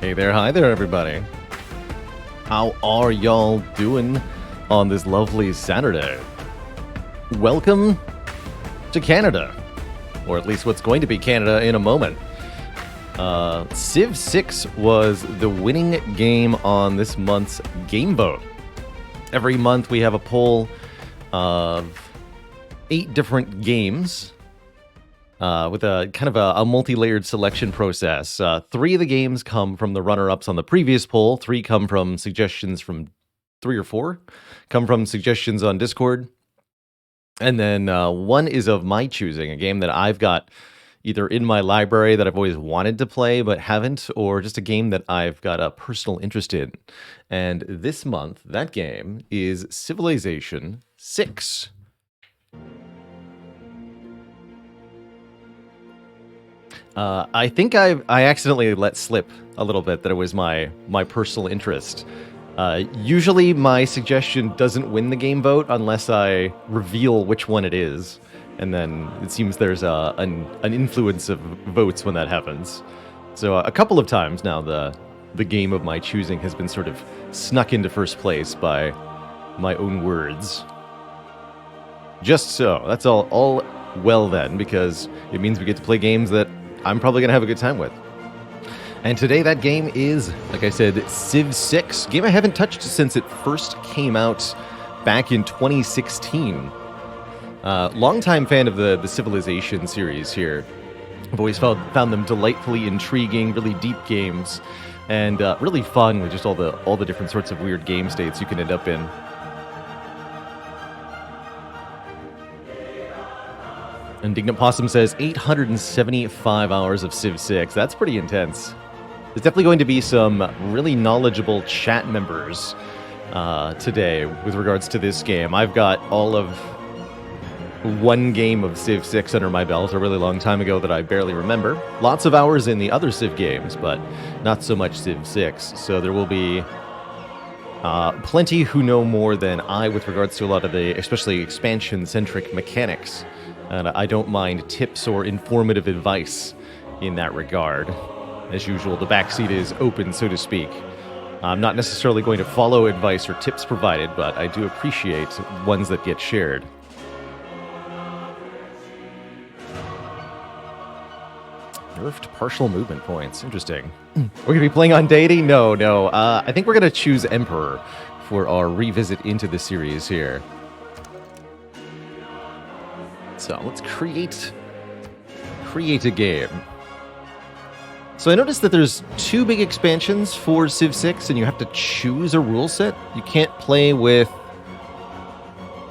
Hey there, hi there, everybody. How are y'all doing on this lovely Saturday? Welcome to Canada, or at least what's going to be Canada in a moment. Civ 6 was the winning game on this month's Game Vote. Every month we have a poll of 8 different games with a kind of a multi-layered selection process. 3 of the games come from the runner-ups on the previous poll. 3 come from suggestions from 3 or 4 come from suggestions on Discord. And then 1 is of my choosing, a game that I've got either in my library that I've always wanted to play but haven't, or just a game that I've got a personal interest in. And this month, that game is Civilization 6. I think I accidentally let slip a little bit that it was my personal interest. Usually my suggestion doesn't win the game vote unless I reveal which one it is. And then it seems there's an influence of votes when that happens. So a couple of times now the game of my choosing has been sort of snuck into first place by my own words. Just so. That's all well then, because it means we get to play games that I'm probably going to have a good time with. And today that game is, like I said, Civ 6. Game I haven't touched since it first came out back in 2016. Longtime fan of the Civilization series here. I've always found them delightfully intriguing, really deep games, and really fun with just all the different sorts of weird game states you can end up in. Indignant Possum says 875 hours of Civ 6. That's pretty intense. There's definitely going to be some really knowledgeable chat members today with regards to this game. I've got all of 1 game of Civ 6 under my belt a really long time ago that I barely remember. Lots of hours in the other Civ games, but not so much Civ 6. So there will be plenty who know more than I with regards to a lot of the, especially expansion-centric mechanics. And I don't mind tips or informative advice in that regard. As usual, the backseat is open, so to speak. I'm not necessarily going to follow advice or tips provided, but I do appreciate ones that get shared. Nerfed partial movement points. Interesting. We're going to be playing on deity? No. I think we're going to choose Emperor for our revisit into the series here. So let's create a game. So I noticed that there's 2 big expansions for Civ 6, and you have to choose a rule set. You can't play with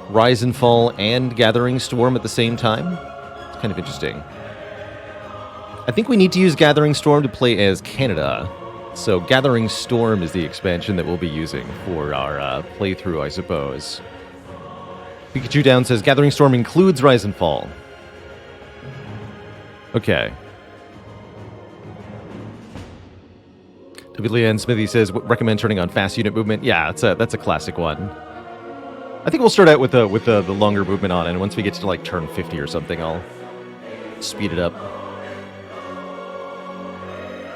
Rise and Fall and Gathering Storm at the same time. It's kind of interesting. I think we need to use Gathering Storm to play as Canada. So Gathering Storm is the expansion that we'll be using for our playthrough, I suppose. Pikachu Down says, Gathering Storm includes Rise and Fall. Okay. WLeanne Smithy says, recommend turning on fast unit movement. Yeah, that's a classic one. I think we'll start out with the longer movement on, and once we get to like turn 50 or something, I'll speed it up.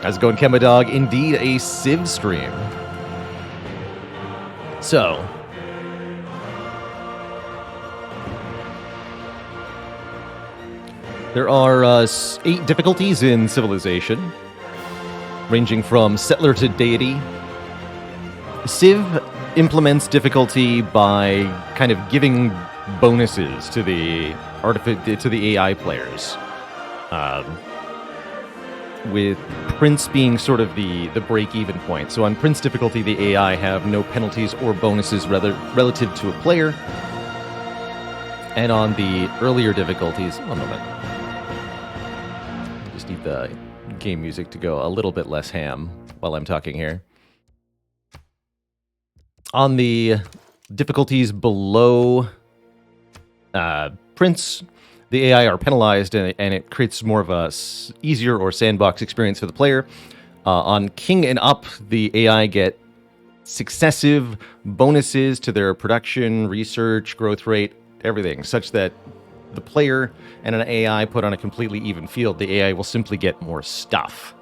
How's it going, Kemba Dog? Indeed, a Civ stream. So, there are 8 difficulties in Civilization, ranging from Settler to Deity. Civ implements difficulty by kind of giving bonuses to the AI players. With Prince being sort of the break-even point. So on Prince difficulty, the AI have no penalties or bonuses relative to a player. And on the earlier difficulties... One moment. I just need the game music to go a little bit less ham while I'm talking here. On the difficulties below Prince... the AI are penalized, and it creates more of a easier or sandbox experience for the player. On King and up, the AI get successive bonuses to their production, research, growth rate, everything, such that the player and an AI put on a completely even field, the AI will simply get more stuff.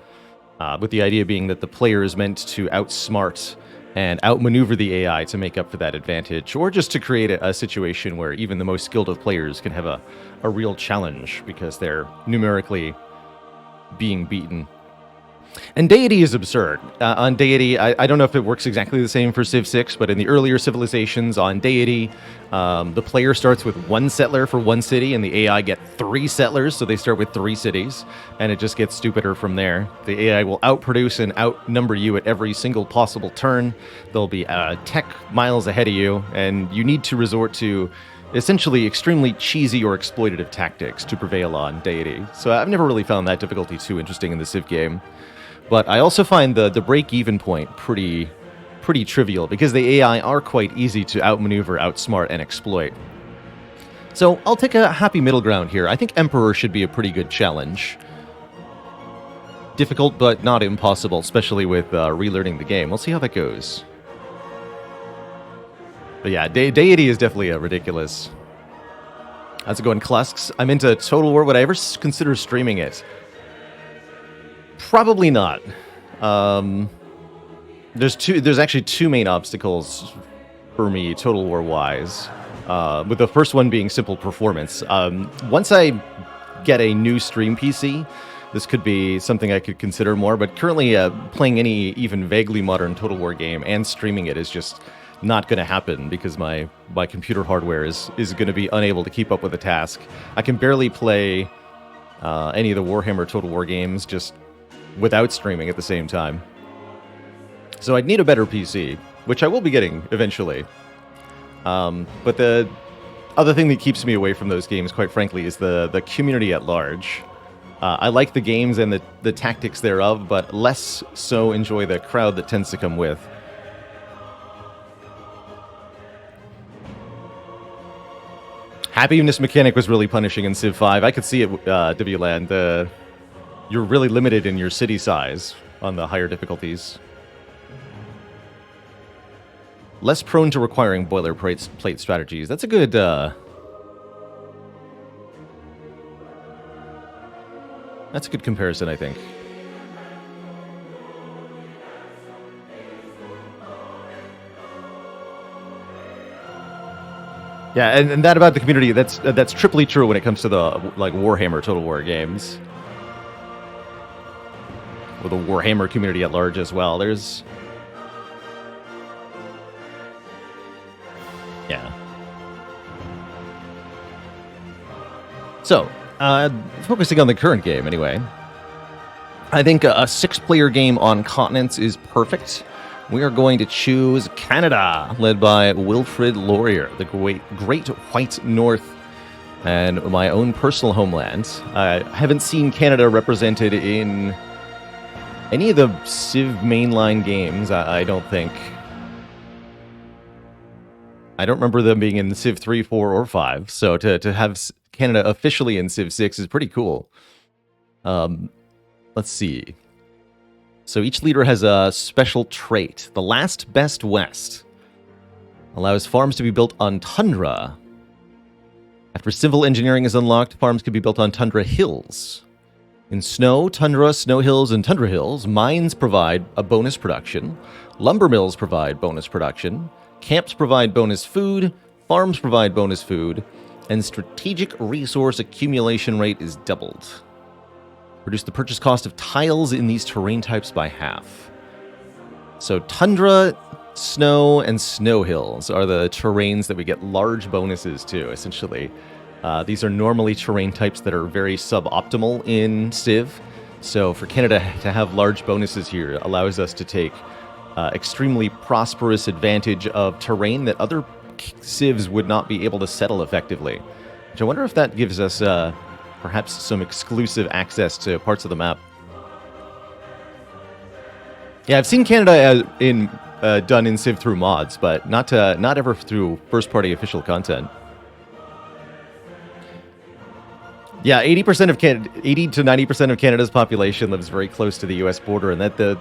with the idea being that the player is meant to outsmart and outmaneuver the AI to make up for that advantage, or just to create a situation where even the most skilled of players can have a real challenge because they're numerically being beaten. And Deity is absurd. On Deity, I don't know if it works exactly the same for Civ 6, but in the earlier civilizations on Deity, the player starts with 1 settler for 1 city, and the AI get 3 settlers, so they start with 3 cities, and it just gets stupider from there. The AI will outproduce and outnumber you at every single possible turn. They'll be tech miles ahead of you, and you need to resort to essentially extremely cheesy or exploitative tactics to prevail on Deity. So I've never really found that difficulty too interesting in the Civ game. But I also find the break-even point pretty trivial, because the AI are quite easy to outmaneuver, outsmart, and exploit. So I'll take a happy middle ground here. I think Emperor should be a pretty good challenge. Difficult, but not impossible, especially with relearning the game. We'll see how that goes. But yeah, Deity is definitely ridiculous. How's it going, Clusks? I'm into Total War. Would I ever consider streaming it? Probably not. There's actually 2 main obstacles for me, Total War wise. With the first one being simple performance. Once I get a new stream PC, this could be something I could consider more. But currently, playing any even vaguely modern Total War game and streaming it is just not going to happen, because my computer hardware is going to be unable to keep up with the task. I can barely play any of the Warhammer Total War games just without streaming at the same time. So I'd need a better PC, which I will be getting eventually. But the other thing that keeps me away from those games, quite frankly, is the community at large. I like the games and the tactics thereof, but less so enjoy the crowd that tends to come with. Happiness mechanic was really punishing in Civ 5. I could see it, WLand. You're really limited in your city size on the higher difficulties. Less prone to requiring boilerplate strategies. That's a good... That's a good comparison, I think. Yeah, and that about the community, that's triply true when it comes to the Warhammer Total War games. Or the Warhammer community at large as well. There's... Yeah. So, focusing on the current game, anyway. I think a 6-player game on continents is perfect. We are going to choose Canada, led by Wilfrid Laurier, the Great White North, and my own personal homeland. I haven't seen Canada represented in any of the Civ mainline games, I don't think. I don't remember them being in Civ 3, 4, or 5, so to have Canada officially in Civ 6 is pretty cool. Let's see. So each leader has a special trait. The Last Best West allows farms to be built on tundra. After civil engineering is unlocked, farms can be built on tundra hills. In snow, tundra, snow hills, and tundra hills, mines provide a bonus production, lumber mills provide bonus production, camps provide bonus food, farms provide bonus food, and strategic resource accumulation rate is doubled. Reduce the purchase cost of tiles in these terrain types by half. So tundra, snow, and snow hills are the terrains that we get large bonuses to, essentially. These are normally terrain types that are very suboptimal in Civ. So for Canada to have large bonuses here allows us to take extremely prosperous advantage of terrain that other Civs would not be able to settle effectively. Which I wonder if that gives us perhaps some exclusive access to parts of the map. Yeah, I've seen Canada done in Civ through mods, but not ever through first-party official content. Yeah, 80% of 80 to 90% of Canada's population lives very close to the U.S. border, and that the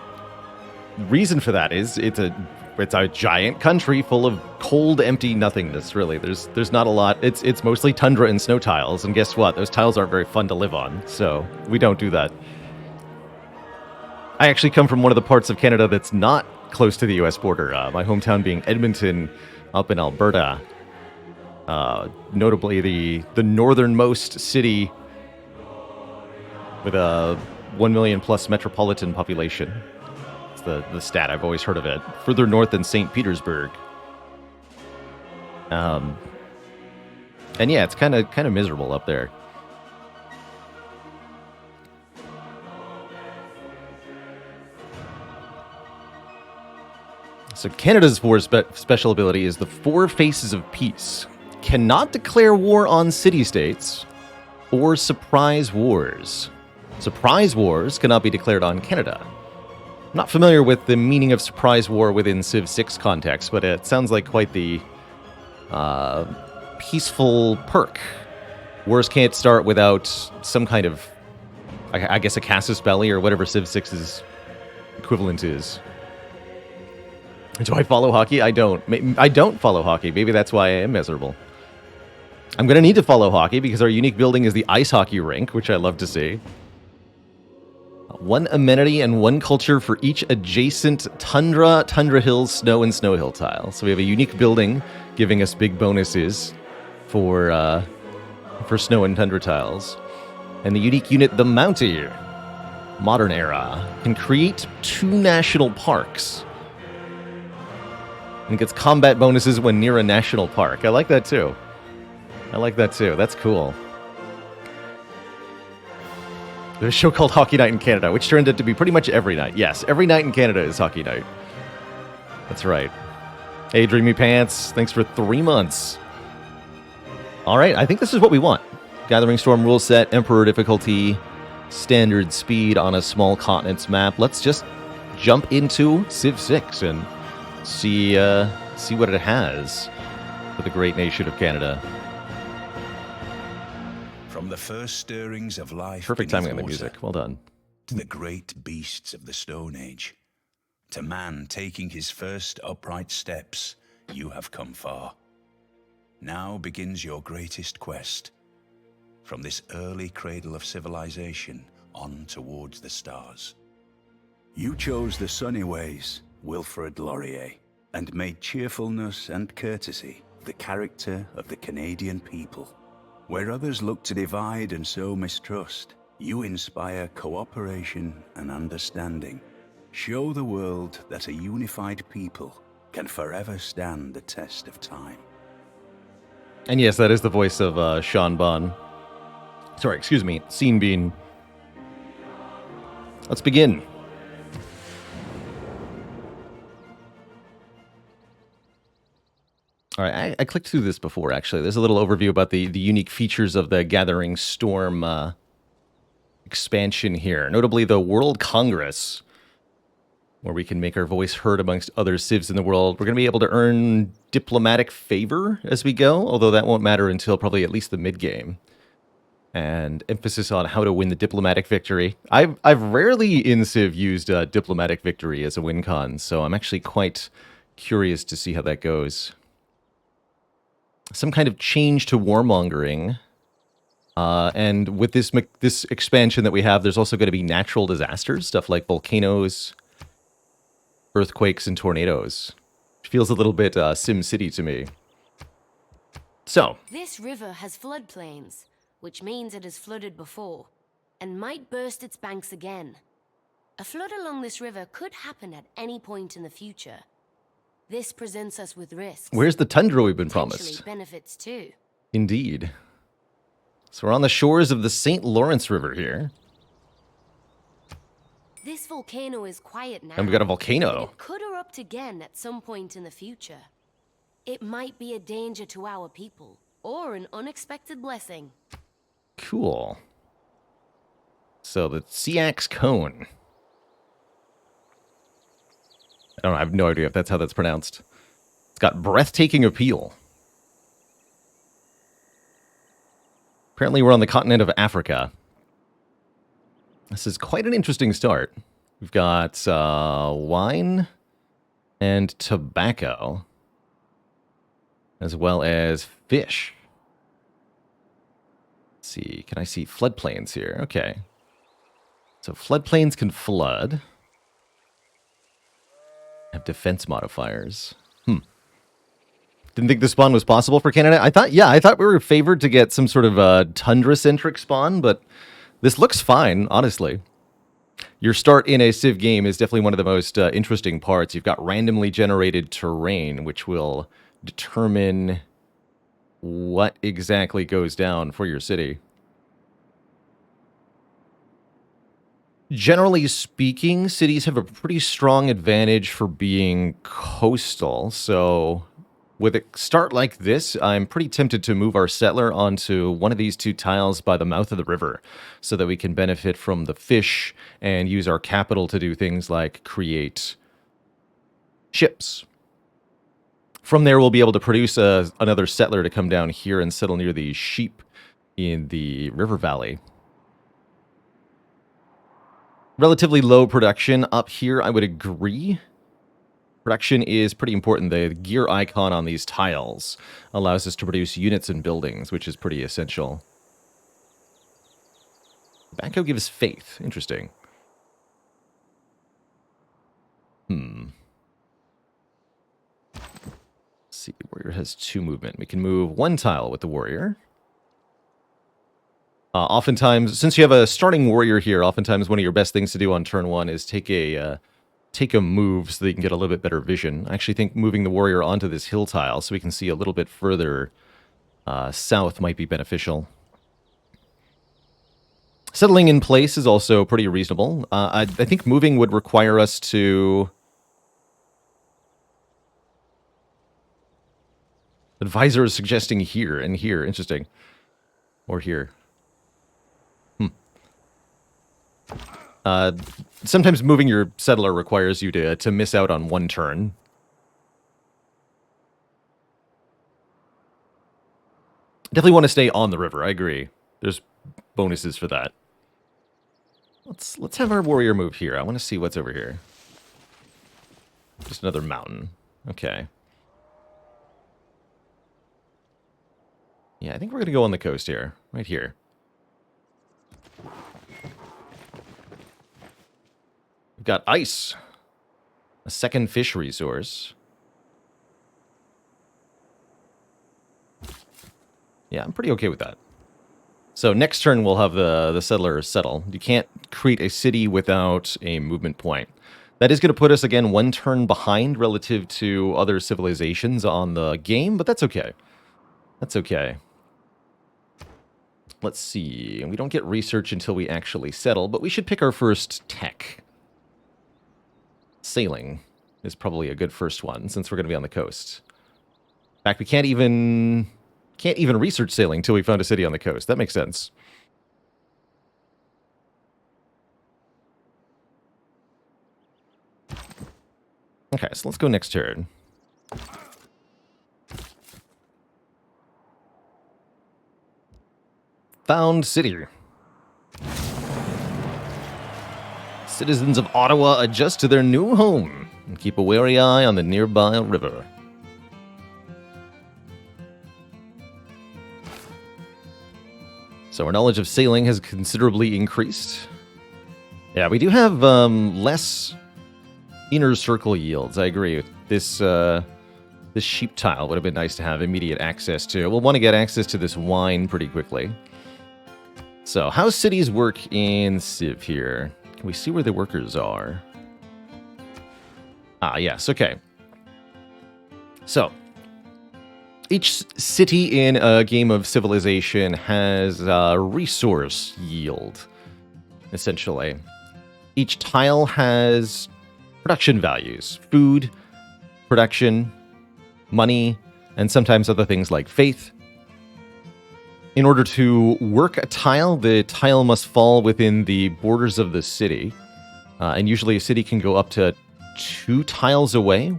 reason for that is it's a giant country full of cold, empty nothingness. Really, there's not a lot. It's mostly tundra and snow tiles, and guess what? Those tiles aren't very fun to live on, so we don't do that. I actually come from one of the parts of Canada that's not close to the U.S. border. My hometown being Edmonton, up in Alberta. Notably the northernmost city with a 1 million plus metropolitan population. It's the stat, I've always heard of it. Further north than St. Petersburg. And yeah, it's kind of miserable up there. So Canada's special ability is the Four Faces of Peace. Cannot declare war on city-states or surprise wars. Surprise wars cannot be declared on Canada. I'm not familiar with the meaning of surprise war within Civ 6 context, but it sounds like quite the peaceful perk. Wars can't start without some kind of, I guess, a casus belli or whatever Civ 6's equivalent is. Do I follow hockey? I don't. I don't follow hockey. Maybe that's why I am miserable. I'm going to need to follow hockey because our unique building is the ice hockey rink, which I love to see. One amenity and one culture for each adjacent tundra, tundra hills, snow, and snow hill tile. So we have a unique building giving us big bonuses for snow and tundra tiles. And the unique unit, the Mountie, modern era, can create 2 national parks. And gets combat bonuses when near a national park. I like that too. That's cool. There's a show called Hockey Night in Canada, which turned out to be pretty much every night. Yes, every night in Canada is Hockey Night. That's right. Hey, Dreamy Pants, thanks for 3 months. All right, I think this is what we want. Gathering Storm rule set, Emperor difficulty, standard speed on a small continents map. Let's just jump into Civ 6 and see what it has for the great nation of Canada. From the first stirrings of life, Perfect timing on the music. Well done. To the great beasts of the Stone Age, to man taking his first upright steps, you have come far. Now begins your greatest quest. From this early cradle of civilization on towards the stars. You chose the sunny ways, Wilfrid Laurier, and made cheerfulness and courtesy the character of the Canadian people. Where others look to divide and sow mistrust, you inspire cooperation and understanding. Show the world that a unified people can forever stand the test of time. And yes, that is the voice of Sean Bunn. Sorry, excuse me, Scene Bean. Let's begin. All right, I clicked through this before, actually. There's a little overview about the unique features of the Gathering Storm expansion here. Notably, the World Congress, where we can make our voice heard amongst other civs in the world. We're going to be able to earn diplomatic favor as we go, although that won't matter until probably at least the mid-game. And emphasis on how to win the diplomatic victory. I've rarely in Civ used diplomatic victory as a win con, so I'm actually quite curious to see how that goes. Some kind of change to warmongering. And with this expansion that we have, there's also going to be natural disasters, stuff like volcanoes, earthquakes, and tornadoes. Which feels a little bit SimCity to me. So. This river has floodplains, which means it has flooded before, and might burst its banks again. A flood along this river could happen at any point in the future. This presents us with risks. Where's the tundra we've been promised? Benefits too. Indeed. So we're on the shores of the St. Lawrence River here. This volcano is quiet now. And we've got a volcano. It could erupt again at some point in the future. It might be a danger to our people, or an unexpected blessing. Cool. So the Seax Cone. I don't know, I have no idea if that's how that's pronounced. It's got breathtaking appeal. Apparently we're on the continent of Africa. This is quite an interesting start. We've got wine and tobacco, as well as fish. Let's see, can I see floodplains here? Okay. So floodplains can flood. Have defense modifiers. Didn't think the spawn was possible for Canada. I thought we were favored to get some sort of tundra-centric spawn, but this looks fine, honestly. Your start in a Civ game is definitely one of the most interesting parts. You've got randomly generated terrain, which will determine what exactly goes down for your city. Generally speaking, cities have a pretty strong advantage for being coastal, so with a start like this, I'm pretty tempted to move our settler onto one of these two tiles by the mouth of the river so that we can benefit from the fish and use our capital to do things like create ships. From there, we'll be able to produce another settler to come down here and settle near the sheep in the river valley. Relatively low production up here, I would agree. Production is pretty important. The gear icon on these tiles allows us to produce units and buildings, which is pretty essential. Tobacco gives faith. Interesting. Let's see, warrior has 2 movement. We can move 1 tile with the warrior. Oftentimes, since you have a starting warrior here, oftentimes one of your best things to do on turn 1 is take a move so that you can get a little bit better vision. I actually think moving the warrior onto this hill tile so we can see a little bit further south might be beneficial. Settling in place is also pretty reasonable. I think moving would require us to... Advisor is suggesting here and here. Interesting. Or here. Sometimes moving your settler requires you to miss out on 1 turn. Definitely want to stay on the river, I agree. There's bonuses for that. Let's have our warrior move here. I want to see what's over here. Just another mountain. Okay. Yeah, I think we're going to go on the coast here. Right here. We've got ice. A second fish resource. Yeah, I'm pretty okay with that. So next turn we'll have the settler settle. You can't create a city without a movement point. That is going to put us, again, 1 turn behind relative to other civilizations on the game, but that's okay. That's okay. Let's see. We don't get research until we actually settle, but we should pick our first tech. Sailing is probably a good first one, since we're going to be on the coast. In fact, we can't even research sailing until we found a city on the coast. That makes sense. Okay, so let's go next turn. Found city. Citizens of Ottawa adjust to their new home and keep a wary eye on the nearby river. So our knowledge of sailing has considerably increased. Yeah, we do have less inner circle yields. I agree. This sheep tile would have been nice to have immediate access to. We'll want to get access to this wine pretty quickly. So, how cities work in Civ here? Can we see where the workers are? Ah, yes, okay. So, each city in a game of Civilization has a resource yield, essentially. Each tile has production values, food, production, money, and sometimes other things like faith. In order to work a tile, the tile must fall within the borders of the city. And usually a city can go up to 2 tiles away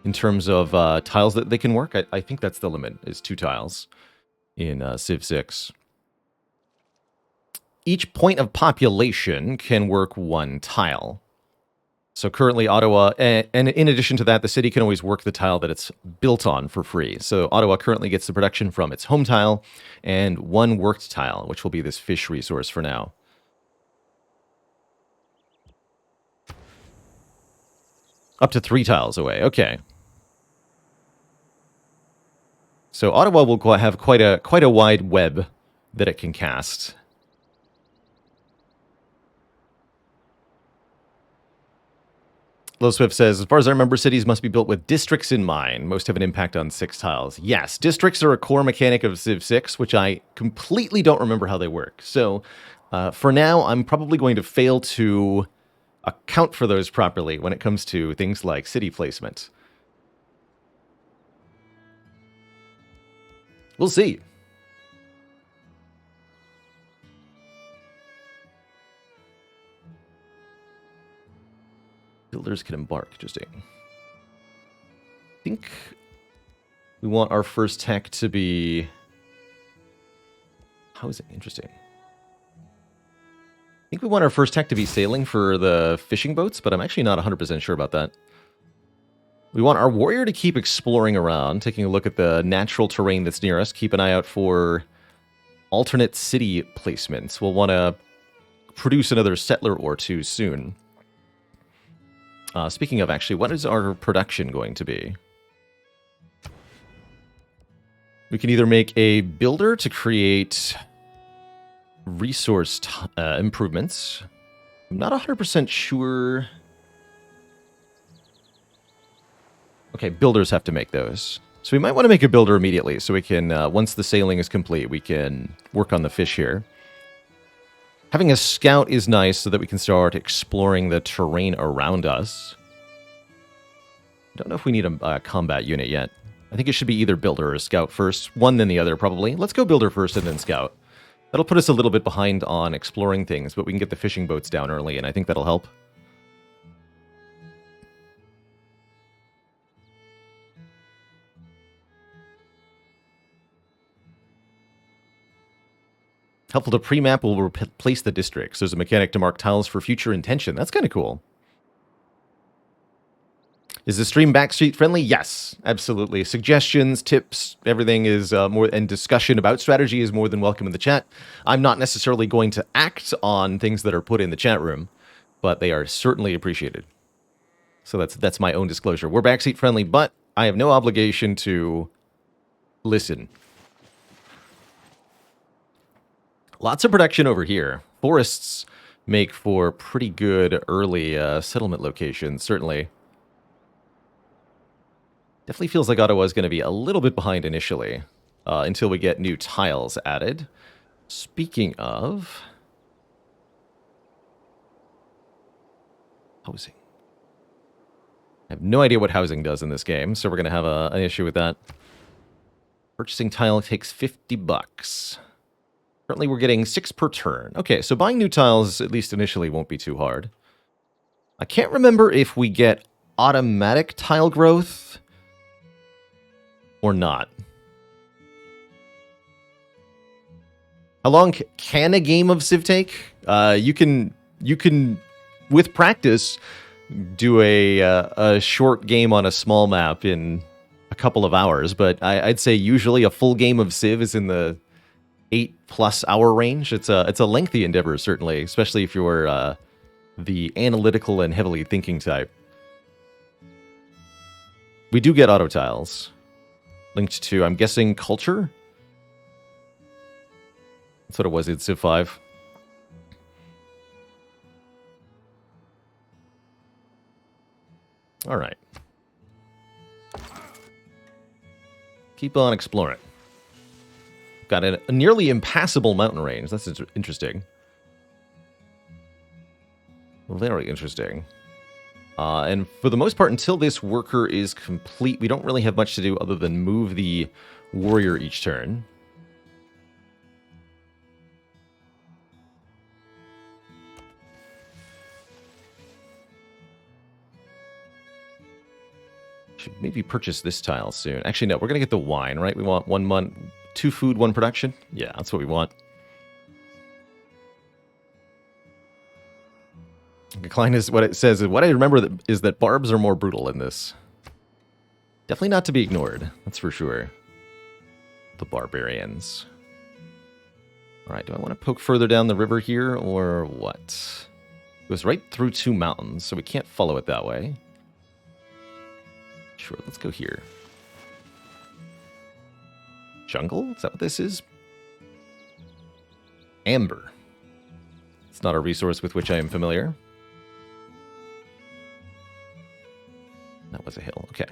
in terms of tiles that they can work. I think that's the limit, is 2 tiles in Civ 6. Each point of population can work 1 tile. So currently Ottawa, and in addition to that, the city can always work the tile that it's built on for free. So Ottawa currently gets the production from its home tile and 1 worked tile, which will be this fish resource for now. Up to 3 tiles away. Okay. So Ottawa will have quite a wide web that it can cast. Low Swift says, as far as I remember, cities must be built with districts in mind. Most have an impact on 6 tiles. Yes, districts are a core mechanic of Civ 6, which I completely don't remember how they work. So for now, I'm probably going to fail to account for those properly when it comes to things like city placement. We'll see. Builders can embark. Interesting. I think we want our first tech to be housing. Interesting. I think we want our first tech to be sailing for the fishing boats, but I'm actually not 100% sure about that. We want our warrior to keep exploring around, taking a look at the natural terrain that's near us. Keep an eye out for alternate city placements. We'll want to produce another settler or two soon. Speaking of, actually, what is our production going to be? We can either make a builder to create resource improvements. I'm not 100% sure. Okay, builders have to make those. So we might want to make a builder immediately so we can, once the sailing is complete, we can work on the fish here. Having a scout is nice so that we can start exploring the terrain around us. I don't know if we need a combat unit yet. I think it should be either builder or scout first. One then the other, probably. Let's go builder first and then scout. That'll put us a little bit behind on exploring things, but we can get the fishing boats down early, and I think that'll help. Helpful to pre-map will replace the districts. There's a mechanic to mark tiles for future intention. That's kind of cool. Is the stream backstreet friendly? Yes, absolutely. Suggestions, tips, everything is more, and discussion about strategy is more than welcome in the chat. I'm not necessarily going to act on things that are put in the chat room, but they are certainly appreciated. So that's my own disclosure. We're backseat friendly, but I have no obligation to listen. Lots of production over here. Forests make for pretty good early settlement locations, certainly. Definitely feels like Ottawa is going to be a little bit behind initially, until we get new tiles added. Speaking of housing. I have no idea what housing does in this game, so we're going to have an issue with that. Purchasing tile takes $50. Currently, we're getting 6 per turn. Okay, so buying new tiles, at least initially, won't be too hard. I can't remember if we get automatic tile growth or not. How long can a game of Civ take? You can, with practice, do a short game on a small map in a couple of hours, but I'd say usually a full game of Civ is in the 8+ hour range. It's a lengthy endeavor, certainly, especially if you're the analytical and heavily thinking type. We do get auto tiles linked to, I'm guessing, culture. That's what it was in Civ 5. All right. Keep on exploring. Got a nearly impassable mountain range. That's interesting. Very interesting. And for the most part, until this worker is complete, we don't really have much to do other than move the warrior each turn. Should maybe purchase this tile soon. Actually, no, we're going to get the wine, right? We want 1 month... 2 food, 1 production? Yeah, that's what we want. Decline is what it says. What I remember is that barbs are more brutal in this. Definitely not to be ignored. That's for sure. The barbarians. All right, do I want to poke further down the river here or what? It goes right through 2 mountains, so we can't follow it that way. Sure, let's go here. Jungle? Is that what this is? Amber. It's not a resource with which I am familiar. That was a hill. Okay.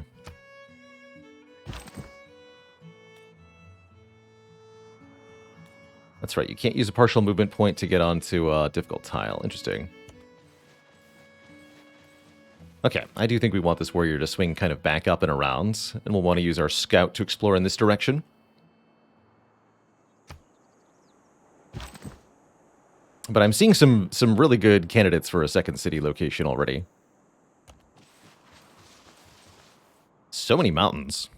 That's right. You can't use a partial movement point to get onto a difficult tile. Interesting. Okay, I do think we want this warrior to swing kind of back up and around, and we'll want to use our scout to explore in this direction. But I'm seeing some really good candidates for a second city location already. So many mountains.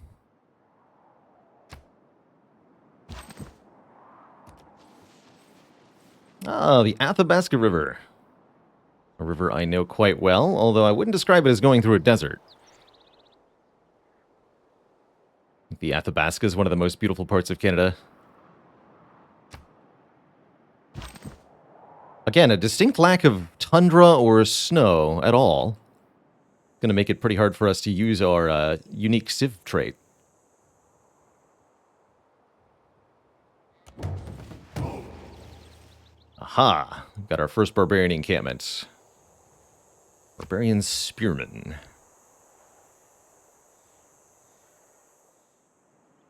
Ah, the Athabasca River. A river I know quite well, although I wouldn't describe it as going through a desert. The Athabasca is one of the most beautiful parts of Canada. Again, a distinct lack of tundra or snow at all. Going to make it pretty hard for us to use our unique Civ trait. Aha! We've got our first barbarian encampment. Barbarian Spearman.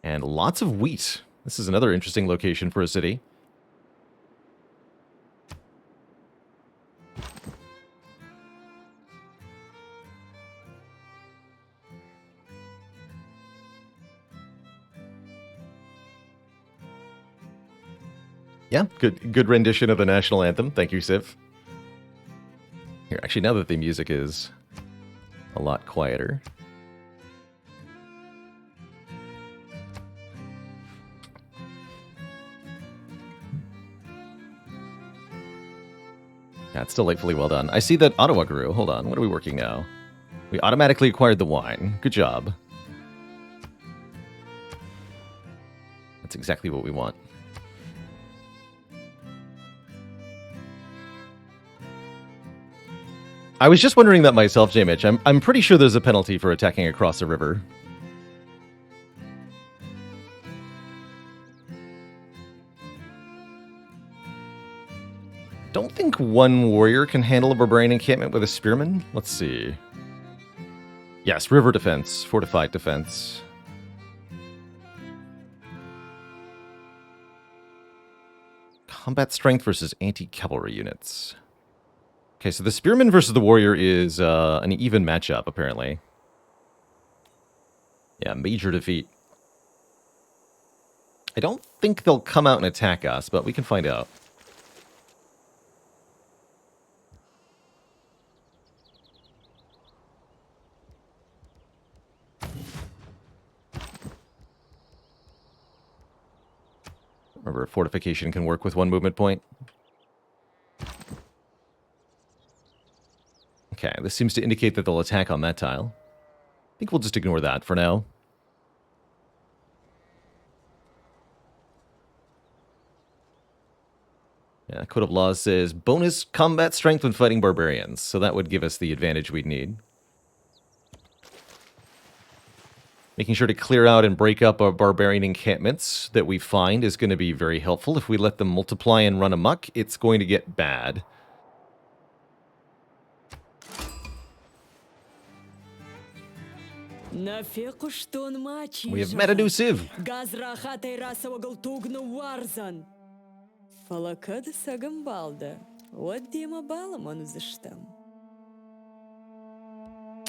And lots of wheat. This is another interesting location for a city. Yeah, good rendition of the national anthem. Thank you, Civ. Here, actually, now that the music is a lot quieter. Yeah, it's delightfully well done. I see that Ottawa grew. Hold on, what are we working now? We automatically acquired the wine. Good job. That's exactly what we want. I was just wondering that myself, J-Mitch. I'm pretty sure there's a penalty for attacking across a river. Don't think one warrior can handle a barbarian encampment with a spearman. Let's see. Yes, river defense, fortified defense. Combat strength versus anti-cavalry units. Okay, so the spearman versus the warrior is an even matchup, apparently. Yeah, major defeat. I don't think they'll come out and attack us, but we can find out. Remember, fortification can work with one movement point. Okay, this seems to indicate that they'll attack on that tile. I think we'll just ignore that for now. Yeah, Code of Laws says bonus combat strength when fighting barbarians, so that would give us the advantage we'd need. Making sure to clear out and break up our barbarian encampments that we find is going to be very helpful. If we let them multiply and run amok, it's going to get bad. We have met a new Civ.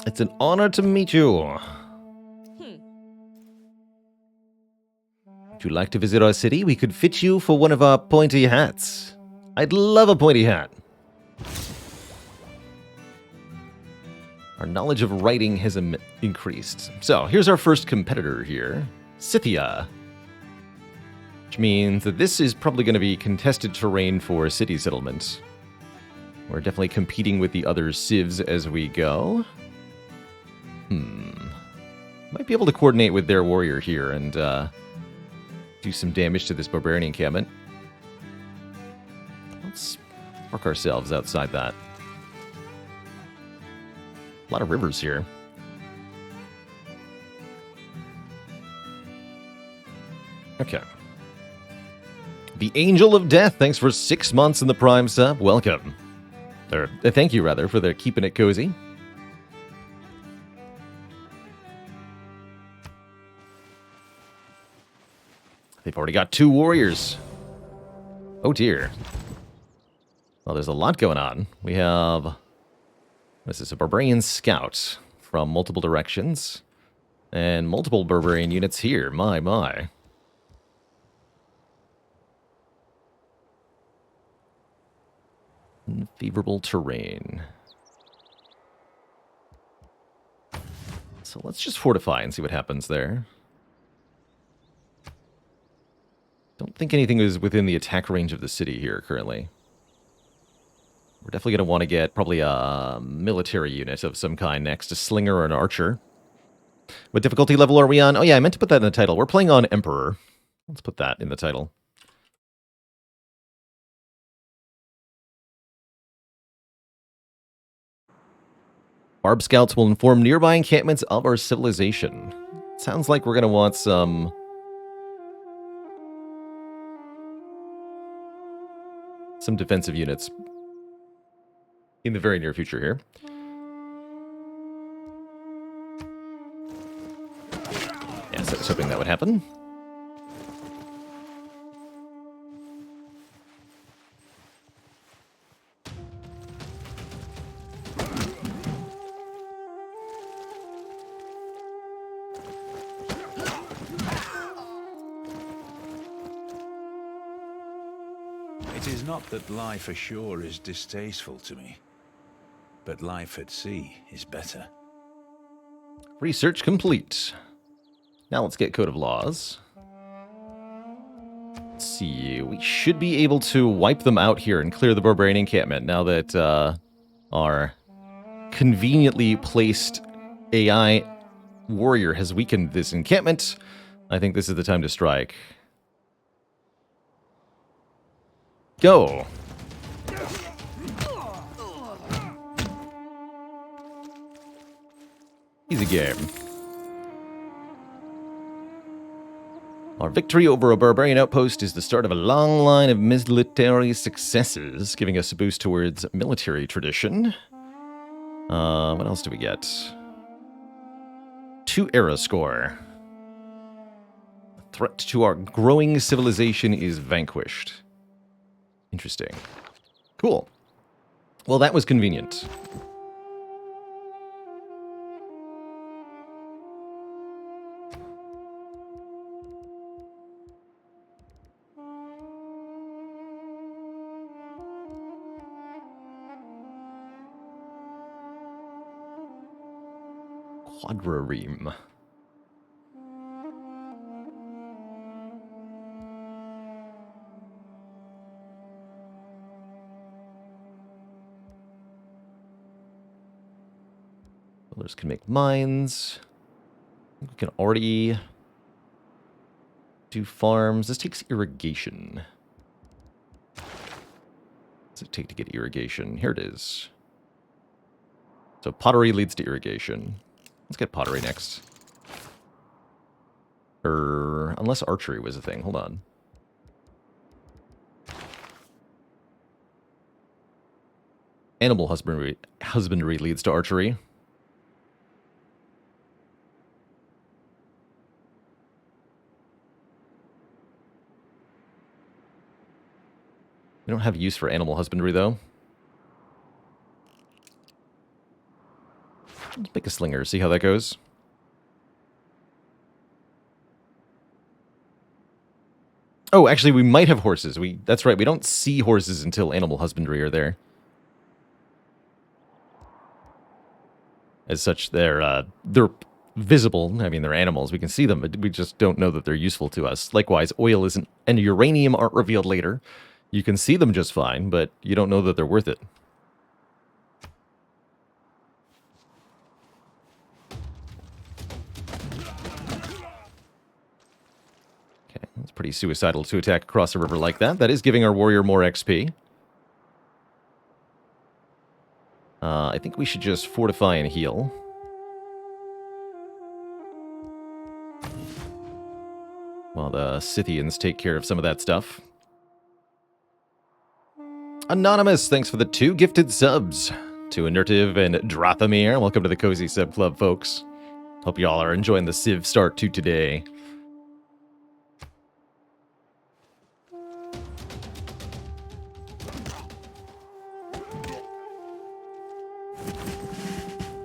It's an honor to meet you. Would you like to visit our city? We could fit you for one of our pointy hats. I'd love a pointy hat. Our knowledge of writing has increased. So, here's our first competitor here, Scythia. Which means that this is probably going to be contested terrain for city settlements. We're definitely competing with the other civs as we go. Might be able to coordinate with their warrior here and do some damage to this barbarian encampment. Let's park ourselves outside that. A lot of rivers here. Okay. The Angel of Death, thanks for 6 months in the Prime sub. Welcome. Or, thank you, rather, for the keeping it cozy. They've already got 2 warriors. Oh, dear. Well, there's a lot going on. We have... What is this? A Barbarian Scout from multiple directions. And multiple Barbarian units here. My. Unfavorable terrain. So let's just fortify and see what happens there. Don't think anything is within the attack range of the city here currently. We're definitely going to want to get probably a military unit of some kind next, a slinger or an archer. What difficulty level are we on? Oh yeah, I meant to put that in the title. We're playing on Emperor. Let's put that in the title. Barb Scouts will inform nearby encampments of our civilization. Sounds like we're going to want some... defensive units in the very near future here. Yeah, so I was hoping that would happen. It is not that life ashore is distasteful to me, but life at sea is better. Research complete. Now let's get Code of Laws. Let's see, we should be able to wipe them out here and clear the Barbarian encampment now that our conveniently placed AI warrior has weakened this encampment. I think this is the time to strike. Go! Easy game. Our victory over a barbarian outpost is the start of a long line of military successes, giving us a boost towards military tradition. What else do we get? 2 era score. The threat to our growing civilization is vanquished. Interesting. Cool. Well, that was convenient. Quadrareme. Builders can make mines. We can already do farms. This takes irrigation. What does it take to get irrigation? Here it is. So pottery leads to irrigation. Let's get pottery next. Unless archery was a thing. Hold on. Animal husbandry leads to archery. We don't have use for animal husbandry, though. Let's make a slinger, see how that goes. Oh, actually, we might have horses. That's right, we don't see horses until animal husbandry are there. As such, they're visible. I mean, they're animals. We can see them, but we just don't know that they're useful to us. Likewise, oil isn't, and uranium aren't revealed later. You can see them just fine, but you don't know that they're worth it. Okay, that's pretty suicidal to attack across a river like that. That is giving our warrior more XP. I think we should just fortify and heal. while the Scythians take care of some of that stuff. Anonymous, thanks for the 2 gifted subs. To Inertive and Drothamir, welcome to the Cozy Sub Club, folks. Hope y'all are enjoying the Civ start to today.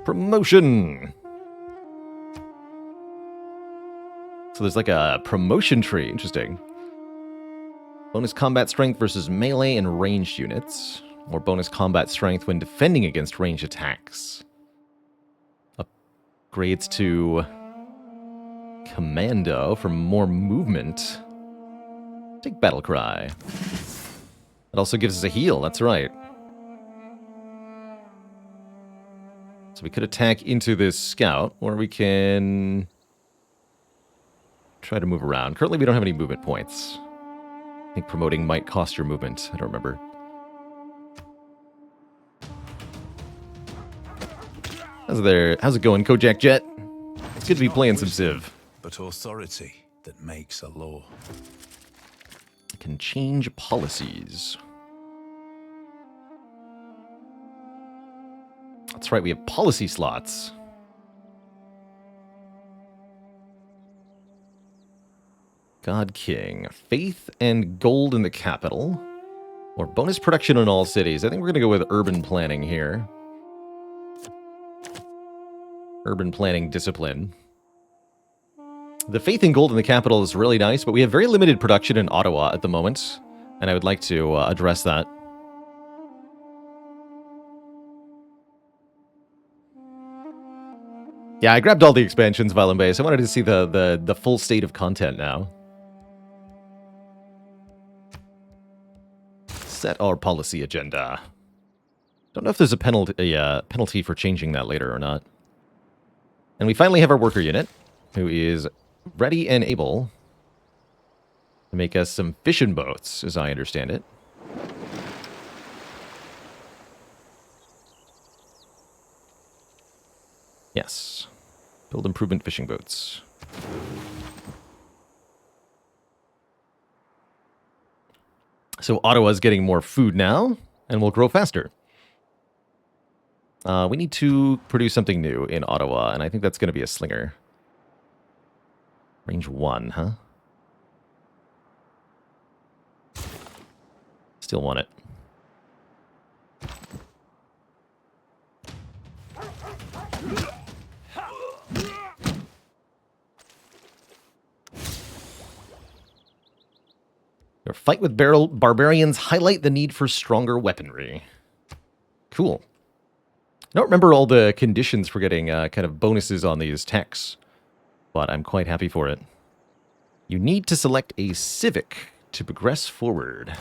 Promotion! So there's like a promotion tree. Interesting. Bonus combat strength versus melee and ranged units. Or bonus combat strength when defending against ranged attacks. Upgrades to Commando for more movement. Take Battle Cry. It also gives us a heal, that's right. So we could attack into this scout, or we can try to move around. Currently, we don't have any movement points. I think promoting might cost your movement. I don't remember. How's it going, Kojak Jet? It's good to be playing some Civ. But authority that makes a law. Can change policies. That's right, we have policy slots. God King. Faith and gold in the capital. Or bonus production in all cities. I think we're going to go with urban planning here. Urban planning discipline. The faith and gold in the capital is really nice, but we have very limited production in Ottawa at the moment. And I would like to address that. Yeah, I grabbed all the expansions, Violent Base. I wanted to see the full state of content now. Set our policy agenda. Don't know if there's a penalty for changing that later or not. And we finally have our worker unit, who is ready and able to make us some fishing boats, as I understand it. Yes. Build improvement fishing boats. So Ottawa's getting more food now, and will grow faster. We need to produce something new in Ottawa, and I think that's going to be a slinger. Range 1, huh? Still want it. Your fight with barbarians highlight the need for stronger weaponry. Cool. I don't remember all the conditions for getting kind of bonuses on these techs, but I'm quite happy for it. You need to select a civic to progress forward.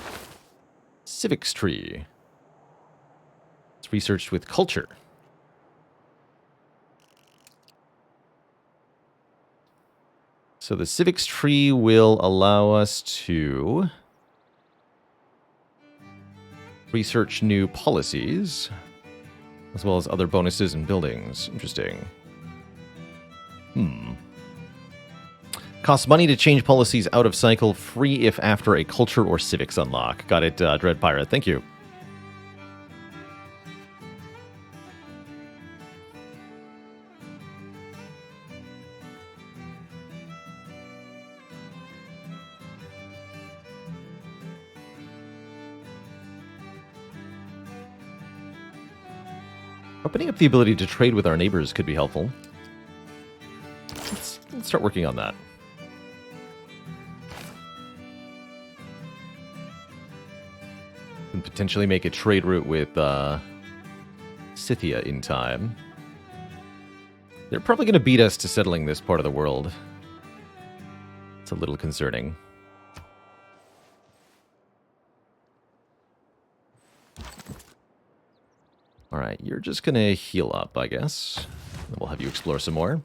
Civics tree. It's researched with culture. So the civics tree will allow us to research new policies, as well as other bonuses and buildings. Interesting. Costs money to change policies out of cycle, free if after a culture or civics unlock. Got it, Dread Pirate. Thank you. Opening up the ability to trade with our neighbors could be helpful. Let's start working on that. And potentially make a trade route with Scythia in time. They're probably going to beat us to settling this part of the world. It's a little concerning. Alright, you're just going to heal up, I guess. And we'll have you explore some more.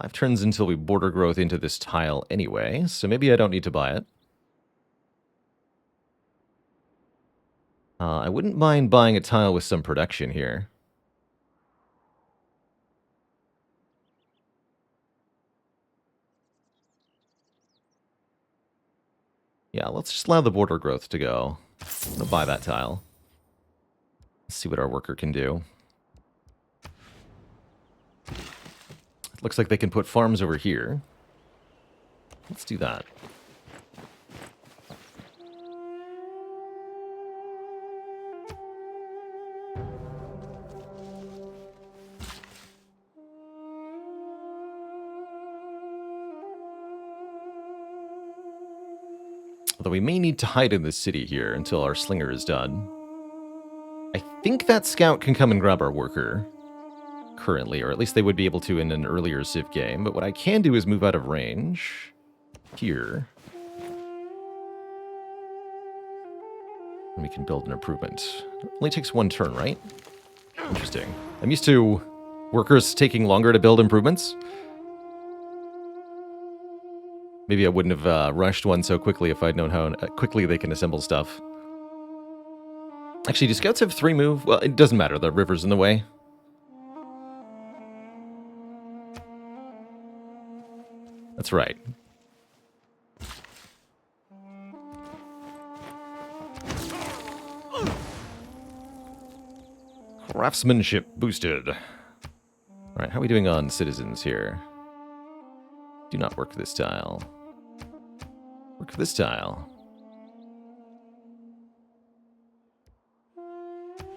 Five turns until we border growth into this tile anyway, so maybe I don't need to buy it. I wouldn't mind buying a tile with some production here. Yeah, let's just allow the border growth to go. I'm gonna buy that tile. Let's see what our worker can do. It looks like they can put farms over here. Let's do that. Although we may need to hide in this city here until our slinger is done. I think that scout can come and grab our worker currently, or at least they would be able to in an earlier Civ game. But what I can do is move out of range here. And we can build an improvement. It only takes one turn, right? Interesting. I'm used to workers taking longer to build improvements. Maybe I wouldn't have rushed one so quickly if I'd known how quickly they can assemble stuff. Actually, do scouts have 3 move? Well, it doesn't matter. The river's in the way. That's right. Craftsmanship boosted. Alright, how are we doing on citizens here? Do not work this tile. Work this tile.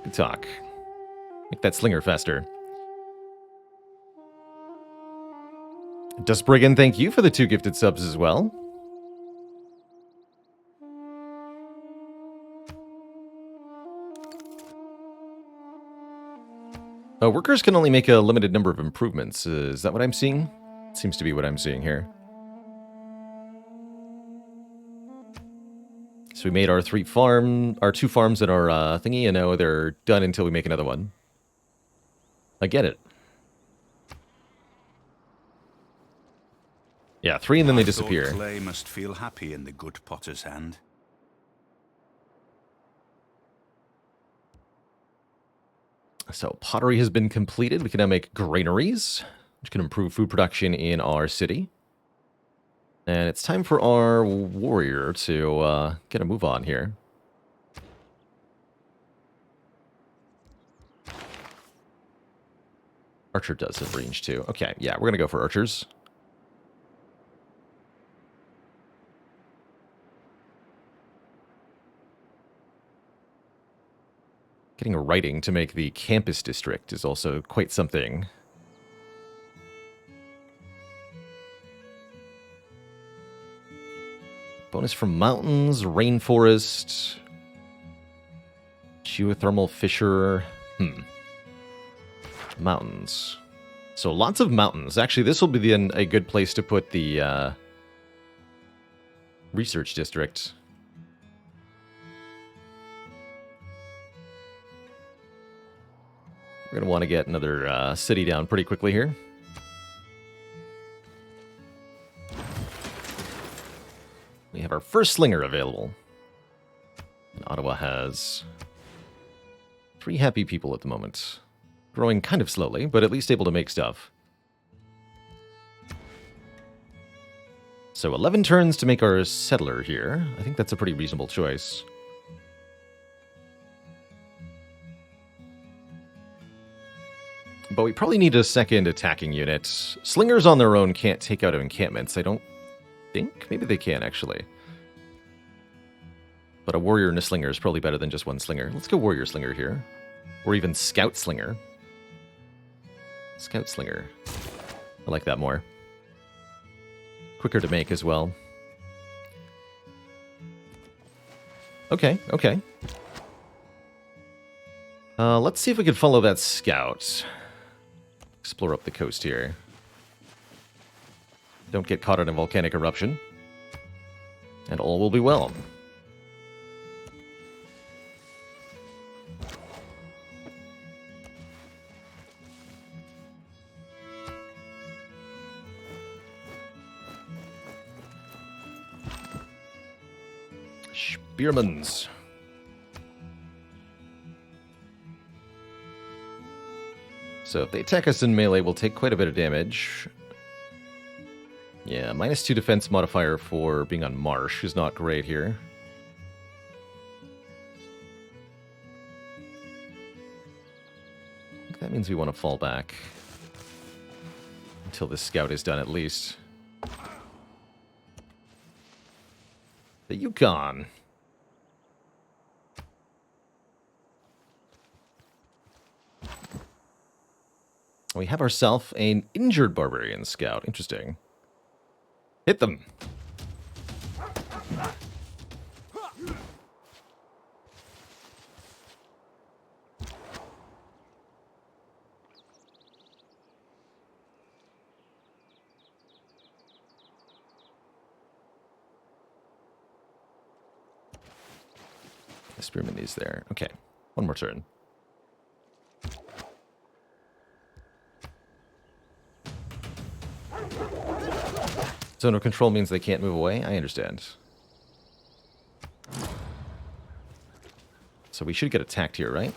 Good talk. Make that slinger faster. Dustbrigand, thank you for the 2 gifted subs as well. Workers can only make a limited number of improvements. Is that what I'm seeing? Seems to be what I'm seeing here. So we made our 2 farms and our thingy, and now they're done until we make another one. I get it. Yeah, 3 and then they disappear. Clay must feel happy in the good potter's hand. So pottery has been completed. We can now make granaries, which can improve food production in our city. And it's time for our warrior to get a move on here. Archer does have range too. Okay, yeah, we're going to go for archers. Getting a writing to make the campus district is also quite something. Bonus from mountains, rainforest, geothermal fissure. Mountains. So lots of mountains. Actually, this will be a good place to put the research district. We're going to want to get another city down pretty quickly here. We have our first slinger available. And Ottawa has 3 happy people at the moment. Growing kind of slowly, but at least able to make stuff. So 11 turns to make our settler here. I think that's a pretty reasonable choice. But we probably need a second attacking unit. Slingers on their own can't take out encampments, I don't think. Maybe they can, actually. But a warrior and a slinger is probably better than just one slinger. Let's go warrior slinger here. Or even scout slinger. Scout slinger. I like that more. Quicker to make as well. Okay, okay. Let's see if we can follow that scout. Explore up the coast here. Don't get caught in a volcanic eruption. And all will be well. Spearmans. So if they attack us in melee, we'll take quite a bit of damage. Yeah, -2 defense modifier for being on Marsh is not great here. I think that means we want to fall back. Until this scout is done, at least. The Yukon. We have ourselves an injured barbarian scout. Interesting. Hit them. The spearman is there. Okay, one more turn. Zone of control means they can't move away? I understand. So we should get attacked here, right?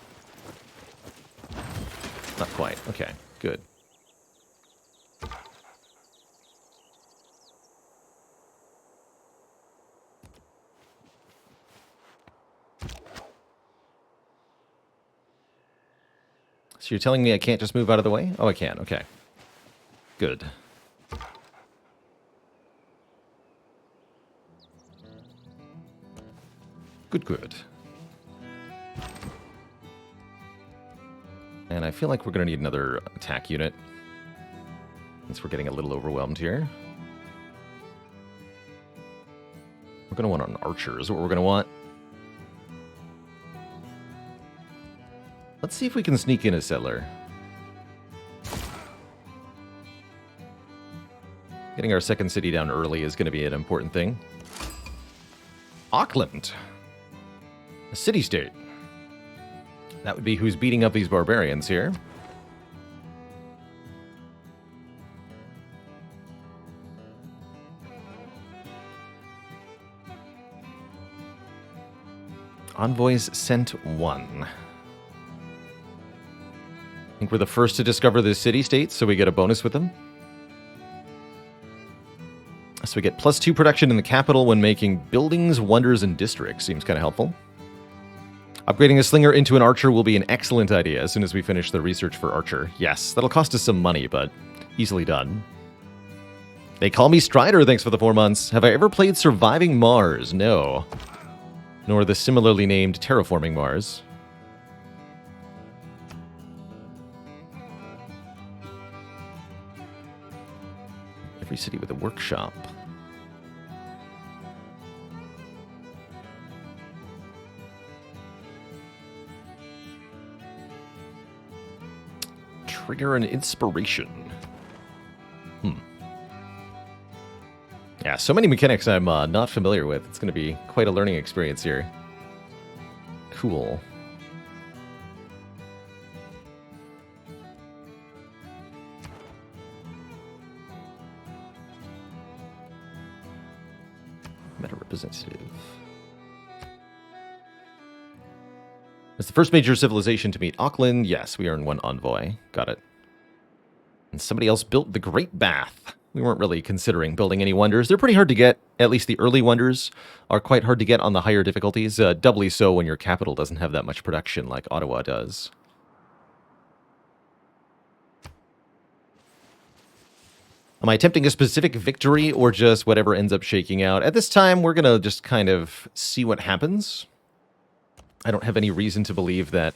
Not quite. Okay, good. So you're telling me I can't just move out of the way? Oh, I can. Okay. Good. Good. And I feel like we're going to need another attack unit. Since we're getting a little overwhelmed here. We're going to want an archer is what we're going to want. Let's see if we can sneak in a settler. Getting our second city down early is going to be an important thing. Auckland. A city-state. That would be who's beating up these barbarians here. Envoys sent 1. I think we're the first to discover this city-state, so we get a bonus with them. So we get +2 production in the capital when making buildings, wonders, and districts. Seems kind of helpful. Upgrading a slinger into an archer will be an excellent idea as soon as we finish the research for archer. Yes, that'll cost us some money, but easily done. They call me Strider, thanks for the 4 months. Have I ever played Surviving Mars? No. Nor the similarly named Terraforming Mars. Every city with a workshop. Trigger an inspiration. Yeah, so many mechanics I'm not familiar with. It's going to be quite a learning experience here. Cool. Meta representative. It's the first major civilization to meet Auckland. Yes, we earned 1 envoy. Got it. And somebody else built the Great Bath. We weren't really considering building any wonders. They're pretty hard to get. At least the early wonders are quite hard to get on the higher difficulties. Doubly so when your capital doesn't have that much production like Ottawa does. Am I attempting a specific victory or just whatever ends up shaking out? At this time, we're going to just kind of see what happens. I don't have any reason to believe that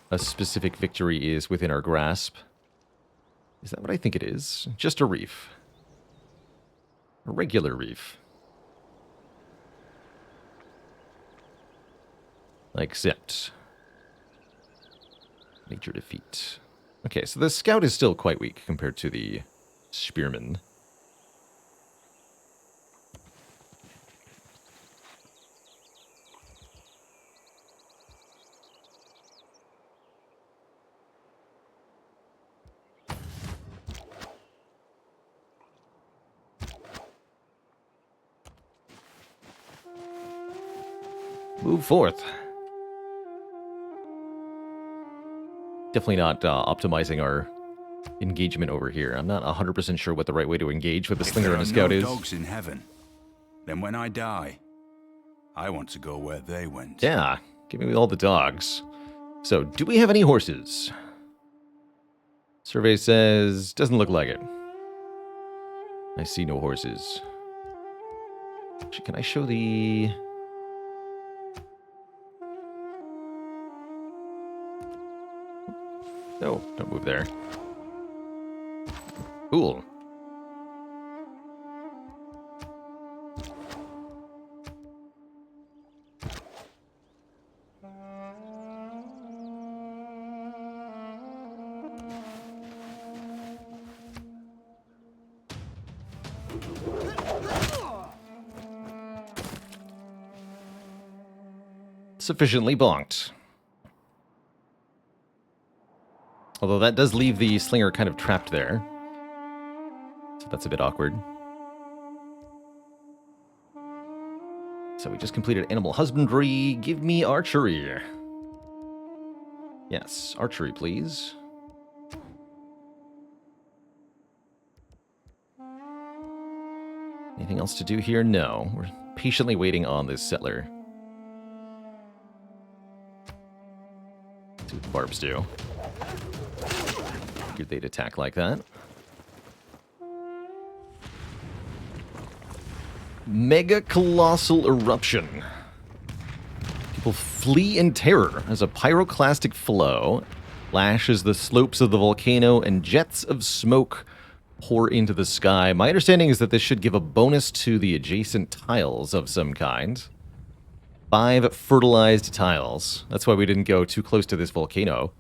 a specific victory is within our grasp. Is that what I think it is? Just a reef. A regular reef. Accept. Major defeat. Okay, so the scout is still quite weak compared to the spearman. Move forth. Definitely not optimizing our engagement over here. I'm not 100% sure what the right way to engage with a If slinger there and a are scout no is. dogs in heaven, then when I die, I want to go where they went. Yeah, give me all the dogs. So, do we have any horses? Survey says, doesn't look like it. I see no horses. Actually, can I show the... No, don't move there. Cool. Sufficiently bonked. Although that does leave the slinger kind of trapped there. So that's a bit awkward. So we just completed animal husbandry. Give me archery. Yes, archery, please. Anything else to do here? No. We're patiently waiting on this settler. See what the barbs do. Figured they'd attack like that. Mega Colossal Eruption. People flee in terror as a pyroclastic flow lashes the slopes of the volcano and jets of smoke pour into the sky. My understanding is that this should give a bonus to the adjacent tiles of some kind. 5 fertilized tiles. That's why we didn't go too close to this volcano.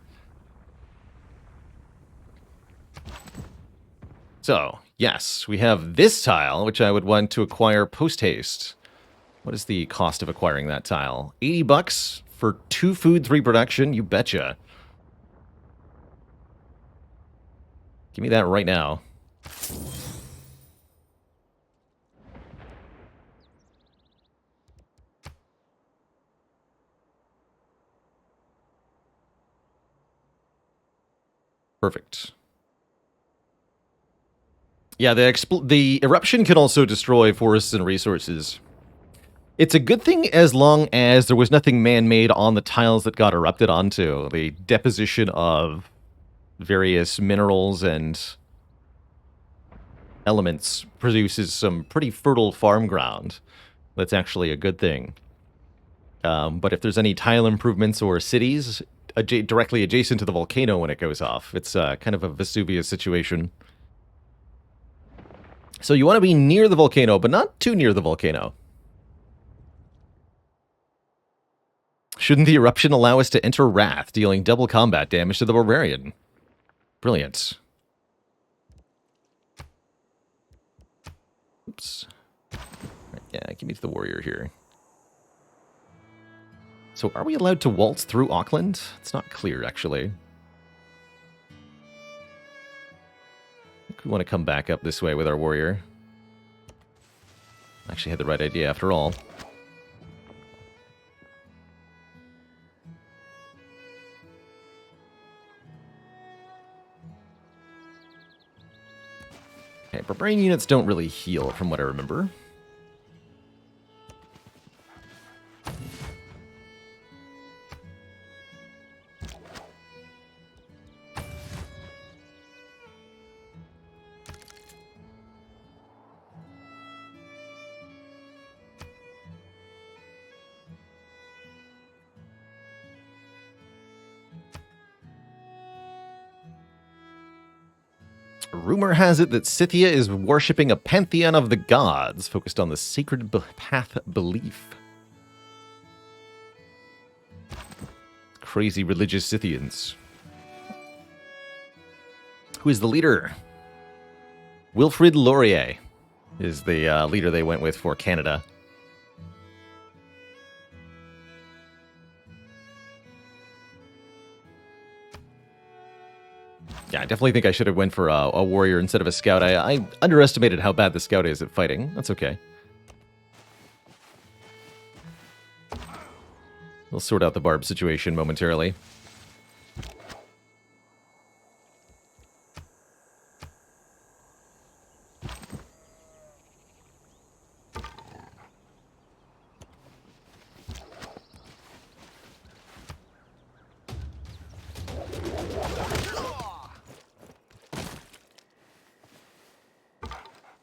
So, yes, we have this tile, which I would want to acquire post-haste. What is the cost of acquiring that tile? 80 bucks for 2 food, 3 production? You betcha. Give me that right now. Perfect. Yeah, the eruption can also destroy forests and resources. It's a good thing as long as there was nothing man-made on the tiles that got erupted onto. The deposition of various minerals and elements produces some pretty fertile farm ground. That's actually a good thing. But if there's any tile improvements or cities directly adjacent to the volcano when it goes off, it's kind of a Vesuvius situation. So you want to be near the volcano, but not too near the volcano. Shouldn't the eruption allow us to enter Wrath, dealing double combat damage to the Barbarian? Brilliant. Oops. Right, yeah, give me to the warrior here. So are we allowed to waltz through Auckland? It's not clear, actually. I think we want to come back up this way with our warrior. Actually had the right idea after all. Okay, barbarian units don't really heal from what I remember. Rumor has it that Scythia is worshipping a pantheon of the gods, focused on the sacred path belief. Crazy religious Scythians. Who is the leader? Wilfrid Laurier is the leader they went with for Canada. Yeah, I definitely think I should have went for a warrior instead of a scout. I underestimated how bad the scout is at fighting. That's okay. We'll sort out the barb situation momentarily.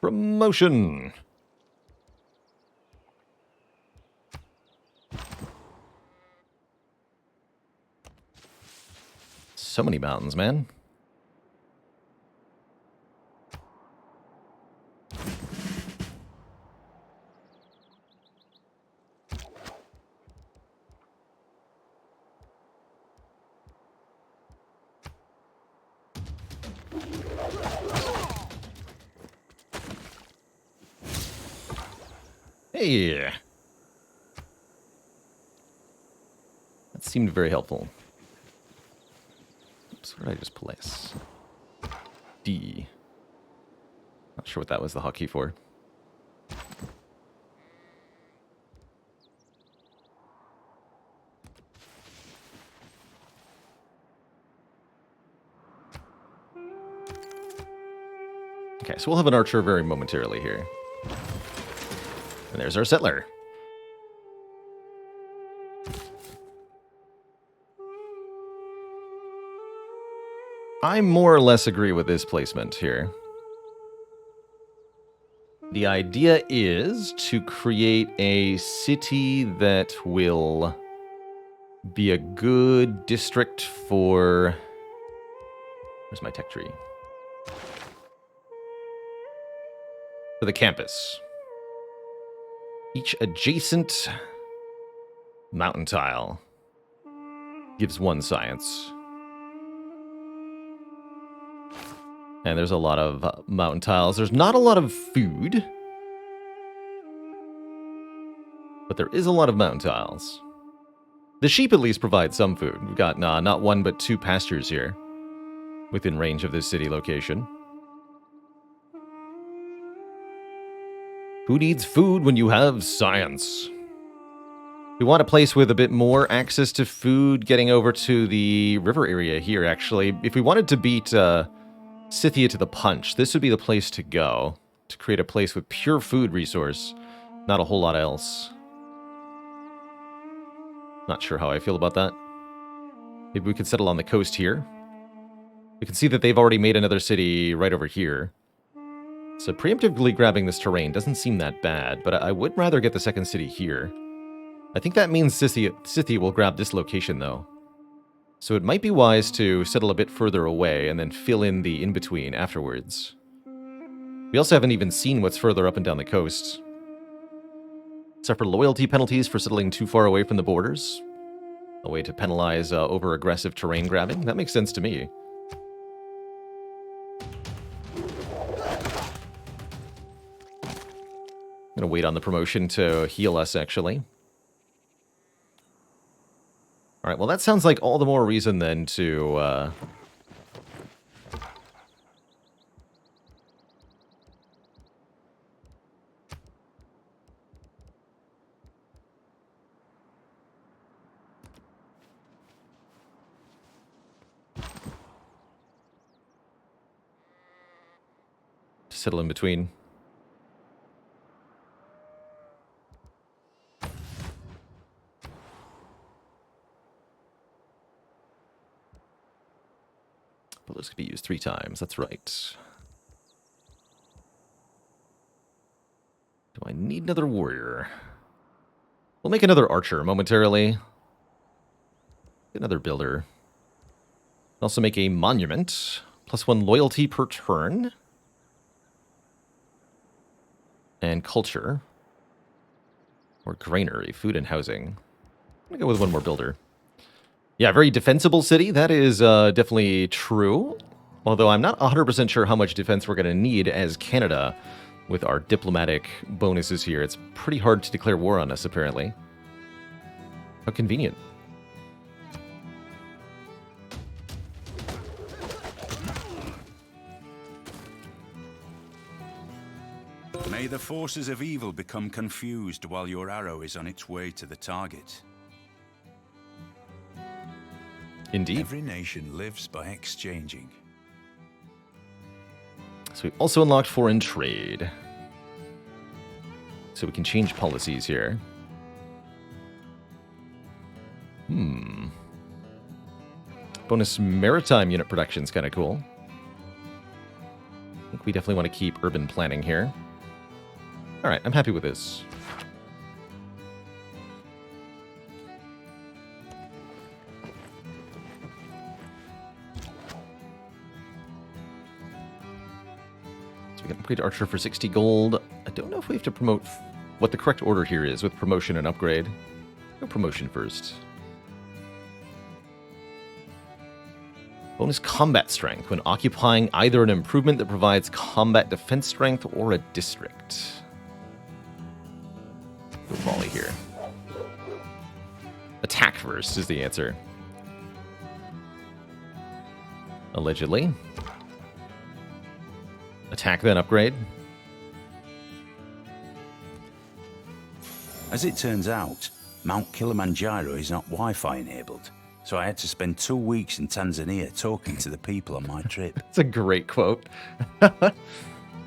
Promotion. So many mountains, man. Hey. That seemed very helpful. Oops, where did I just place? D. Not sure what that was the hotkey for. Okay, so we'll have an archer very momentarily here. And there's our settler. I more or less agree with this placement here. The idea is to create a city that will be a good district for... Where's my tech tree? For the campus. Each adjacent mountain tile gives 1 science. And there's a lot of mountain tiles. There's not a lot of food, but there is a lot of mountain tiles. The sheep at least provide some food. We've got not 1 but 2 pastures here within range of this city location. Who needs food when you have science? We want a place with a bit more access to food, getting over to the river area here, actually. If we wanted to beat Scythia to the punch, this would be the place to go. To create a place with pure food resource. Not a whole lot else. Not sure how I feel about that. Maybe we could settle on the coast here. We can see that they've already made another city right over here. So preemptively grabbing this terrain doesn't seem that bad, but I would rather get the second city here. I think that means Scythia will grab this location, though. So it might be wise to settle a bit further away and then fill in the in-between afterwards. We also haven't even seen what's further up and down the coast. Suffer loyalty penalties for settling too far away from the borders. A way to penalize over-aggressive terrain grabbing. That makes sense to me. I'm going to wait on the promotion to heal us, actually. Alright, well that sounds like all the more reason then to... to settle in between. Bullets could be used 3 times, that's right. Do I need another warrior? We'll make another archer momentarily. Another builder. Also make a monument. +1 loyalty per turn. And culture. Or granary, food and housing. I'm going to go with 1 more builder. Yeah, very defensible city. That is definitely true. Although I'm not 100% sure how much defense we're going to need as Canada with our diplomatic bonuses here. It's pretty hard to declare war on us, apparently. How convenient. May the forces of evil become confused while your arrow is on its way to the target. Indeed. Every nation lives by exchanging. So we've also unlocked foreign trade. So we can change policies here. Bonus maritime unit production is kind of cool. I think We definitely want to keep urban planning here. All right, I'm happy with this. So we can upgrade Archer for 60 gold. I don't know if we have to promote what the correct order here is with promotion and upgrade. Go promotion first. Bonus combat strength when occupying either an improvement that provides combat defense strength or a district. Go volley here. Attack first is the answer. Allegedly. Attack, then upgrade. As it turns out, Mount Kilimanjaro is not Wi-Fi enabled, so I had to spend 2 weeks in Tanzania talking to the people on my trip. It's a great quote.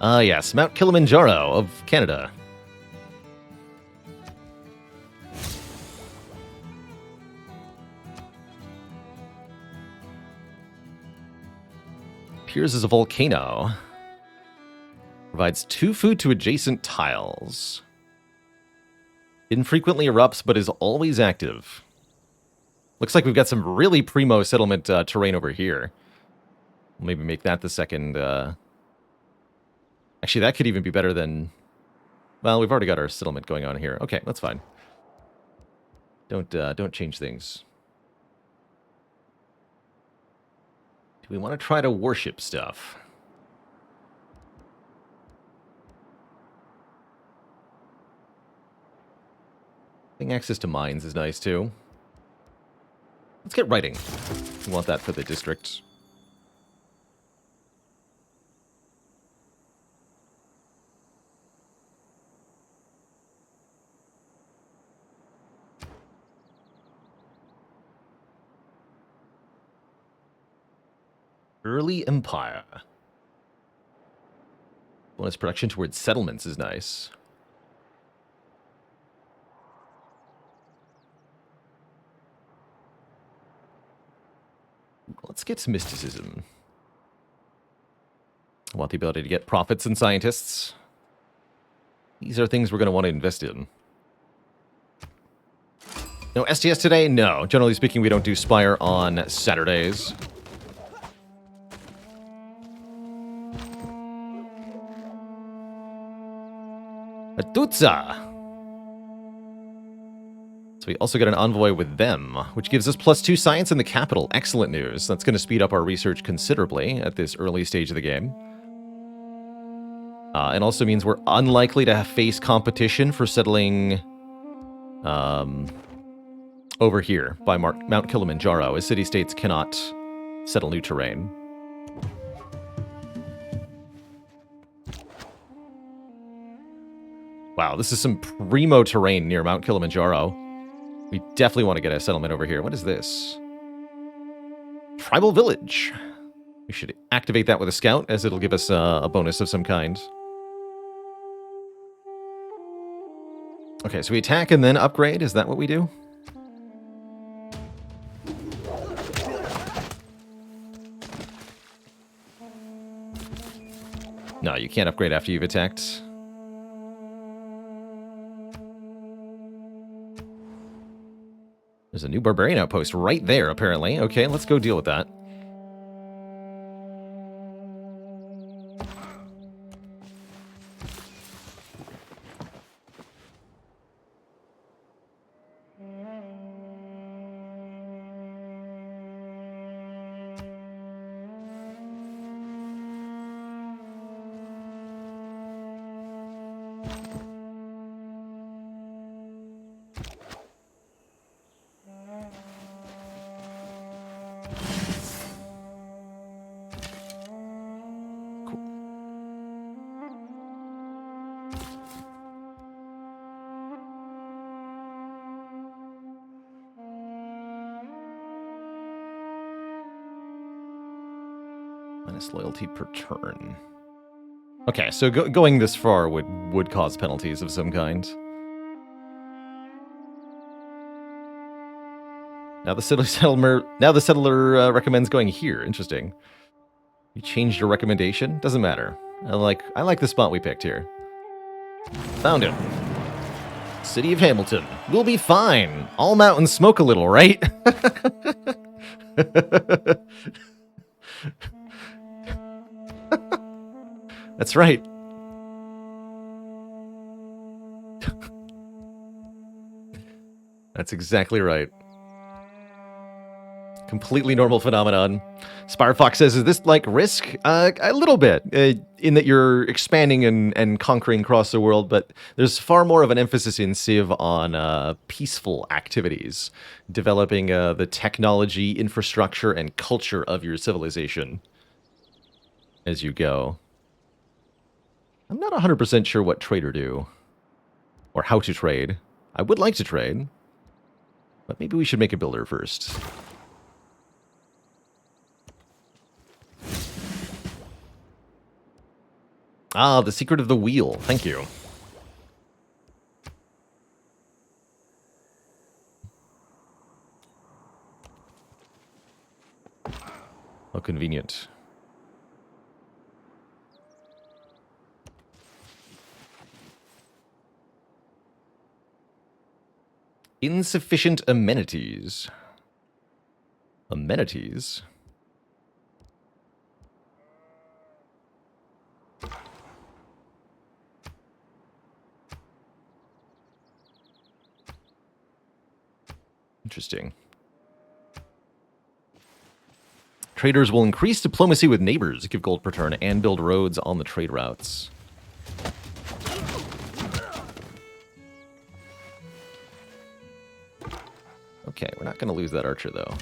Yes, Mount Kilimanjaro of Canada. Appears as a volcano. Provides 2 food to adjacent tiles. Infrequently erupts, but is always active. Looks like we've got some really primo settlement terrain over here. We'll maybe make that the second... Actually, that could even be better than... Well, we've already got our settlement going on here. Okay, that's fine. Don't change things. Do we want to try to worship stuff? Having access to mines is nice, too. Let's get writing. We want that for the district. Early Empire. Bonus production towards settlements is nice. Let's get some mysticism. I want the ability to get prophets and scientists. These are things we're going to want to invest in. No STS today? No. Generally speaking, we don't do Spire on Saturdays. Atutsa! So we also get an envoy with them, which gives us +2 science in the capital. Excellent news. That's going to speed up our research considerably at this early stage of the game. And also means we're unlikely to face competition for settling over here by Mount Kilimanjaro, as city-states cannot settle new terrain. Wow, this is some primo terrain near Mount Kilimanjaro. We definitely want to get a settlement over here. What is this? Tribal village. We should activate that with a scout, as it'll give us a bonus of some kind. Okay, so we attack and then upgrade. Is that what we do? No, you can't upgrade after you've attacked. There's a new barbarian outpost right there, apparently. Okay, let's go deal with that. Minus loyalty per turn. Okay, so going this far would cause penalties of some kind. Now the settler recommends going here. Interesting. You changed your recommendation? Doesn't matter. I like the spot we picked here. Found it. City of Hamilton. We'll be fine. All mountains smoke a little, right? That's right. That's exactly right. Completely normal phenomenon. Spirefox says, is this like Risk? A little bit, in that you're expanding and conquering across the world, but there's far more of an emphasis in Civ on peaceful activities, developing the technology, infrastructure, and culture of your civilization as you go. I'm not 100% sure what trader do, or how to trade. I would like to trade, but maybe we should make a builder first. Ah, the secret of the wheel. Thank you. How convenient. Insufficient amenities. Amenities? Interesting. Traders will increase diplomacy with neighbors, give gold per turn, and build roads on the trade routes. Okay, we're not going to lose that archer, though.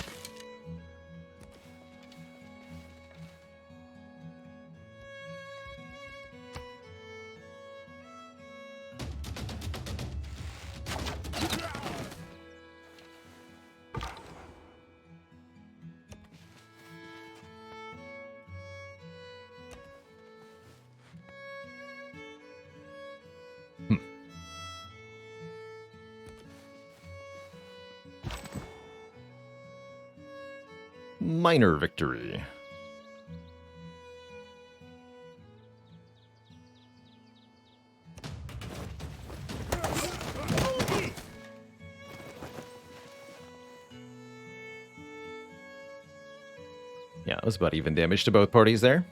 Minor victory. Yeah, it was about even damage to both parties there.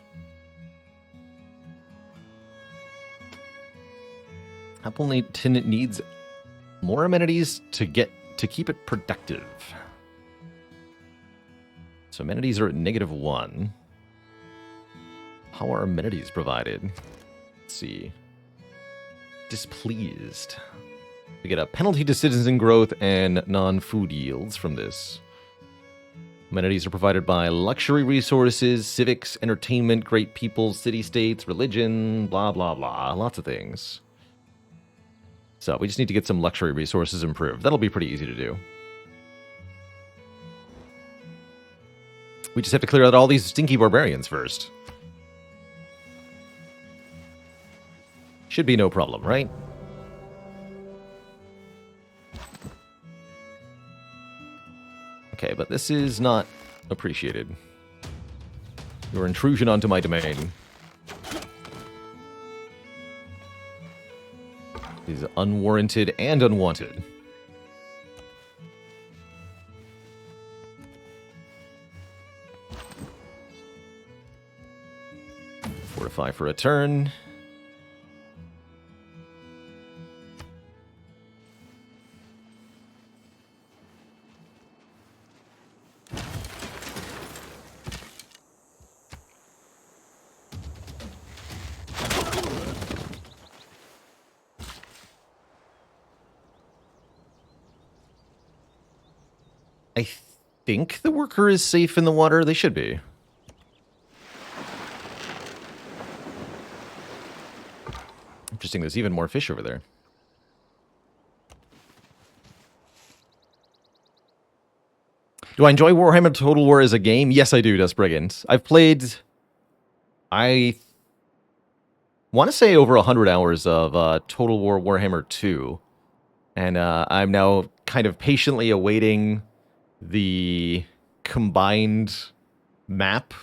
Appleton needs more amenities to keep it productive. So amenities are at -1. How are amenities provided? Let's see. Displeased. We get a penalty to citizen growth and non-food yields from this. Amenities are provided by luxury resources, civics, entertainment, great people, city-states, religion, blah, blah, blah. Lots of things. So we just need to get some luxury resources improved. That'll be pretty easy to do. We just have to clear out all these stinky barbarians first. Should be no problem, right? Okay, but this is not appreciated. Your intrusion onto my domain is unwarranted and unwanted. Fortify for a turn. I think the worker is safe in the water. They should be. Interesting, there's even more fish over there. Do I enjoy Warhammer Total War as a game? Yes, I do, Dust Brigand. I've played, I want to say, over 100 hours of Total War Warhammer 2. And I'm now kind of patiently awaiting the combined map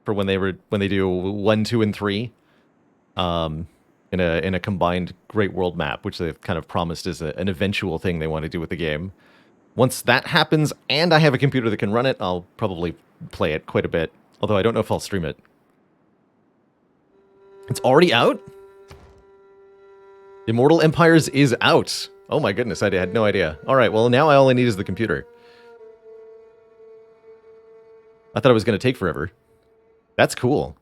for when they do 1, 2, and 3. in a combined Great World map, which they've kind of promised is an eventual thing they want to do with the game. Once that happens, and I have a computer that can run it, I'll probably play it quite a bit. Although I don't know if I'll stream it. It's already out? Immortal Empires is out. Oh my goodness, I had no idea. Alright, well now all I need is the computer. I thought it was going to take forever. That's cool.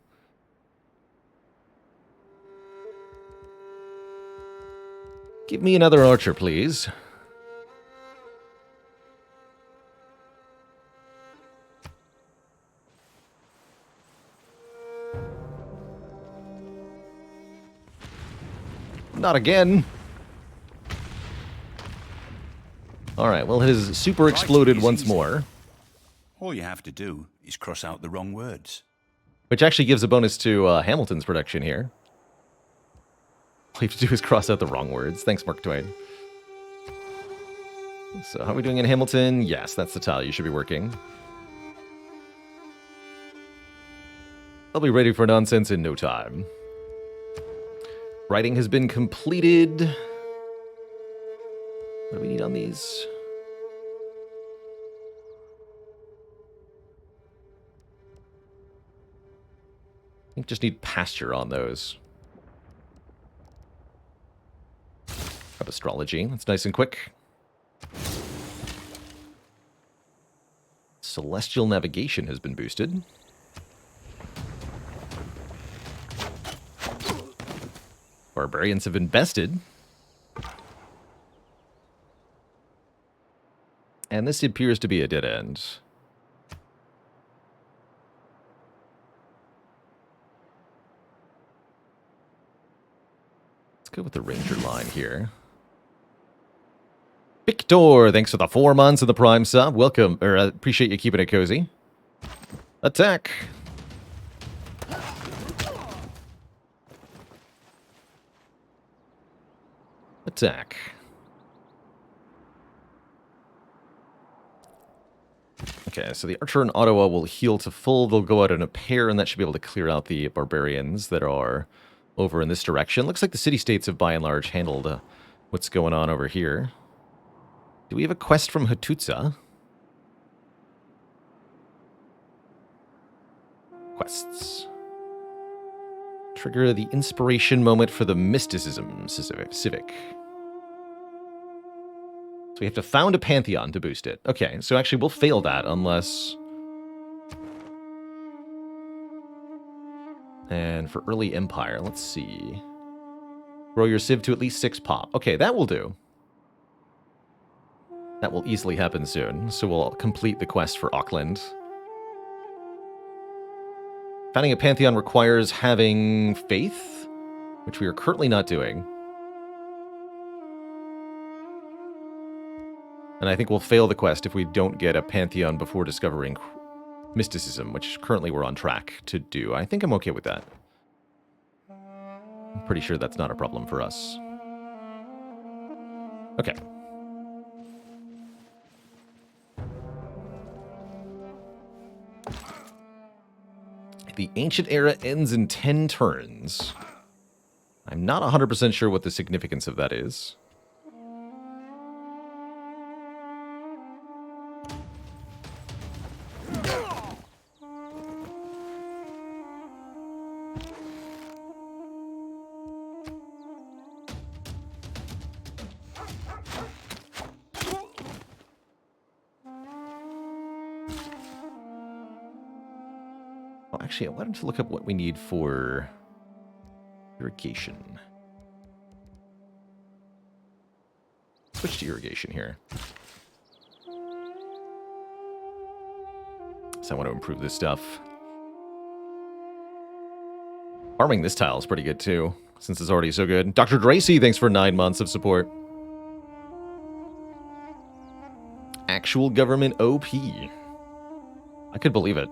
Give me another archer, please. Not again. Alright, well, his super exploded once more. All you have to do is cross out the wrong words. Which actually gives a bonus to Hamilton's production here. All you have to do is cross out the wrong words. Thanks, Mark Twain. So, how are we doing in Hamilton? Yes, that's the tile you should be working. I'll be ready for nonsense in no time. Writing has been completed. What do we need on these? I think just need pasture on those. Got astrology. That's nice and quick. Celestial navigation has been boosted. Barbarians have invested. And this appears to be a dead end. Let's go with the ranger line here. Victor, thanks for the 4 months of the Prime sub. Welcome, or appreciate you keeping it cozy. Attack. Attack. Okay, so the archer in Ottawa will heal to full. They'll go out in a pair, and that should be able to clear out the barbarians that are over in this direction. Looks like the city-states have by and large handled what's going on over here. Do we have a quest from Hattusa? Quests. Trigger the inspiration moment for the mysticism civic. So we have to found a pantheon to boost it. Okay, so actually we'll fail that unless... And for early empire, let's see. Grow your civ to at least 6 pop. Okay, that will do. That will easily happen soon, so we'll complete the quest for Auckland. Founding a pantheon requires having faith, which we are currently not doing. And I think we'll fail the quest if we don't get a pantheon before discovering mysticism, which currently we're on track to do. I think I'm okay with that. I'm pretty sure that's not a problem for us. Okay. The Ancient Era ends in 10 turns. I'm not 100% sure what the significance of that is. Actually, I wanted to look up what we need for irrigation. Switch to irrigation here. So I want to improve this stuff. Farming this tile is pretty good too, since it's already so good. Dr. Dracy, thanks for 9 months of support. Actual government OP. I could believe it.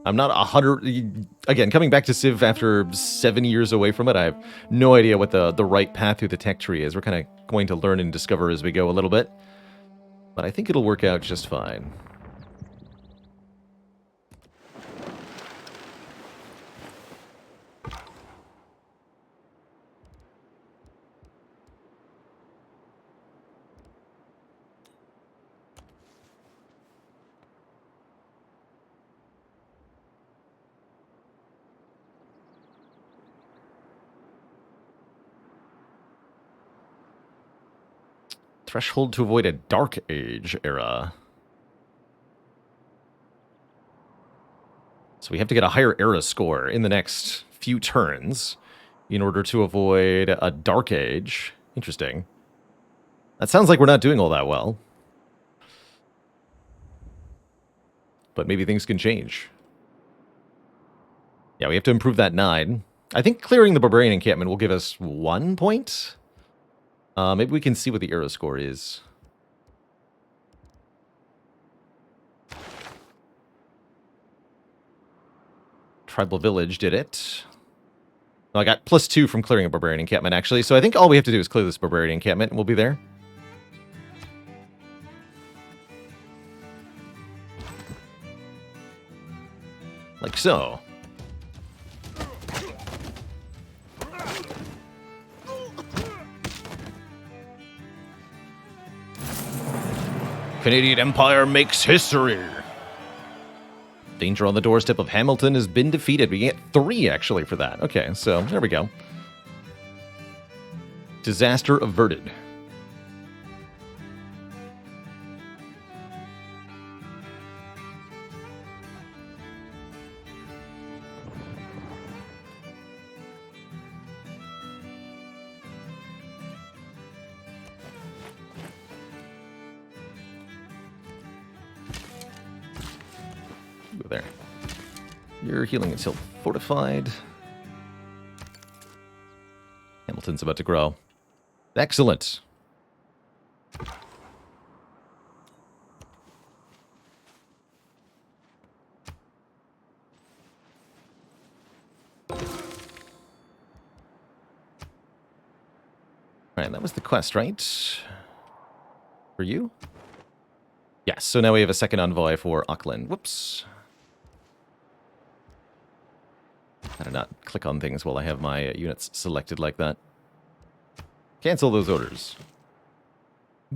I'm not 100... Again, coming back to Civ after 7 years away from it, I have no idea what the right path through the tech tree is. We're kind of going to learn and discover as we go a little bit. But I think it'll work out just fine. Threshold to avoid a Dark Age era. So we have to get a higher era score in the next few turns in order to avoid a Dark Age. Interesting. That sounds like we're not doing all that well. But maybe things can change. Yeah, we have to improve that 9. I think clearing the Barbarian encampment will give us 1 point. Maybe we can see what the era score is. Tribal Village did it. Oh, I got +2 from clearing a Barbarian encampment, actually. So I think all we have to do is clear this Barbarian encampment, and we'll be there. Like so. Canadian Empire makes history. Danger on the doorstep of Hamilton has been defeated. We get 3, actually, for that. Okay, so there we go. Disaster averted. Go there. Your healing is still fortified. Hamilton's about to grow. Excellent. Alright, that was the quest, right? For you? Yes, so now we have a second envoy for Auckland. Whoops. How to not click on things while I have my units selected like that. Cancel those orders.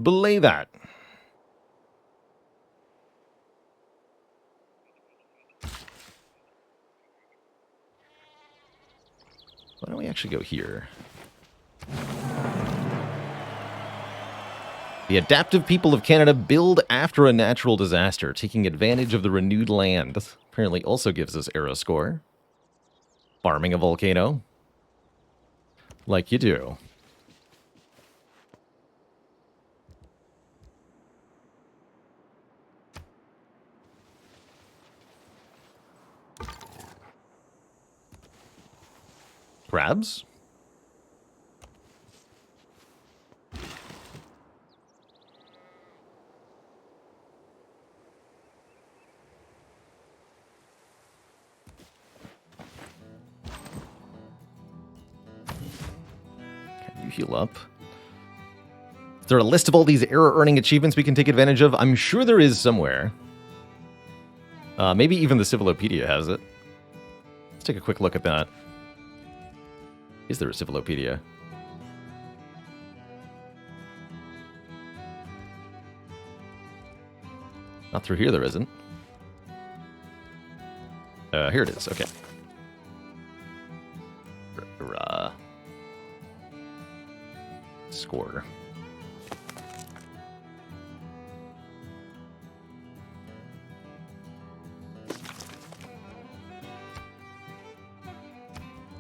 Belay that. Why don't we actually go here? The adaptive people of Canada build after a natural disaster, taking advantage of the renewed land. This apparently also gives us arrow score. Farming a volcano. Like you do. Crabs? Can you heal up? Is there a list of all these error-earning achievements we can take advantage of? I'm sure there is somewhere. Maybe even the Civilopedia has it. Let's take a quick look at that. Is there a Civilopedia? Not through here, there isn't. Here it is, okay. Score.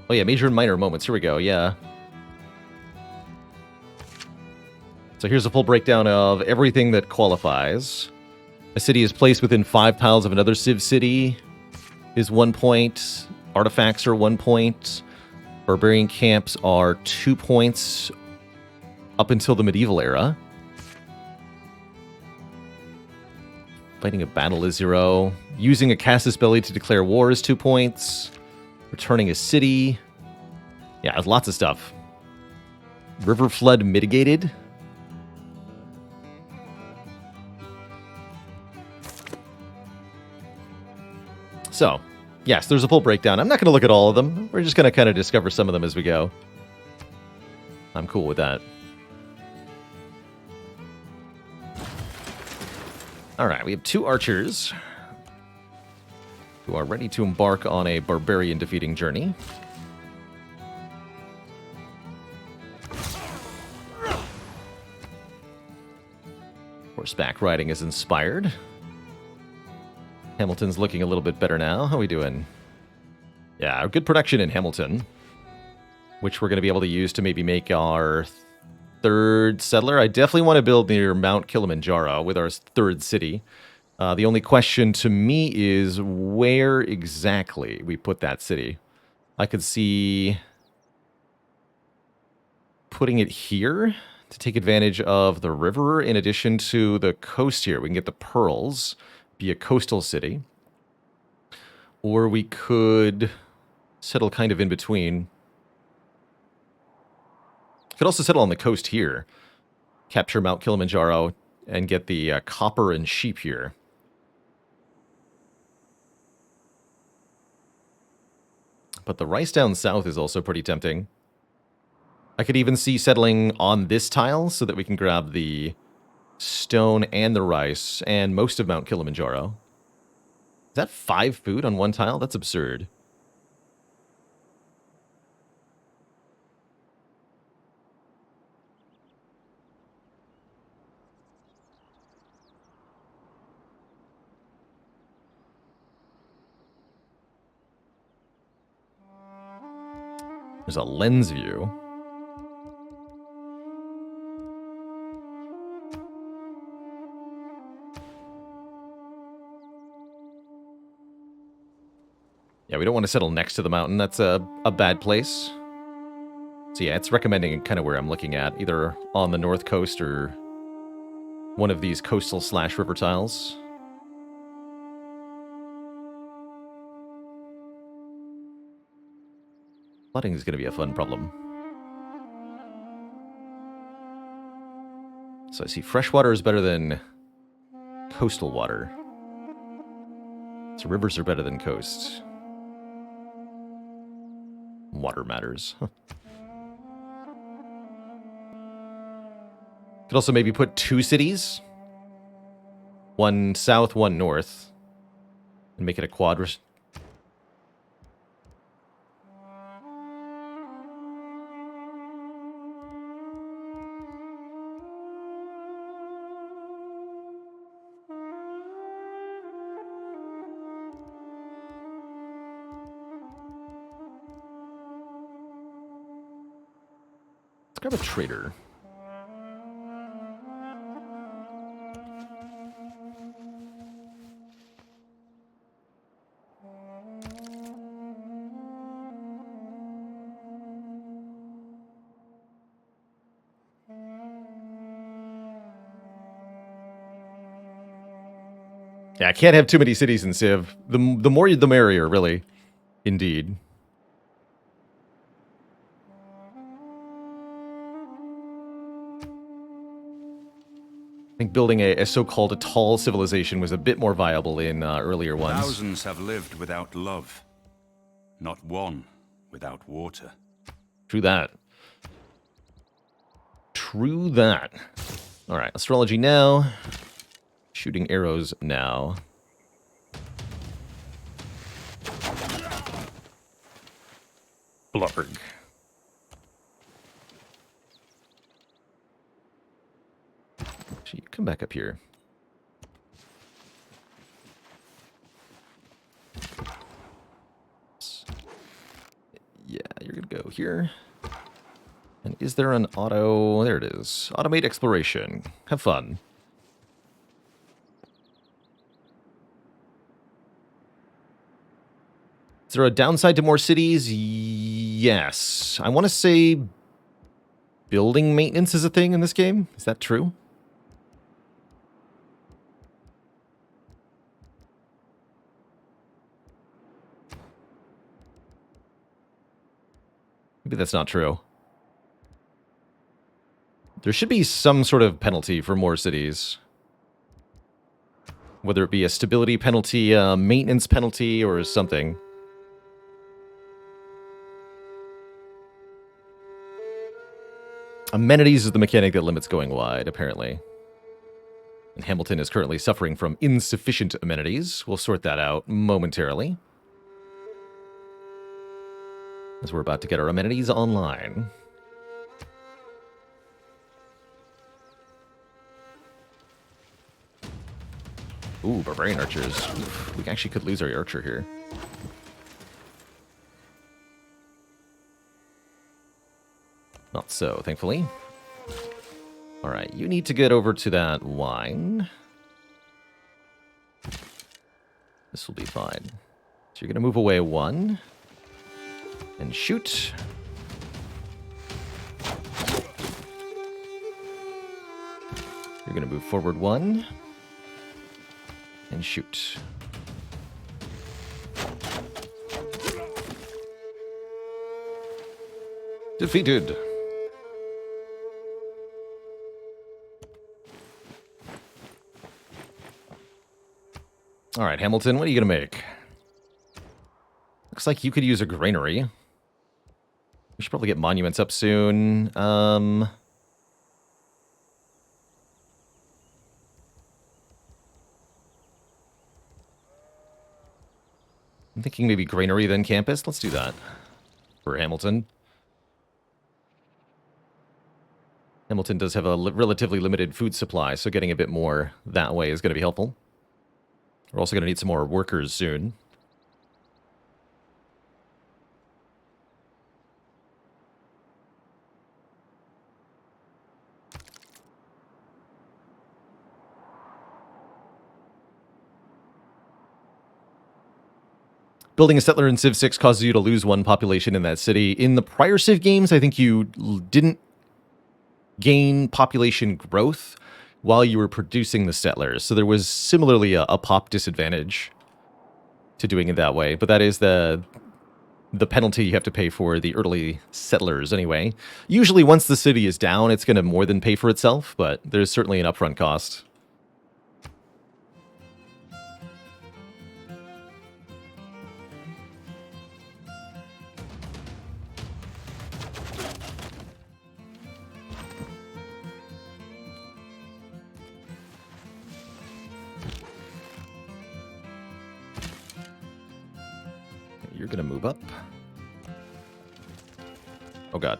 Oh yeah, major and minor moments. Here we go, yeah. So here's a full breakdown of everything that qualifies. A city is placed within 5 tiles of another Civ city is 1 point. Artifacts are 1 point. Barbarian camps are 2 points up until the medieval era. Fighting a battle is 0. Using a Casus Belli to declare war is 2 points. Returning a city. Yeah, there's lots of stuff. River flood mitigated. So, yes, there's a full breakdown. I'm not going to look at all of them. We're just going to kind of discover some of them as we go. I'm cool with that. All right, we have 2 archers who are ready to embark on a barbarian defeating journey. Horseback riding is inspired. Hamilton's looking a little bit better now. How are we doing? Yeah, good production in Hamilton, which we're going to be able to use to maybe make our third settler. I definitely want to build near Mount Kilimanjaro with our third city. The only question to me is where exactly we put that city. I could see putting it here to take advantage of the river in addition to the coast here. We can get the pearls, be a coastal city. Or we could settle kind of in between. Could also settle on the coast here. Capture Mount Kilimanjaro and get the copper and sheep here. But the rice down south is also pretty tempting. I could even see settling on this tile so that we can grab the stone and the rice and most of Mount Kilimanjaro. Is that 5 food on one tile? That's absurd. There's a lens view. Yeah, we don't want to settle next to the mountain. That's a bad place. So yeah, it's recommending kind of where I'm looking at, either on the north coast or one of these coastal / river tiles. Flooding is going to be a fun problem. So I see freshwater is better than coastal water. So rivers are better than coasts. Water matters. Huh. Could also maybe put 2 cities. One south, one north. And make it a quad. Let's grab a trader. Yeah, I can't have too many cities in Civ. The more the merrier, really. Indeed. I think building a so-called tall civilization was a bit more viable in earlier ones. Thousands have lived without love. Not one without water. True that. True that. All right, astrology now. Shooting arrows now. Blarg. Actually, come back up here. Yeah, you're gonna go here. And is there an auto? There it is. Automate exploration. Have fun. Is there a downside to more cities? Yes. I want to say building maintenance is a thing in this game. Is that true? Maybe that's not true. There should be some sort of penalty for more cities. Whether it be a stability penalty, a maintenance penalty, or something. Amenities is the mechanic that limits going wide, apparently. And Hamilton is currently suffering from insufficient amenities. We'll sort that out momentarily. As we're about to get our amenities online. Ooh, barbarian archers. Oof, we actually could lose our archer here. Not so, thankfully. Alright, you need to get over to that line. This will be fine. So you're going to move away 1. And shoot. You're going to move forward 1. And shoot. Defeated. All right, Hamilton, what are you going to make? Looks like you could use a granary. We should probably get monuments up soon. I'm thinking maybe granary, then campus. Let's do that for Hamilton. Hamilton does have a relatively limited food supply, so getting a bit more that way is going to be helpful. We're also going to need some more workers soon. Building a settler in Civ 6 causes you to lose 1 population in that city. In the prior Civ games, I think you didn't gain population growth while you were producing the settlers. So there was similarly a pop disadvantage to doing it that way. But that is the penalty you have to pay for the early settlers anyway. Usually once the city is down, it's going to more than pay for itself, but there's certainly an upfront cost. You're going to move up. Oh god.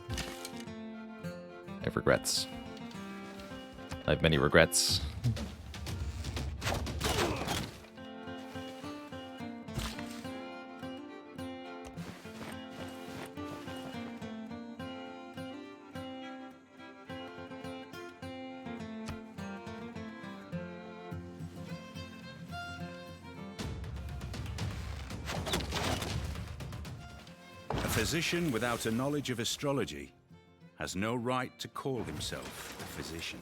I have regrets. I have many regrets. A physician without a knowledge of astrology has no right to call himself a physician.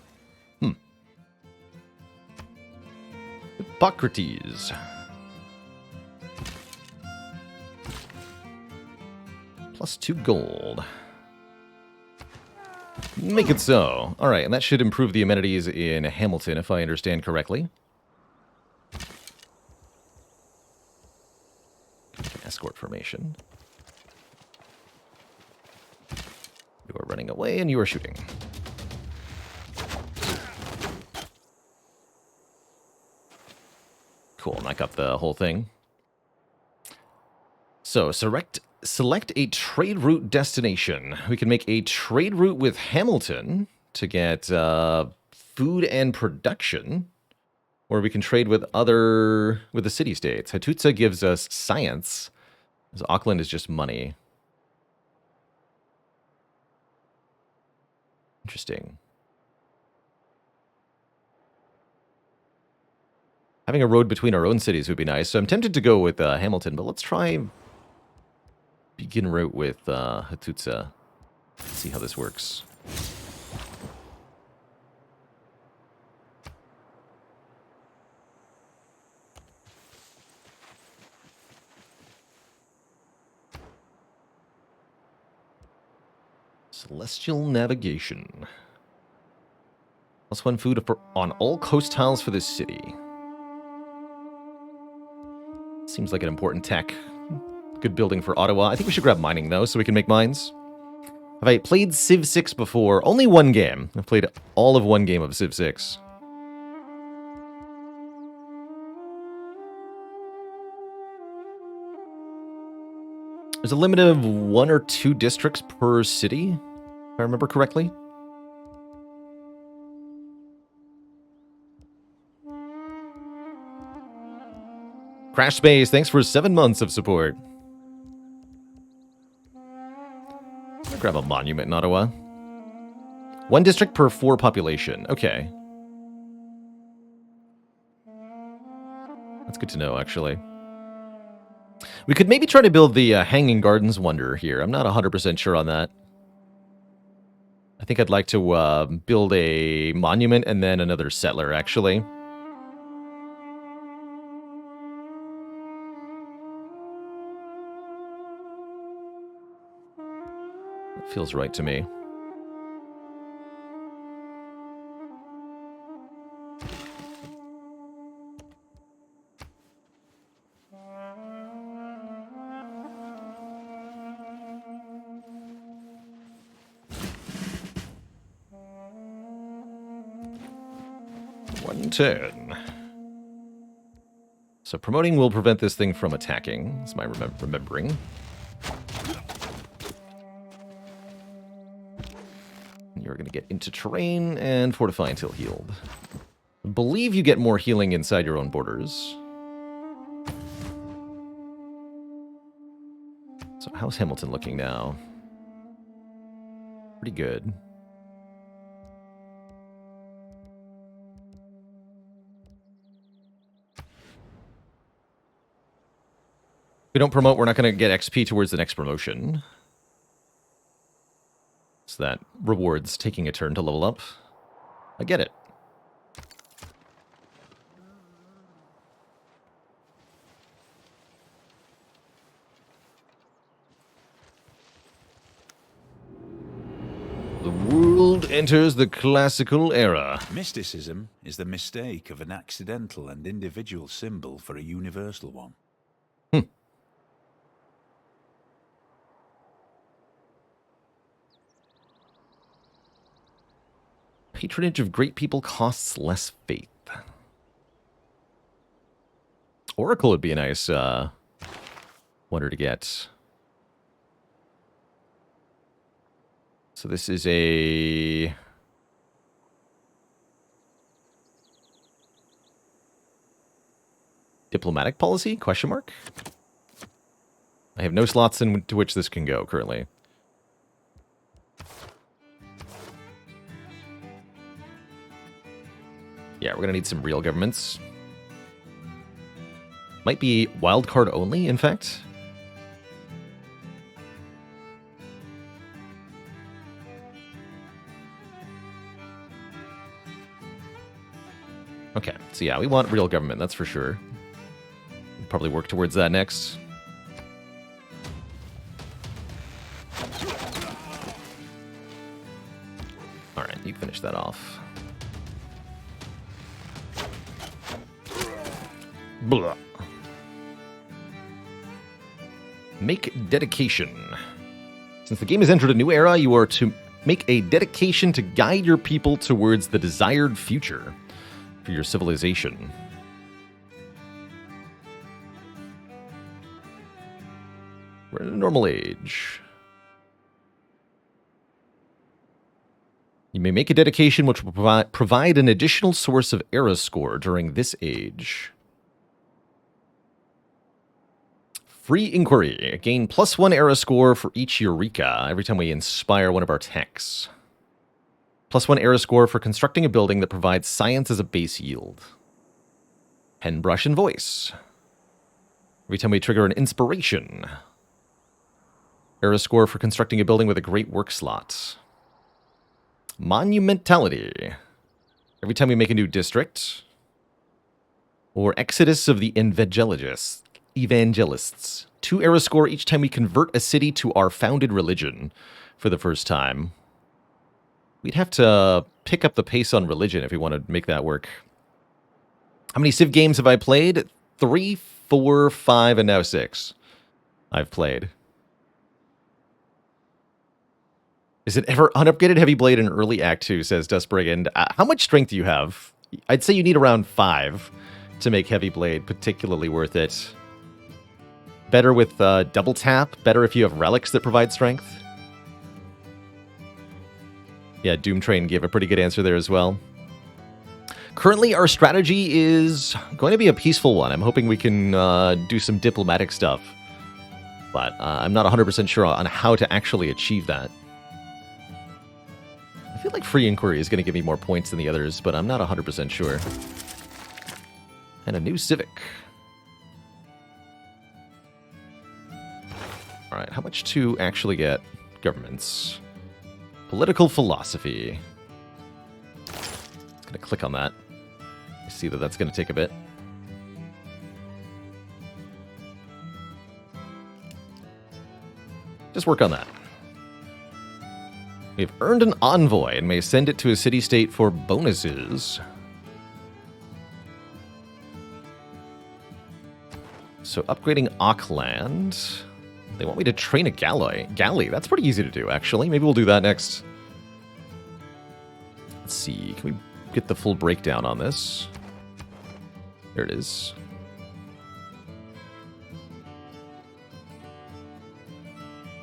Hippocrates. +2 gold. Make it so. Alright, and that should improve the amenities in Hamilton, if I understand correctly. Escort formation. You are running away and you are shooting. Cool, knock up the whole thing. So, select a trade route destination. We can make a trade route with Hamilton to get food and production. Or we can trade with the city-states. Hattusa gives us science. Because Auckland is just money. Interesting. Having a road between our own cities would be nice. So I'm tempted to go with Hamilton, but let's try begin route with Hattusa. See how this works. Celestial Navigation. +1 food on all coast tiles for this city. Seems like an important tech. Good building for Ottawa. I think we should grab mining, though, so we can make mines. Have I played Civ 6 before? Only one game. I've played all of one game of Civ 6. There's a limit of 1 or 2 districts per city, if I remember correctly. Crash Space, thanks for 7 months of support. I'll grab a monument in Ottawa. 1 district per 4 population. Okay. That's good to know, actually. We could maybe try to build the Hanging Gardens Wonder here. I'm not 100% sure on that. I think I'd like to build a monument and then another settler, actually. That feels right to me. Turn. So promoting will prevent this thing from attacking, is my remembering. You're going to get into terrain and fortify until healed. I believe you get more healing inside your own borders. So how's Hamilton looking now? Pretty good. If we don't promote, we're not going to get XP towards the next promotion. So that rewards taking a turn to level up. I get it. The world enters the classical era. Mysticism is the mistake of an accidental and individual symbol for a universal one. Patronage of great people costs less faith. Oracle would be a nice wonder to get. So this is a... diplomatic policy? Question mark? I have no slots into which this can go currently. Yeah, we're going to need some real governments. Might be wildcard only, in fact. Okay, so yeah, we want real government, that's for sure. We'll probably work towards that next. Alright, you finish that off. Blah. Make dedication. Since the game has entered a new era, you are to make a dedication to guide your people towards the desired future for your civilization. We're in a normal age. You may make a dedication which will provide an additional source of era score during this age. Free Inquiry. Gain +1 era score for each Eureka every time we inspire one of our techs. +1 era score for constructing a building that provides science as a base yield. Pen, brush, and voice. Every time we trigger an inspiration. Era score for constructing a building with a great work slot. Monumentality. Every time we make a new district. Or Exodus of the Evangelists. 2 era score each time we convert a city to our founded religion for the first time. We'd have to pick up the pace on religion if we want to make that work. How many Civ games have I played? 3, 4, 5, and now 6. I've played. Is it ever unupgraded Heavy Blade in early Act 2, says Dust Brigand. How much strength do you have? I'd say you need around 5 to make Heavy Blade particularly worth it. Better with double tap. Better if you have relics that provide strength. Yeah, Doom Train gave a pretty good answer there as well. Currently, our strategy is going to be a peaceful one. I'm hoping we can do some diplomatic stuff. But I'm not 100% sure on how to actually achieve that. I feel like Free Inquiry is going to give me more points than the others, but I'm not 100% sure. And a new Civic. Alright, how much to actually get governments? Political philosophy. Just going to click on that. I see that that's going to take a bit. Just work on that. We have earned an envoy and may send it to a city-state for bonuses. So upgrading Auckland. They want me to train a galley. That's pretty easy to do, actually. Maybe we'll do that next. Let's see. Can we get the full breakdown on this? There it is.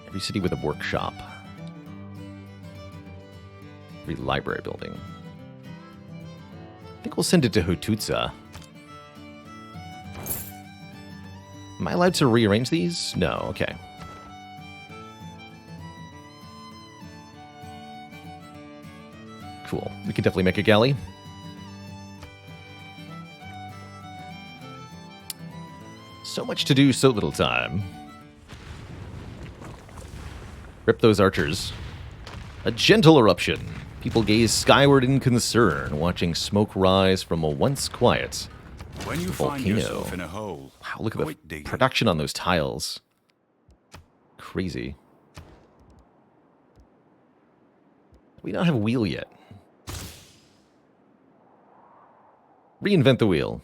Every city with a workshop. Every library building. I think we'll send it to Hotutsa. Am I allowed to rearrange these? No, okay. Cool. We can definitely make a galley. So much to do, so little time. Rip those archers. A gentle eruption. People gaze skyward in concern, watching smoke rise from a once quiet When you volcano. find yourself in a hole, Wow, look at go the it digging. production on those tiles. Crazy. We don't have a wheel yet. Reinvent the wheel.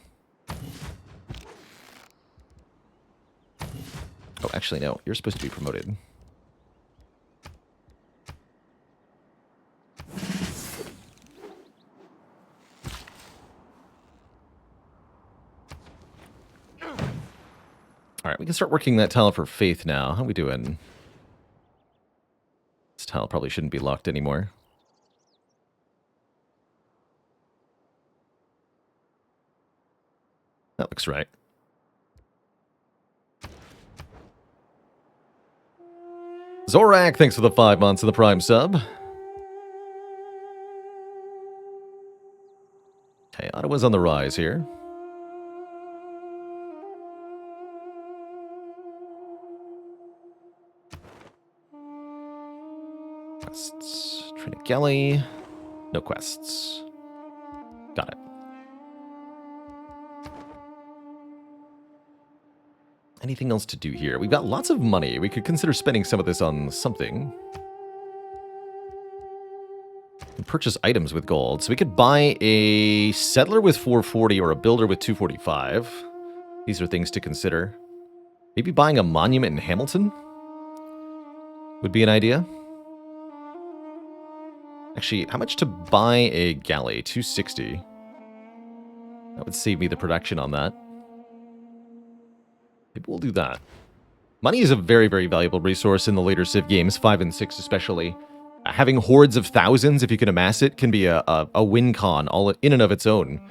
Oh, actually, no. You're supposed to be promoted. All right, we can start working that tile for faith now. How are we doing? This tile probably shouldn't be locked anymore. That looks right. Zorak, thanks for the 5 months of the Prime sub. Okay, Ottawa's on the rise here. Quests. Trinigeli. No quests. Got it. Anything else to do here? We've got lots of money. We could consider spending some of this on something. And purchase items with gold. So we could buy a settler with 440 or a builder with 245. These are things to consider. Maybe buying a monument in Hamilton would be an idea. Actually, how much to buy a galley? 260. That would save me the production on that. Maybe we'll do that. Money is a very, very valuable resource in the later Civ games, 5 and 6 especially. Having hordes of thousands, if you can amass it, can be a win con all in and of its own,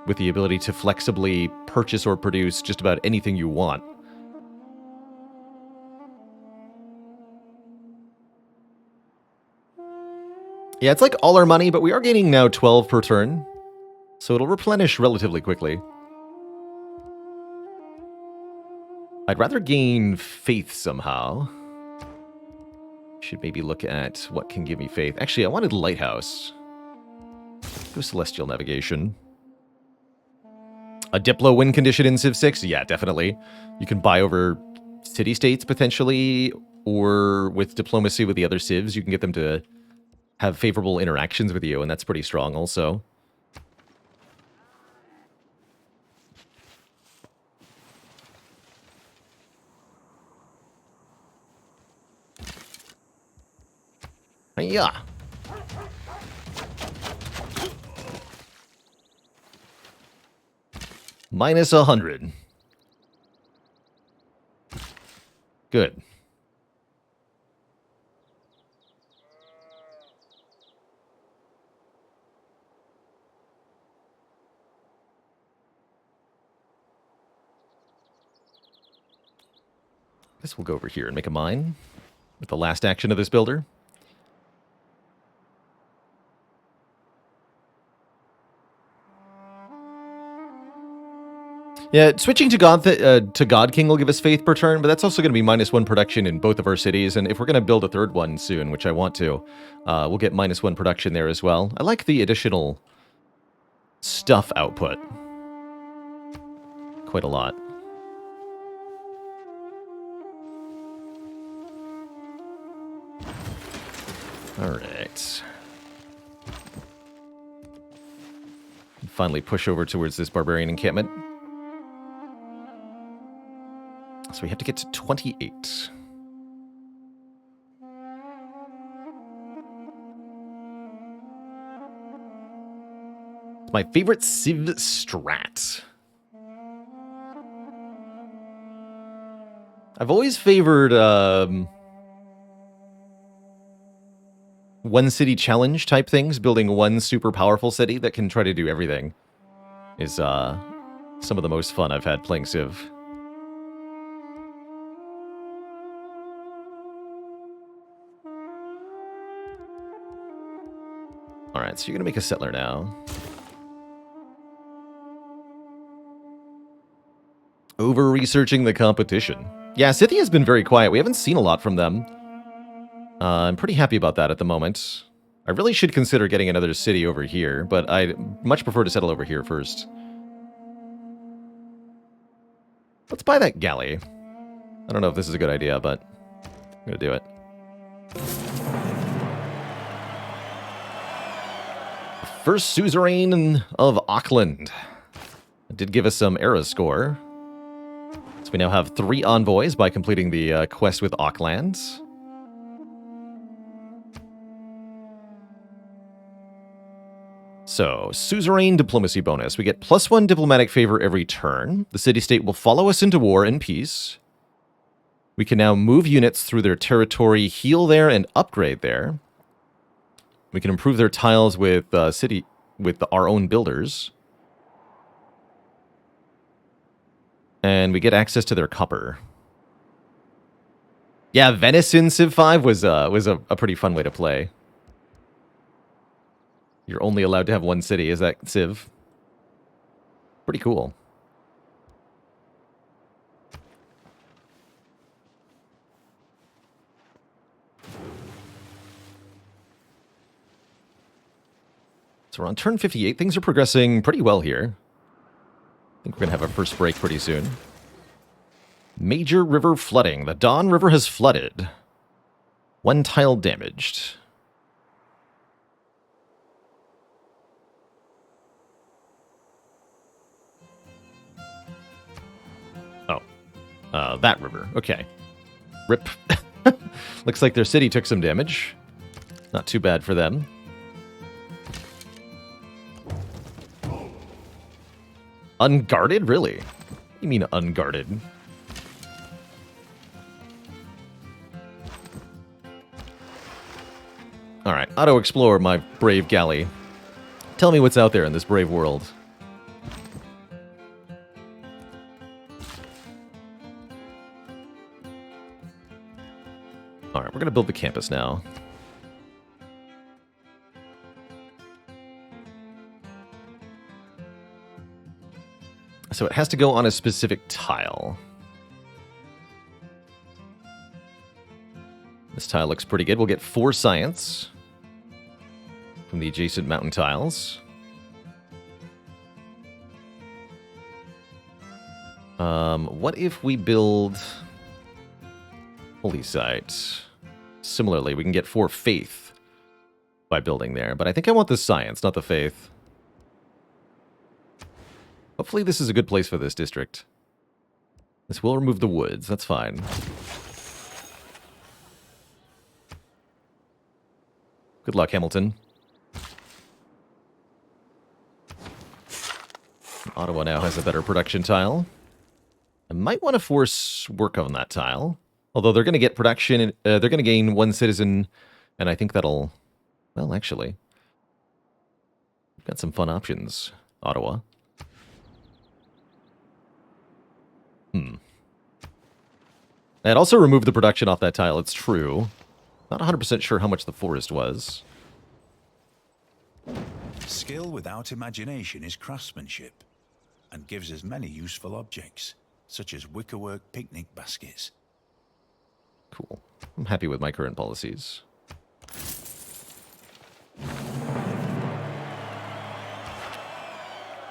with the ability to flexibly purchase or produce just about anything you want. Yeah, it's like all our money, but we are gaining now 12 per turn, so it'll replenish relatively quickly. I'd rather gain faith somehow. Should maybe look at what can give me faith. Actually, I wanted Lighthouse. Go Celestial Navigation. A Diplo win condition in Civ 6? Yeah, definitely. You can buy over city-states, potentially, or with diplomacy with the other Civs, you can get them to have favorable interactions with you, and that's pretty strong also. Yeah. Minus 100. Good. guess we'll go over here and make a mine with the last action of this builder. Yeah, switching to God King will give us faith per turn, but that's also going to be -1 production in both of our cities. And if we're going to build a third one soon, which I want to, we'll get -1 production there as well. I like the additional stuff output quite a lot. All right. Finally push over towards this barbarian encampment. So we have to get to 28. It's my favorite Civ strat. I've always favored one city challenge type things. Building one super powerful city that can try to do everything is some of the most fun I've had playing Civ. Alright, so you're going to make a settler now. Over-researching the competition. Yeah, Scythia's been very quiet. We haven't seen a lot from them. I'm pretty happy about that at the moment. I really should consider getting another city over here, but I'd much prefer to settle over here first. Let's buy that galley. I don't know if this is a good idea, but I'm going to do it. First suzerain of Auckland. It did give us some era score. So we now have 3 envoys by completing the quest with Auckland. So, suzerain diplomacy bonus. We get +1 diplomatic favor every turn. The city-state will follow us into war and peace. We can now move units through their territory, heal there, and upgrade there. We can improve their tiles with our own builders. And we get access to their copper. Yeah, Venice in Civ 5 was a pretty fun way to play. You're only allowed to have one city. Is that Civ? Pretty cool. So we're on turn 58. Things are progressing pretty well here. I think we're going to have our first break pretty soon. Major river flooding. The Don River has flooded. 1 tile damaged. That river. Okay. Rip. Looks like their city took some damage. Not too bad for them. Unguarded? Really? What do you mean unguarded? Alright, auto-explore my brave galley. Tell me what's out there in this brave world. Alright, we're going to build the campus now. So it has to go on a specific tile. This tile looks pretty good. We'll get 4 science from the adjacent mountain tiles. What if we build Holy Site? Similarly, we can get 4 faith by building there, but I think I want the science, not the faith. Hopefully this is a good place for this district. This will remove the woods, that's fine. Good luck, Hamilton. Ottawa now has a better production tile. I might want to force work on that tile. Although they're going to get production, they're going to gain 1 citizen, and I think that'll... Well, actually. We've got some fun options, Ottawa. It also removed the production off that tile, it's true. Not 100% sure how much the forest was. Skill without imagination is craftsmanship, and gives us many useful objects, such as wickerwork picnic baskets. Cool. I'm happy with my current policies.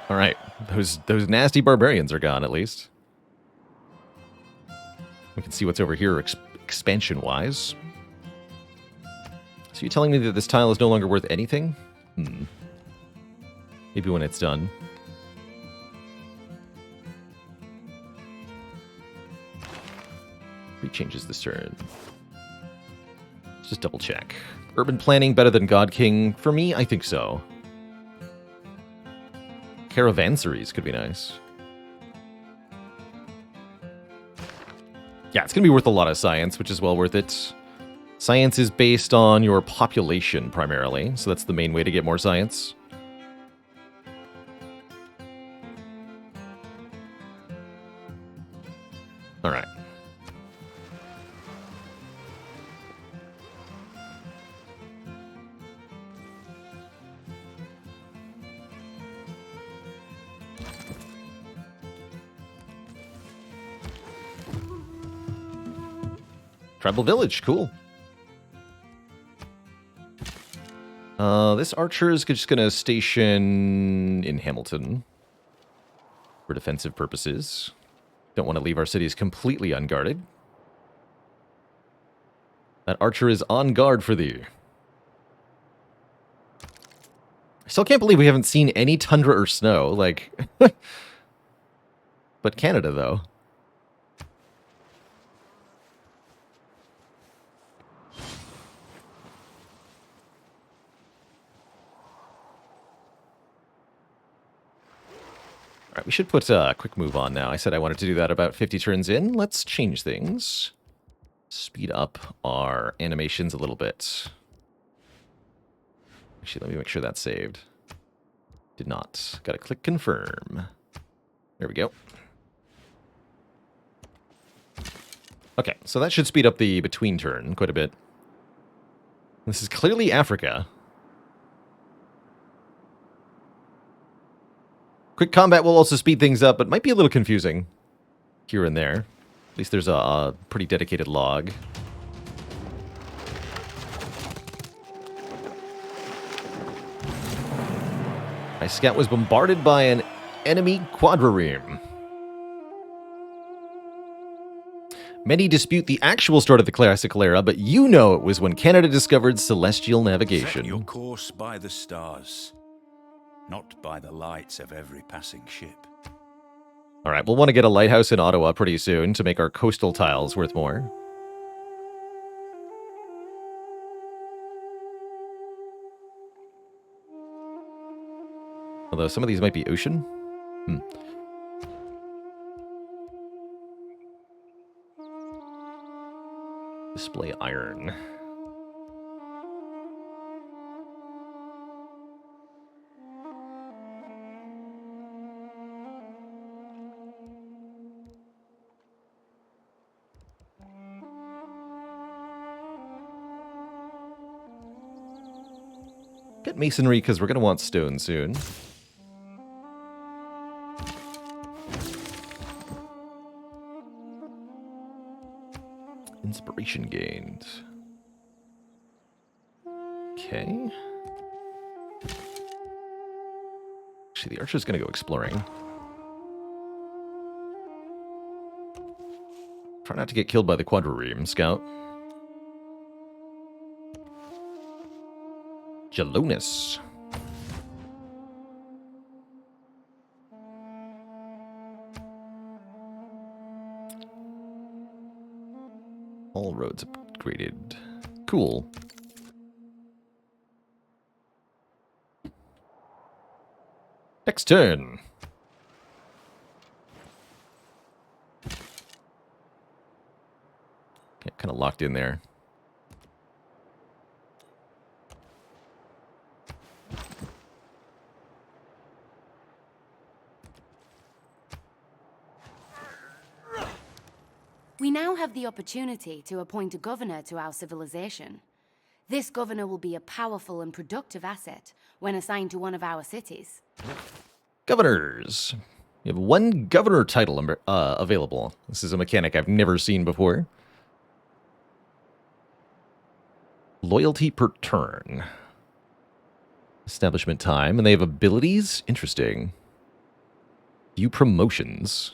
All right, those nasty barbarians are gone at least. We can see what's over here expansion-wise. So you're telling me that this tile is no longer worth anything? Maybe when it's done. Changes this turn. Let's just double check. Urban planning better than God King? For me, I think so. Caravanseries could be nice. Yeah, it's going to be worth a lot of science, which is well worth it. Science is based on your population primarily, so that's the main way to get more science. All right. Tribal village, cool. This archer is just going to station in Hamilton for defensive purposes. Don't want to leave our cities completely unguarded. That archer is on guard for thee. I still can't believe we haven't seen any tundra or snow, like... But Canada, though. Alright, we should put a quick move on now. I said I wanted to do that about 50 turns in. Let's change things. Speed up our animations a little bit. Actually, let me make sure that's saved. Did not. Gotta click confirm. There we go. Okay, so that should speed up the between turn quite a bit. This is clearly Africa. Quick combat will also speed things up, but might be a little confusing here and there. At least there's a pretty dedicated log. My scout was bombarded by an enemy quadrireme. Many dispute the actual start of the classical era, but you know it was when Canada discovered celestial navigation. Set your course by the stars, not by the lights of every passing ship. All right, we'll want to get a lighthouse in Ottawa pretty soon to make our coastal tiles worth more. Although some of these might be ocean. Display iron. Get masonry because we're going to want stone soon. Inspiration gained. Okay. Actually, the archer's going to go exploring. Try not to get killed by the quadrireme, scout. Jalonis. All roads upgraded. Cool. Next turn. Okay, kind of locked in there. We now have the opportunity to appoint a governor to our civilization. This governor will be a powerful and productive asset when assigned to one of our cities. Governors. You have one governor title available. This is a mechanic I've never seen before. Loyalty per turn. Establishment time. And they have abilities? Interesting. View promotions.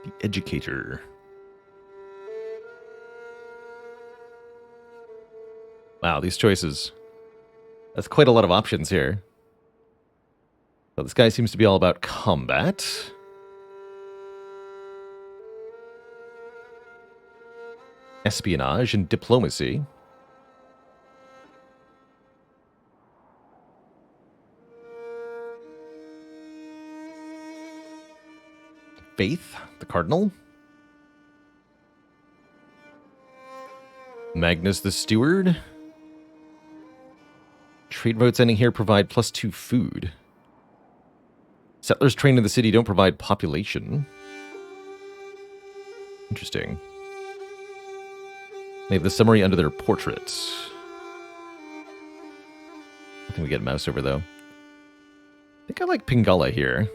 The educator. Wow, these choices. That's quite a lot of options here. So this guy seems to be all about combat. Espionage and diplomacy. Faith, the cardinal. Magnus the steward. Trade votes ending here provide +2 food. Settlers trained in the city don't provide population. Interesting. They have the summary under their portraits. I think we get a mouse over, though. I think I like Pingala here.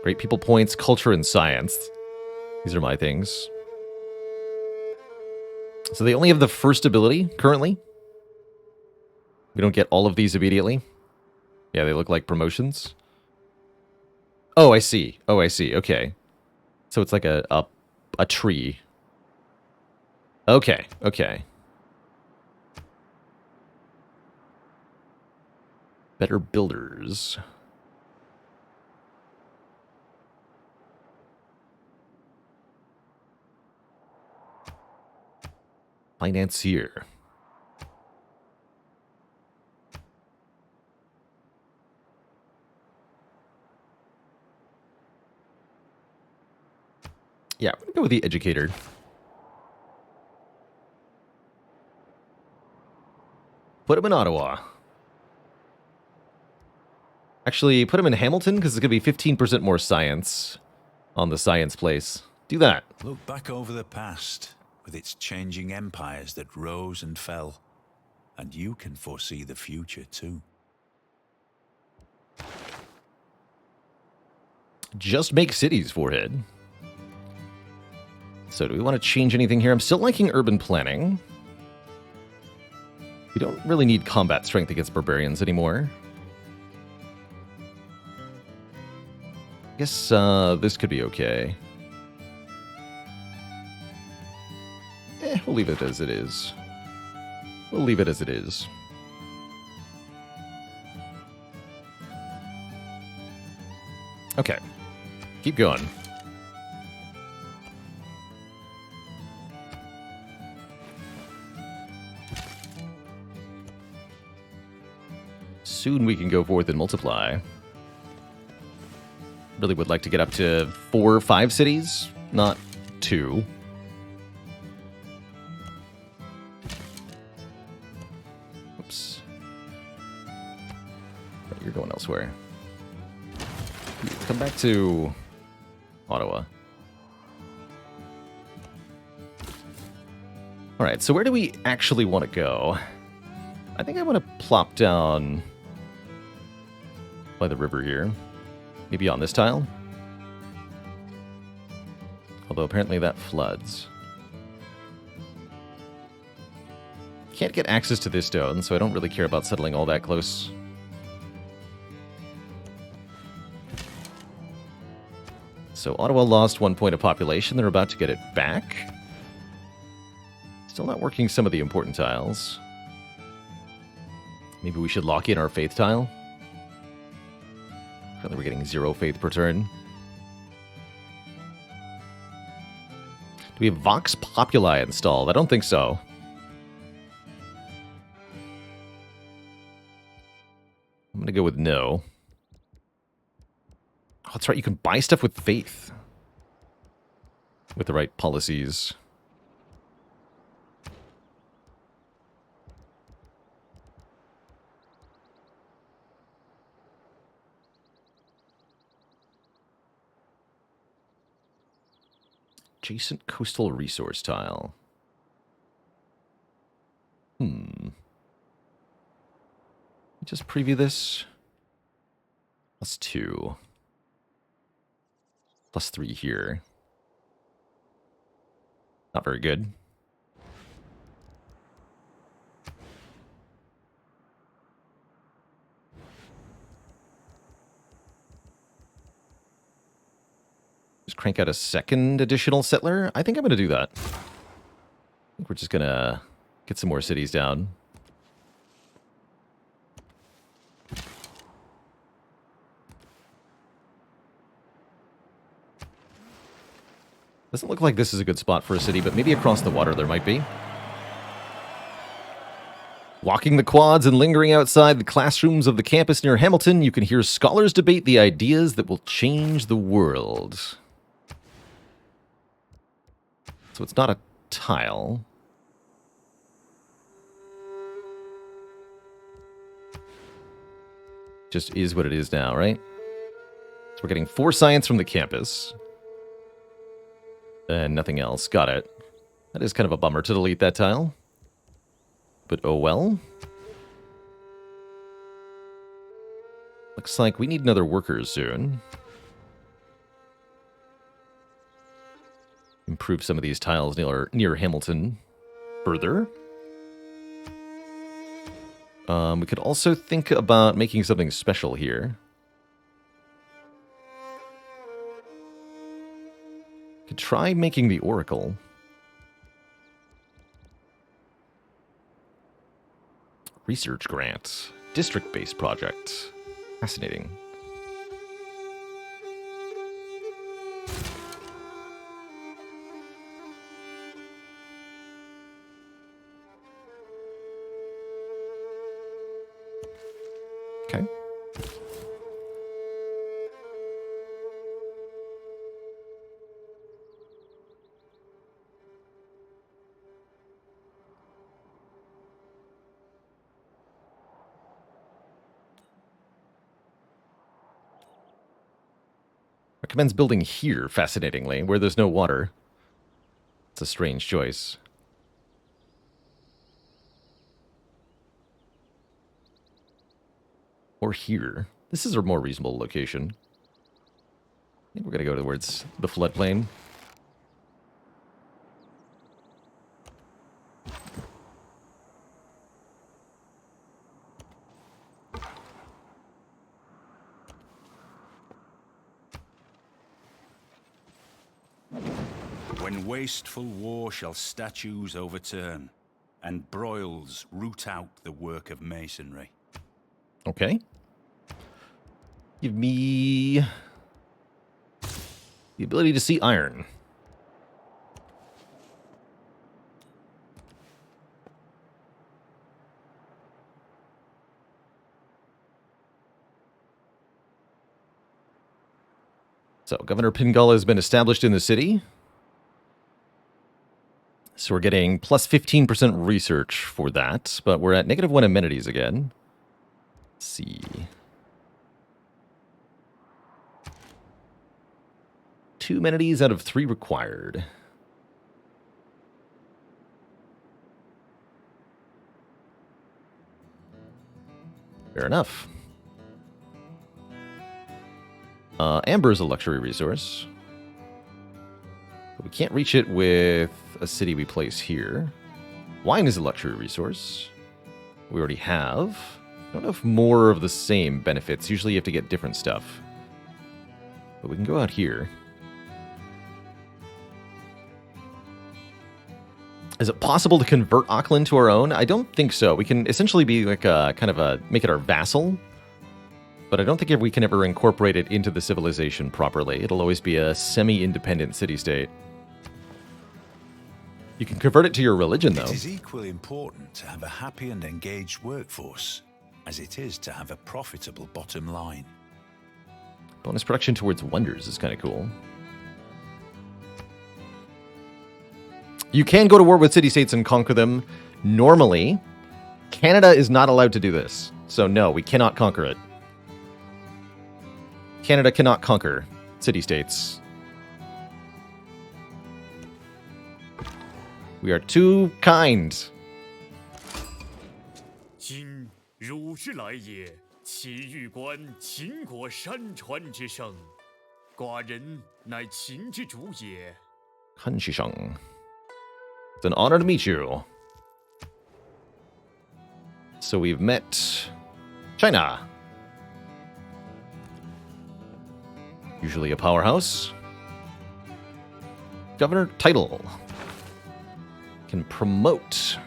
Great people points, culture, and science. These are my things. So they only have the first ability currently. We don't get all of these immediately. Yeah, they look like promotions. Oh, I see. Oh, I see. Okay. So it's like a tree. Okay, okay. Better builders. Financier. Yeah, I'm gonna go with the educator. Put him in Ottawa. Actually, put him in Hamilton, because it's going to be 15% more science on the science place. Do that. Look back over the past, with its changing empires that rose and fell. And you can foresee the future, too. Just make cities, forehead. So do we want to change anything here? I'm still liking urban planning. We don't really need combat strength against barbarians anymore. I guess this could be okay. We'll leave it as it is. We'll leave it as it is. Okay. Keep going. Soon we can go forth and multiply. Really would like to get up to 4 or 5 cities, not 2. Oops. Right, you're going elsewhere. Come back to Ottawa. Alright, so where do we actually want to go? I think I want to plop down by the river here. Maybe on this tile? Although apparently that floods. Can't get access to this stone, so I don't really care about settling all that close. So Ottawa lost 1 point of population. They're about to get it back. Still not working some of the important tiles. Maybe we should lock in our faith tile. Apparently we're getting 0 faith per turn. Do we have Vox Populi installed? I don't think so. I'm going to go with no. Oh, that's right. You can buy stuff with faith. With the right policies. Adjacent coastal resource tile. Just preview this. +2. +3 here. Not very good. Just crank out a second additional settler. I think I'm going to do that. I think we're just going to get some more cities down. Doesn't look like this is a good spot for a city, but maybe across the water there might be. Walking the quads and lingering outside the classrooms of the campus near Hamilton, you can hear scholars debate the ideas that will change the world. So it's not a tile. Just is what it is now, right? So we're getting 4 science from the campus. And nothing else. Got it. That is kind of a bummer to delete that tile. But oh well. Looks like we need another worker soon. Improve some of these tiles near Hamilton further. We could also think about making something special here. Could try making the Oracle. Research grant. District-based project. Fascinating. Okay. Recommends building here, fascinatingly, where there's no water. It's a strange choice. Or here. This is a more reasonable location. I think we're going to go towards the floodplain. When wasteful war shall statues overturn, and broils root out the work of masonry. Okay. Give me the ability to see iron. So, Governor Pingala has been established in the city. So we're getting plus 15% research for that, but we're at -1 amenities again. Let's see. 2 amenities out of 3 required. Fair enough. Amber is a luxury resource. But we can't reach it with a city we place here. Wine is a luxury resource. We already have. I don't know if more of the same benefits. Usually you have to get different stuff. But we can go out here. Is it possible to convert Auckland to our own? I don't think so. We can essentially be like a kind of a make it our vassal. But I don't think we can ever incorporate it into the civilization properly. It'll always be a semi-independent city-state. You can convert it to your religion, though. It is equally important to have a happy and engaged workforce as it is to have a profitable bottom line. Bonus production towards wonders is kind of cool. You can go to war with city-states and conquer them. Normally, Canada is not allowed to do this. So no, we cannot conquer it. Canada cannot conquer city-states. We are too kind. 今汝之来也，其欲观秦国山川之盛。寡人乃秦之主也。 Hanshishang. It's an honor to meet you. So we've met China. Usually a powerhouse. Governor title. Can promote.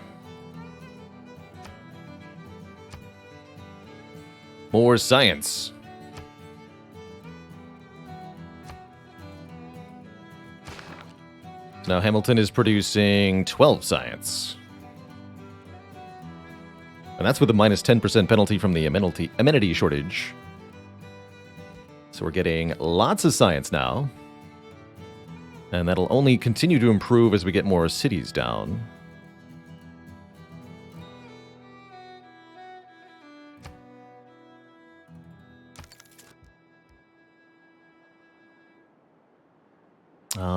More science. Now Hamilton is producing 12 science. And that's with a minus 10% penalty from the amenity shortage. So we're getting lots of science now. And that'll only continue to improve as we get more cities down.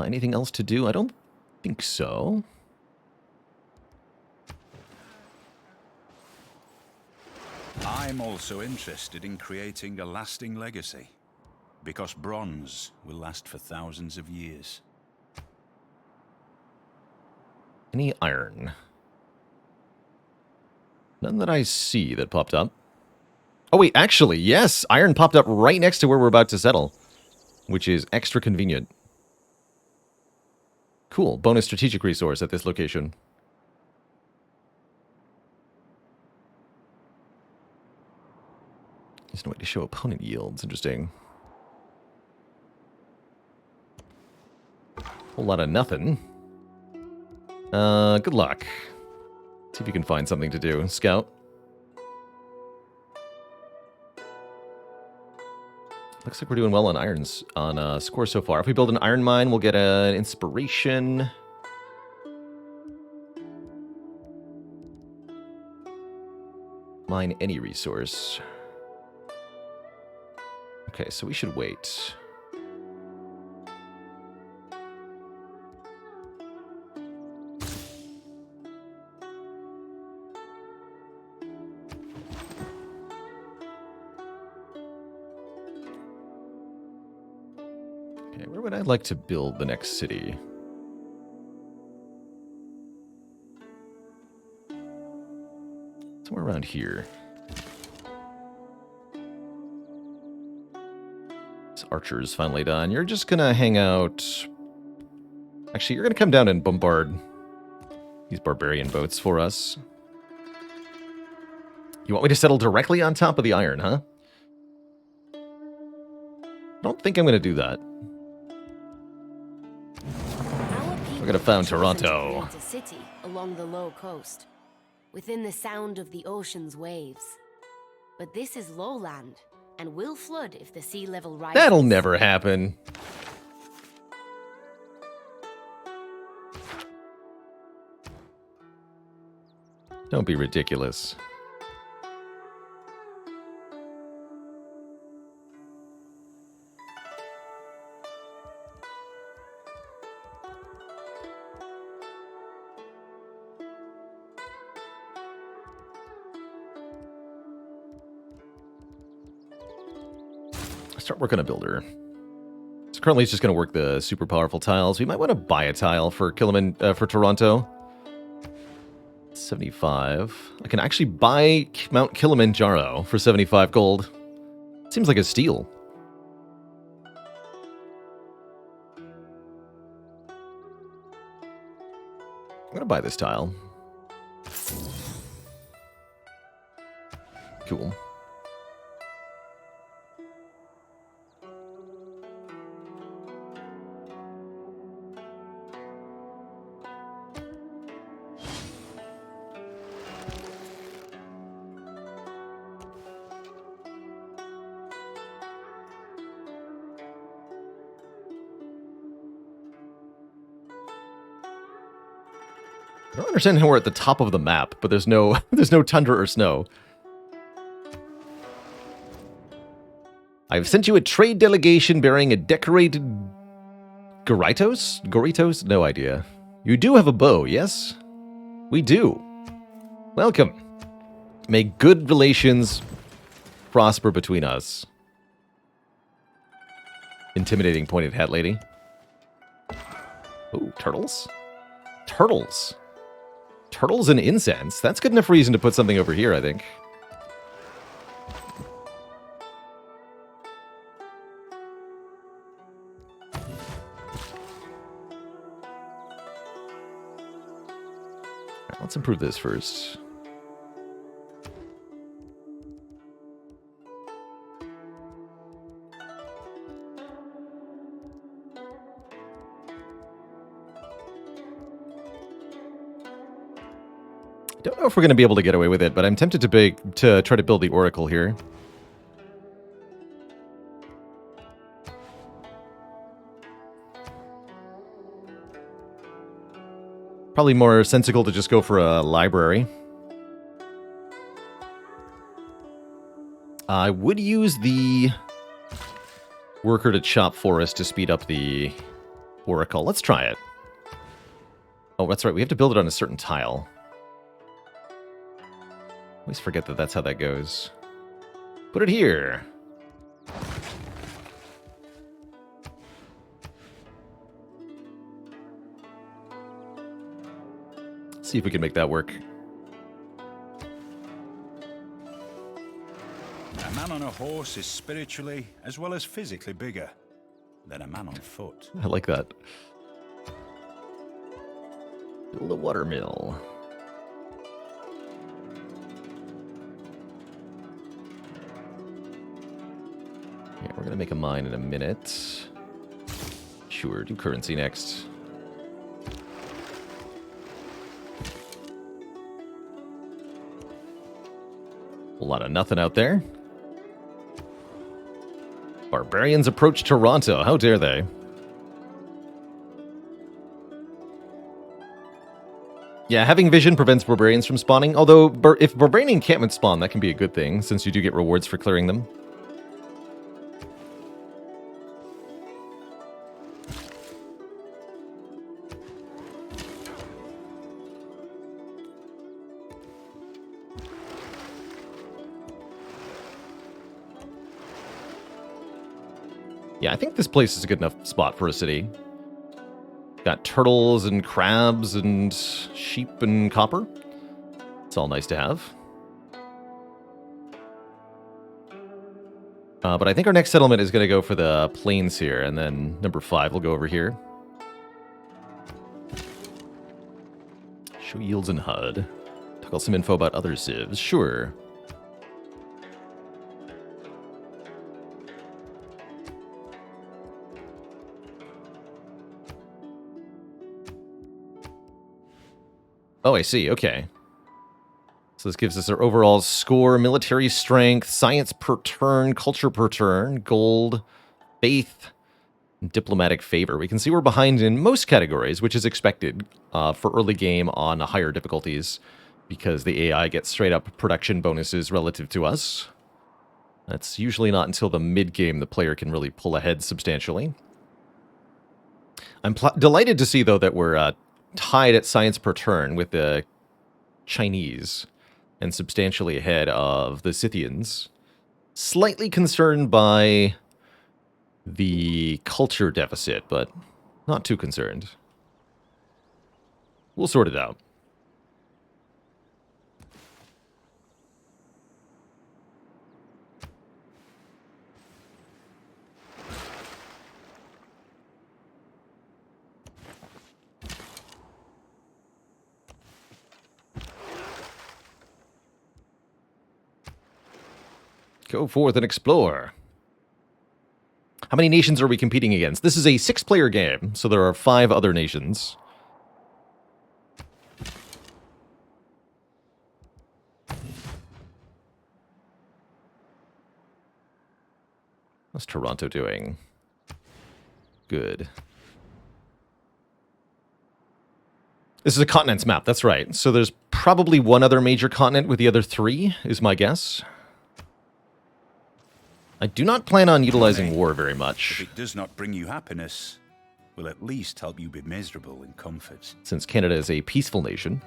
Anything else to do? I don't think so. I'm also interested in creating a lasting legacy, because bronze will last for thousands of years. Any iron? None that I see that popped up. Oh wait, actually, yes! Iron popped up right next to where we're about to settle, which is extra convenient. Cool, bonus strategic resource at this location. There's no way to show opponent yields, interesting. Whole lot of nothing. Good luck. See if you can find something to do. Scout. Looks like we're doing well on irons, on score so far. If we build an iron mine, we'll get an inspiration. Mine any resource. Okay, so we should wait. Okay, where would I like to build the next city? Somewhere around here. This archer's finally done. You're just gonna hang out. Actually, you're gonna come down and bombard these barbarian boats for us. You want me to settle directly on top of the iron, huh? I don't think I'm gonna do that. We're gonna found Toronto. A city along the low coast, within the sound of the ocean's waves. But this is lowland, and will flood if the sea level rises. That'll never happen. Don't be ridiculous. Start working a builder. So currently it's just going to work the super powerful tiles. We might want to buy a tile for for Toronto. 75. I can actually buy Mount Kilimanjaro for 75 gold. Seems like a steal. I'm going to buy this tile. Cool. I don't understand how we're at the top of the map, but there's no there's no tundra or snow. I've sent you a trade delegation bearing a decorated Goritos? Goritos? No idea. You do have a bow, yes? We do. Welcome. May good relations prosper between us. Intimidating pointed hat lady. Oh, turtles? Turtles. Turtles and incense. That's good enough reason to put something over here, I think. Let's improve this first. Don't know if we're going to be able to get away with it, but I'm tempted to try to build the Oracle here. Probably more sensical to just go for a library. I would use the worker to chop forest to speed up the Oracle. Let's try it. Oh, that's right. We have to build it on a certain tile. I always forget that that's how that goes. Put it here. See if we can make that work. A man on a horse is spiritually as well as physically bigger than a man on foot. I like that. Build a watermill. Yeah, we're gonna make a mine in a minute. Sure, do currency next. A lot of nothing out there. Barbarians approach Toronto. How dare they? Yeah, having vision prevents barbarians from spawning. Although, if barbarian encampments spawn, that can be a good thing, since you do get rewards for clearing them. Yeah, I think this place is a good enough spot for a city. Got turtles and crabs and sheep and copper. It's all nice to have. But I think our next settlement is going to go for the plains here, and then number 5 will go over here. Show yields and HUD. Talk out some info about other civs. Sure. Oh, I see. Okay. So this gives us our overall score, military strength, science per turn, culture per turn, gold, faith, diplomatic favor. We can see we're behind in most categories, which is expected for early game on higher difficulties because the AI gets straight up production bonuses relative to us. That's usually not until the mid-game the player can really pull ahead substantially. I'm delighted to see, though, that we're tied at science per turn with the Chinese and substantially ahead of the Scythians. Slightly concerned by the culture deficit, but not too concerned. We'll sort it out. Go forth and explore. How many nations are we competing against? This is a 6-player game, so there are 5 other nations. How's Toronto doing? Good. This is a continents map, that's right. So there's probably one other major continent with the other three, is my guess. I do not plan on utilizing war very If much, it does not bring you happiness, will at least help you be miserable in comfort. since Canada is a peaceful nation.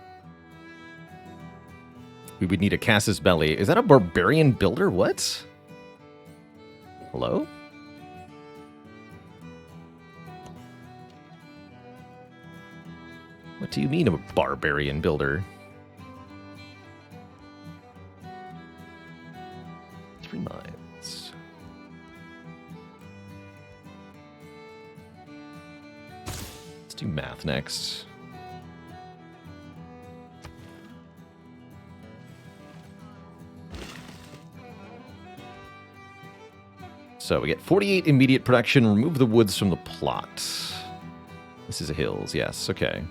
We would need a Casus Belli. Is that a barbarian builder? What? Hello? What do you mean a barbarian builder? 3 mines. Let's do math next. So we get 48 immediate production. Remove the woods from the plot. This is a hills, yes, okay.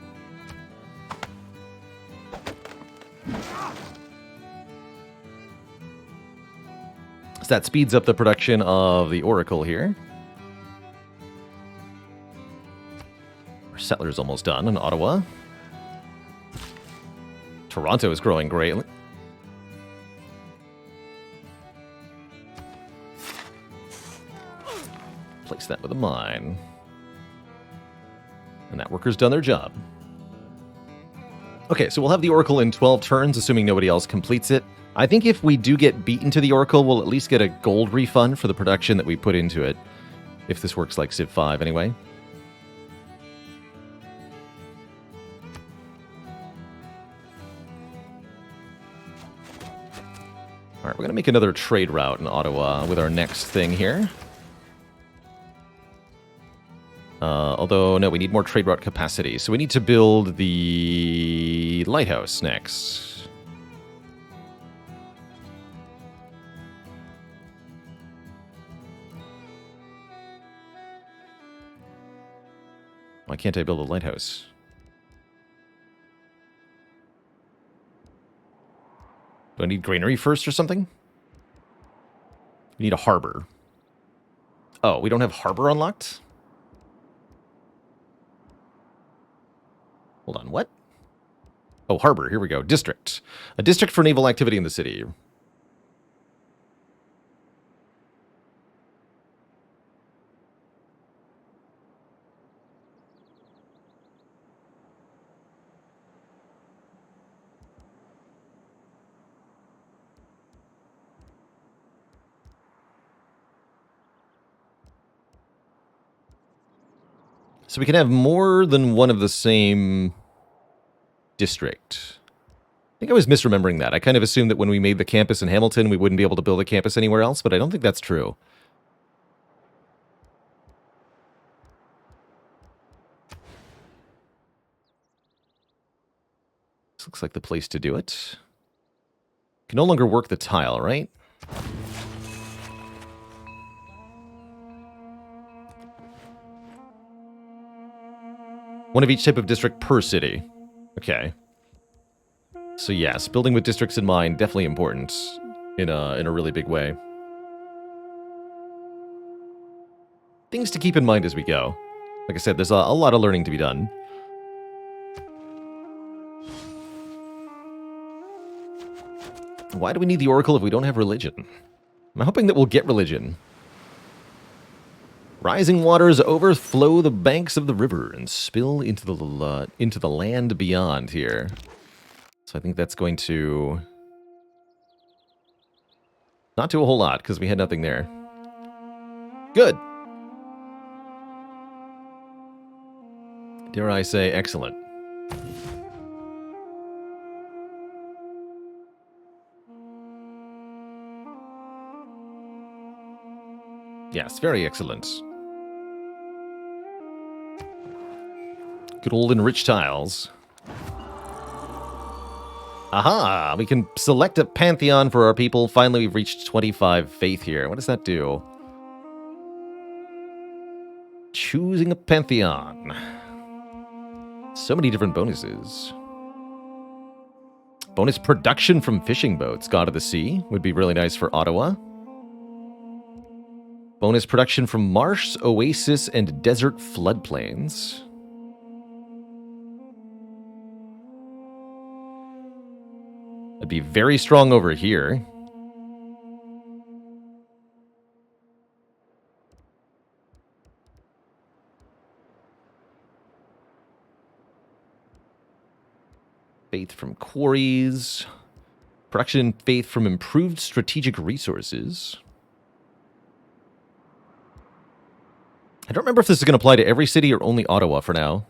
So that speeds up the production of the Oracle here. Our settler's almost done in Ottawa. Toronto is growing greatly. Place that with a mine. And that worker's done their job. Okay, so we'll have the Oracle in 12 turns, assuming nobody else completes it. I think if we do get beaten to the Oracle, we'll at least get a gold refund for the production that we put into it. If this works like Civ 5, anyway. Alright, we're going to make another trade route in Ottawa with our next thing here. Although, no, we need more trade route capacity. So we need to build the lighthouse next. Why can't I build a lighthouse? Do I need granary first or something? We need a harbor. Oh, we don't have harbor unlocked? Hold on, what? Oh, harbor, here we go. District. A district for naval activity in the city. So we can have more than one of the same district. I think I was misremembering that. I kind of assumed that when we made the campus in Hamilton, we wouldn't be able to build a campus anywhere else, but I don't think that's true. This looks like the place to do it. Can no longer work the tile, right? One of each type of district per city. Okay. So yes, building with districts in mind, definitely important in a really big way. Things to keep in mind as we go. Like I said, there's a lot of learning to be done. Why do we need the Oracle if we don't have religion? I'm hoping that we'll get religion. Rising waters overflow the banks of the river and spill into the land beyond here. So I think that's going to not do a whole lot because we had nothing there. Good. Dare I say excellent. Yes, very excellent. Good old enriched tiles. Aha! We can select a pantheon for our people. Finally, we've reached 25 faith here. What does that do? Choosing a pantheon. So many different bonuses. Bonus production from fishing boats. God of the Sea would be really nice for Ottawa. Bonus production from marsh, oasis, and desert floodplains. I'd be very strong over here. Faith from quarries. Production faith from improved strategic resources. I don't remember if this is going to apply to every city or only Ottawa for now.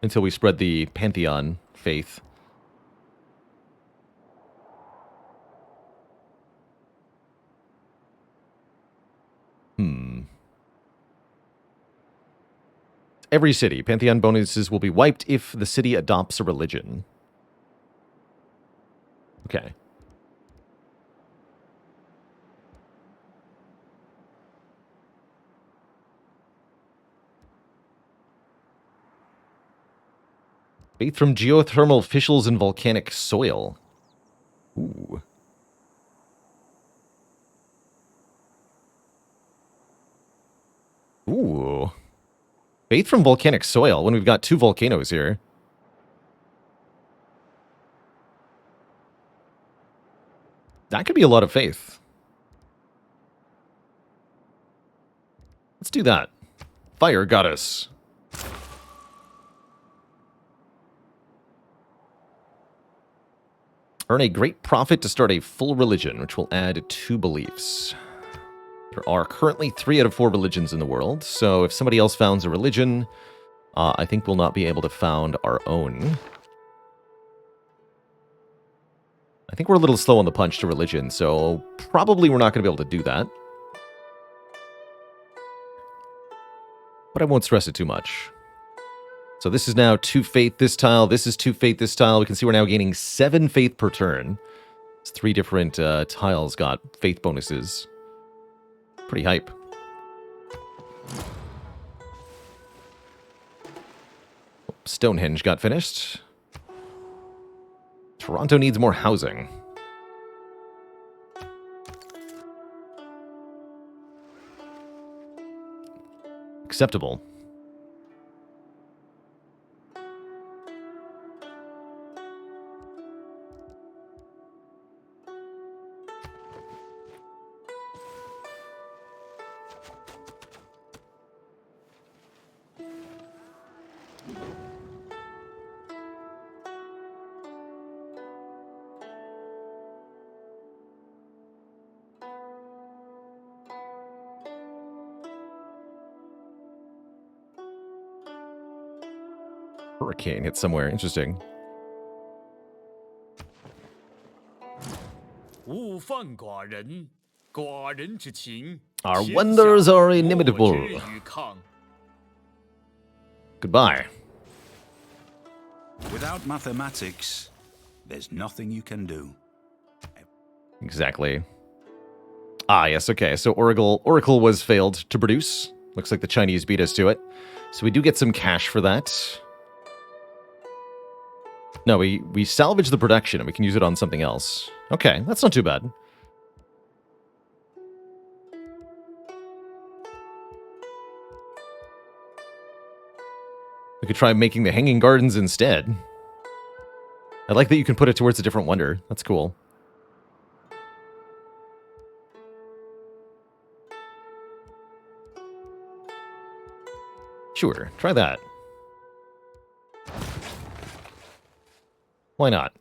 Until we spread the Pantheon faith. Every city. Pantheon bonuses will be wiped if the city adopts a religion. Okay. Faith from geothermal fissures and volcanic soil. Ooh. Ooh. Faith from volcanic soil when we've got 2 volcanoes here. That could be a lot of faith. Let's do that. Fire goddess. Earn a great profit to start a full religion, which will add 2 beliefs. There are currently 3 out of 4 religions in the world, so if somebody else founds a religion, I think we'll not be able to found our own. I think we're a little slow on the punch to religion, so probably we're not going to be able to do that. But I won't stress it too much. So this is now 2 faith this tile, this is 2 faith this tile. We can see we're now gaining 7 faith per turn. It's 3 different tiles got faith bonuses. Pretty hype. Stonehenge got finished. Toronto needs more housing. Acceptable. Hurricane hit somewhere. Interesting. Our wonders are inimitable. Goodbye. Without mathematics, there's nothing you can do. Exactly. Ah, yes, okay. So Oracle was failed to produce. Looks like the Chinese beat us to it. So we do get some cash for that. No, we salvage the production and we can use it on something else. Okay, that's not too bad. We could try making the Hanging Gardens instead. I like that you can put it towards a different wonder. That's cool. Sure, try that. Why not?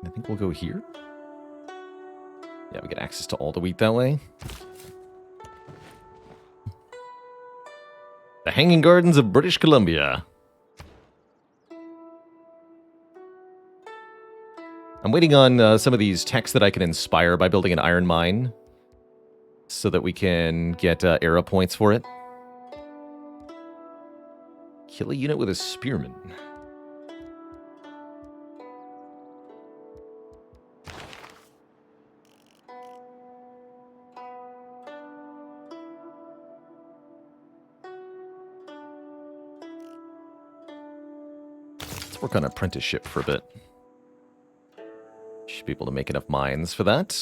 I think we'll go here. Yeah, we get access to all the wheat that way. The Hanging Gardens of British Columbia. I'm waiting on some of these techs that I can inspire by building an iron mine so that we can get era points for it. Kill a unit with a spearman. Let's work on apprenticeship for a bit. Should be able to make enough mines for that.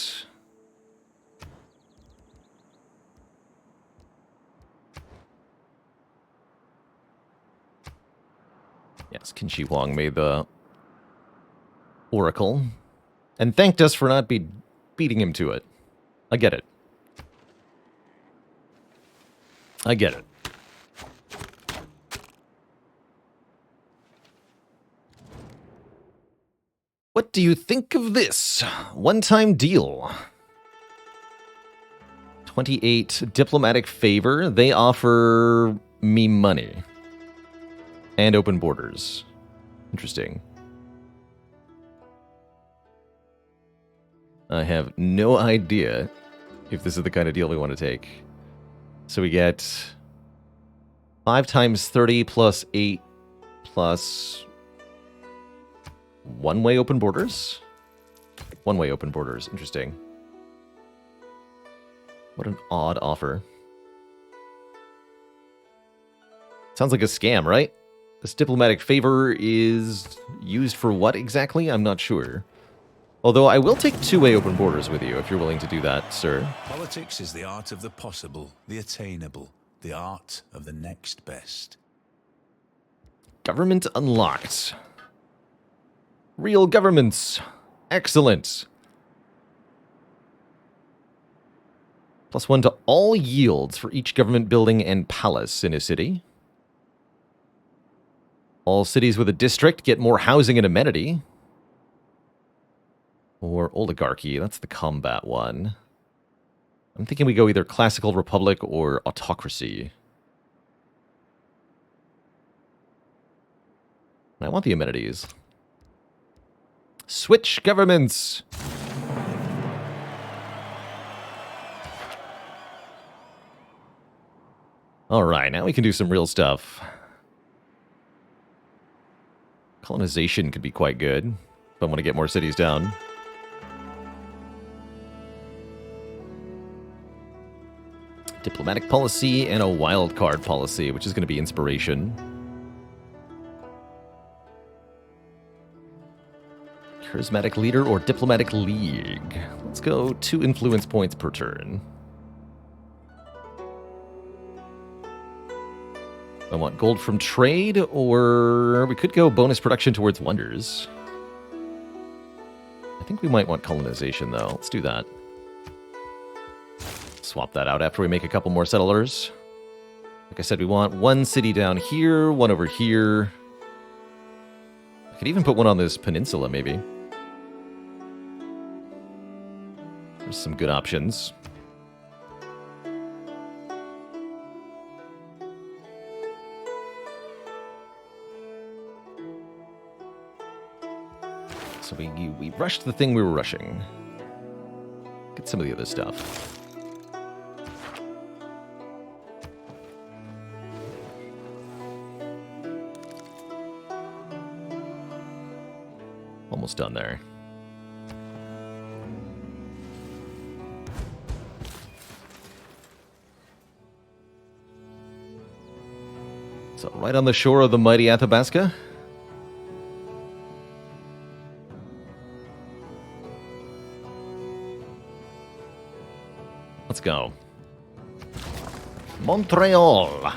Yes, Qin Shi Huang made the oracle and thanked us for not beating him to it. I get it. I get it. What do you think of this? One-time deal. 28 diplomatic favor. They offer me money. And open borders. Interesting. I have no idea if this is the kind of deal we want to take. So we get 5 times 30 plus 8 plus one-way open borders? One-way open borders. Interesting. What an odd offer. Sounds like a scam, right? This diplomatic favor is used for what exactly? I'm not sure. Although I will take two-way open borders with you if you're willing to do that, sir. Politics is the art of the possible, the attainable, the art of the next best. Government unlocked. Real governments. Excellent. +1 to all yields for each government building and palace in a city. All cities with a district get more housing and amenity. Or oligarchy, that's the combat one. I'm thinking we go either classical republic or autocracy. I want the amenities. Switch governments! Alright, now we can do some real stuff. Colonization could be quite good if I want to get more cities down. Diplomatic policy and a wild card policy, which is going to be inspiration. Charismatic leader or diplomatic league. Let's go 2 influence points per turn. I want gold from trade, or we could go bonus production towards wonders. I think we might want colonization, though. Let's do that. Swap that out after we make a couple more settlers. Like I said, we want 1 city down here, 1 over here. I could even put 1 on this peninsula, maybe. There's some good options. So we rushed the thing we were rushing. Get some of the other stuff. Almost done there. So right on the shore of the mighty Athabasca. Let's go. Montreal.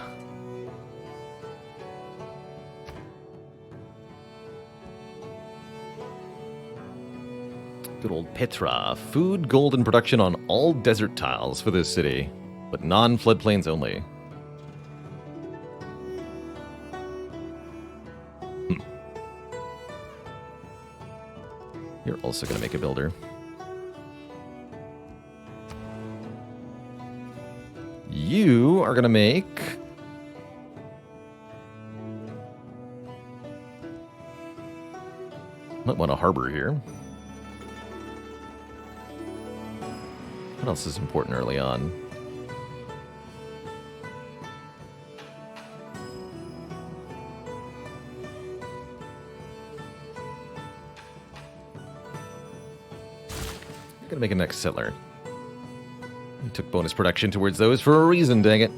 Good old Petra. Food, gold, and production on all desert tiles for this city, but non-floodplains only. You're also going to make a builder. You are going to make... Might want a harbor here. What else is important early on? I'm gonna make a next settler. I took bonus production towards those for a reason, dang it.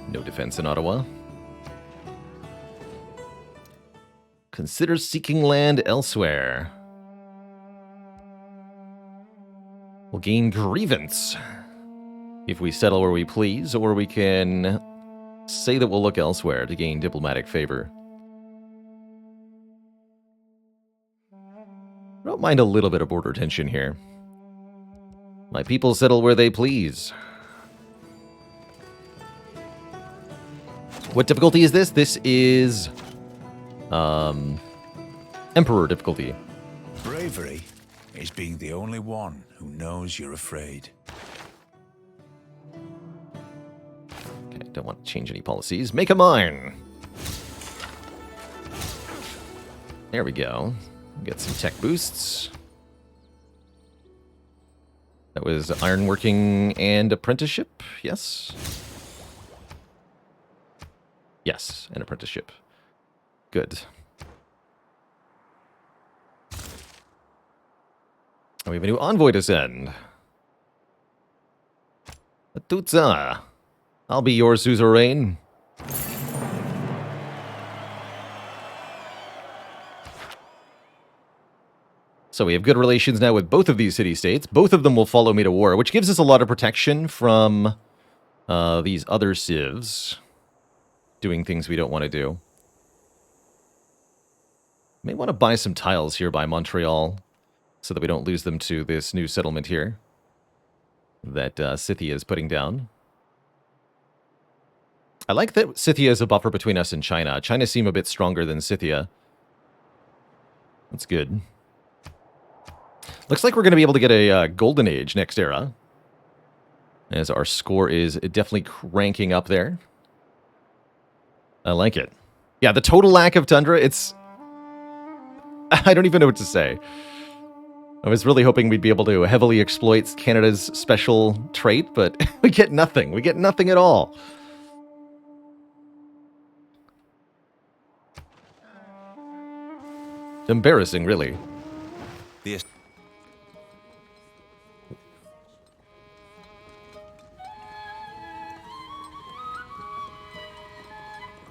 No defense in Ottawa. Consider seeking land elsewhere. We'll gain grievance. if we settle where we please, or we can say that we'll look elsewhere to gain diplomatic favor. I don't mind a little bit of border tension here. My people settle where they please. What difficulty is this? This is Emperor difficulty. Bravery is being the only one who knows you're afraid. Okay, don't want to change any policies. Make a mine. There we go. Get some tech boosts. That was ironworking and apprenticeship. Yes. Yes, an apprenticeship. Good. And we have a new envoy to send. Tutsa. I'll be your suzerain. So we have good relations now with both of these city-states. Both of them will follow me to war, which gives us a lot of protection from these other civs doing things we don't want to do. May want to buy some tiles here by Montreal so that we don't lose them to this new settlement here that Scythia is putting down. I like that Scythia is a buffer between us and China. China seem a bit stronger than Scythia. That's good. Looks like we're going to be able to get a Golden Age next era, as our score is definitely cranking up there. I like it. Yeah, the total lack of tundra, it's... I don't even know what to say. I was really hoping we'd be able to heavily exploit Canada's special trait, but we get nothing. We get nothing at all. Embarrassing, really. The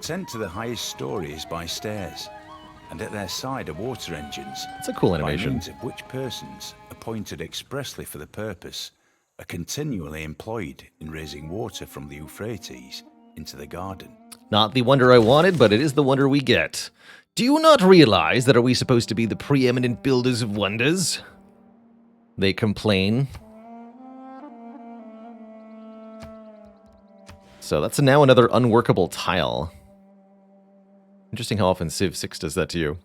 sent to the highest stories by stairs, and at their side are water engines. It's a cool by animation. means of which persons, appointed expressly for the purpose, are continually employed in raising water from the Euphrates into the garden. Not the wonder I wanted, but it is the wonder we get. Do you not realize that are we supposed to be the preeminent builders of wonders? They complain. So that's now another unworkable tile. Interesting how often Civ 6 does that to you.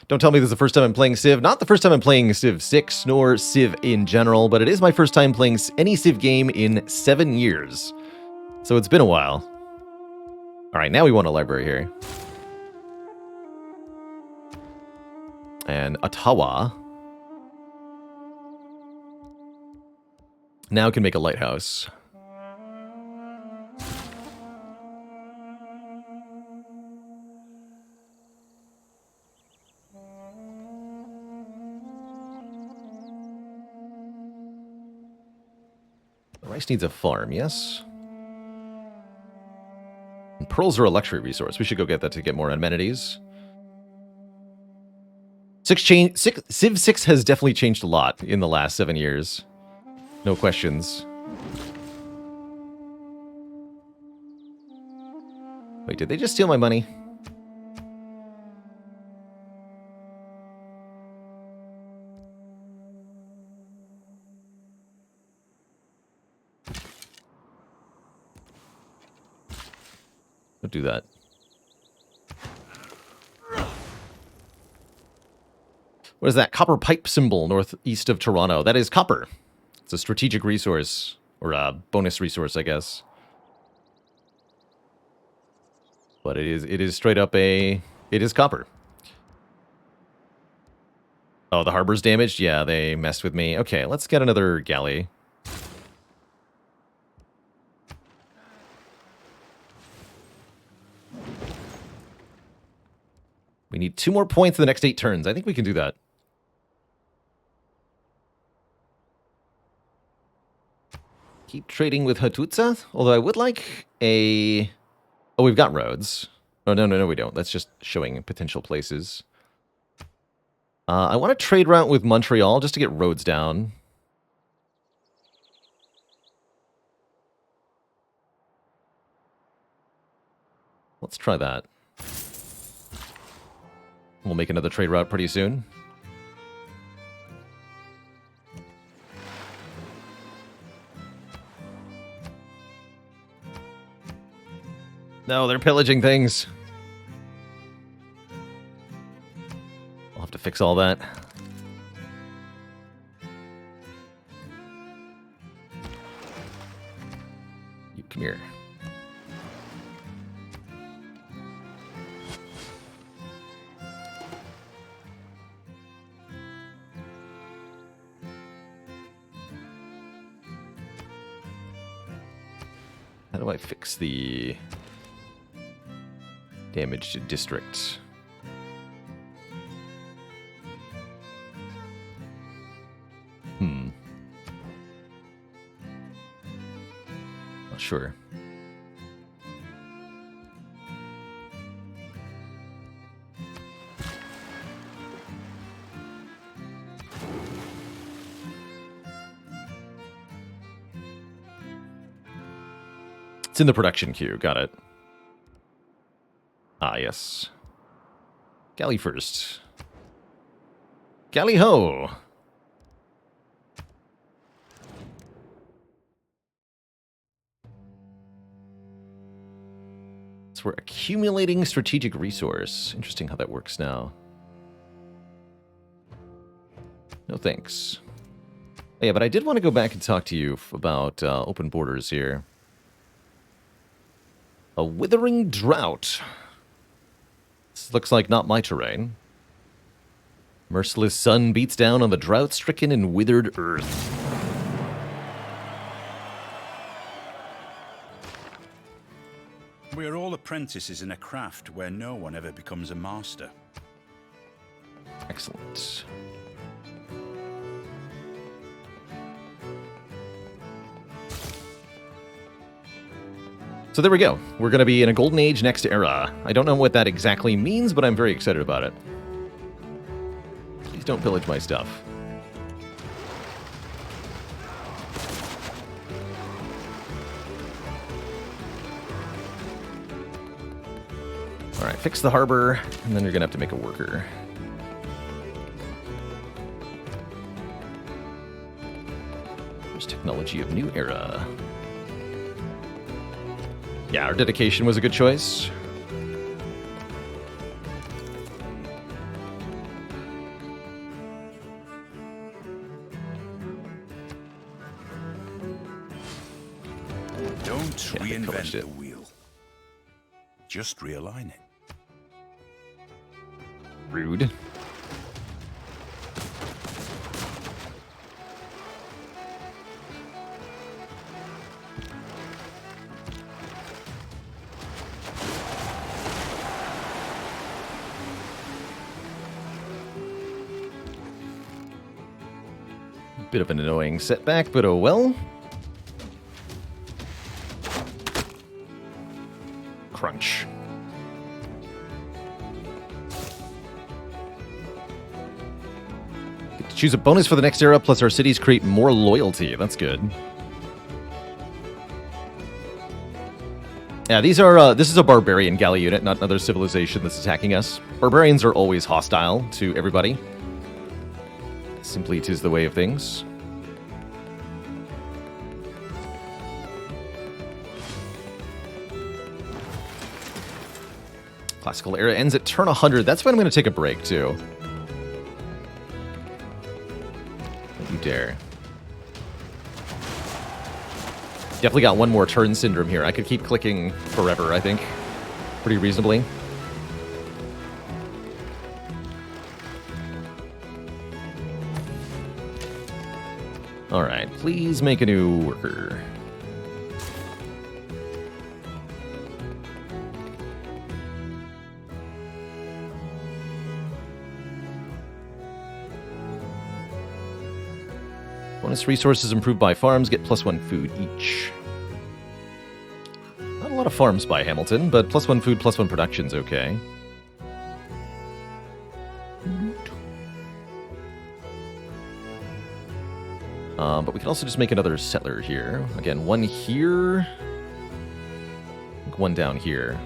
Don't tell me this is the first time I'm playing Civ. Not the first time I'm playing Civ 6, nor Civ in general, but it is my first time playing any Civ game in 7 years. So it's been a while. Alright, now we want a library here. And Ottawa now can make a lighthouse. Rice needs a farm, yes? And pearls are a luxury resource. We should go get that to get more amenities. Civ 6 has definitely changed a lot in the last 7 years. No questions. Wait, did they just steal my money? Don't do that. What is that? Copper pipe symbol northeast of Toronto. That is copper. It's a strategic resource, or a bonus resource, I guess. But it is straight up it is copper. Oh, the harbor's damaged? Yeah, they messed with me. Okay, let's get another galley. We need 2 more points in the next 8 turns. I think we can do that. Keep trading with Hatutsa, although I would like a... Oh, we've got roads. Oh, no, we don't. That's just showing potential places. I want to trade route with Montreal just to get roads down. Let's try that. We'll make another trade route pretty soon. No, they're pillaging things. I'll have to fix all that. You come here. How do I fix the damage to district? Not sure. It's in the production queue. Got it. Ah, yes. Galley first. Galley ho! So we're accumulating strategic resource. Interesting how that works now. No thanks. Oh, yeah, but I did want to go back and talk to you about open borders here. A withering drought. This looks like not my terrain. Merciless sun beats down on the drought-stricken and withered earth. We're all apprentices in a craft where no one ever becomes a master. Excellent. So there we go. We're going to be in a golden age next era. I don't know what that exactly means, but I'm very excited about it. Please don't pillage my stuff. Alright, fix the harbor, and then you're going to have to make a worker. There's technology of new era. Yeah, our dedication was a good choice. Don't they reinvent published it. the wheel. Just realign it. Rude. Bit of an annoying setback, but oh well. Crunch. Get to choose a bonus for the next era, plus our cities create more loyalty. That's good. Yeah, these are. This is a barbarian galley unit, not another civilization that's attacking us. Barbarians are always hostile to everybody. Simply 'tis the way of things. Classical era ends at turn 100. That's when I'm going to take a break, too. Don't you dare. Definitely got one more turn syndrome here. I could keep clicking forever, I think. Pretty reasonably. Alright, please make a new worker. Bonus resources improved by farms, get +1 food each. Not a lot of farms by Hamilton, but +1 food, +1 production's okay. But we can also just make another settler here. Again, one here. One down here.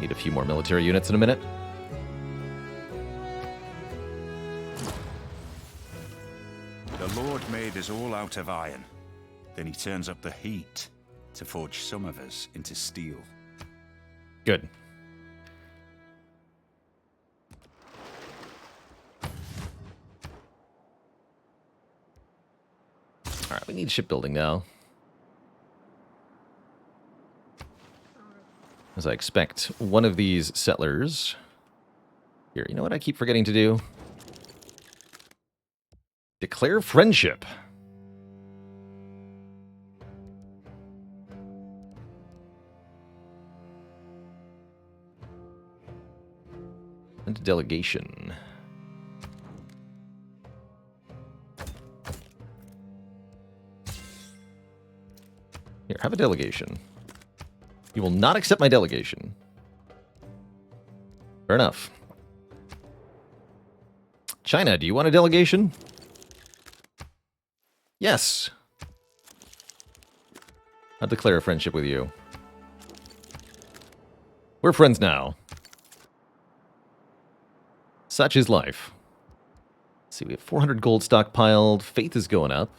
Might need a few more military units in a minute. The Lord made us all out of iron. Then he turns up the heat to forge some of us into steel. Good. Alright, we need shipbuilding now. As I expect one of these settlers... Here, you know what I keep forgetting to do? Declare friendship. And delegation. Here, have a delegation. You will not accept my delegation. Fair enough. China, do you want a delegation? Yes. I'll declare a friendship with you. We're friends now. Such is life. Let's see, we have 400 gold stockpiled. Faith is going up.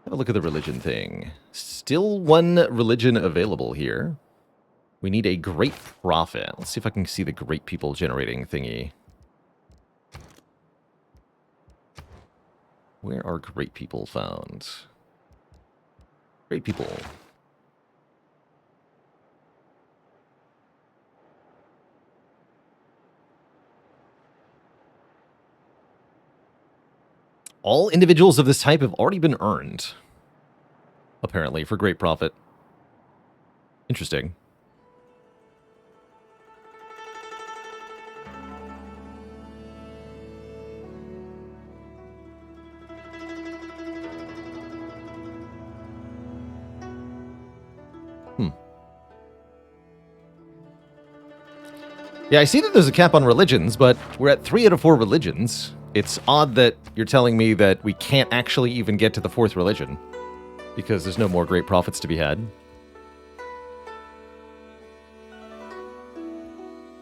Have a look at the religion thing. Still one religion available here. We need a great prophet. Let's see if I can see the great people generating thingy. Where are great people found? Great people. All individuals of this type have already been earned. Apparently, for great profit. Interesting. Yeah, I see that there's a cap on religions, but we're at 3 out of 4 religions. It's odd that you're telling me that we can't actually even get to the 4th religion, because there's no more great profits to be had.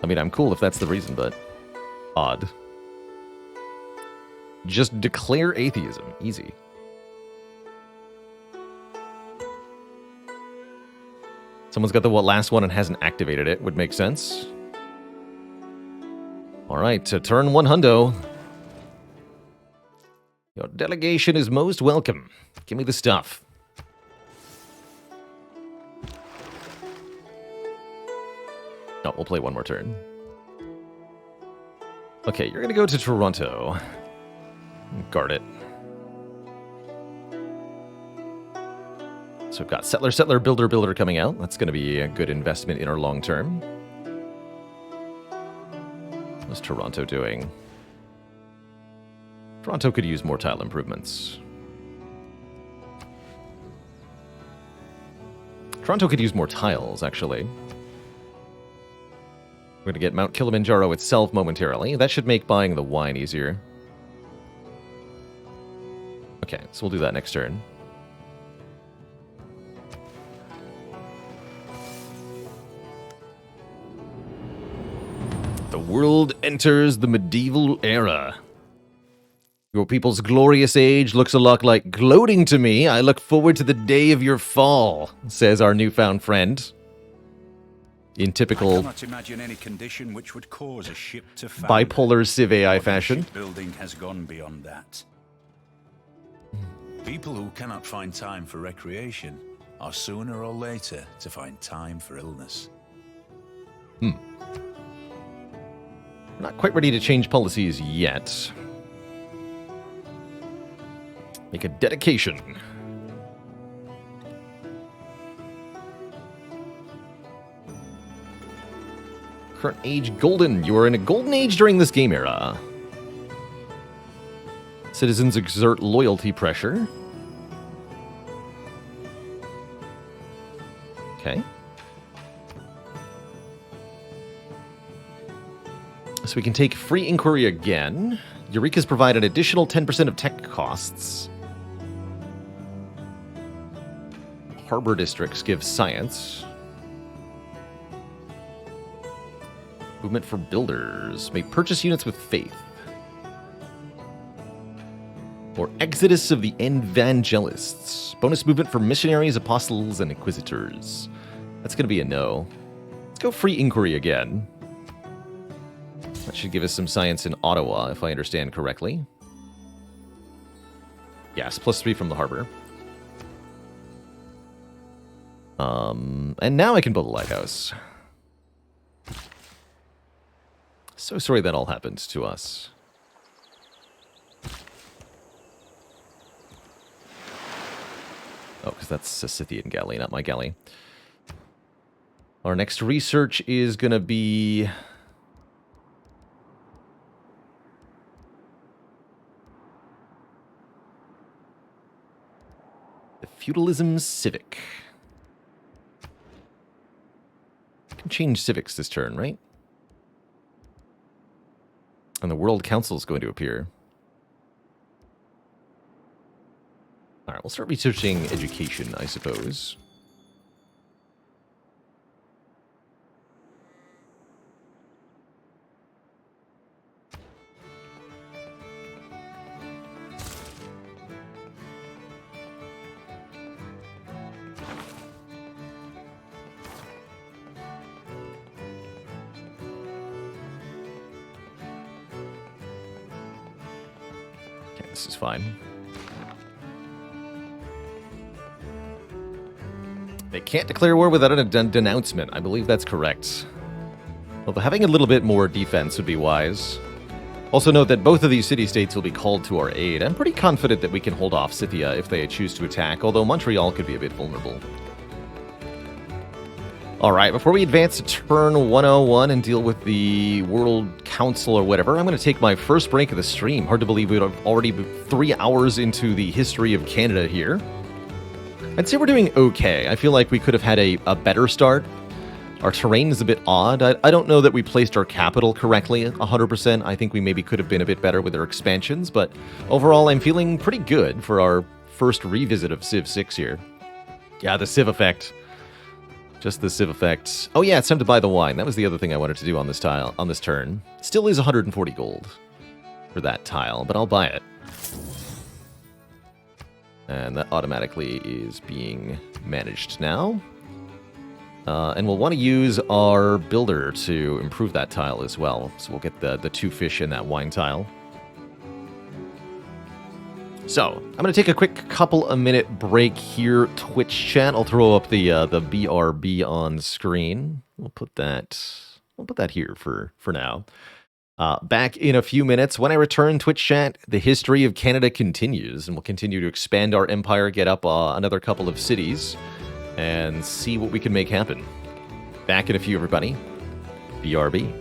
I mean, I'm cool if that's the reason, but odd. Just declare atheism. Easy. Someone's got the last one and hasn't activated it. Would make sense. Alright, to turn 1 hundo. Your delegation is most welcome. Give me the stuff. Oh, we'll play one more turn. Okay, you're gonna go to Toronto. Guard it. So we've got Settler, Settler, Builder, Builder coming out. That's gonna be a good investment in our long term. What's Toronto doing? Toronto could use more tile improvements. Toronto could use more tiles, actually. We're going to get Mount Kilimanjaro itself momentarily. That should make buying the wine easier. Okay, so we'll do that next turn. The world enters the medieval era. Your people's glorious age looks a lot like gloating to me. I look forward to the day of your fall, says our newfound friend. In typical I cannot imagine any condition which would cause a ship to found. Bipolar Civ AI fashion. Building has gone beyond that. People who cannot find time for recreation are sooner or later to find time for illness. Not quite ready to change policies yet. Make a dedication. Current age golden. You are in a golden age during this game era. Citizens exert loyalty pressure. Okay. So we can take free inquiry again. Eureka's provide an additional 10% of tech costs. Harbor districts give science. Movement for builders. May purchase units with faith. Or Exodus of the Evangelists. Bonus movement for missionaries, apostles, and inquisitors. That's going to be a no. Let's go free inquiry again. That should give us some science in Ottawa, if I understand correctly. Yes, +3 from the harbor. And now I can build a lighthouse. So sorry that all happened to us. Oh, because that's a Scythian galley, not my galley. Our next research is going to be... the Feudalism Civic. I can change civics this turn, right? And the World Council is going to appear. All right, we'll start researching education, I suppose. Okay, this is fine. They can't declare war without a denouncement. I believe that's correct. Although having a little bit more defense would be wise. Also note that both of these city-states will be called to our aid. I'm pretty confident that we can hold off Scythia if they choose to attack, although Montreal could be a bit vulnerable. Alright, before we advance to turn 101 and deal with the World Council or whatever, I'm going to take my first break of the stream. Hard to believe we'd have already been 3 hours into the history of Canada here. I'd say we're doing okay. I feel like we could have had a better start. Our terrain is a bit odd. I don't know that we placed our capital correctly 100%. I think we maybe could have been a bit better with our expansions, but overall I'm feeling pretty good for our first revisit of Civ 6 here. Yeah, the Civ effect. Just the Civ effect. Oh yeah, it's time to buy the wine. That was the other thing I wanted to do on this tile, on this turn. Still is 140 gold for that tile, but I'll buy it. And that automatically is being managed now. And we'll want to use our builder to improve that tile as well. So we'll get the 2 fish in that wine tile. So, I'm going to take a quick couple of minute break here, Twitch chat. I'll throw up the BRB on screen. We'll put that here for now. Back in a few minutes. When I return, Twitch chat, the history of Canada continues, and we'll continue to expand our empire, get up another couple of cities, and see what we can make happen. Back in a few, everybody. BRB.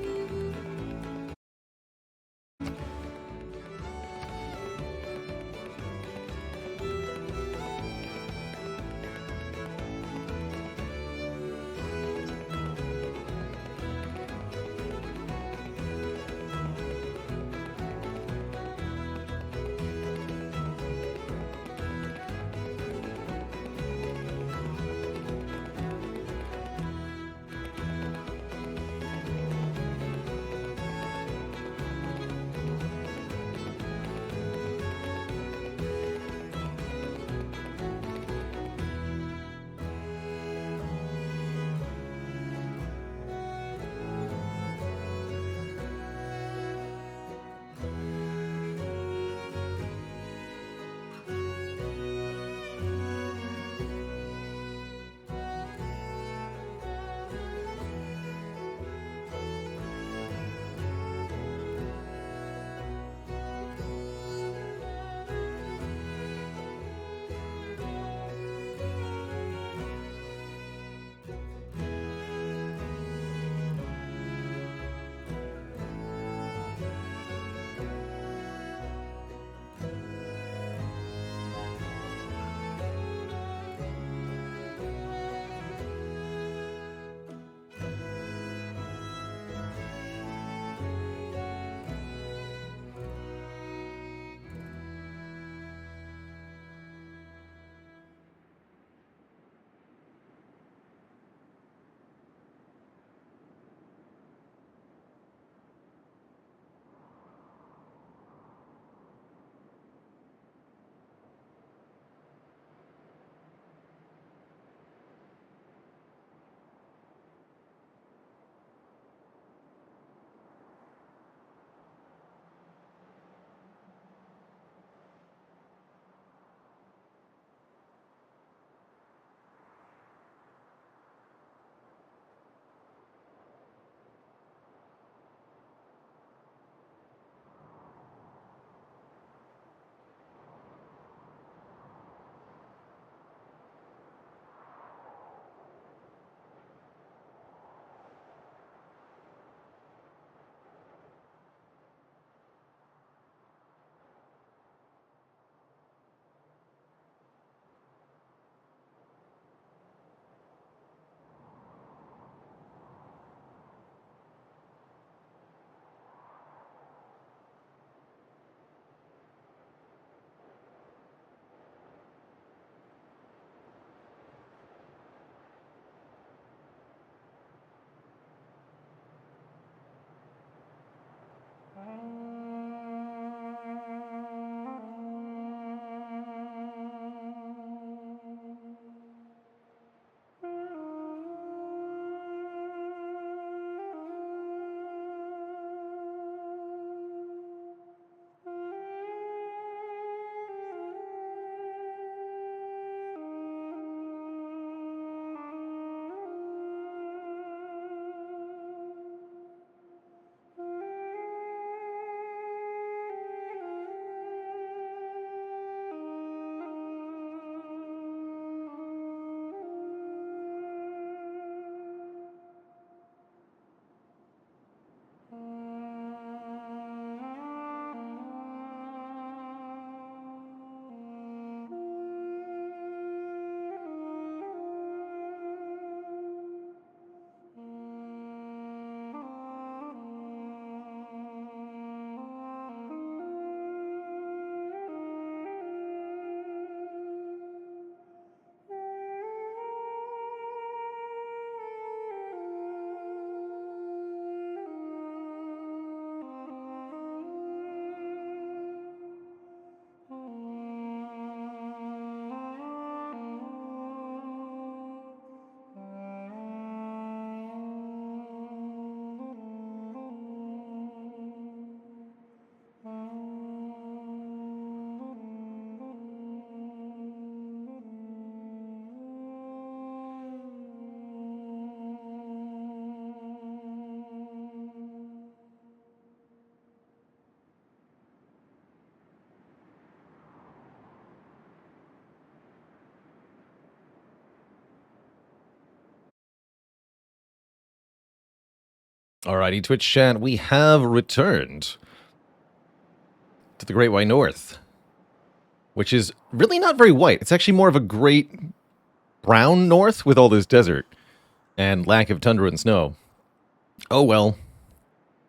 Alrighty, Twitch chat, we have returned to the Great White North, which is really not very white. It's actually more of a great brown north with all this desert and lack of tundra and snow. Oh well,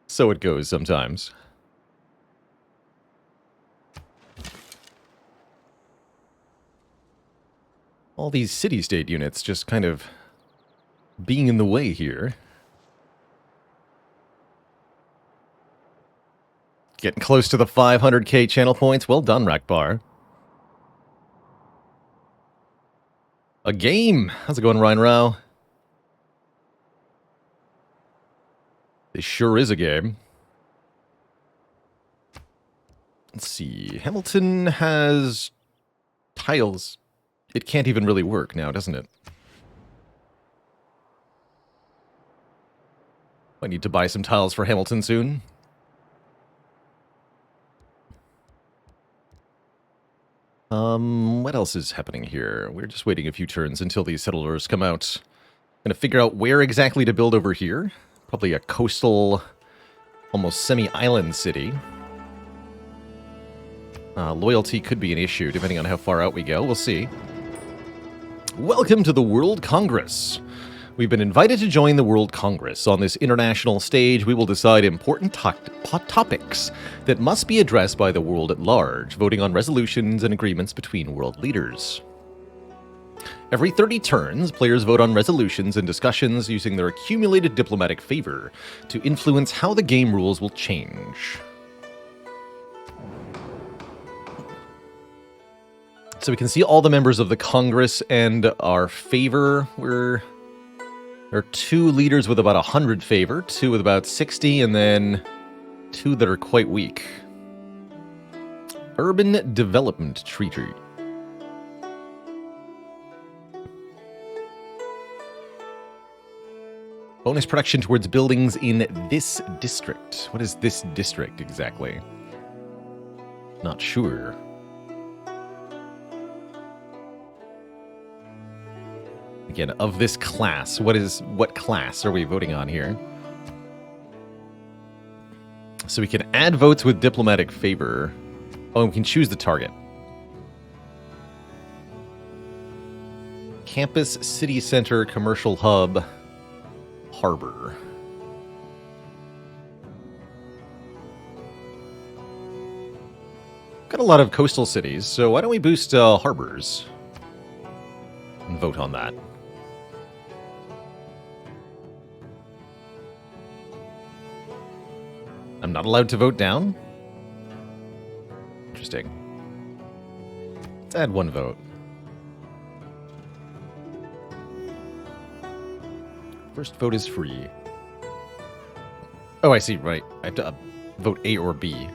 so it goes sometimes. All these city-state units just kind of being in the way here. Getting close to the 500k channel points. Well done, Rakbar. A game. How's it going, Ryan Rao? This sure is a game. Let's see. Hamilton has tiles. It can't even really work now, doesn't it? I need to buy some tiles for Hamilton soon. What else is happening here? We're just waiting a few turns until these settlers come out. Gonna figure out where exactly to build over here. Probably a coastal, almost semi-island city. Loyalty could be an issue, depending on how far out we go. We'll see. Welcome to the World Congress. We've been invited to join the World Congress. On this international stage, we will decide important topics that must be addressed by the world at large, voting on resolutions and agreements between world leaders. Every 30 turns, players vote on resolutions and discussions using their accumulated diplomatic favor to influence how the game rules will change. So we can see all the members of the Congress and our favor. There are 2 leaders with about 100 favor, 2 with about 60, and then 2 that are quite weak. Urban Development Treaty. Bonus production towards buildings in this district. What is this district exactly? Not sure. Again, of this class, what class are we voting on here? So we can add votes with diplomatic favor. Oh, and we can choose the target. Campus, city center, commercial hub, harbor. Got a lot of coastal cities, so why don't we boost harbors? And vote on that. I'm not allowed to vote down? Interesting. Let's add 1 vote. First vote is free. Oh, I see, right. I have to vote A or B.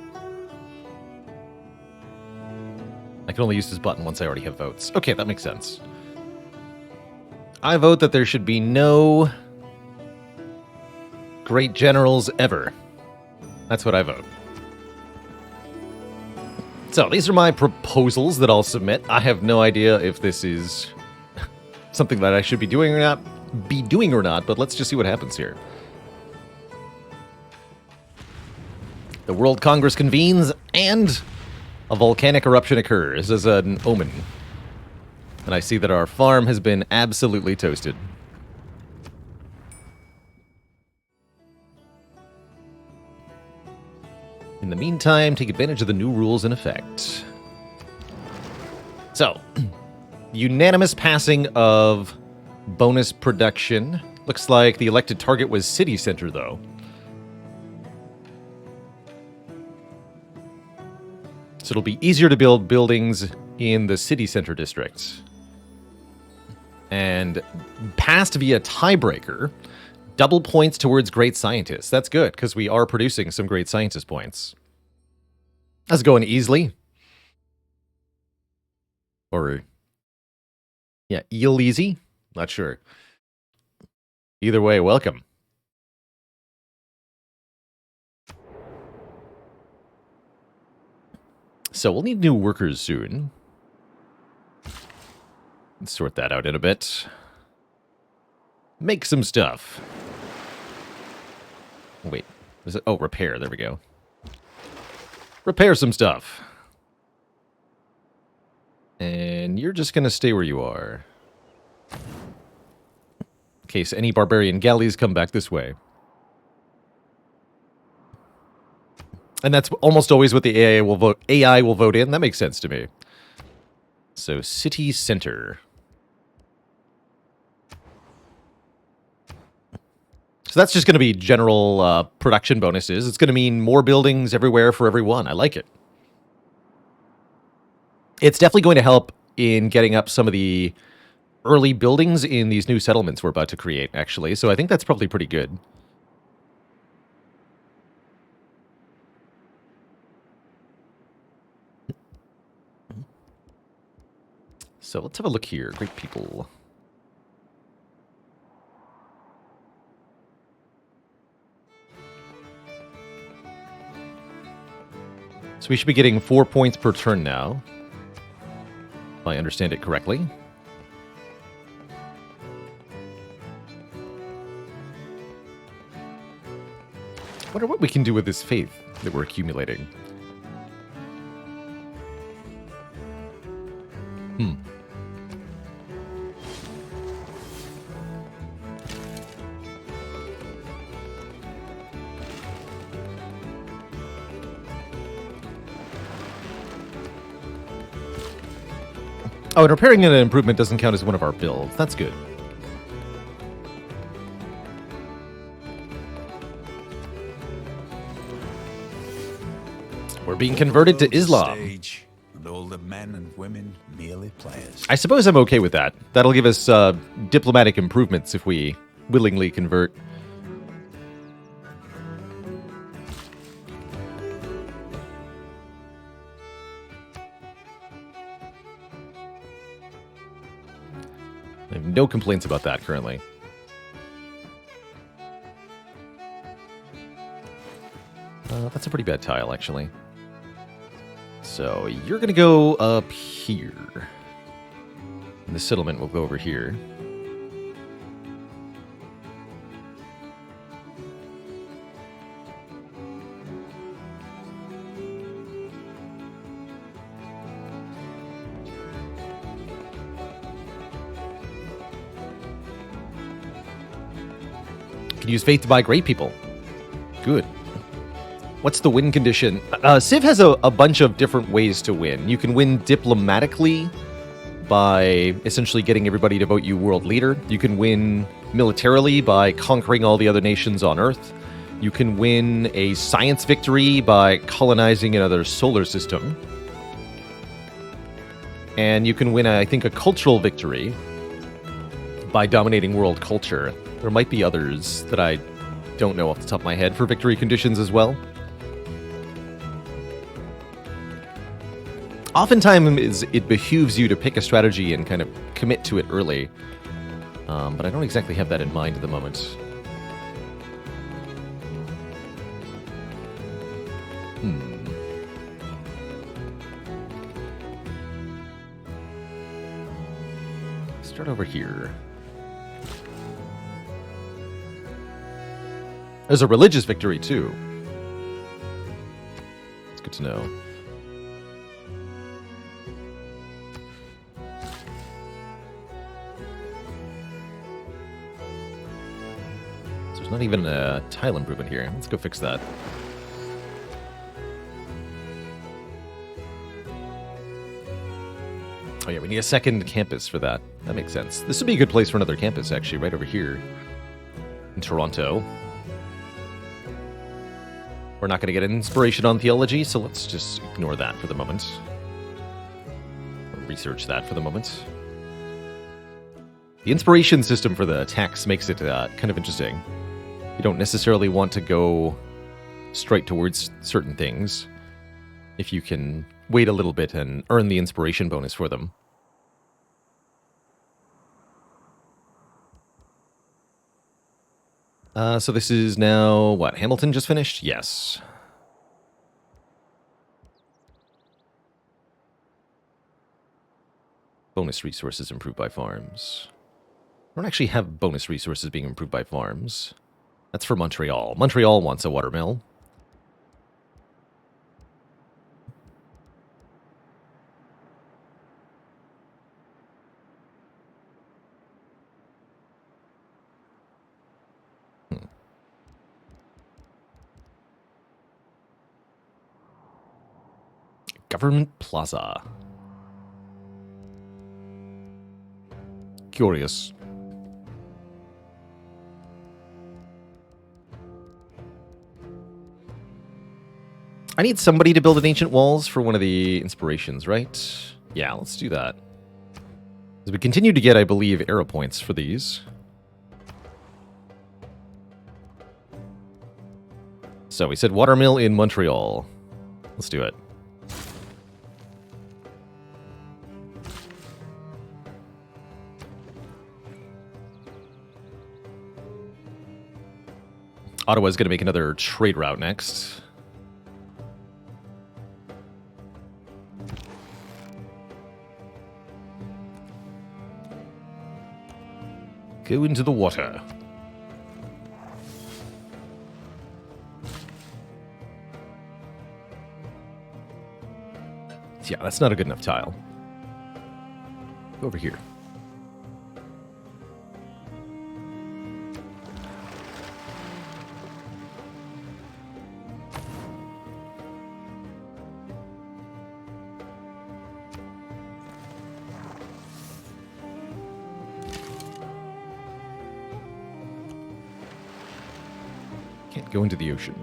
I can only use this button once I already have votes. Okay, that makes sense. I vote that there should be no great generals ever. That's what I vote. So, these are my proposals that I'll submit. I have no idea if this is something that I should be doing or not, but let's just see what happens here. The World Congress convenes, and a volcanic eruption occurs as an omen. And I see that our farm has been absolutely toasted. In the meantime, take advantage of the new rules in effect. So, unanimous passing of bonus production. Looks like the elected target was city center, though. So it'll be easier to build buildings in the city center district. And passed via tiebreaker. Double points towards great scientists. That's good, because we are producing some great scientist points. That's going easily. Or, yeah, eel easy? Not sure. Either way, welcome. So we'll need new workers soon. Let's sort that out in a bit. Make some stuff. Wait. Is it? Oh, repair. There we go. Repair some stuff. And you're just going to stay where you are. In case any barbarian galleys come back this way. And that's almost always what the AI will vote in. That makes sense to me. So, city center. So that's just going to be general production bonuses. It's going to mean more buildings everywhere for everyone. I like it. It's definitely going to help in getting up some of the early buildings in these new settlements we're about to create, actually. So I think that's probably pretty good. So let's have a look here. Great people. So we should be getting 4 points per turn now, if I understand it correctly. I wonder what we can do with this faith that we're accumulating. Oh, and repairing an improvement doesn't count as one of our builds. That's good. We're being converted to Islam. Stage, and all the men and women merely players. I suppose I'm okay with that. That'll give us diplomatic improvements if we willingly convert. I have no complaints about that currently. That's a pretty bad tile, actually. So you're going to go up here. And the settlement will go over here. Can use faith to buy great people. Good. What's the win condition? Civ has a bunch of different ways to win. You can win diplomatically by essentially getting everybody to vote you world leader. You can win militarily by conquering all the other nations on Earth. You can win a science victory by colonizing another solar system. And you can win, I think, a cultural victory by dominating world culture. There might be others that I don't know off the top of my head for victory conditions as well. Oftentimes, it behooves you to pick a strategy and kind of commit to it early. But I don't exactly have that in mind at the moment. Start over here. There's a religious victory, too. It's good to know. There's not even a tile improvement here. Let's go fix that. Oh yeah, we need a second campus for that. That makes sense. This would be a good place for another campus, actually, right over here in Toronto. We're not going to get an inspiration on theology, so let's just ignore that for the moment. Or research that for the moment. The inspiration system for the tax makes it kind of interesting. You don't necessarily want to go straight towards certain things if you can wait a little bit and earn the inspiration bonus for them. So this is now, what, Hamilton just finished? Yes. Bonus resources improved by farms. I don't actually have bonus resources being improved by farms. That's for Montreal. Montreal wants a watermill. Government Plaza. Curious. I need somebody to build an ancient walls for one of the inspirations, right? Yeah, let's do that. As we continue to get, I believe, arrow points for these. So we said watermill in Montreal. Let's do it. Ottawa's going to make another trade route next. Go into the water. Yeah, that's not a good enough tile. Go over here. Can't go into the ocean.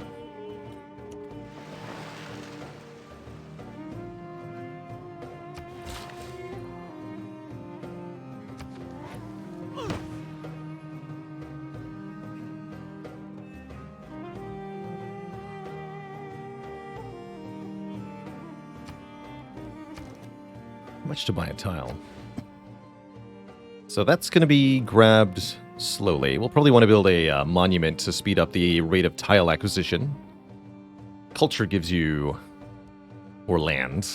How much to buy a tile? So that's going to be grabbed slowly. We'll probably want to build a monument to speed up the rate of tile acquisition. Culture gives you more land.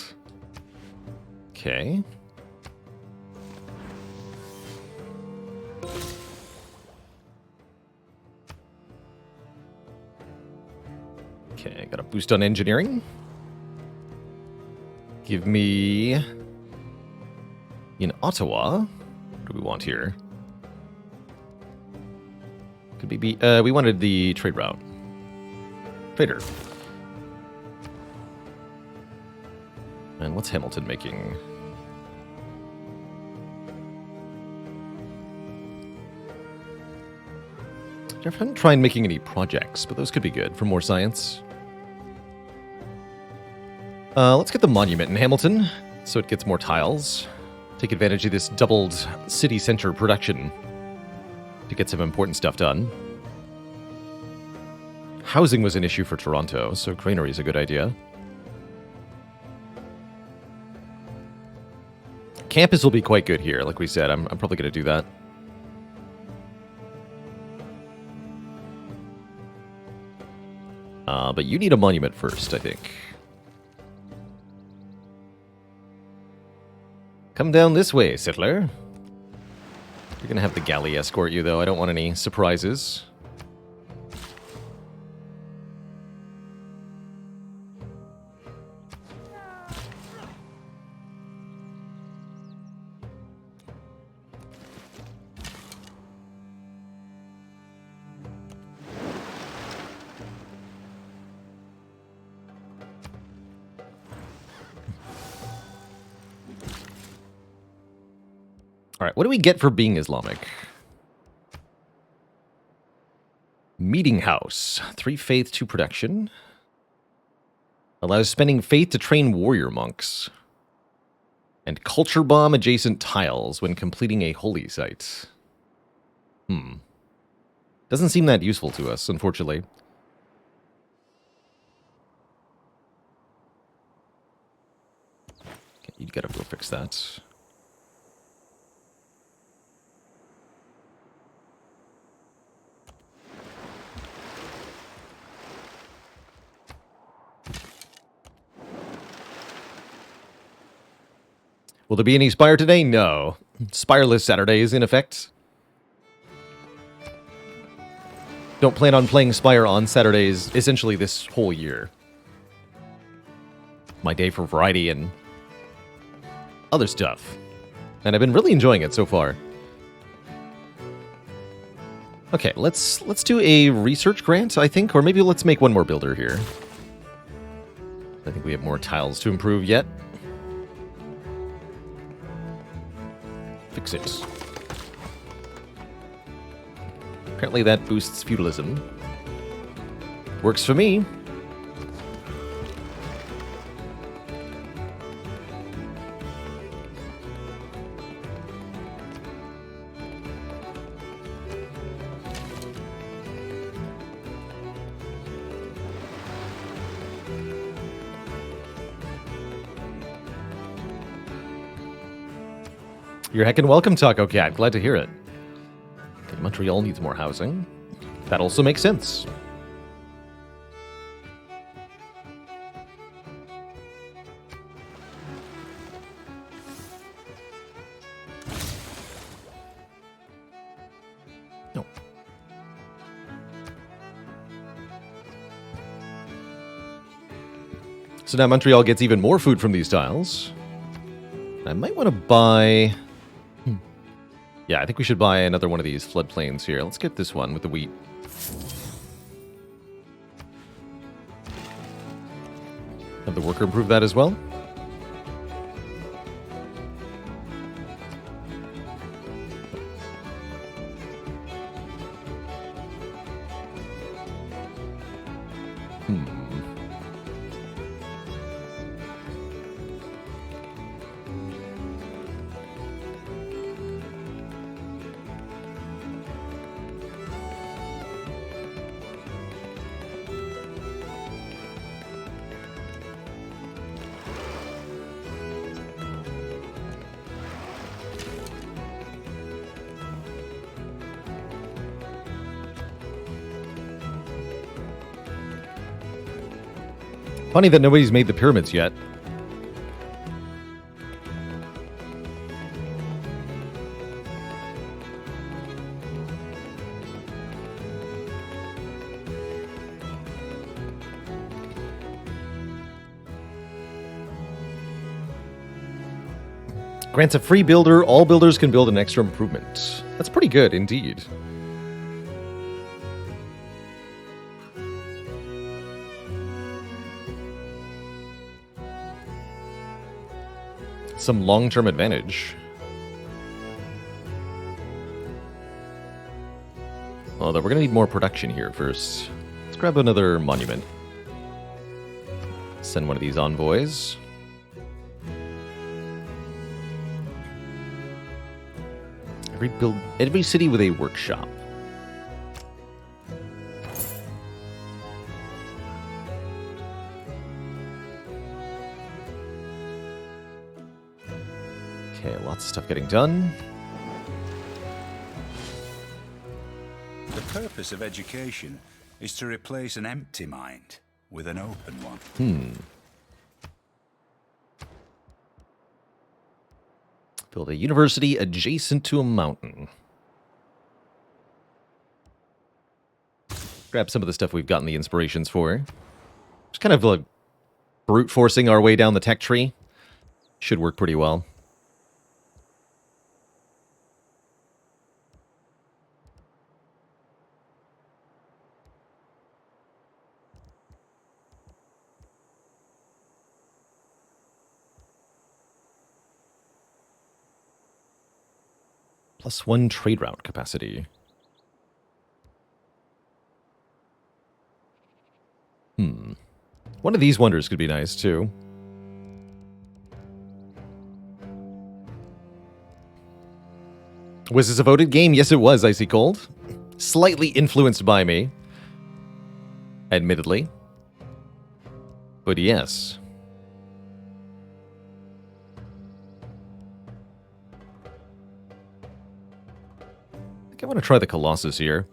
Okay. Okay, got a boost on engineering. Give me... in Ottawa... what do we want here? Could be we wanted the trade route. Trader. And what's Hamilton making? I haven't tried making any projects, but those could be good for more science. Let's get the monument in Hamilton, so it gets more tiles. Take advantage of this doubled city center production to get some important stuff done. Housing was an issue for Toronto, so granary is a good idea. Campus will be quite good here, like we said. I'm probably going to do that. But you need a monument first, I think. Come down this way, settler. You're gonna have the galley escort you, though. I don't want any surprises. All right, what do we get for being Islamic? Meeting house. 3 faith, 2 production. Allows spending faith to train warrior monks. And culture bomb adjacent tiles when completing a holy site. Doesn't seem that useful to us, unfortunately. Okay, you gotta go fix that. Will there be any Spire today? No. Spireless Saturday is in effect. don't plan on playing Spire on Saturdays essentially this whole year. My day for variety and other stuff. And I've been really enjoying it so far. Okay, let's do a research grant, I think, or maybe let's make one more builder here. I think we have more tiles to improve yet. Fix it. Apparently that boosts feudalism. Works for me. You're heckin' welcome, Taco Cat. Glad to hear it. Okay, Montreal needs more housing. That also makes sense. No. So now Montreal gets even more food from these tiles. I might want to buy... Yeah, I think we should buy another one of these floodplains here. Let's get this one with the wheat. Have the worker improve that as well? Funny that nobody's made the pyramids yet. Grants a free builder. All builders can build an extra improvement. That's pretty good indeed. Some long-term advantage. Although we're going to need more production here first. Let's grab another monument. Send one of these envoys. Every city with a workshop. Okay, lots of stuff getting done. The purpose of education is to replace an empty mind with an open one. Build a university adjacent to a mountain. Grab some of the stuff we've gotten the inspirations for. Just kind of like brute forcing our way down the tech tree. Should work pretty well. +1 trade route capacity. One of these wonders could be nice, too. Was this a voted game? Yes, it was, Icy Cold. Slightly influenced by me. Admittedly. But yes. I want to try the Colossus here.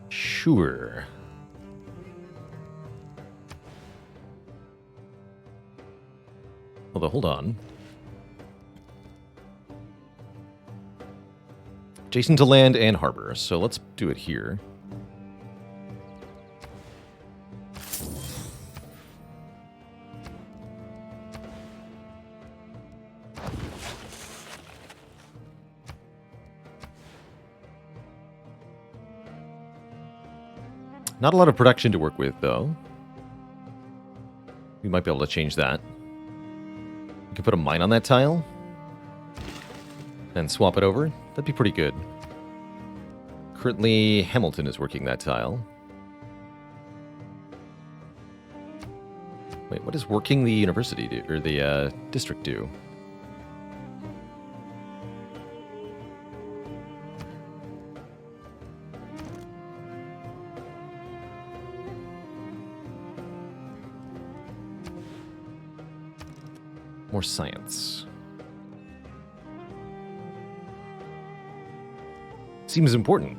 Sure. Although, hold on. Adjacent to land and harbor, so let's do it here. Not a lot of production to work with, though. We might be able to change that. We could put a mine on that tile. And swap it over. That'd be pretty good. Currently, Hamilton is working that tile. Wait, what does working the university do, or the district do? More science. Seems important.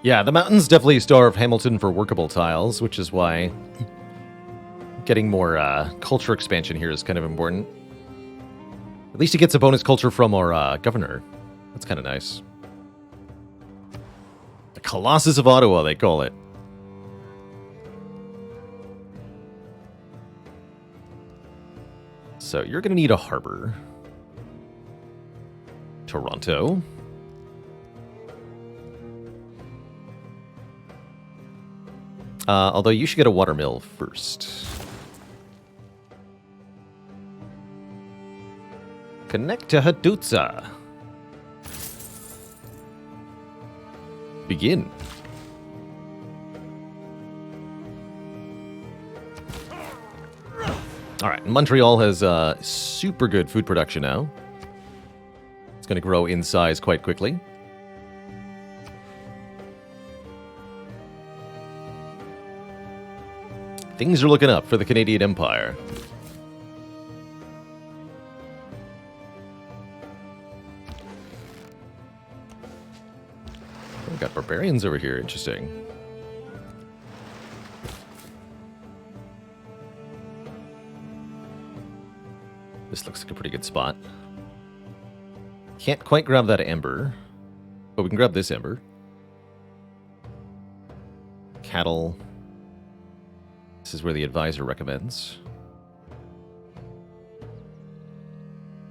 Yeah, the mountains definitely starve Hamilton for workable tiles, which is why getting more culture expansion here is kind of important. At least he gets a bonus culture from our governor. That's kind of nice. The Colossus of Ottawa, they call it. So you're going to need a harbor. Toronto. Although you should get a watermill first. Connect to Hadutsa. Begin. All right, Montreal has super good food production now. It's going to grow in size quite quickly. Things are looking up for the Canadian Empire. We've got barbarians over here, interesting. This looks like a pretty good spot. Can't quite grab that ember, but we can grab this ember. Cattle. This is where the advisor recommends.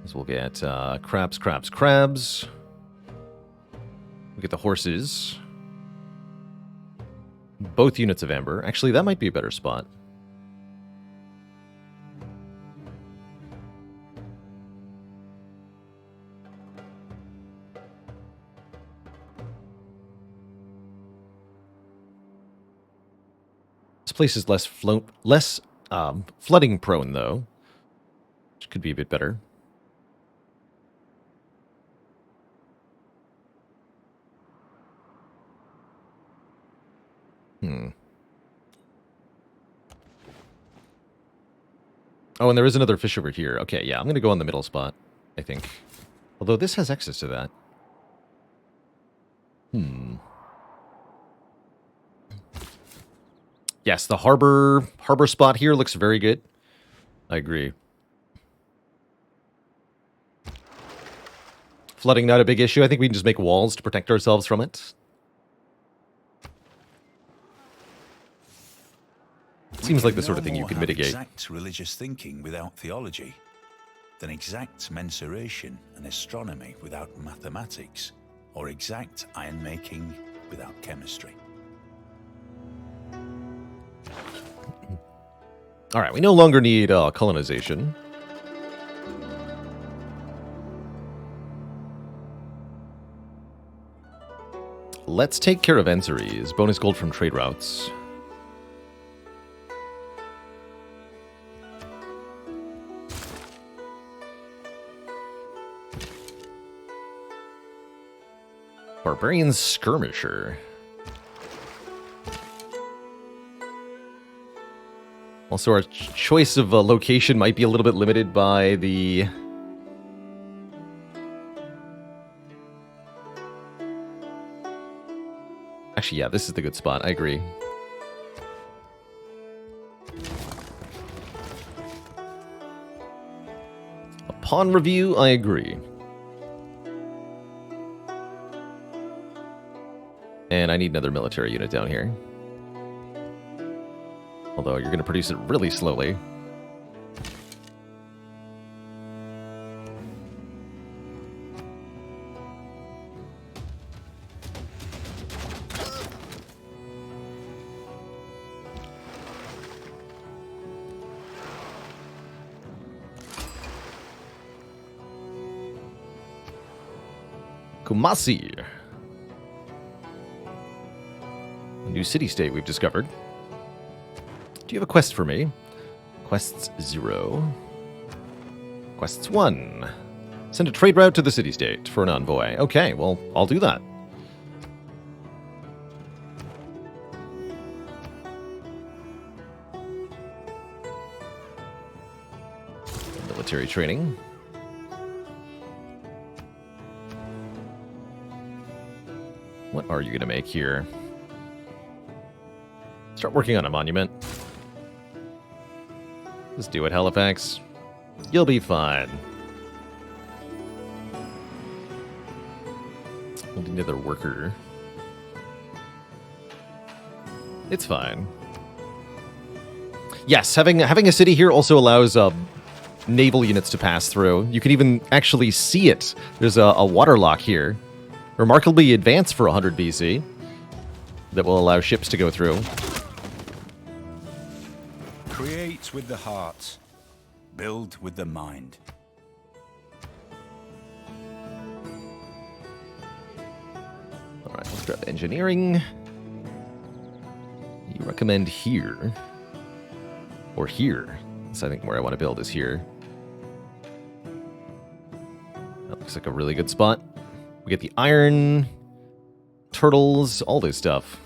So we'll get crabs. We'll get the horses. Both units of ember. Actually, that might be a better spot. This place is less flooding prone, though, which could be a bit better. Oh, and there is another fish over here. Okay, yeah, I'm going to go on the middle spot, I think. Although this has access to that. Yes, the harbor spot here looks very good. I agree. Flooding not a big issue. I think we can just make walls to protect ourselves from it. Seems like the sort of thing you can mitigate. Exact religious thinking without theology, than exact mensuration and astronomy without mathematics, or exact iron making without chemistry. All right, we no longer need colonization. Let's take caravansaries. Bonus gold from trade routes. Barbarian skirmisher. Also, our choice of location might be a little bit limited by the... Actually, yeah, this is the good spot. I agree. Upon review, I agree. And I need another military unit down here. Although you're going to produce it really slowly. Kumasi. A new city-state we've discovered. Do you have a quest for me? Quests 0. Quests 1. Send a trade route to the city-state for an envoy. Okay, well, I'll do that. Military training. What are you going to make here? Start working on a monument. Just do it, Halifax. You'll be fine. We'll need another worker. It's fine. Yes, having a city here also allows naval units to pass through. You can even actually see it. There's a water lock here. Remarkably advanced for 100 BC. That will allow ships to go through. Create with the heart. Build with the mind. Alright, let's grab engineering. You recommend here. Or here. So I think where I want to build is here. That looks like a really good spot. We get the iron, turtles, all this stuff.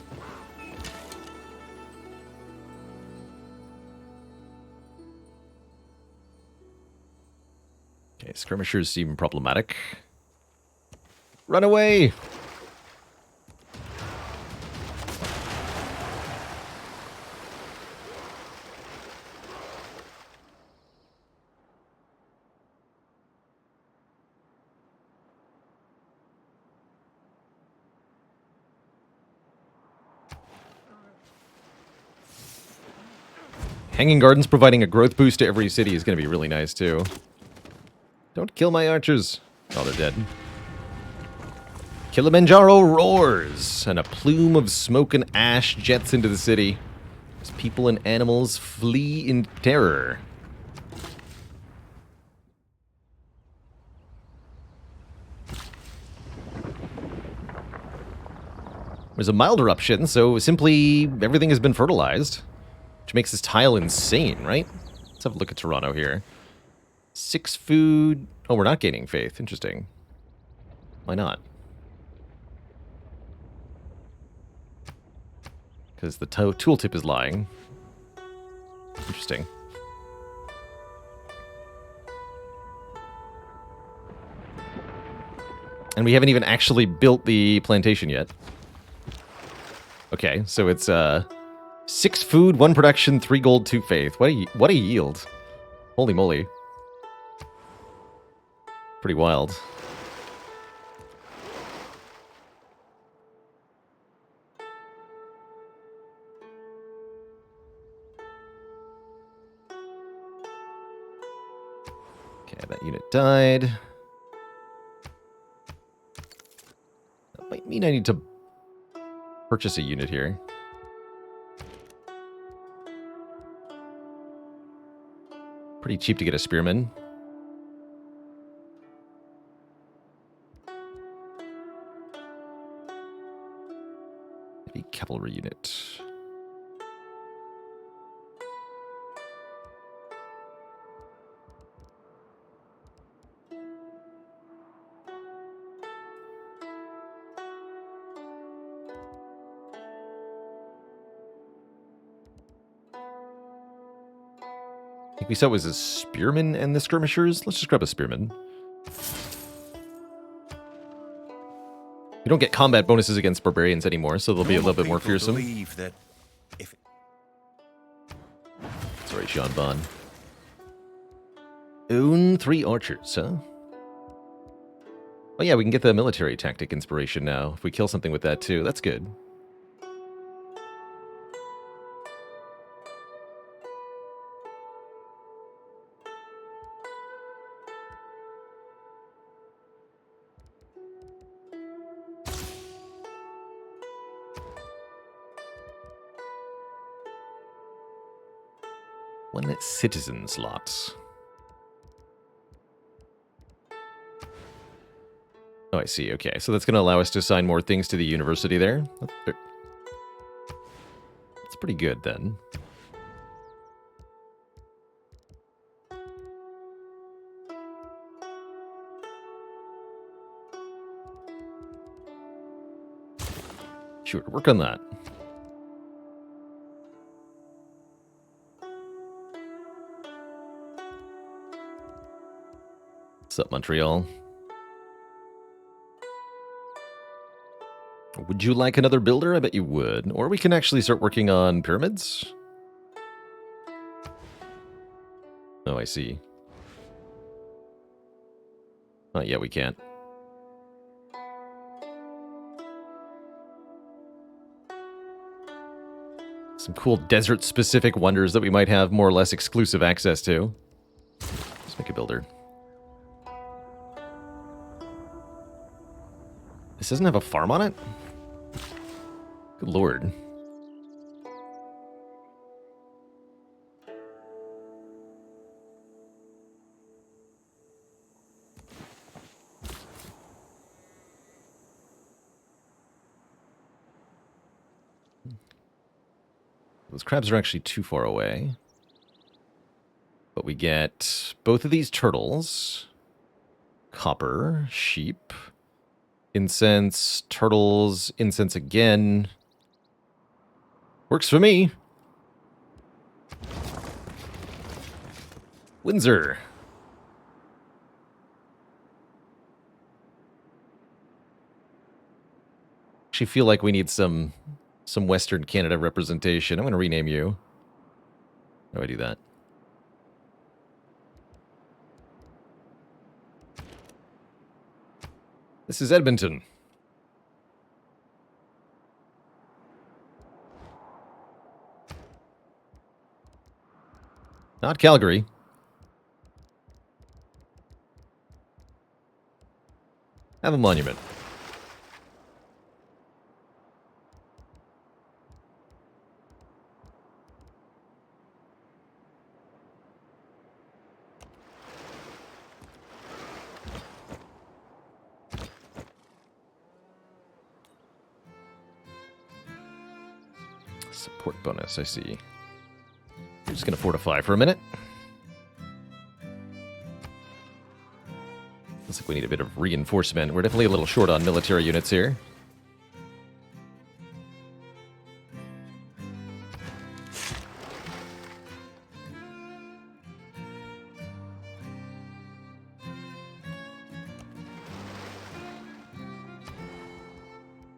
Okay, skirmishers seem problematic. Run away! Hanging Gardens providing a growth boost to every city is going to be really nice, too. Don't kill my archers. Oh, they're dead. Kilimanjaro roars, and a plume of smoke and ash jets into the city as people and animals flee in terror. There's a mild eruption, so simply everything has been fertilized. Which makes this tile insane, right? Let's have a look at Toronto here. 6 food... Oh, we're not gaining faith. Interesting. Why not? Because the tooltip is lying. Interesting. And we haven't even actually built the plantation yet. Okay, so it's 6 food, 1 production, 3 gold, 2 faith. What a yield. Holy moly. Pretty wild. Okay, that unit died. That might mean I need to purchase a unit here. Pretty cheap to get a spearman. Maybe cavalry unit. I think we said it was a spearman and the skirmishers. Let's just grab a spearman. We don't get combat bonuses against barbarians anymore, so they'll be a little bit more fearsome. That if... Sorry, Sean Bond. Own 3 archers, huh? Oh yeah, we can get the military tactic inspiration now. If we kill something with that too, that's good. One citizen slot. Oh, I see. Okay, so that's going to allow us to assign more things to the university there. That's pretty good, then. Sure, work on that. What's up, Montreal? Would you like another builder? I bet you would. Or we can actually start working on pyramids. Oh, I see. Oh, yeah, we can't. Some cool desert-specific wonders that we might have more or less exclusive access to. Let's make a builder. This doesn't have a farm on it? Good lord. Those crabs are actually too far away. But we get both of these turtles. Copper, sheep, incense, turtles, incense again. Works for me. Windsor. Actually feel like we need some Western Canada representation. I'm going to rename you. How do I do that? This is Edmonton. Not Calgary. Have a monument. Support bonus, I see. We're just going to fortify for a minute. Looks like we need a bit of reinforcement. We're definitely a little short on military units here.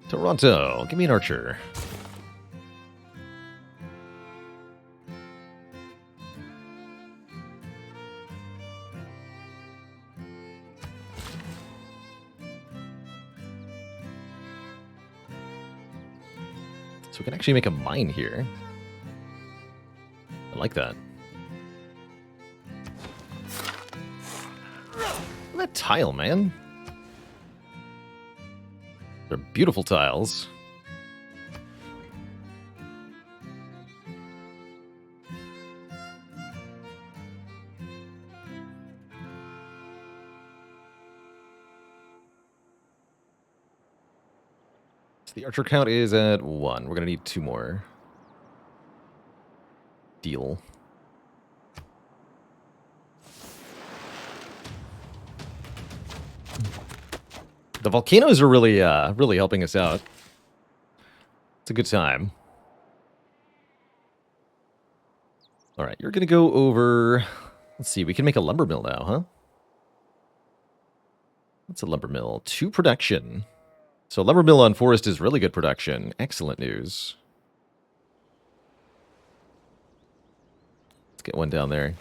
Toronto, give me an archer. So we can actually make a mine here. I like that. Look at that tile, man. They're beautiful tiles. The archer count is at 1. We're going to need 2 more. Deal. The volcanoes are really, really helping us out. It's a good time. All right, you're going to go over... Let's see, we can make a lumber mill now, huh? What's a lumber mill? 2 production. So lumber mill on forest is really good production. Excellent news. Let's get one down there.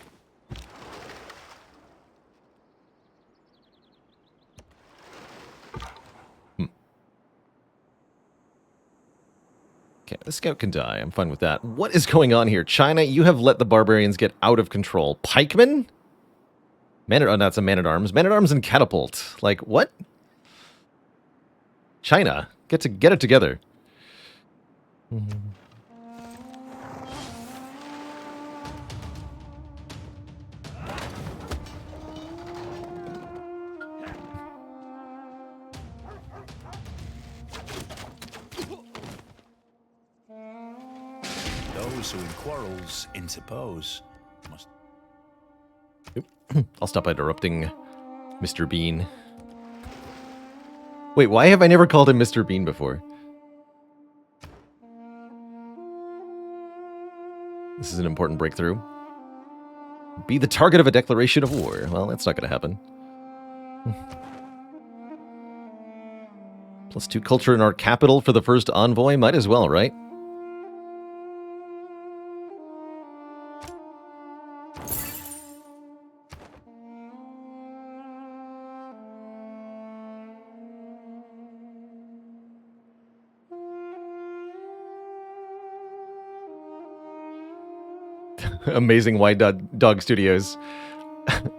Okay, the scout can die. I'm fine with that. What is going on here? China, you have let the barbarians get out of control. Pikemen? Oh, that's a man-at-arms. Man-at-arms and catapult. Like, what? China, get it together. those who in quarrels interpose must... I'll stop interrupting Mr. Bean. Wait, why have I never called him Mr. Bean before? This is an important breakthrough. Be the target of a declaration of war. Well, that's not going to happen. +2 culture in our capital for the first envoy. Might as well, right? Amazing White Dog Studios.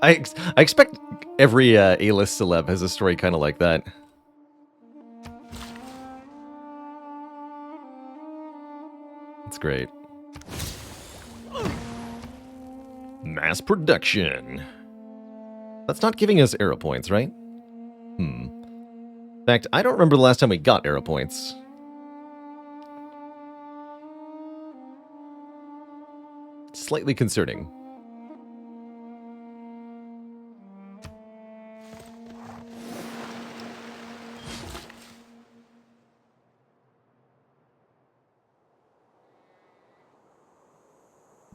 I expect every A-list celeb has a story kind of like that. It's great. Mass production. That's not giving us arrow points, right? In fact, I don't remember the last time we got arrow points. Slightly concerning.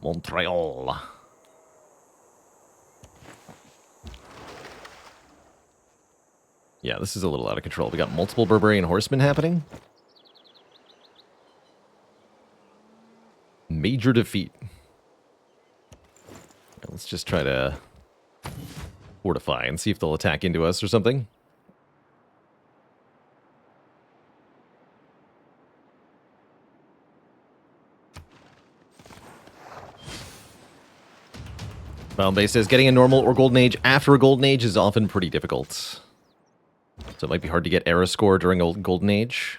Montreal. Yeah, this is a little out of control. We got multiple Berberian horsemen happening. Major defeat. Let's just try to fortify and see if they'll attack into us or something. Boundbase says getting a normal or golden age after a golden age is often pretty difficult. So it might be hard to get era score during a golden age.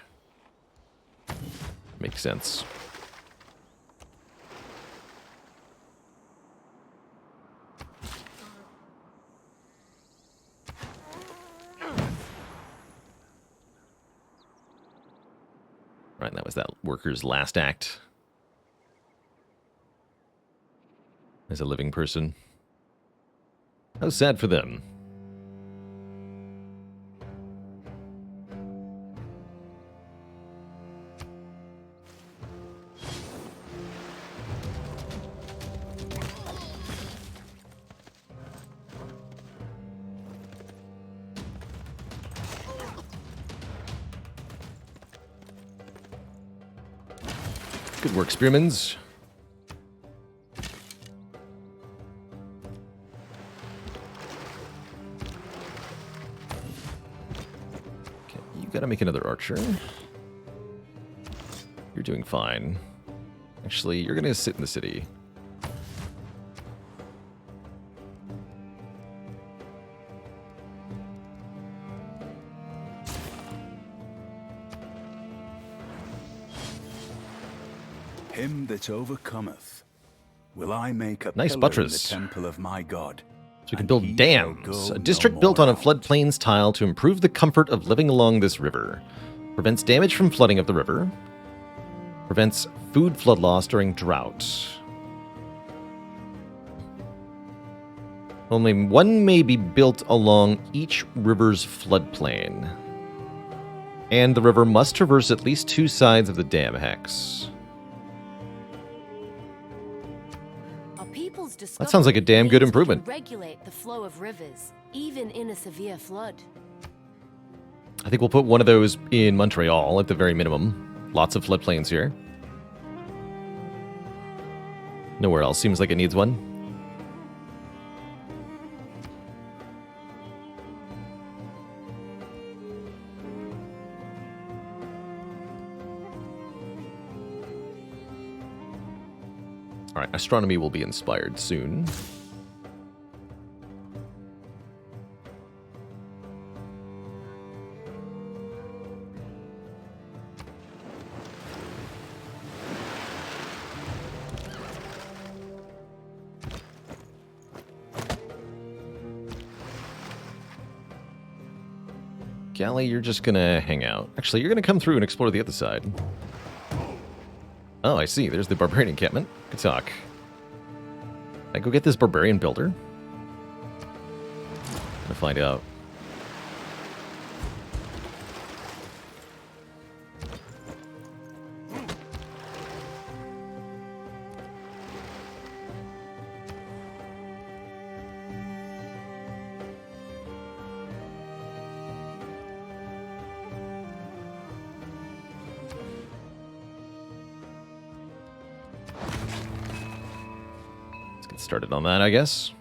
Makes sense. Right, that was that worker's last act as a living person. How sad for them. Good work, Spearmans. Okay, you gotta make another archer. You're doing fine. Actually, you're gonna sit in the city. Him that overcometh, will I make a Nice pillar buttress. in the temple of my God. So we can and build he dams. shall go A district no built more on a out. floodplains tile to improve the comfort of living along this river. Prevents damage from flooding of the river. Prevents food flood loss during drought. Only one may be built along each river's floodplain. And the river must traverse at least 2 sides of the dam hex. That sounds like a damn good improvement. Regulate the flow of rivers, even in a severe flood. I think we'll put one of those in Montreal at the very minimum. Lots of floodplains here. Nowhere else seems like it needs one. Alright, astronomy will be inspired soon. Galley, you're just gonna hang out. Actually, you're gonna come through and explore the other side. Oh, I see. There's the barbarian encampment. Good talk. Can I go get this barbarian builder? I'm gonna find out. Started on that, I guess.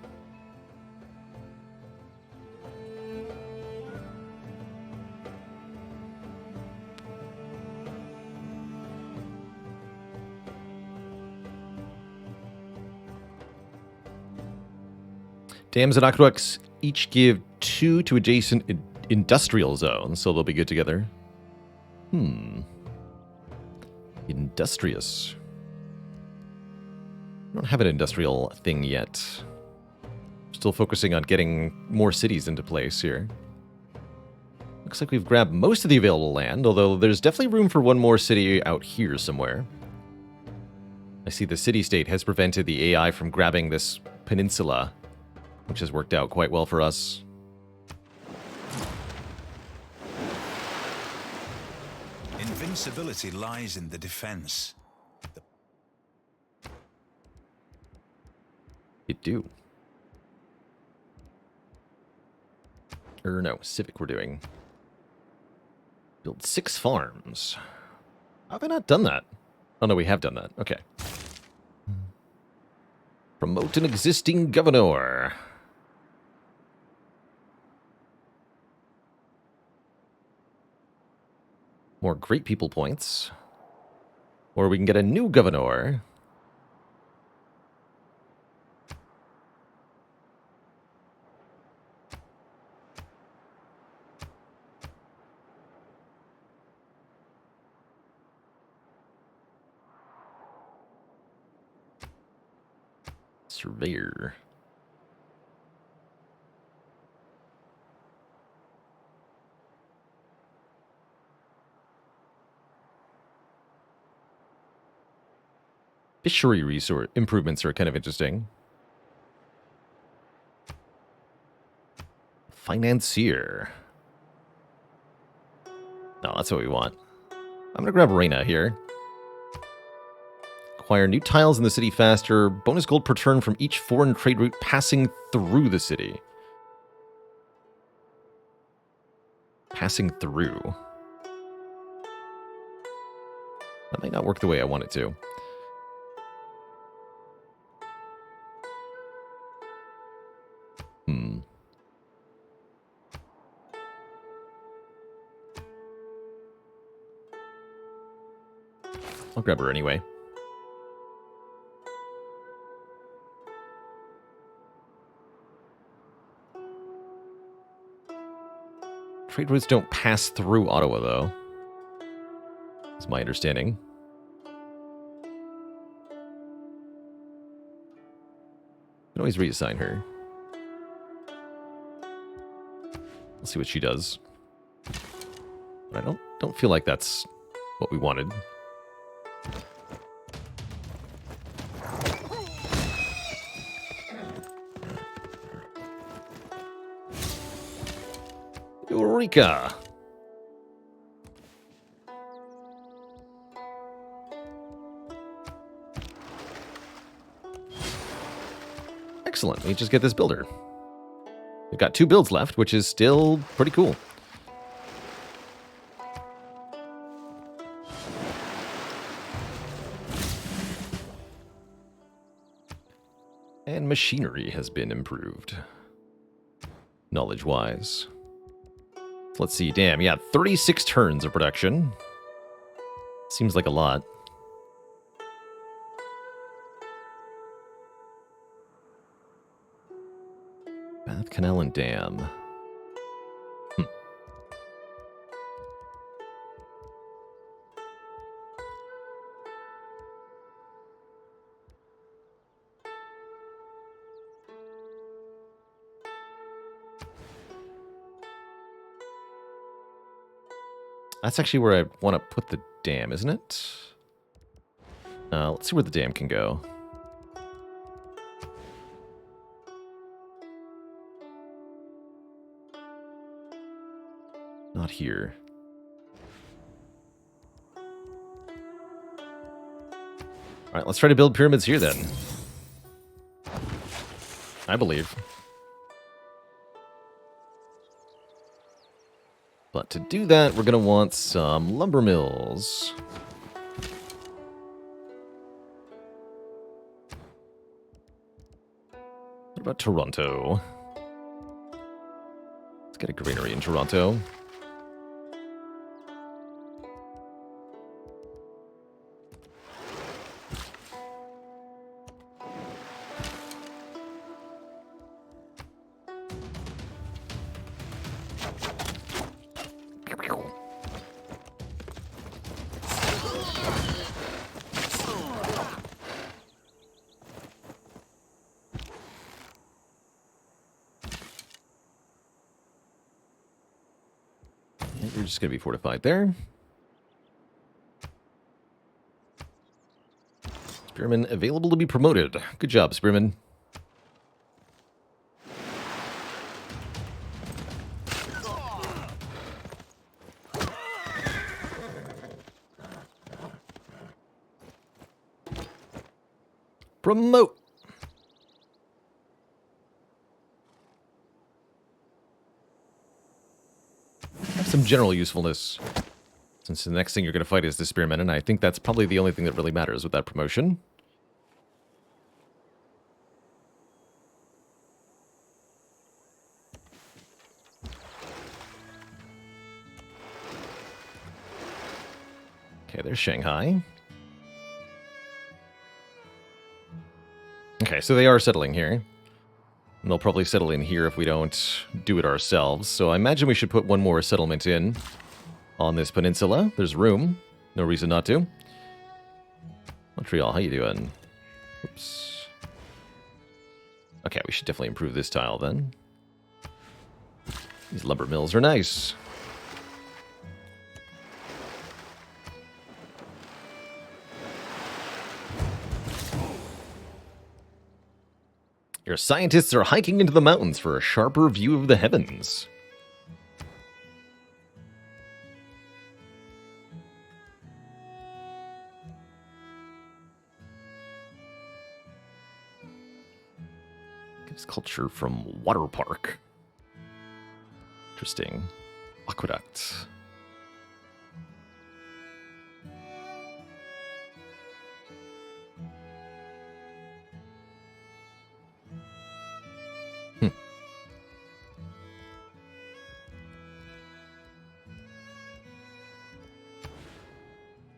Dams and aqueducts each give 2 to adjacent industrial zones, so they'll be good together. Industrious. I don't have an industrial thing yet. Still focusing on getting more cities into place here. Looks like we've grabbed most of the available land, although there's definitely room for one more city out here somewhere. I see the city-state has prevented the AI from grabbing this peninsula, which has worked out quite well for us. Invincibility lies in the defense. You do. Or no, civic we're doing. Build 6 farms. How have I not done that? Oh no, we have done that. Okay. Promote an existing governor. More great people points. Or we can get a new governor. Surveyor. Fishery resource improvements are kind of interesting. Financier. No, that's what we want. I'm gonna grab Reina here. Acquire new tiles in the city faster. Bonus gold per turn from each foreign trade route passing through the city. Passing through. That might not work the way I want it to. I'll grab her anyway. Trade routes don't pass through Ottawa, though. That's my understanding. You can always reassign her. Let's see what she does. But I don't feel like that's what we wanted. Eureka! Excellent. We just get this builder. We've got 2 builds left, which is still pretty cool. And machinery has been improved. Knowledge-wise. Let's see, damn, yeah, 36 turns of production. Seems like a lot. Bath, canal, and dam. That's actually where I want to put the dam, isn't it? Let's see where the dam can go. Not here. Alright, let's try to build pyramids here then. I believe. But to do that, we're going to want some lumber mills. What about Toronto? Let's get a granary in Toronto. You're just going to be fortified there. Spearman available to be promoted. Good job, Spearman. Promote. Have some general usefulness. Since the next thing you're going to fight is the Spearman, and I think that's probably the only thing that really matters with that promotion. Okay, there's Shanghai. Okay, so they are settling here. And they'll probably settle in here if we don't do it ourselves. So I imagine we should put one more settlement in on this peninsula. There's room. No reason not to. Montreal, how you doing? Oops. Okay, we should definitely improve this tile then. These lumber mills are nice. Your scientists are hiking into the mountains for a sharper view of the heavens. Gives culture from water park. Interesting. Aqueduct.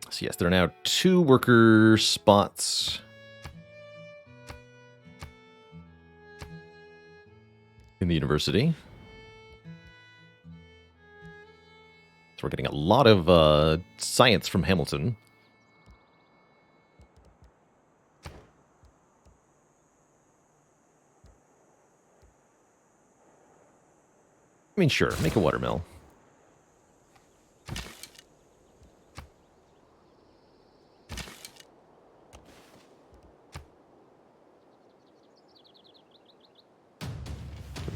So yes, there are now 2 worker spots. In the university. So we're getting a lot of science from Hamilton. I mean, sure, make a watermill.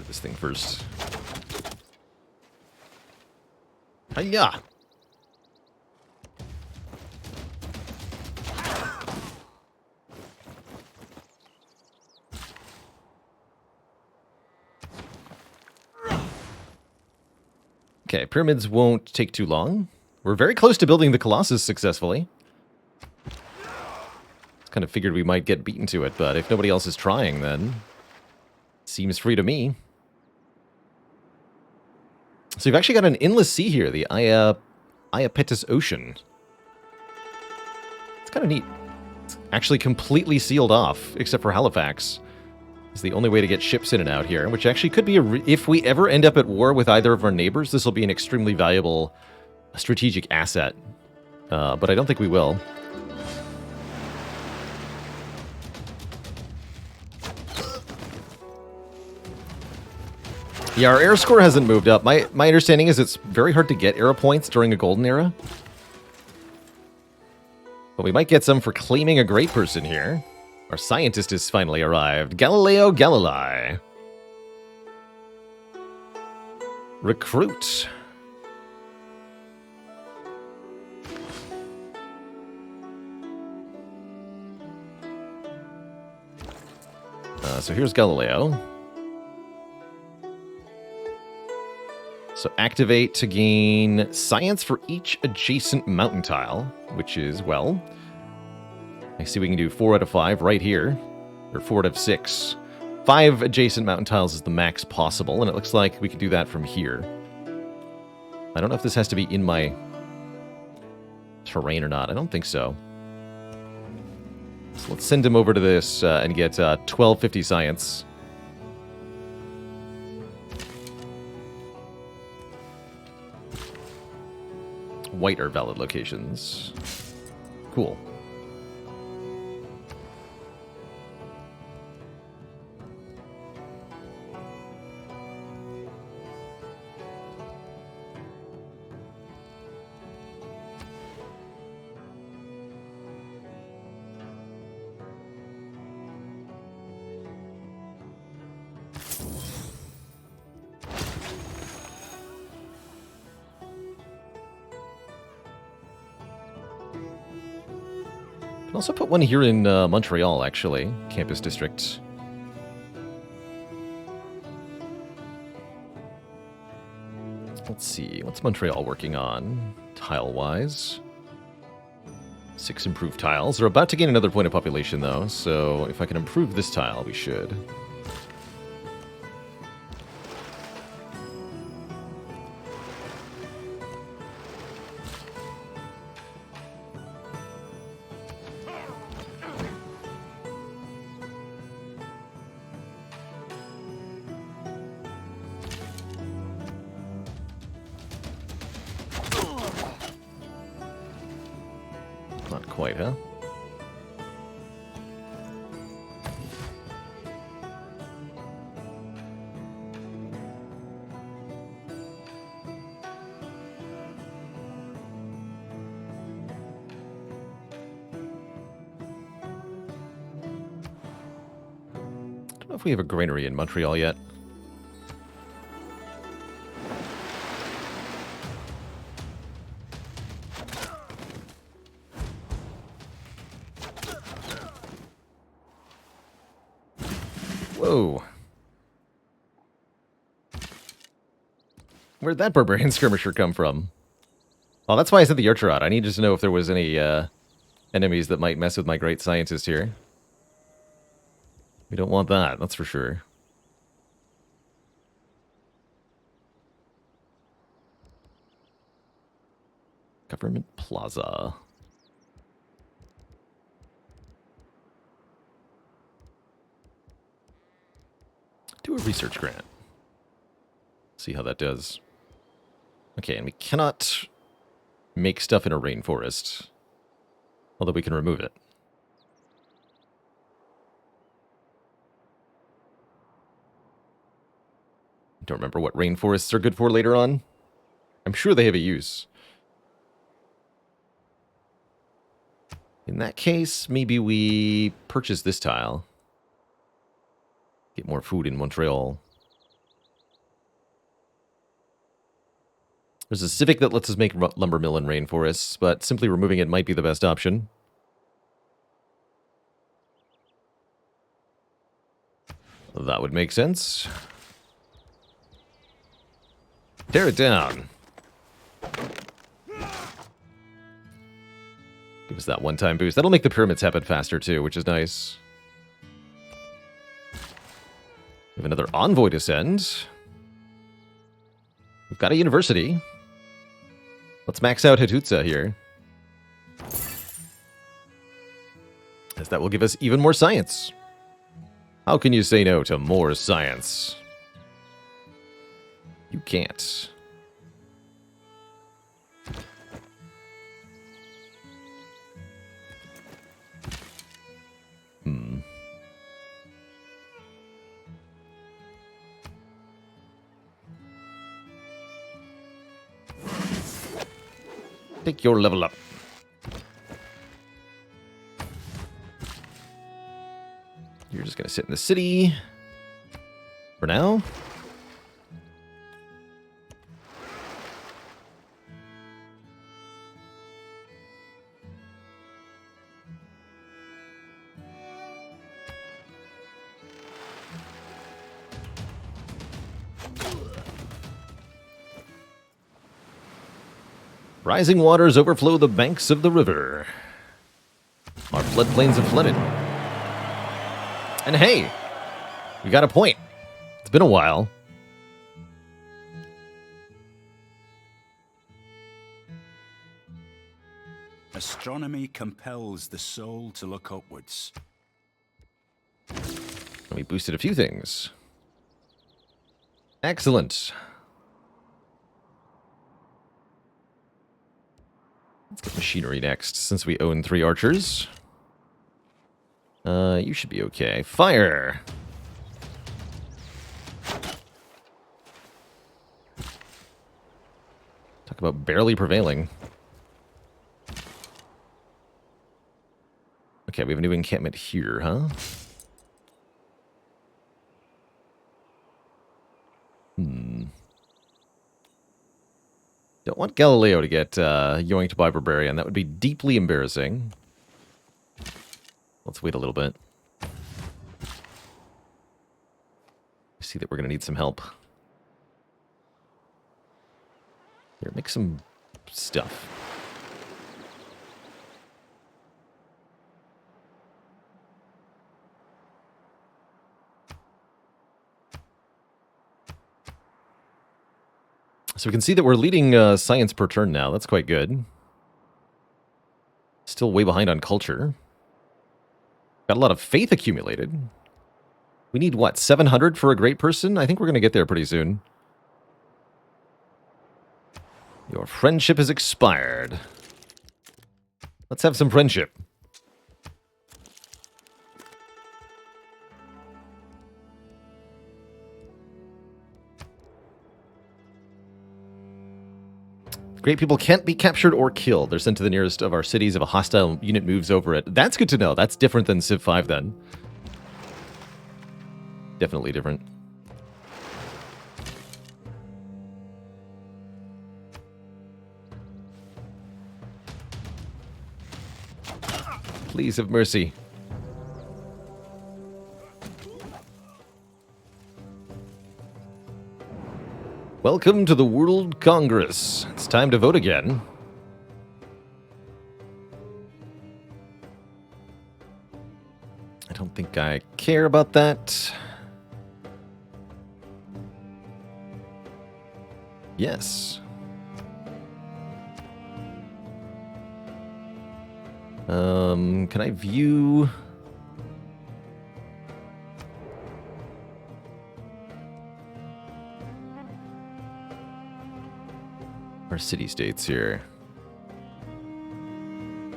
This thing first. Hiya! Okay, pyramids won't take too long. We're very close to building the Colossus successfully. Kind of figured we might get beaten to it, but if nobody else is trying, then seems free to me. So you've actually got an endless sea here, the Iapetus Ocean. It's kind of neat. It's actually completely sealed off, except for Halifax. It's the only way to get ships in and out here, which actually could be if we ever end up at war with either of our neighbors, this will be an extremely valuable strategic asset. But I don't think we will. Yeah, our air score hasn't moved up. My understanding is it's very hard to get era points during a golden era. But we might get some for claiming a great person here. Our scientist has finally arrived. Galileo Galilei. Recruit. So here's Galileo. So activate to gain science for each adjacent mountain tile, which is, well, I see we can do 4 out of 5 right here, or 4 out of 6. 5 adjacent mountain tiles is the max possible, and it looks like we can do that from here. I don't know if this has to be in my terrain or not. I don't think so. So let's send him over to this and get 1250 science. White are valid locations. Cool. Can also put one here in Montreal, actually. Campus District. Let's see. What's Montreal working on, tile-wise? 6 improved tiles. They're about to gain another point of population, though, so if I can improve this tile, we should. Not quite, huh? Don't know if we have a granary in Montreal yet. Whoa. Where'd that barbarian skirmisher come from? Oh, that's why I said the archer out. I needed to know if there was any enemies that might mess with my great scientist here. We don't want that, that's for sure. Government Plaza. Do a research grant. See how that does. Okay, and we cannot make stuff in a rainforest. Although we can remove it. Don't remember what rainforests are good for later on. I'm sure they have a use. In that case, maybe we purchase this tile. Get more food in Montreal. There's a civic that lets us make lumber mill in rainforests, but simply removing it might be the best option. That would make sense. Tear it down. Give us that one-time boost. That'll make the pyramids happen faster too, which is nice. We have another envoy to send. We've got a university. Let's max out Hattusa here. As that will give us even more science. How can you say no to more science? You can't. Take your level up. You're just going to sit in the city for now. Rising waters overflow the banks of the river. Our floodplains have flooded. And hey, we got a point. It's been a while. Astronomy compels the soul to look upwards. We boosted a few things. Excellent. Let's get machinery next, since we own 3 archers. You should be okay. Fire! Talk about barely prevailing. Okay, we have a new encampment here, huh? Don't want Galileo to get yoinked by Barbarian. That would be deeply embarrassing. Let's wait a little bit. I see that we're going to need some help. Here, make some stuff. So we can see that we're leading science per turn now. That's quite good. Still way behind on culture. Got a lot of faith accumulated. We need, what, 700 for a great person? I think we're going to get there pretty soon. Your friendship has expired. Let's have some friendship. Great people can't be captured or killed. They're sent to the nearest of our cities if a hostile unit moves over it. That's good to know. That's different than Civ 5 then. Definitely different. Please have mercy. Welcome to the World Congress. It's time to vote again. I don't think I care about that. Yes. Can I view... our city-states here?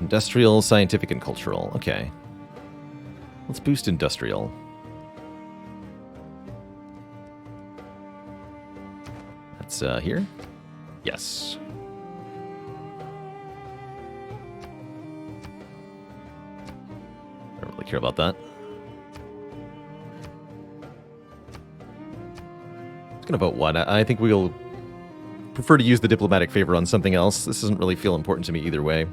Industrial, scientific, and cultural. Okay. Let's boost industrial. That's here? Yes. I don't really care about that. I'm just gonna vote one. I think we'll prefer to use the diplomatic favor on something else. This doesn't really feel important to me either way.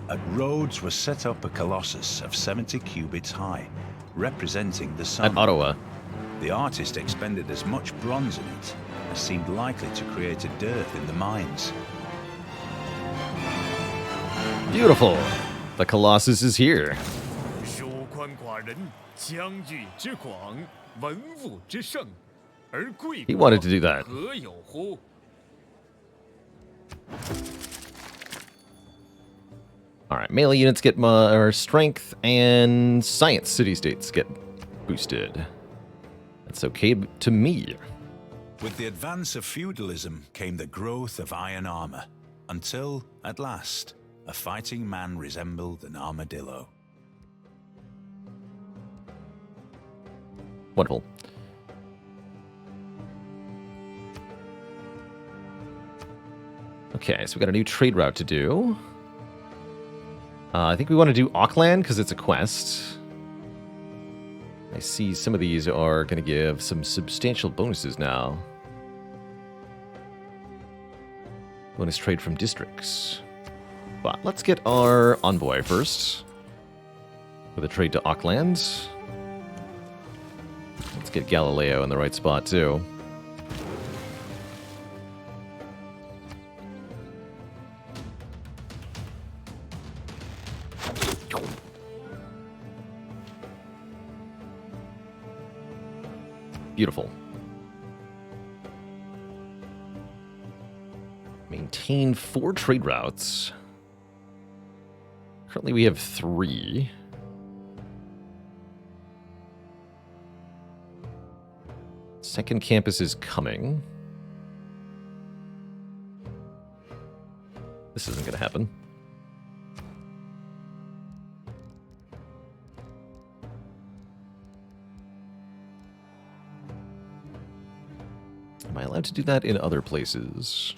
At Rhodes was set up a colossus of 70 cubits high, representing the sun. At Ottawa. The artist expended as much bronze in it as seemed likely to create a dearth in the mines. Beautiful. The Colossus is here. 疏宽寡人，疆域之广，文物之盛，而贵 He 国 wanted to do that. 何有乎？ All right, melee units get our strength, and science city-states get boosted. That's okay to me. With the advance of feudalism came the growth of iron armor, until, at last, a fighting man resembled an armadillo. Wonderful. Okay, so we got a new trade route to do. I think we want to do Auckland because it's a quest. I see some of these are going to give some substantial bonuses now. Bonus trade from districts. But let's get our envoy first. With a trade to Auckland. Let's get Galileo in the right spot too. Beautiful. Maintain 4 trade routes. Currently we have 3. Second campus is coming. This isn't going to happen. Am I allowed to do that in other places?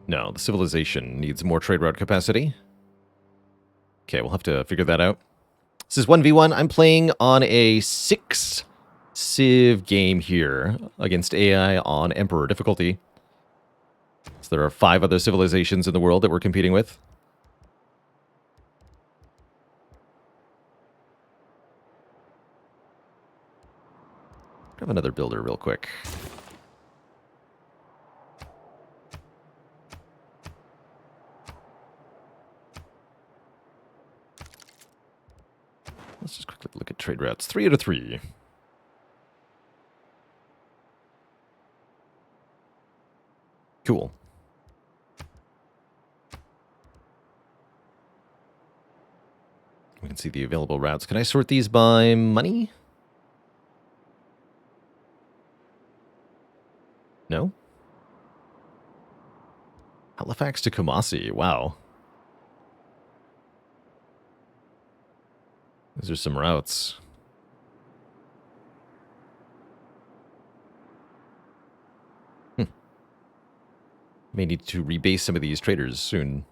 No, the civilization needs more trade route capacity. Okay, we'll have to figure that out. This is 1v1. I'm playing on a 6 Civ game here against AI on Emperor difficulty. So there are 5 other civilizations in the world that we're competing with. Grab another builder real quick. Let's just quickly look at trade routes. 3 out of 3. Cool. We can see the available routes. Can I sort these by money? No? Halifax to Kumasi. Wow. Those are some routes. May need to rebase some of these traders soon.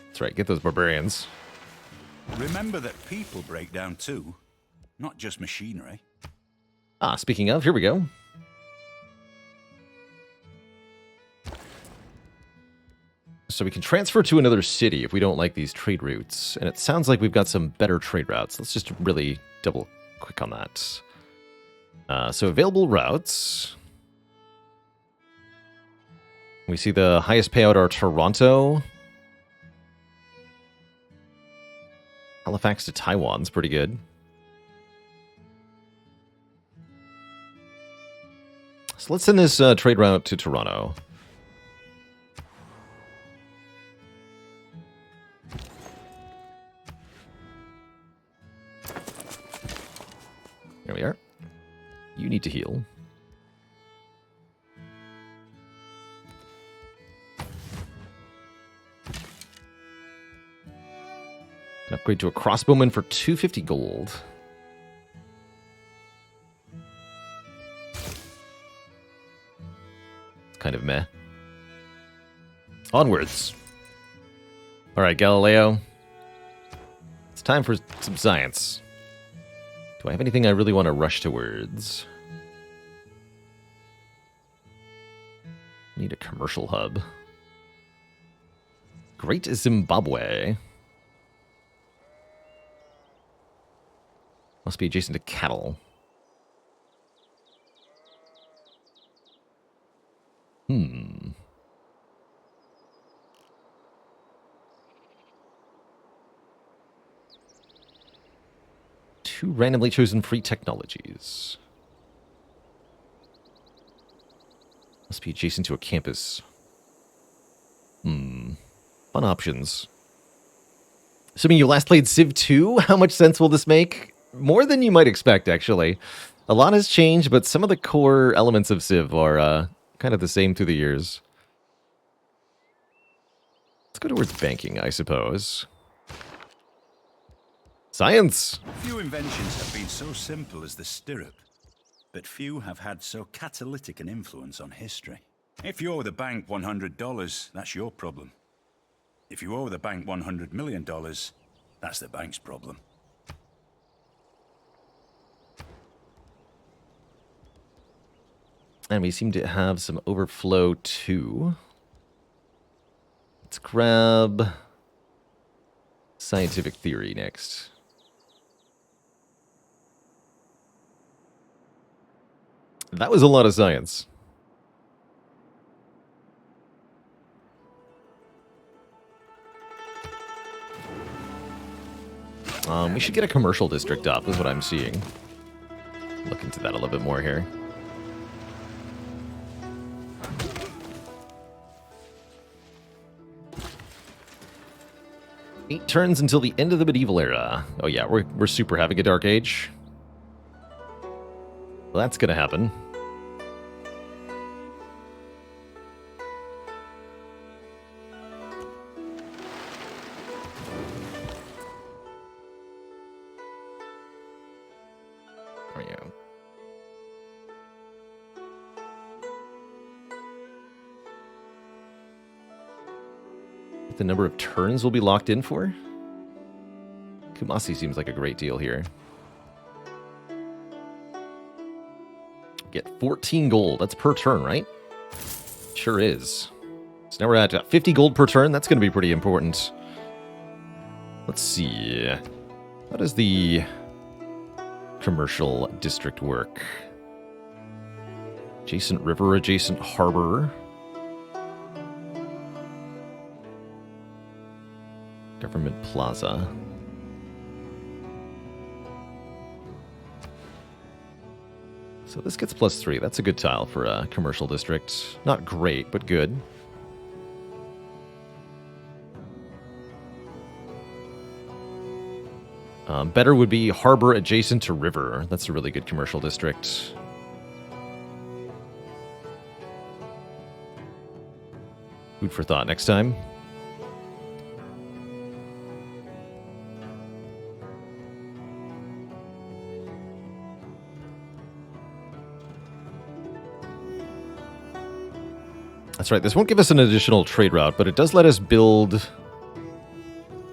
That's right, get those barbarians. Remember that people break down too, not just machinery. Ah, speaking of, here we go. So we can transfer to another city if we don't like these trade routes. And it sounds like we've got some better trade routes. Let's just really double click on that. So available routes. We see the highest payout are Toronto. Halifax to Taiwan's pretty good. So let's send this trade route to Toronto. There we are. You need to heal. Can upgrade to a crossbowman for 250 gold. It's kind of meh. Onwards. All right, Galileo. It's time for some science. Do I have anything I really want to rush towards? Need a commercial hub. Great Zimbabwe. Must be adjacent to cattle. Two randomly chosen free technologies. Must be adjacent to a campus. Fun options. Assuming you last played Civ 2, how much sense will this make? More than you might expect, actually. A lot has changed, but some of the core elements of Civ are kind of the same through the years. go towards banking, I suppose. Science! Few inventions have been so simple as the stirrup, but few have had so catalytic an influence on history. If you owe the bank $100, that's your problem. If you owe the bank $100 million, that's the bank's problem. And we seem to have some overflow too. Let's grab scientific theory next. That was a lot of science. We should get a commercial district up, is what I'm seeing. Look into that a little bit more here. Eight turns until the end of the medieval era. Oh yeah, we're super having a dark age. Well, that's gonna happen. There we go. The number of turns will be locked in for? Kumasi seems like a great deal here. Get 14 gold. That's per turn, right? Sure is. So now we're at 50 gold per turn. That's going to be pretty important. Let's see. How does the commercial district work? Adjacent river, adjacent harbor. Government Plaza. So this gets +3. That's a good tile for a commercial district. Not great, but good. Better would be harbor adjacent to river. That's a really good commercial district. Food for thought next time. That's right, this won't give us an additional trade route, but it does let us build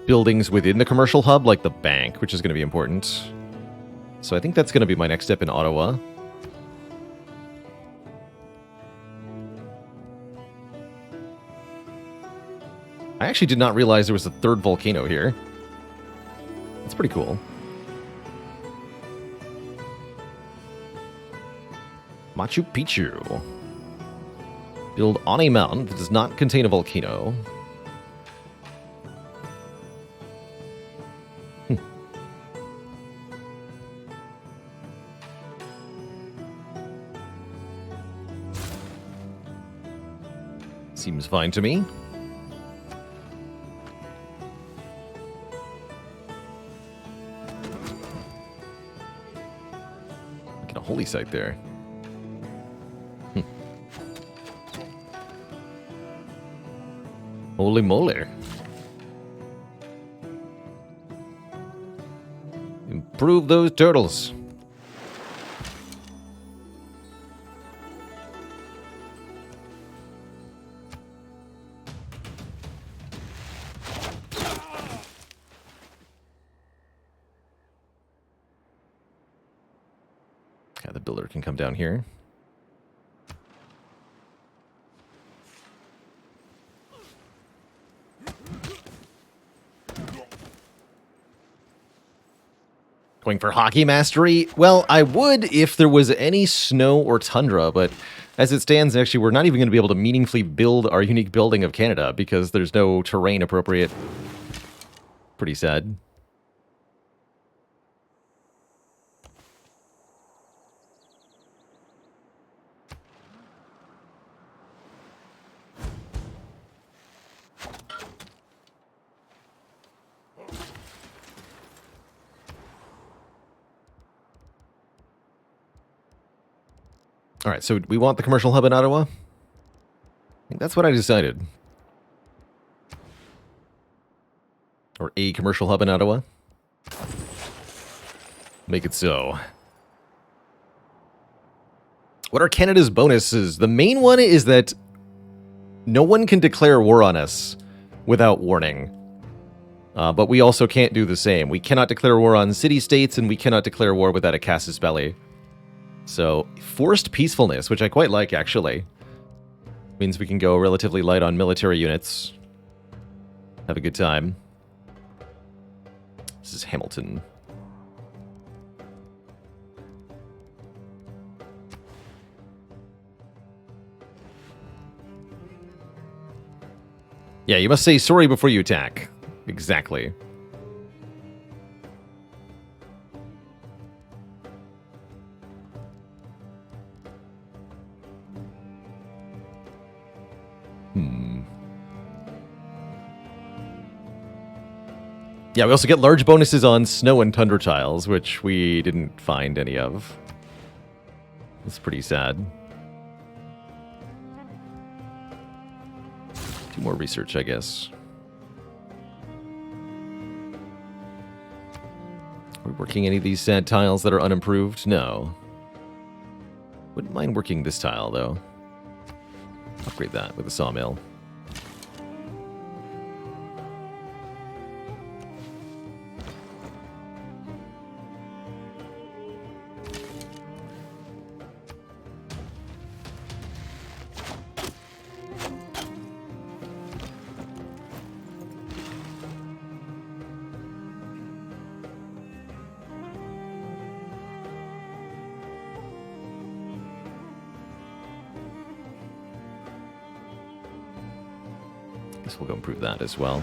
buildings within the commercial hub, like the bank, which is going to be important. So I think that's going to be my next step in Ottawa. I actually did not realize there was a third volcano here. That's pretty cool. Machu Picchu. Build on a mountain that does not contain a volcano. Seems fine to me. Get a holy site there. Holy moly. Improve those turtles. Okay, the builder can come down here. Going for hockey mastery? Well, I would if there was any snow or tundra, but as it stands, actually, we're not even going to be able to meaningfully build our unique building of Canada because there's no terrain appropriate. Pretty sad. All right, so we want the commercial hub in Ottawa? I think that's what I decided. Or a commercial hub in Ottawa. Make it so. What are Canada's bonuses? The main one is that no one can declare war on us without warning. But we also can't do the same. We cannot declare war on city-states, and we cannot declare war without a casus belli. So, forced peacefulness, which I quite like, actually. Means we can go relatively light on military units. Have a good time. This is Hamilton. Yeah, you must say sorry before you attack. Exactly. Yeah, we also get large bonuses on snow and tundra tiles, which we didn't find any of. That's pretty sad. 2 more research, I guess. Are we working any of these sad tiles that are unimproved? No. Wouldn't mind working this tile, though. Upgrade that with a sawmill. Guess we'll go improve that as well.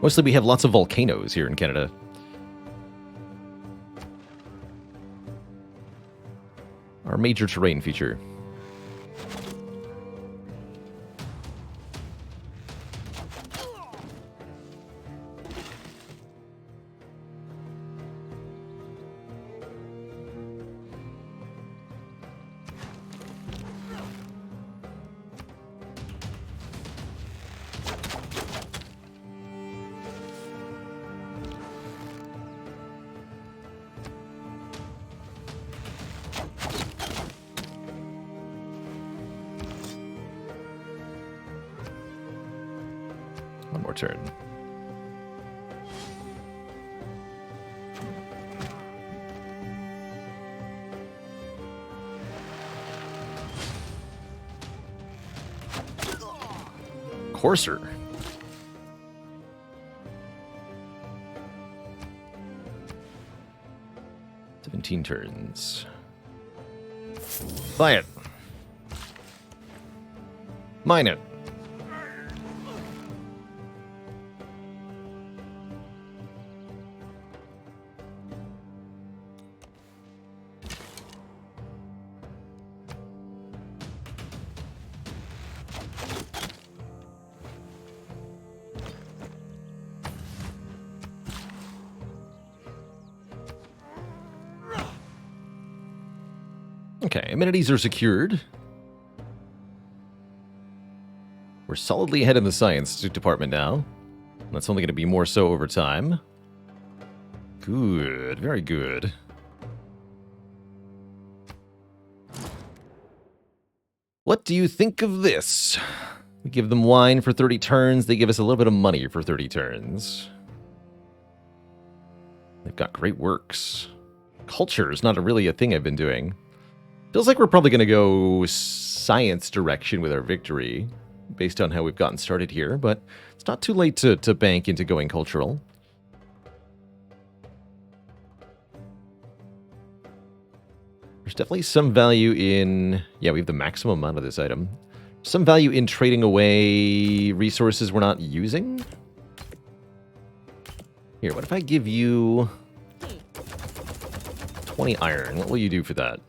Mostly we have lots of volcanoes here in Canada. Our major terrain feature. One more turn. Courser. "17 turns. Buy it. Mine it. Okay, amenities are secured. We're solidly ahead in the science department now. That's only going to be more so over time. Good, very good. What do you think of this? We give them wine for 30 turns. They give us a little bit of money for 30 turns. They've got great works. Culture is not really a thing I've been doing. Feels like we're probably going to go science direction with our victory, based on how we've gotten started here, but it's not too late to bank into going cultural. There's definitely some value in... Yeah, we have the maximum amount of this item. Some value in trading away resources we're not using. Here, what if I give you 20 iron? What will you do for that?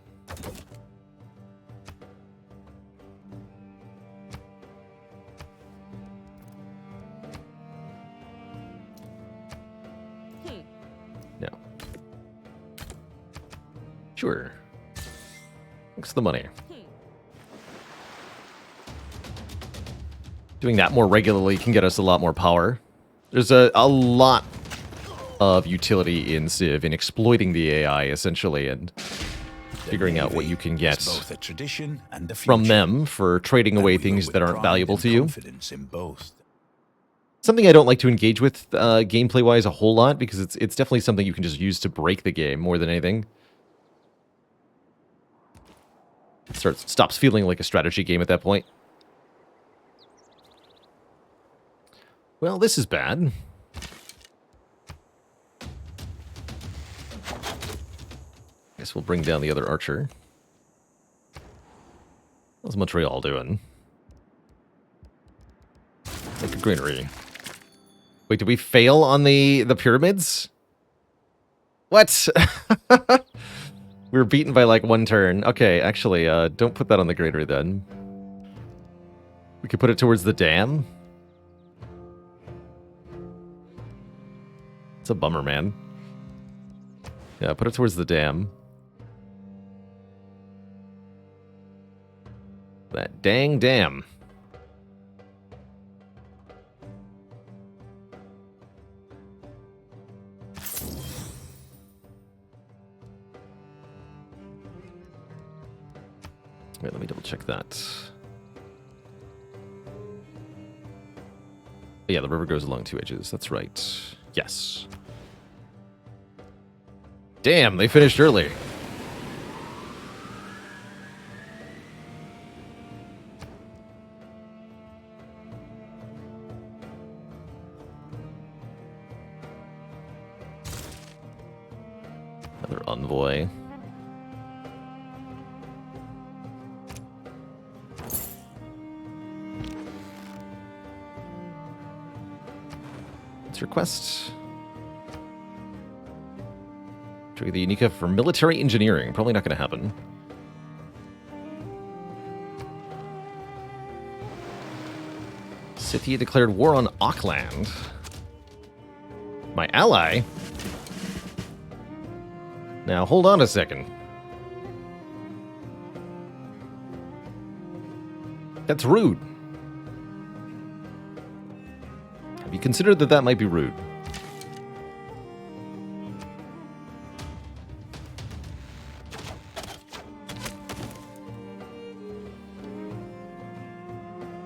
No. Sure. Thanks for the money. Doing that more regularly can get us a lot more power. There's a lot of utility in Civ in exploiting the AI, essentially, and figuring out what you can get both a tradition and a from future. them for trading away And we go things with that aren't pride valuable and to you. confidence in both. Something I don't like to engage with gameplay-wise a whole lot, because it's definitely something you can just use to break the game more than anything. It stops feeling like a strategy game at that point. Well, this is bad. Guess we'll bring down the other archer. How's Montreal doing? Like a greenery. Wait, did we fail on the pyramids? What? We were beaten by like one turn. Okay, actually, don't put that on the greenery then. We could put it towards the dam. It's a bummer, man. Yeah, put it towards the dam. That dang dam. Wait, let me double check that. Yeah, the river goes along two edges. That's right. Yes. Damn, they finished early. Another envoy. What's your quest? Trigger the Unica for military engineering. Probably not going to happen. Scythia declared war on Auckland. My ally? Now, hold on a second. That's rude. Have you considered that that might be rude?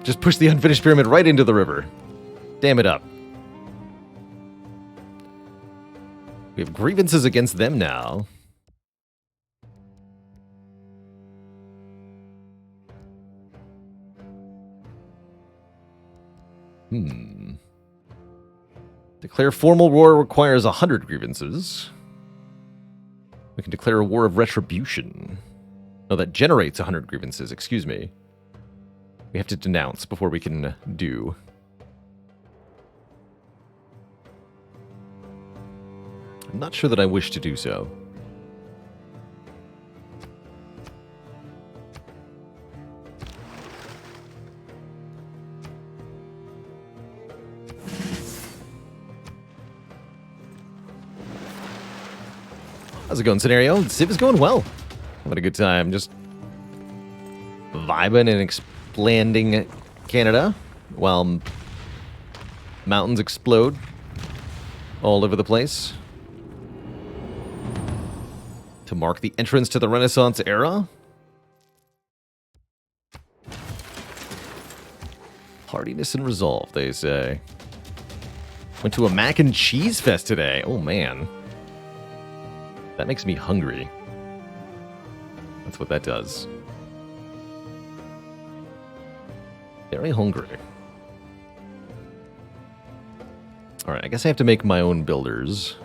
Just push the unfinished pyramid right into the river. Dam it up. We have grievances against them now. Declare formal war requires 100 grievances. We can declare a war of retribution. No, that generates 100 grievances, excuse me. We have to denounce before we can do. I'm not sure that I wish to do so. How's it going, Scenario? Civ is going well. Having a good time. Just vibing and expanding Canada while mountains explode all over the place. To mark the entrance to the Renaissance era. Hardiness and resolve, they say. Went to a mac and cheese fest today. Oh, man. That makes me hungry. That's what that does. Very hungry. Alright, I guess I have to make my own builders.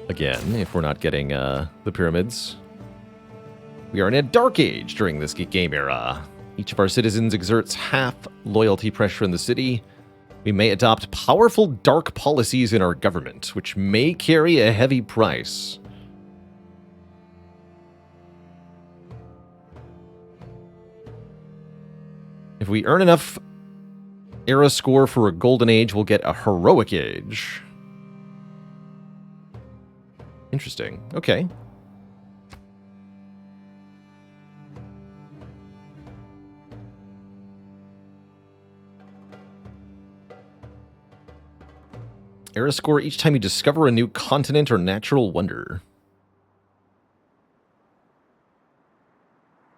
Again, if we're not getting the pyramids. We are in a dark age during this game era. Each of our citizens exerts half loyalty pressure in the city. We may adopt powerful dark policies in our government, which may carry a heavy price. If we earn enough era score for a golden age, we'll get a heroic age. Interesting. Okay. Era score each time you discover a new continent or natural wonder.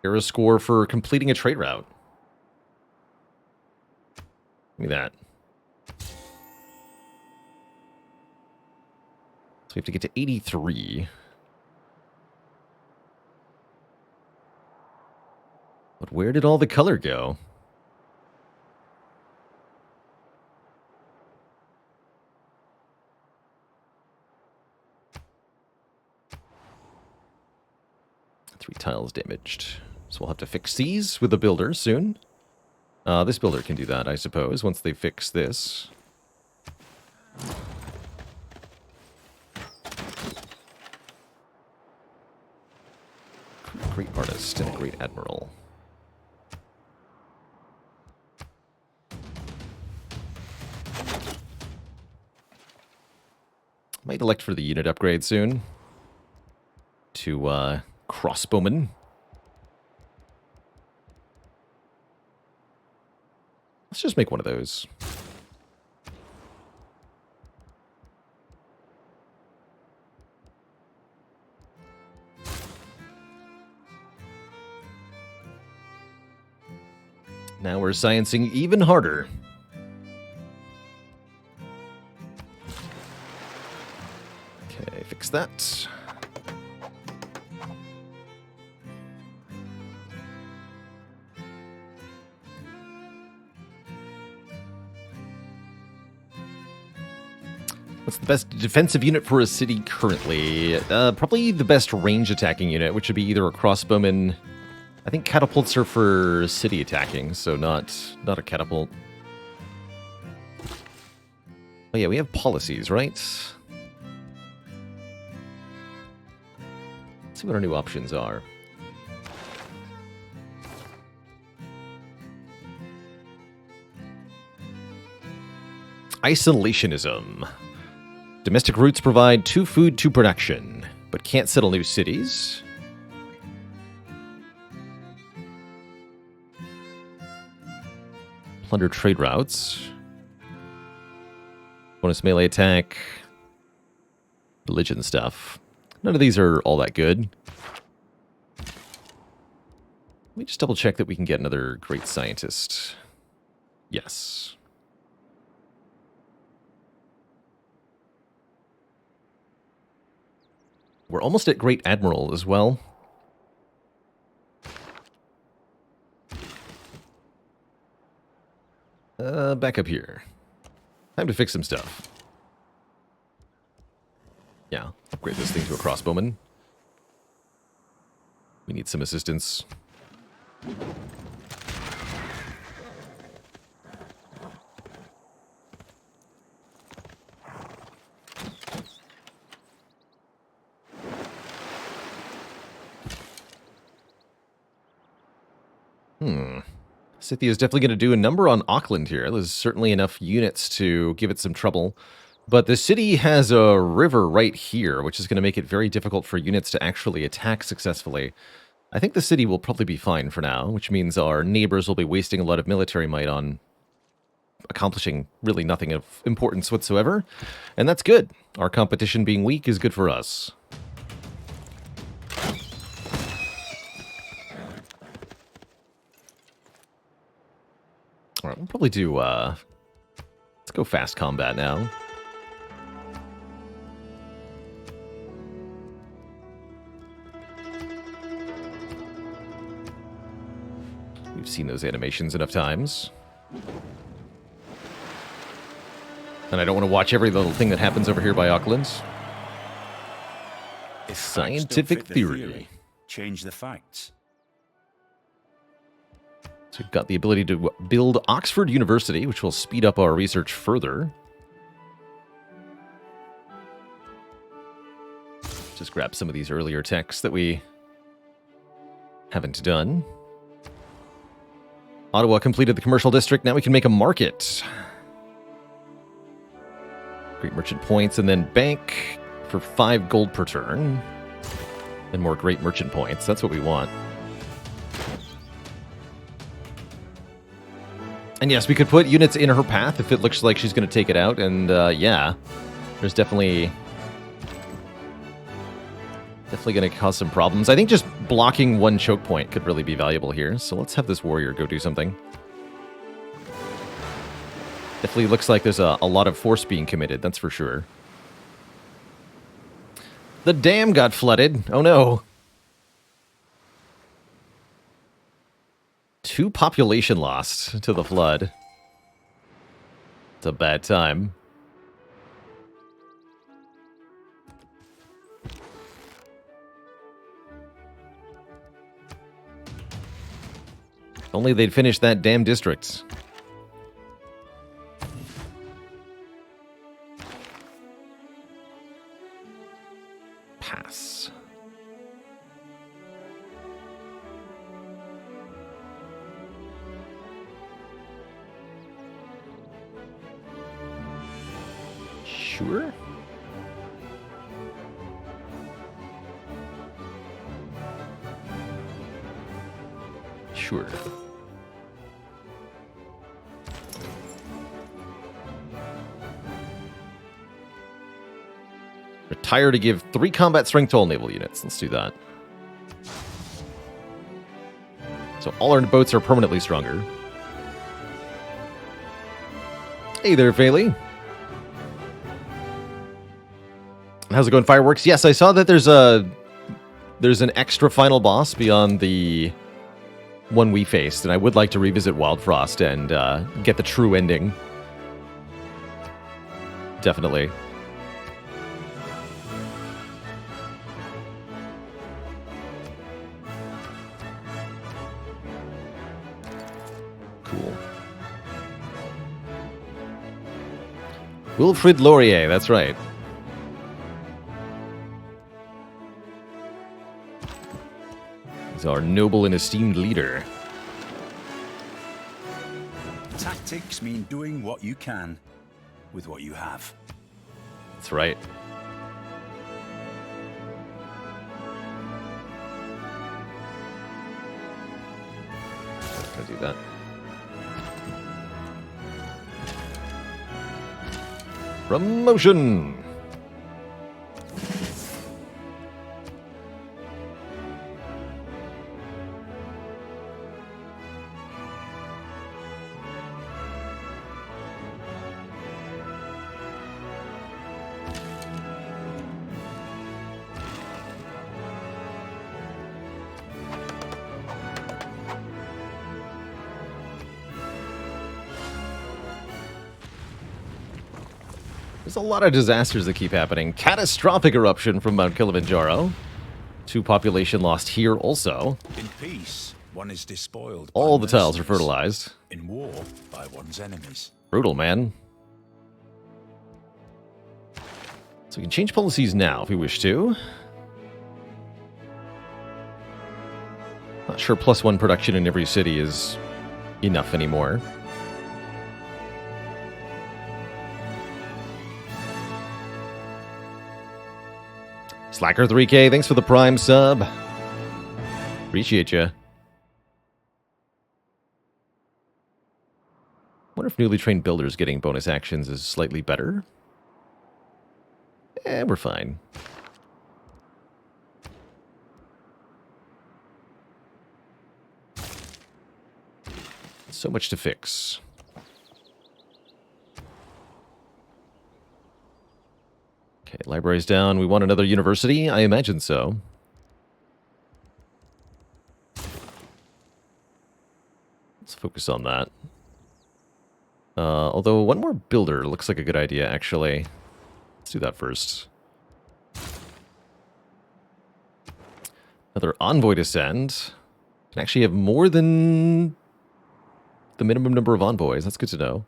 Era score for completing a trade route. Give me that. So we have to get to 83. But where did all the color go? Three tiles damaged. So we'll have to fix these with the builder soon. This builder can do that, I suppose, once they fix this. Great artist and a great admiral. Might elect for the unit upgrade soon. To, crossbowman. Let's just make one of those. Now we're sciencing even harder. Okay, fix that. What's the best defensive unit for a city currently? Probably the best range attacking unit, which would be either a crossbowman. I think catapults are for city attacking, so not a catapult. Oh yeah, we have policies, right? Let's see what our new options are. Isolationism. Domestic roots provide 2 food, 2 production, but can't settle new cities. Plunder trade routes. Bonus melee attack. Religion stuff. None of these are all that good. Let me just double check that we can get another great scientist. Yes. We're almost at Great Admiral as well. Back up here. Time to fix some stuff. Yeah, upgrade this thing to a crossbowman. We need some assistance. Scythia is definitely going to do a number on Auckland here. There's certainly enough units to give it some trouble. But the city has a river right here, which is going to make it very difficult for units to actually attack successfully. I think the city will probably be fine for now, which means our neighbors will be wasting a lot of military might on accomplishing really nothing of importance whatsoever. And that's good. Our competition being weak is good for us. All right, we'll probably do, let's go fast combat now. We've seen those animations enough times. And I don't want to watch every little thing that happens over here by Auckland. If Scientific theory. Change the facts. So we've got the ability to build Oxford University, which will speed up our research further. Just grab some of these earlier texts that we haven't done. Ottawa completed the commercial district. Now we can make a market. Great merchant points, and then bank for 5 gold per turn. And more great merchant points. That's what we want. And yes, we could put units in her path if it looks like she's going to take it out. And yeah, there's definitely going to cause some problems. I think just blocking one choke point could really be valuable here. So let's have this warrior go do something. Definitely looks like there's a lot of force being committed, that's for sure. The dam got flooded. Oh no. 2 population lost to the flood. It's a bad time. Only they'd finish that damn district. Pass. Sure. Sure. Retire to give 3 combat strength to all naval units. Let's do that. So all our boats are permanently stronger. Hey there, Faylee. How's it going, Fireworks? Yes, I saw that there's an extra final boss beyond the one we faced, and I would like to revisit Wildfrost and get the true ending. Definitely. Cool. Wilfrid Laurier, that's right. He's our noble and esteemed leader. Tactics mean doing what you can with what you have. That's right. Gonna do that. Promotion. There's a lot of disasters that keep happening. Catastrophic eruption from Mount Kilimanjaro. 2 population lost here also. In peace, one is despoiled. All the tiles are fertilized. In war, by one's enemies. Brutal, man. So we can change policies now if we wish to. Not sure +1 production in every city is enough anymore. Slacker 3K, thanks for the Prime sub. Appreciate you. Wonder if newly trained builders getting bonus actions is slightly better. We're fine. So much to fix. Okay, library's down. We want another university? I imagine so. Let's focus on that. Although one more builder looks like a good idea, actually. Let's do that first. Another envoy to send. Can actually have more than the minimum number of envoys. That's good to know.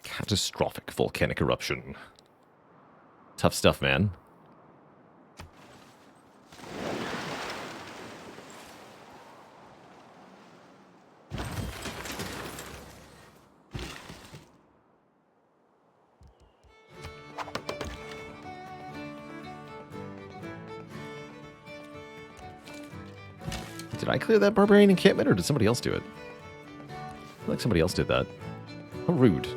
Catastrophic volcanic eruption. Tough stuff, man. Did I clear that barbarian encampment, or did somebody else do it? I feel like somebody else did that. How rude.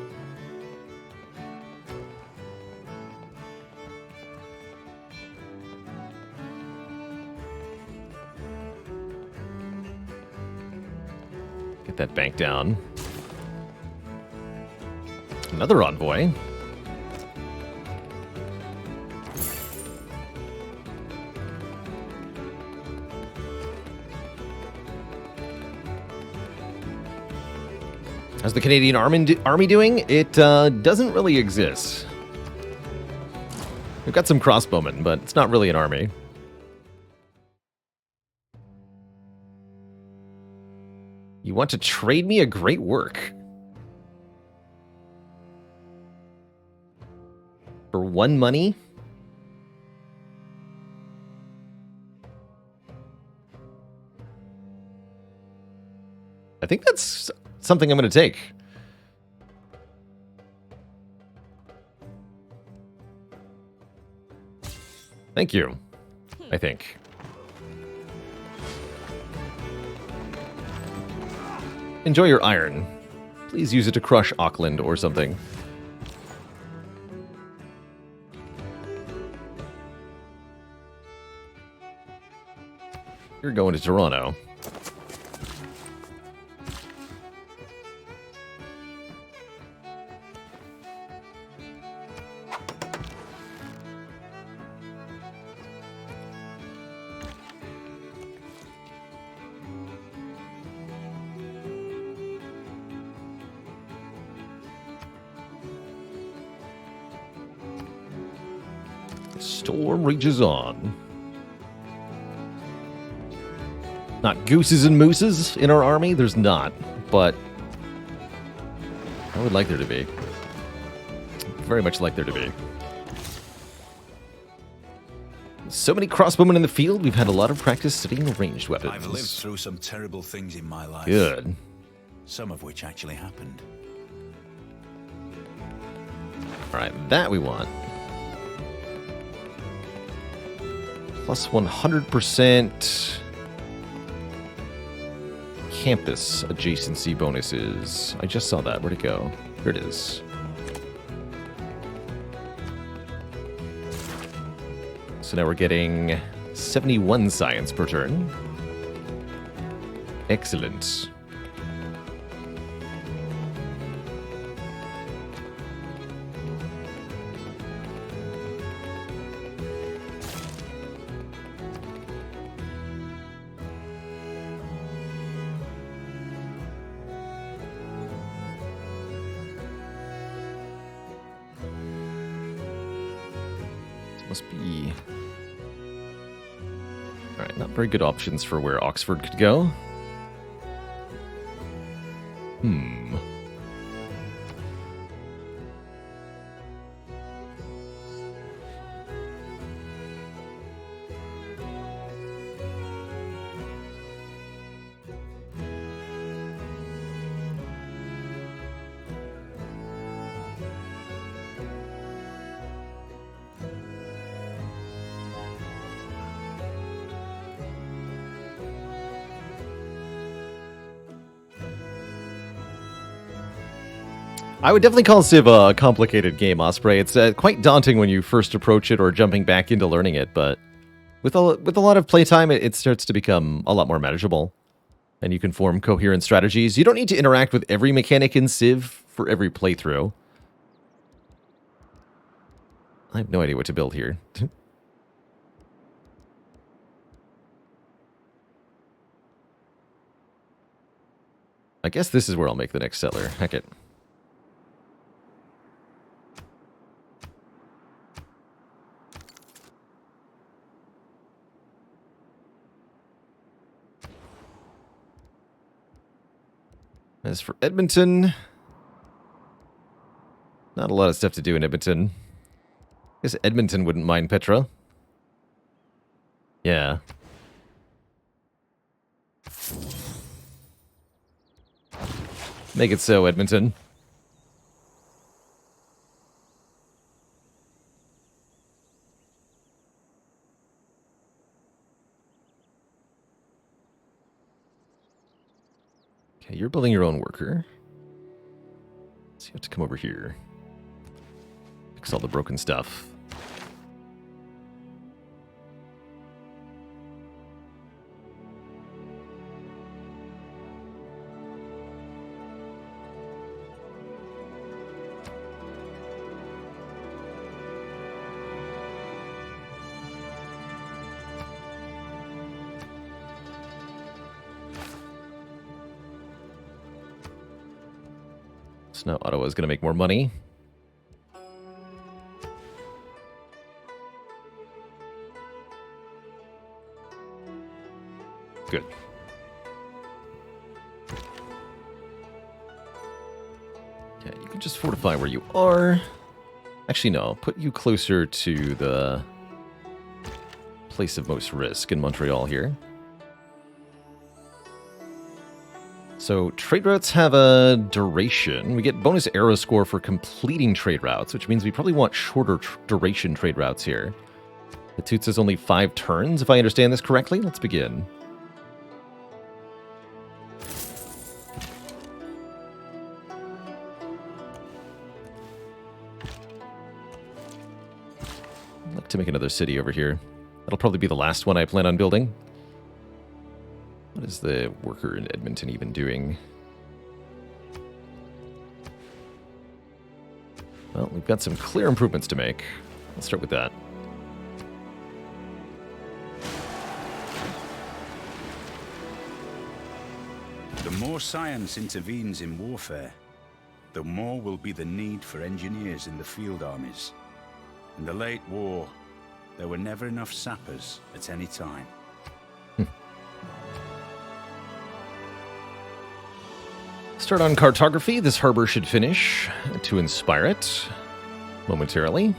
Get that bank down. Another envoy. How's the Canadian army doing? It doesn't really exist. We've got some crossbowmen, but it's not really an army. You want to trade me a great work? For 1 money? I think that's something I'm going to take. Thank you, I think. Enjoy your iron. Please use it to crush Auckland or something. You're going to Toronto. Storm rages on. Not gooses and mooses in our army, there's not, but I would like there to be. Very much like there to be. So many crossbowmen in the field, we've had a lot of practice studying ranged weapons. I've lived through some terrible things in my life. Good. Some of which actually happened. Alright, that we want. Plus 100% campus adjacency bonuses. I just saw that. Where'd it go? Here it is. So now we're getting 71 science per turn. Excellent. Must be... Alright, not very good options for where Oxford could go. I would definitely call Civ a complicated game, Osprey. It's quite daunting when you first approach it or jumping back into learning it, but with a lot of playtime, it starts to become a lot more manageable. And you can form coherent strategies. You don't need to interact with every mechanic in Civ for every playthrough. I have no idea what to build here. I guess this is where I'll make the next settler. Heck it. As for Edmonton, not a lot of stuff to do in Edmonton. I guess Edmonton wouldn't mind Petra. Yeah. Make it so, Edmonton. Okay, you're building your own worker. So you have to come over here. Fix all the broken stuff. So now Ottawa is going to make more money. Good. Yeah, you can just fortify where you are. Actually, no. Put you closer to the place of most risk in Montreal here. So trade routes have a duration. We get bonus arrow score for completing trade routes, which means we probably want shorter duration trade routes here. The Toots is only 5 turns, if I understand this correctly. Let's begin. I'd like to make another city over here. That'll probably be the last one I plan on building. What is the worker in Edmonton even doing? Well, we've got some clear improvements to make. Let's start with that. The more science intervenes in warfare, the more will be the need for engineers in the field armies. In the late war, there were never enough sappers at any time. Start on cartography. This harbor should finish to inspire it momentarily.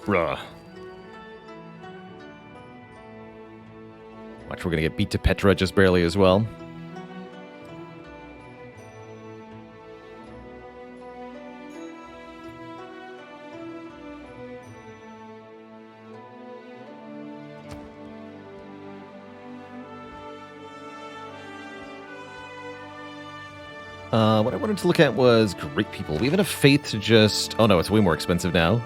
Ruh. Watch, we're gonna get beat to Petra just barely as well. What I wanted to look at was great people. We have enough faith to just... Oh no, it's way more expensive now.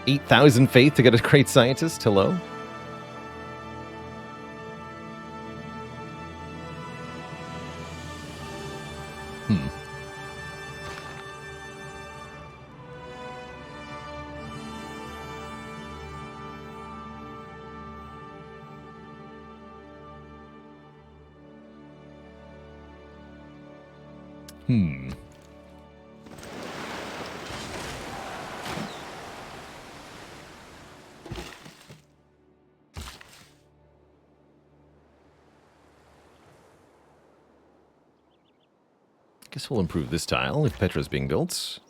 8,000 faith to get a great scientist? Hello? Guess we'll improve this tile if Petra's being built.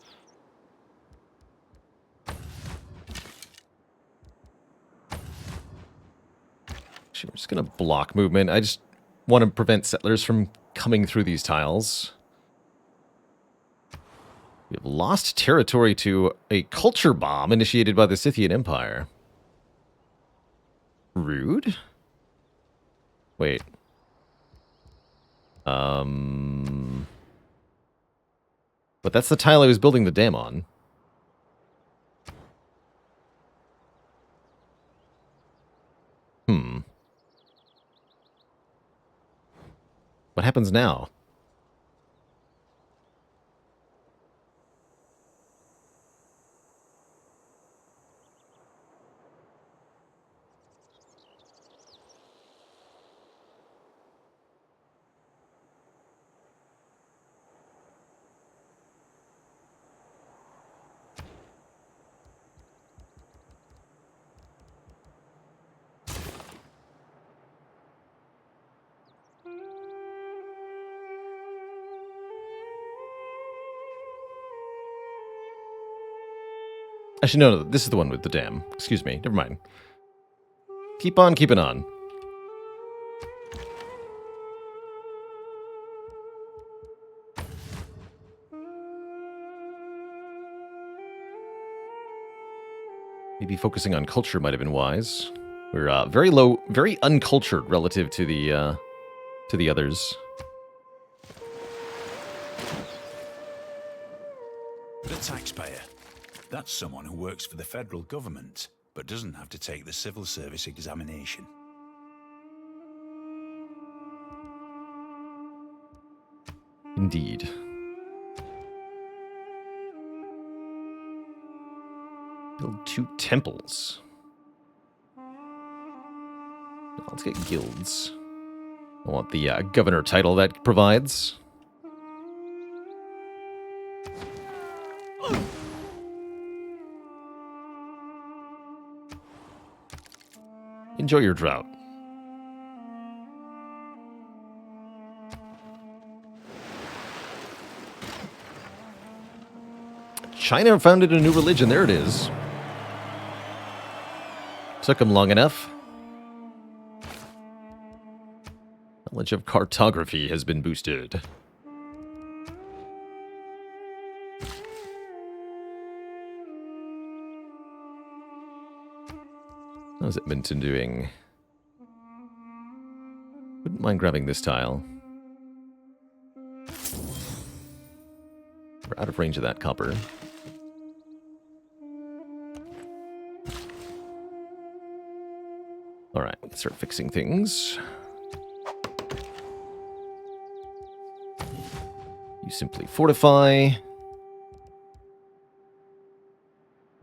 Actually, we're just going to block movement. I just want to prevent settlers from coming through these tiles. We have lost territory to a culture bomb initiated by the Scythian Empire. Rude? Wait. But that's the tile I was building the dam on. What happens now? Actually, no, this is the one with the dam. Excuse me, never mind. Keep on keeping on. Maybe focusing on culture might have been wise. We're very low, very uncultured relative to the others. The taxpayer. That's someone who works for the federal government, but doesn't have to take the civil service examination. Indeed. Build 2 temples. Let's get guilds. I want the governor title that provides. Enjoy your drought. China founded a new religion. There it is. Took them long enough. Knowledge of cartography has been boosted. How's Edmonton doing? Wouldn't mind grabbing this tile. We're out of range of that copper. Alright, we can start fixing things. You simply fortify.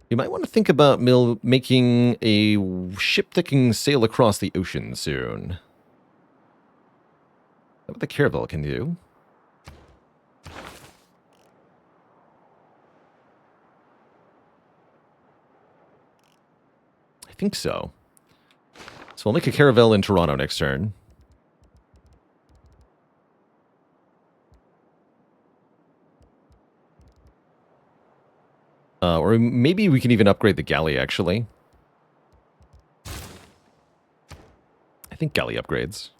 You might want to think about making a ship that can sail across the ocean soon. That's what the Caravel can do. I think so. So we'll make a Caravel in Toronto next turn. Or maybe we can even upgrade the galley, actually. I think galley upgrades.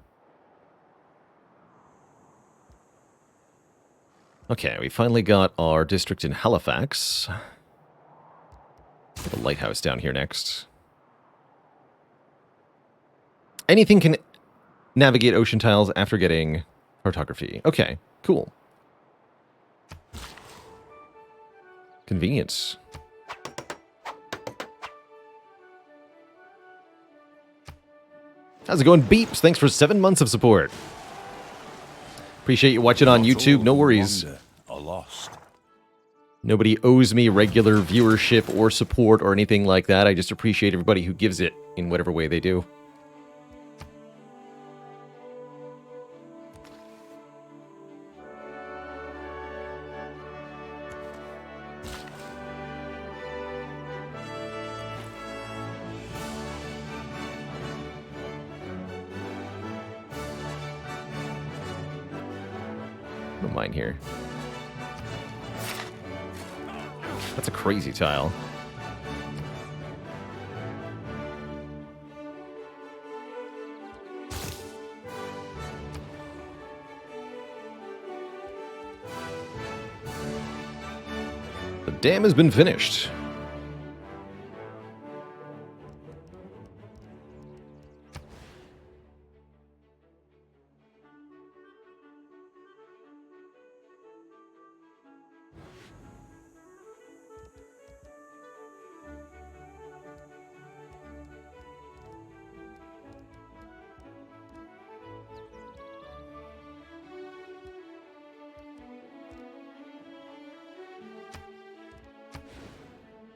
Okay, we finally got our district in Halifax. Put a lighthouse down here next. Anything can navigate ocean tiles after getting cartography. Okay, cool. Convenience. How's it going, Beeps? Thanks for 7 months of support. Appreciate you watching on YouTube. No worries. Are lost. Nobody owes me regular viewership or support or anything like that. I just appreciate everybody who gives it in whatever way they do. Don't mind here. That's a crazy tile. The dam has been finished.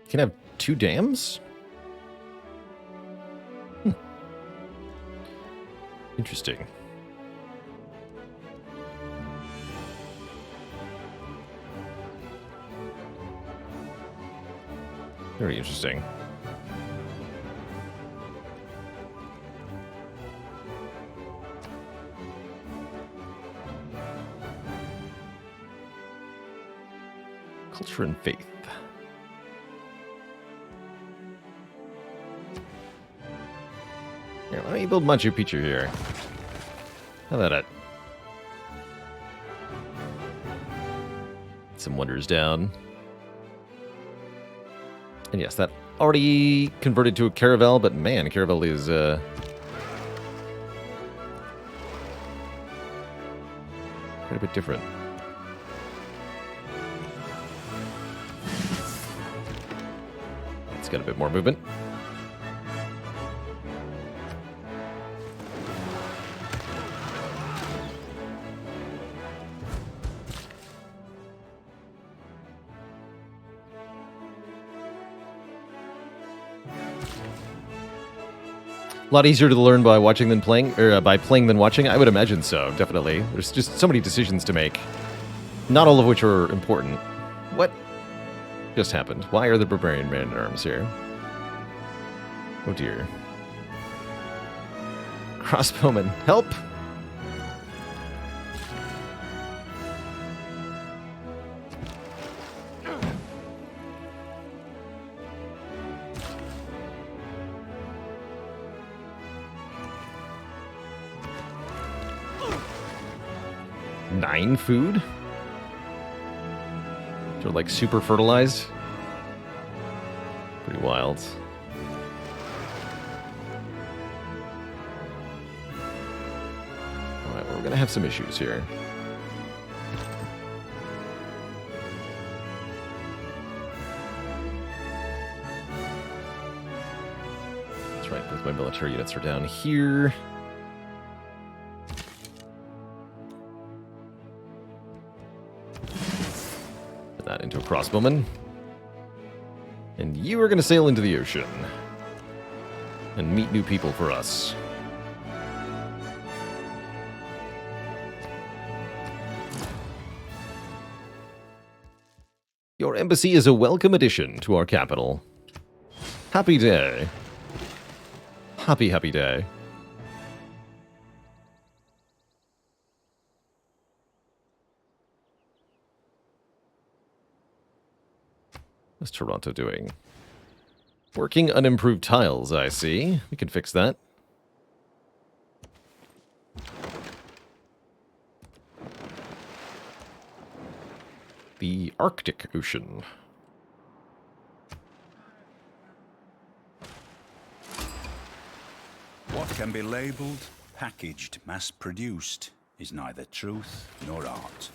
Can have 2 dams? Interesting. Very interesting. Culture and faith. Here, let me build Machu Picchu here. How about it? Some wonders down. And yes, that already converted to a Caravel, but man, Caravel is quite a bit different. It's got a bit more movement. A lot easier to learn by watching than playing, or by playing than watching. I would imagine so, definitely. There's just so many decisions to make, not all of which are important. What just happened? Why are the barbarian man-at-arms here? Oh dear. Crossbowman, help! Nine food? They're like super fertilized. Pretty wild. Alright, well, we're gonna have some issues here. That's right, both my military units are down here. That into a crossbowman. And you are going to sail into the ocean and meet new people for us. Your embassy is a welcome addition to our capital. Happy day. Happy, happy day. What's Toronto doing? Working unimproved tiles, I see. We can fix that. The Arctic Ocean. What can be labelled, packaged, mass-produced is neither truth nor art.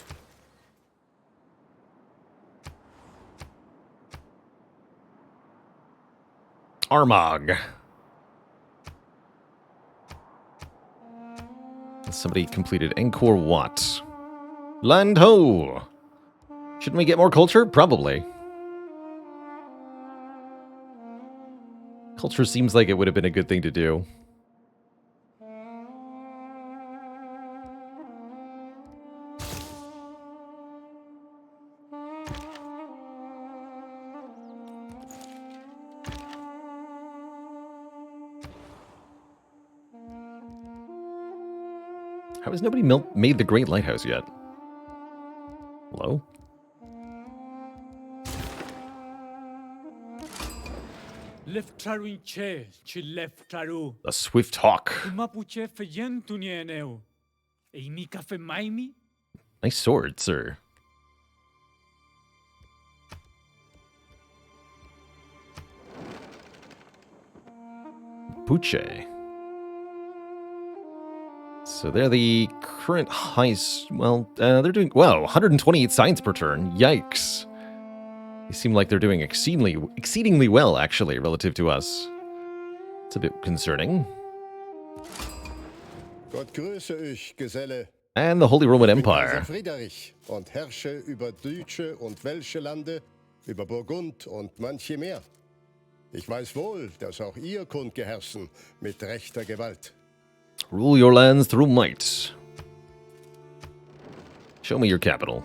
Armagh. Somebody completed Angkor Wat. Land ho! Shouldn't we get more culture? Probably. Culture seems like it would have been a good thing to do. How has nobody made the Great Lighthouse yet? Hello? A Swift Hawk. Nice sword, sir. Puche. So they're the current highest. Well, they're doing well. 128 science per turn. Yikes! They seem like they're doing exceedingly well, actually, relative to us. It's a bit concerning. Gott grüße euch, Geselle. And the Holy Roman Ich bin Kaiser Empire. Friedrich und herrsche über deutsche und welsche Lande, über Burgund und manche mehr. Ich weiß wohl, dass auch ihr könnt geherrschen mit rechter Gewalt. Rule your lands through might. Show me your capital.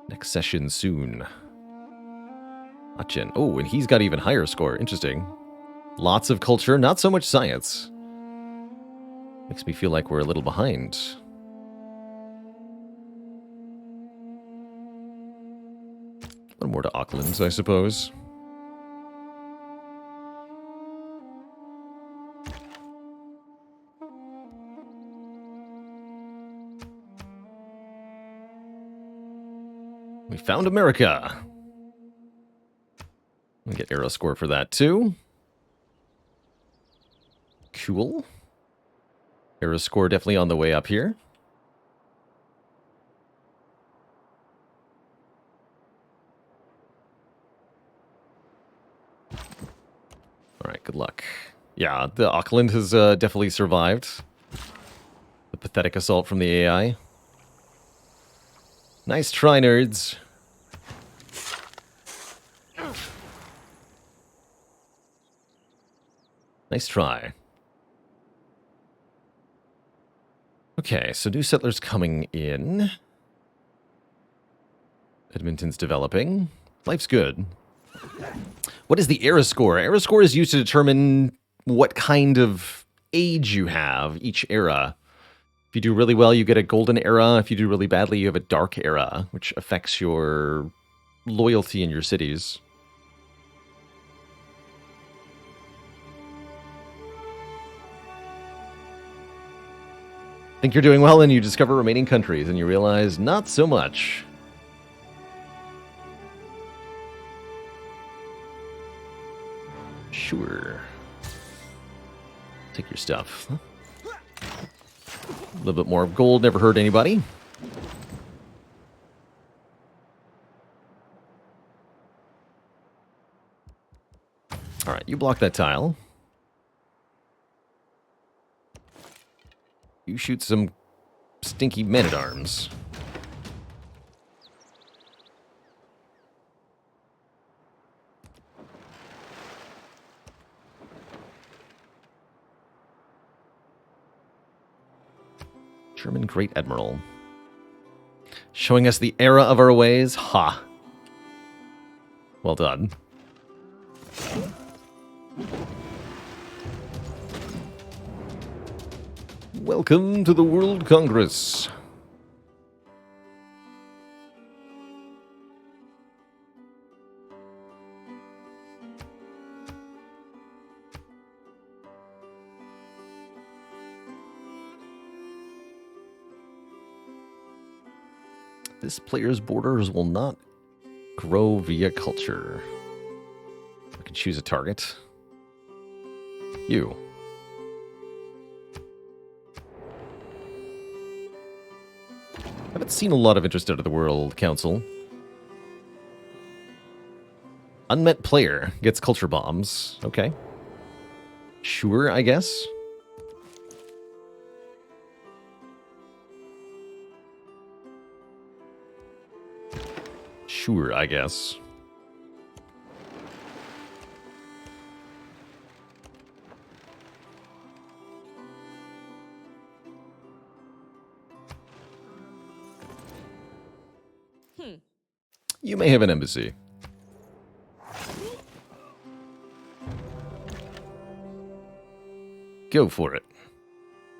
Next session soon. Achen. Oh, and he's got even higher score. Interesting. Lots of culture, not so much science. Makes me feel like we're a little behind. A little more to Auckland's, I suppose. We found America. We get arrow score for that too. Cool. Arrow score definitely on the way up here. All right, good luck. Yeah, the Auckland has definitely survived the pathetic assault from the AI. Nice try, nerds. Nice try. Okay, so new settlers coming in. Edmonton's developing. Life's good. What is the era score? Era score is used to determine what kind of age you have each era. If you do really well, you get a golden era. If you do really badly, you have a dark era, which affects your loyalty in your cities. Think you're doing well, and you discover remaining countries, and you realize not so much. Sure. Take your stuff. A little bit more gold never hurt anybody. All right, you block that tile. You shoot some stinky men-at-arms. German Great Admiral. Showing us the era of our ways? Ha. Well done. Welcome to the World Congress. This player's borders will not grow via culture. I can choose a target. You. I haven't seen a lot of interest out of the World Council. Unmet player gets culture bombs. Okay. Sure, I guess. Sure, I guess. You may have an embassy. Go for it.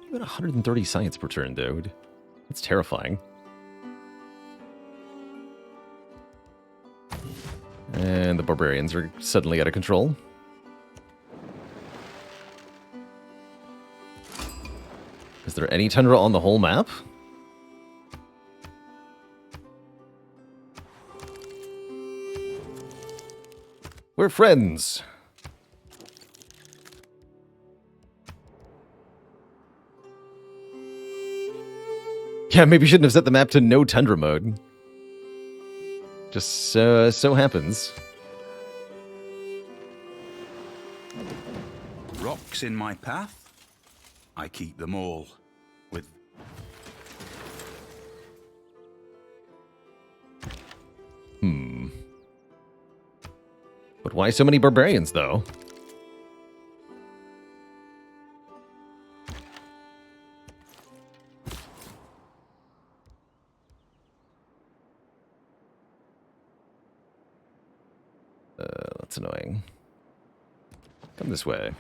You got 130 science per turn, dude. That's terrifying. And the barbarians are suddenly out of control. Is there any tundra on the whole map? We're friends. Yeah, maybe you shouldn't have set the map to no tundra mode. Just so happens. Rocks in my path? I keep them all. With But why so many barbarians, though? That's annoying. Come this way.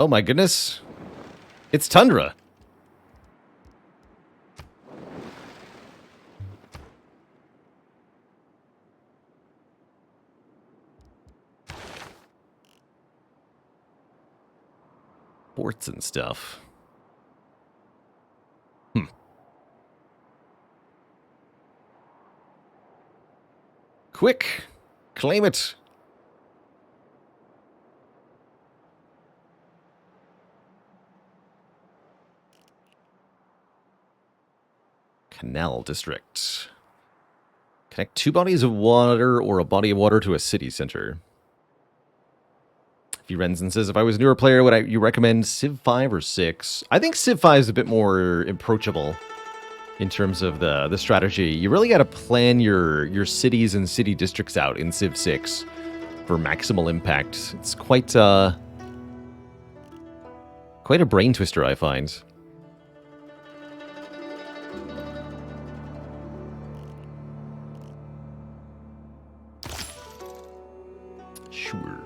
Oh my goodness. It's tundra. Forts and stuff. Quick! Claim it! Canal District. Connect 2 bodies of water or a body of water to a city center. Firenzen says, if I was a newer player, would you recommend Civ 5 or 6? I think Civ 5 is a bit more approachable in terms of the strategy. You really got to plan your cities and city districts out in Civ 6 for maximal impact. It's quite a brain twister, I find. Sure.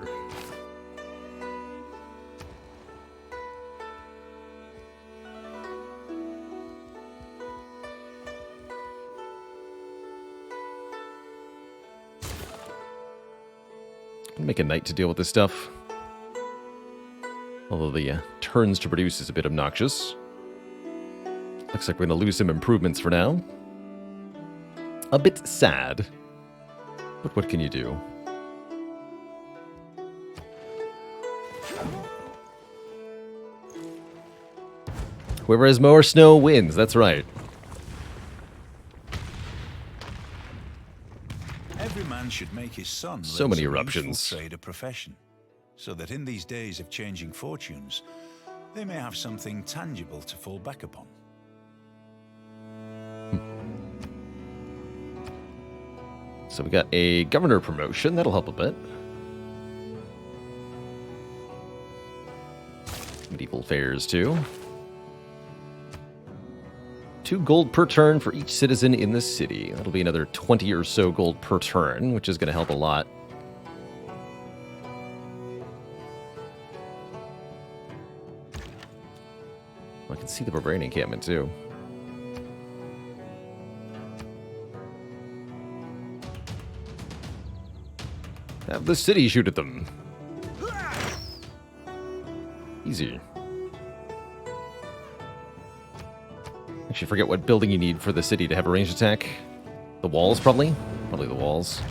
Make a knight to deal with this stuff. Although the turns to produce is a bit obnoxious. Looks like we're going to lose some improvements for now. A bit sad. But what can you do? Whoever has more snow wins, that's right. Every man should make his son So learn many some eruptions. useful trade or profession, so that in these days of changing fortunes, they may have something tangible to fall back upon. So we got a governor promotion, that'll help a bit. Medieval fairs too. 2 gold per turn for each citizen in the city. That'll be another 20 or so gold per turn, which is going to help a lot. I can see the barbarian encampment too. Have the city shoot at them. Easy. Actually, forget what building you need for the city to have a ranged attack. The walls, probably? Probably the walls.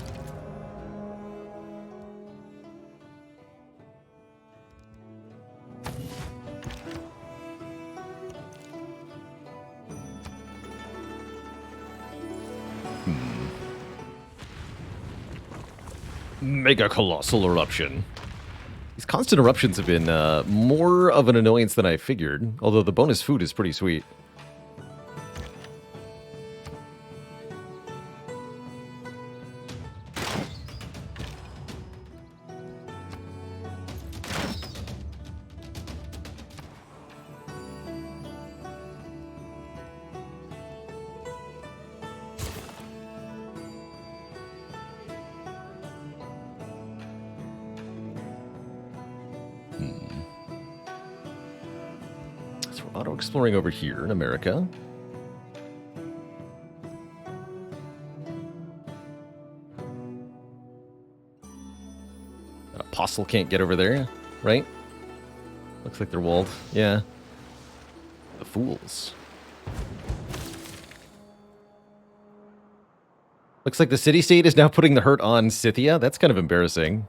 Mega Colossal Eruption. These constant eruptions have been more of an annoyance than I figured, although the bonus food is pretty sweet. Auto-exploring over here in America. An apostle can't get over there, right? Looks like they're walled. Yeah. The fools. Looks like the city-state is now putting the hurt on Scythia. That's kind of embarrassing.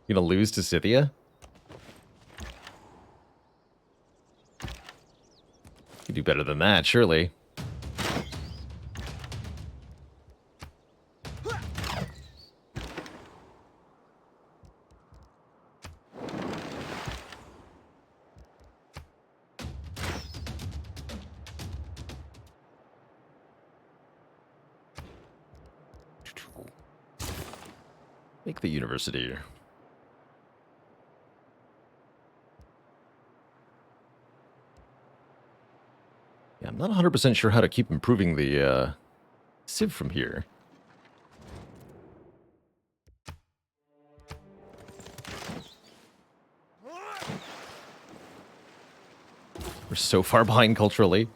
You gonna lose to Scythia? You do better than that, surely. Make the university. Yeah, I'm not 100% sure how to keep improving the Civ from here. We're so far behind culturally.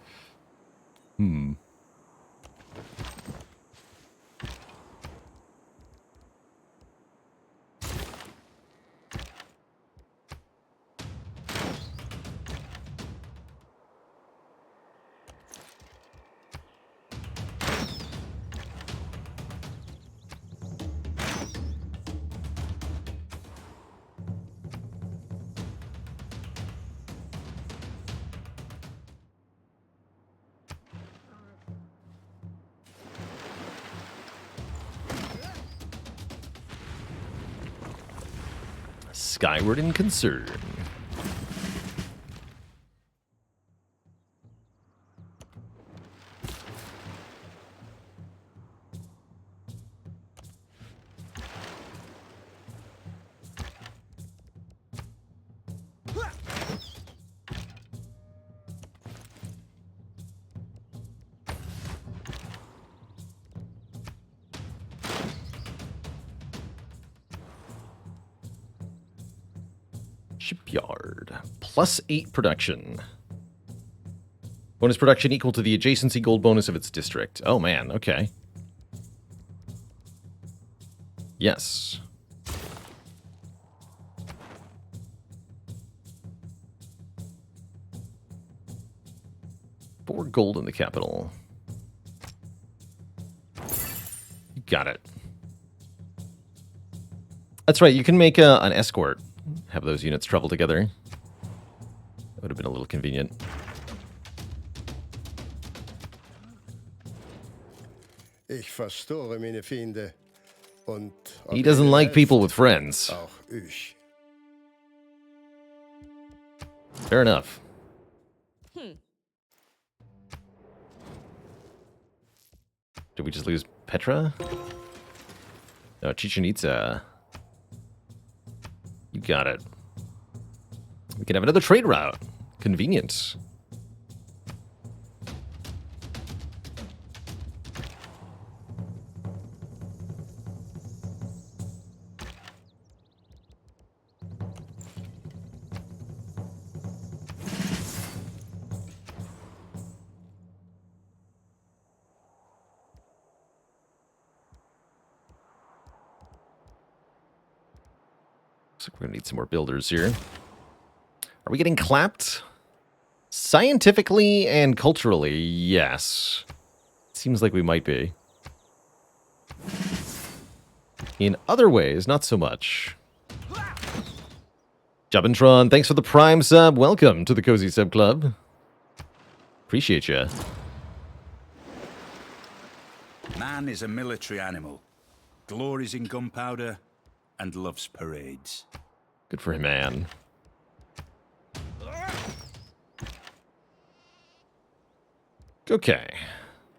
Skyward in concern. Shipyard. +8 production. Bonus production equal to the adjacency gold bonus of its district. Oh man, okay. Yes. Four gold in the capital. Got it. That's right, you can make an escort. Have those units travel together. That would have been a little convenient. Ich verstore meine Feinde. Und He doesn't like people with friends. Auch ich. Fair enough. Did we just lose Petra? No, Chichen Itza. You got it. We can have another trade route. Convenient. Looks like we're gonna need some more builders here. Are we getting clapped? Scientifically and culturally, yes. Seems like we might be. In other ways, not so much. Jubbentron, thanks for the Prime sub. Welcome to the Cozy Sub Club. Appreciate you. Man is a military animal, glories in gunpowder, and loves parades. Good for him, man. Okay.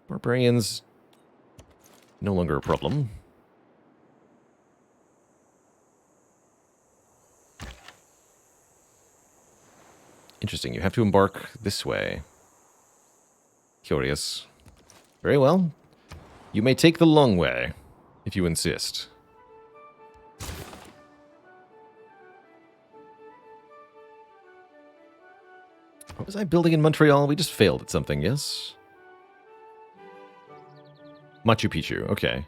Barbarians, no longer a problem. Interesting, you have to embark this way. Curious. Very well. You may take the long way, if you insist. What was I building in Montreal? We just failed at something, yes? Machu Picchu, okay.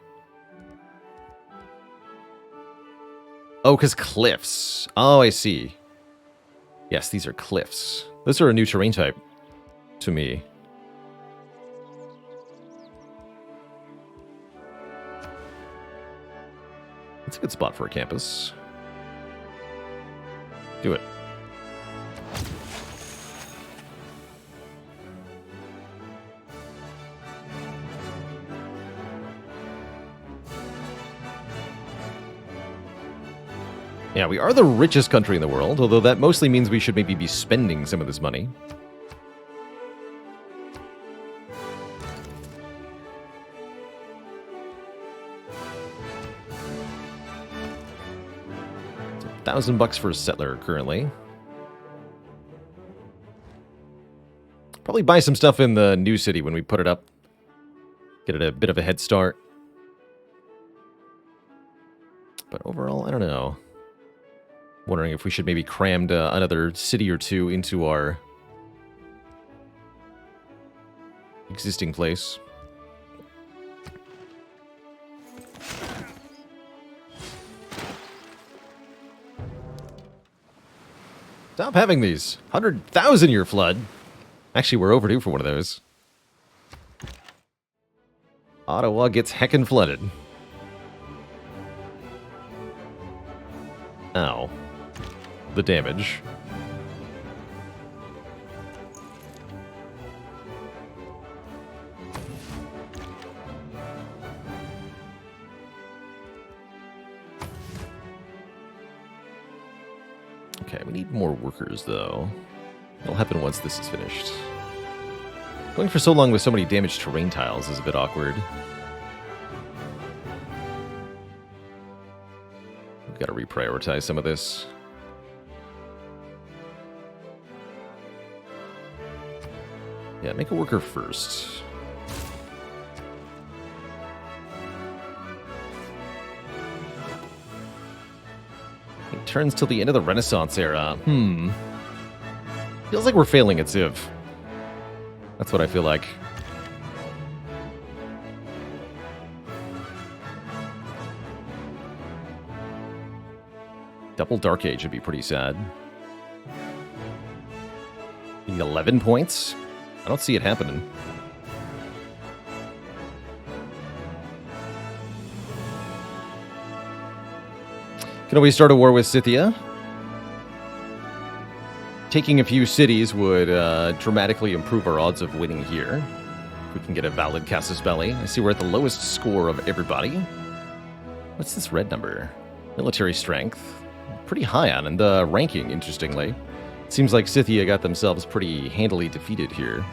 Oh, because cliffs. Oh, I see. Yes, these are cliffs. Those are a new terrain type to me. It's a good spot for a campus. Do it. Yeah, we are the richest country in the world, although that mostly means we should maybe be spending some of this money. It's $1,000 for a settler currently. Probably buy some stuff in the new city when we put it up. Get it a bit of a head start. But overall, I don't know. Wondering if we should maybe cram another city or two into our existing place. Stop having these. 100,000 year flood. Actually, we're overdue for one of those. Ottawa gets heckin' flooded. Ow. The damage. Okay, we need more workers, though. It'll happen once this is finished. Going for so long with so many damaged terrain tiles is a bit awkward. We've got to reprioritize some of this. Yeah, make a worker first. It turns till the end of the Renaissance era. Feels like we're failing at Civ. That's what I feel like. Double Dark Age would be pretty sad. We need 11 points? I don't see it happening. Can always start a war with Scythia. Taking a few cities would dramatically improve our odds of winning here. If we can get a valid Casus Belli. I see we're at the lowest score of everybody. What's this red number? Military strength. Pretty high on in the ranking, interestingly. Seems like Scythia got themselves pretty handily defeated here.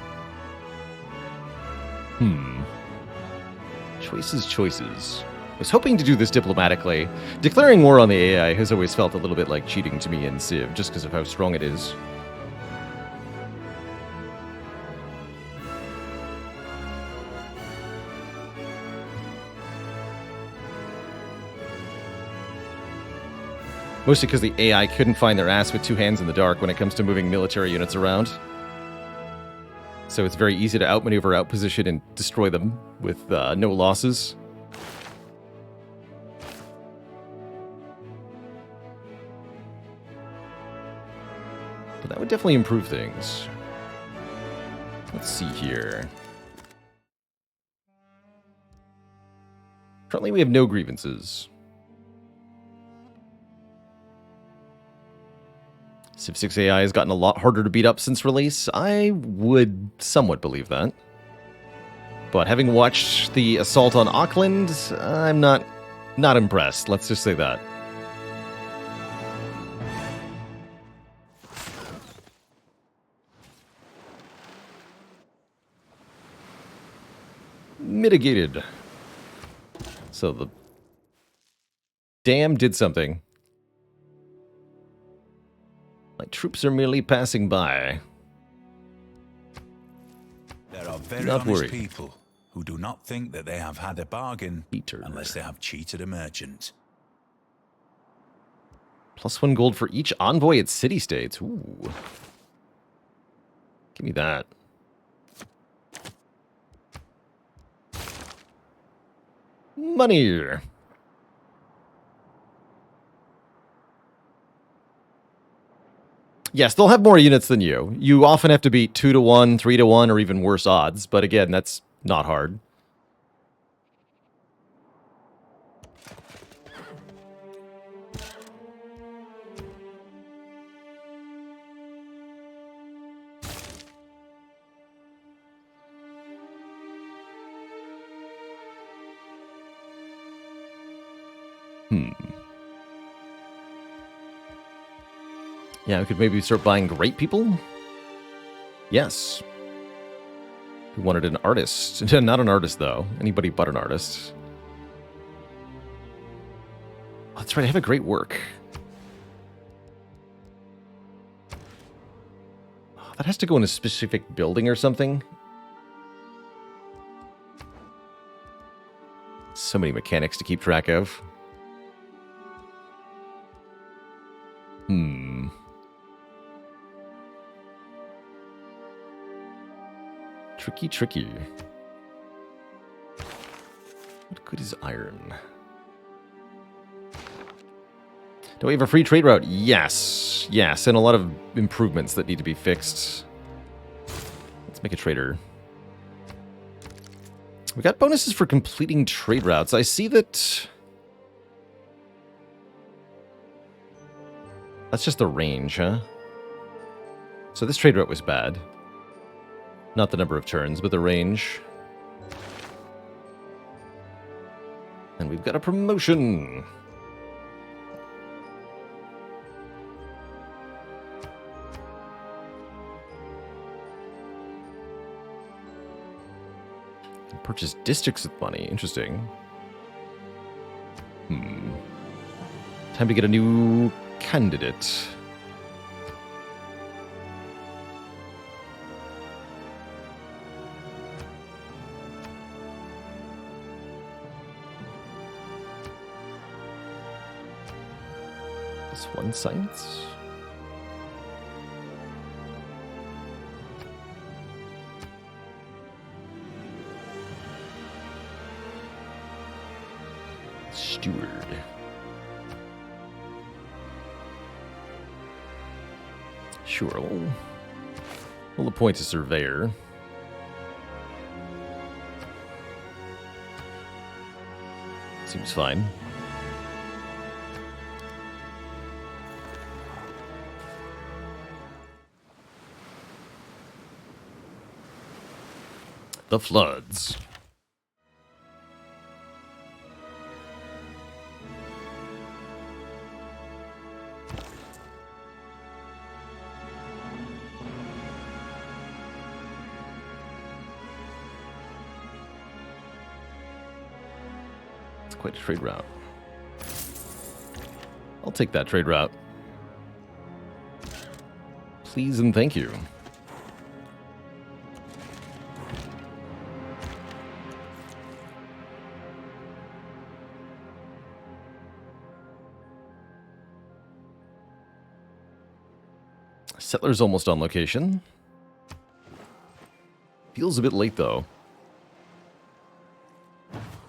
Choices. I was hoping to do this diplomatically. Declaring war on the AI has always felt a little bit like cheating to me in Civ, just because of how strong it is. Mostly because the AI couldn't find their ass with two hands in the dark when it comes to moving military units around. So it's very easy to outmaneuver, outposition, and destroy them with no losses. But that would definitely improve things. Let's see here. Currently we have no grievances. Civ 6 AI has gotten a lot harder to beat up since release. I would somewhat believe that. But having watched the assault on Auckland, I'm not impressed. Let's just say that. Mitigated. So the dam did something. My troops are merely passing by. There are very Not honest worried. people who do not think that they have had a bargain Peter. unless they have cheated a merchant. +1 gold for each envoy at city-states. Ooh. Give me that. Money. Yes, they'll have more units than you. You often have to beat 2-1, 3-1, or even worse odds. But again, that's not hard. Yeah, we could maybe start buying great people? Yes. We wanted an artist. Not an artist, though. Anybody but an artist. Oh, that's right, I have a great work. Oh, that has to go in a specific building or something. So many mechanics to keep track of. Tricky. What good is iron? Do we have a free trade route? Yes, and a lot of improvements that need to be fixed. Let's make a trader. We got bonuses for completing trade routes. I see that... That's just the range, huh? So this trade route was bad. Not the number of turns, but the range. And we've got a promotion. Purchase districts with money. Interesting. Time to get a new candidate. Plus 1 science. Steward. Sure, we'll appoint a surveyor. Seems fine. The floods. Quite a trade route. I'll take that trade route. Please and thank you. Settler's almost on location. Feels a bit late though.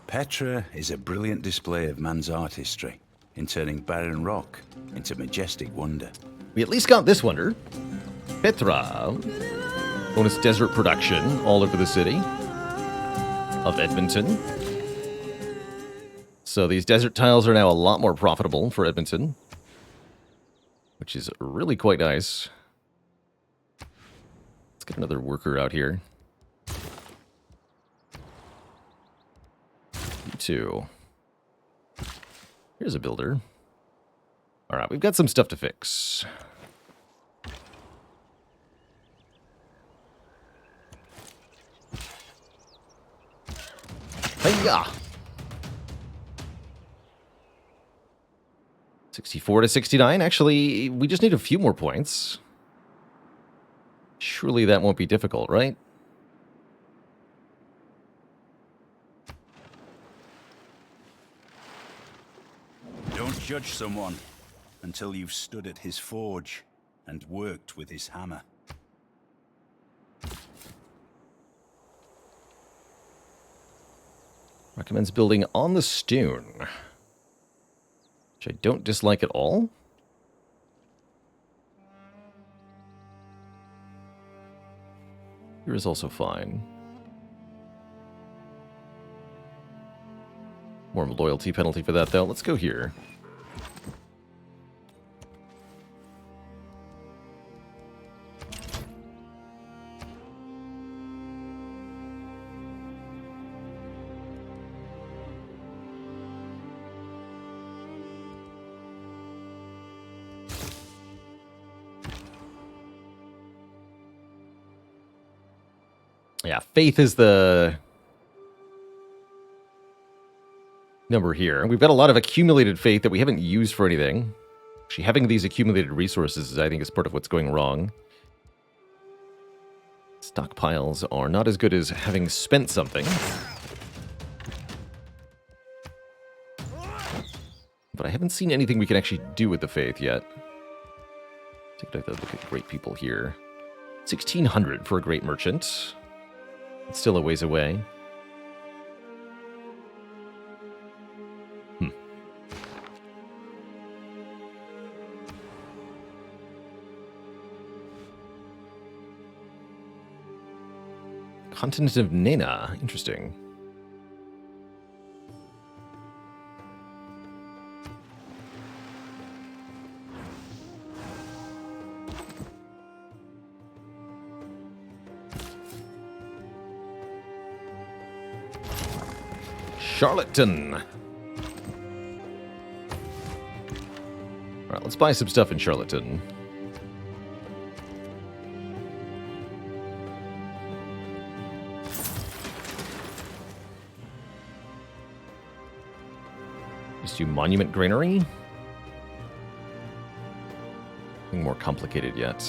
Petra is a brilliant display of man's artistry in turning barren rock into majestic wonder. We at least got this wonder. Petra. Bonus desert production all over the city of Edmonton. So these desert tiles are now a lot more profitable for Edmonton, which is really quite nice. Let's get another worker out here. You too. Here's a builder. All right, we've got some stuff to fix. Hiya! 64 to 69. Actually, we just need a few more points. Surely that won't be difficult, right? Don't judge someone until you've stood at his forge and worked with his hammer. Recommends building on the stone, which I don't dislike at all. Here is also fine. More loyalty penalty for that, though. Let's go here. Yeah, faith is the number here. We've got a lot of accumulated faith that we haven't used for anything. Actually, having these accumulated resources, I think, is part of what's going wrong. Stockpiles are not as good as having spent something. But I haven't seen anything we can actually do with the faith yet. Take a look at great people here. 1,600 for a great merchant. It's still a ways away. Continent of Nena. Interesting. Charlottetown. Alright, let's buy some stuff in Charlottetown. Let's do Monument Granary. Nothing more complicated yet.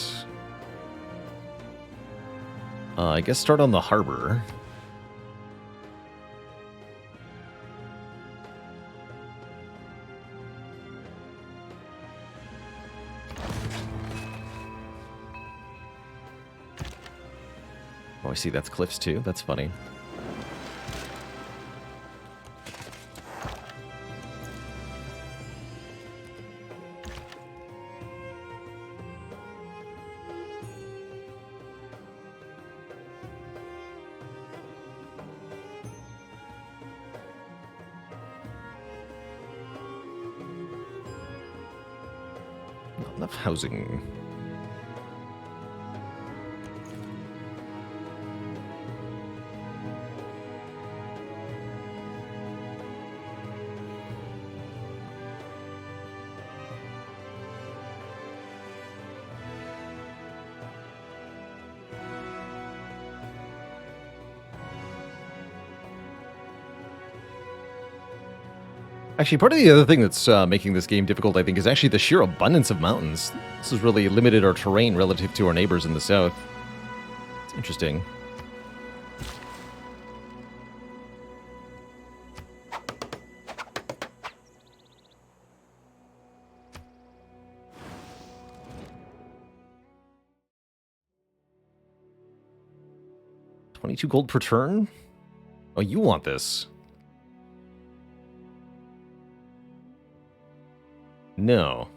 I guess start on the harbor. Oh, I see that's cliffs too. That's funny. Not enough housing. Actually, part of the other thing that's making this game difficult, I think, is actually the sheer abundance of mountains. This has really limited our terrain relative to our neighbors in the south. It's interesting. $22 gold per turn? Oh, you want this. No.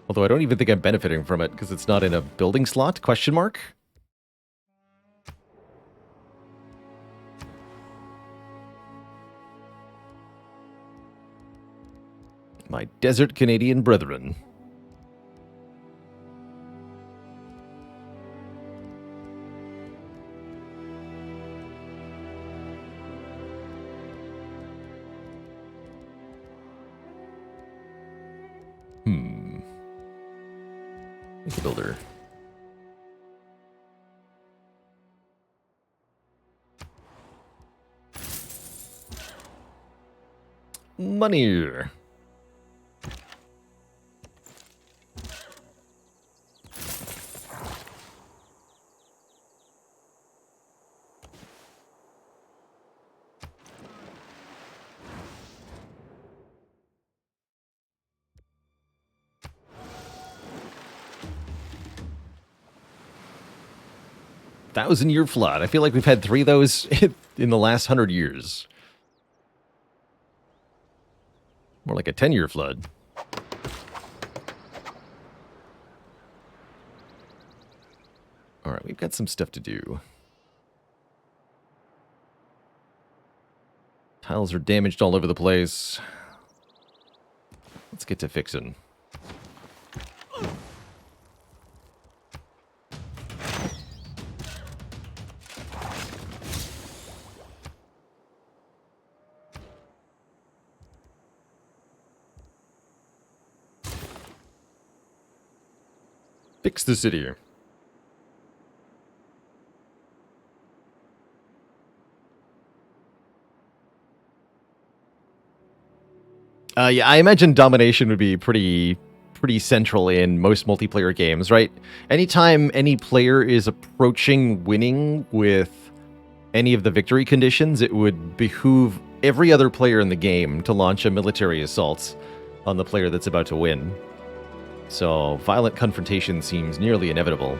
Although I don't even think I'm benefiting from it because it's not in a building slot? Question mark? My desert Canadian brethren. Builder. Money. Thousand-year flood. I feel like we've had 3 of those in the last 100 years. More like a 10-year flood. All right, we've got some stuff to do. Tiles are damaged all over the place. Let's get to fixing. Fix the city. Yeah, I imagine domination would be pretty central in most multiplayer games, right? Anytime any player is approaching winning with any of the victory conditions, it would behoove every other player in the game to launch a military assault on the player that's about to win. So, violent confrontation seems nearly inevitable.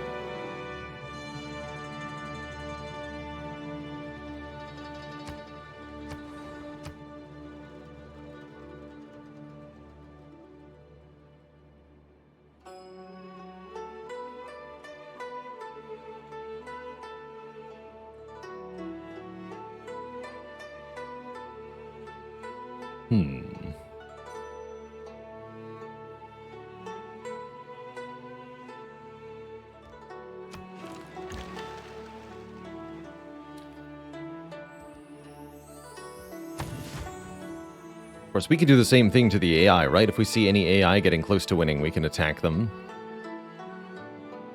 Of course, we could do the same thing to the AI, right? If we see any AI getting close to winning, we can attack them.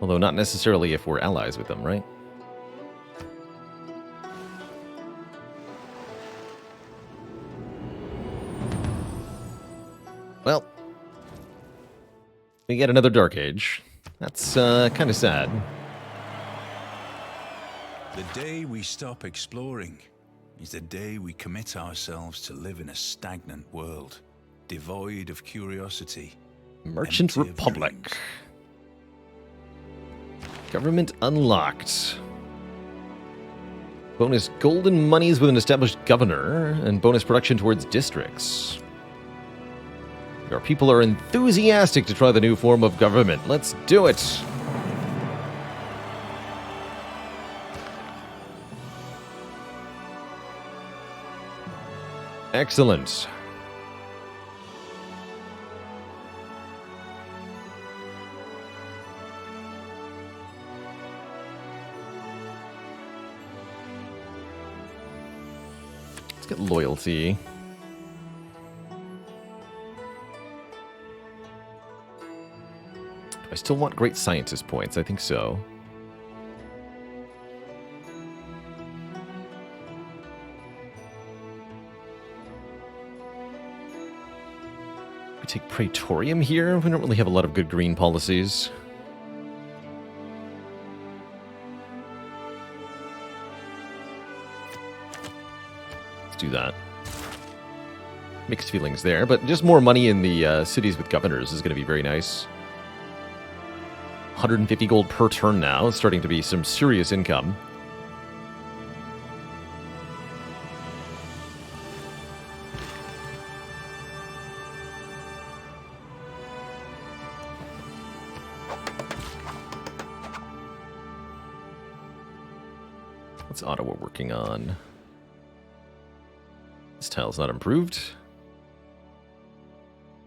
Although not necessarily if we're allies with them, right? We get another Dark Age. That's kind of sad. The day we stop exploring is the day we commit ourselves to live in a stagnant world, devoid of curiosity. Merchant empty of Republic. dreams. Government unlocked. Bonus golden monies with an established governor, and bonus production towards districts. Our people are enthusiastic to try the new form of government. Let's do it! Excellent. Let's get loyalty. Do I still want great scientist points? I think so. We take Praetorium here. We don't really have a lot of good green policies. Let's do that. Mixed feelings there, but just more money in the cities with governors is going to be very nice. 150 gold per turn now. It's starting to be some serious income. What's Ottawa working on? This tile's not improved.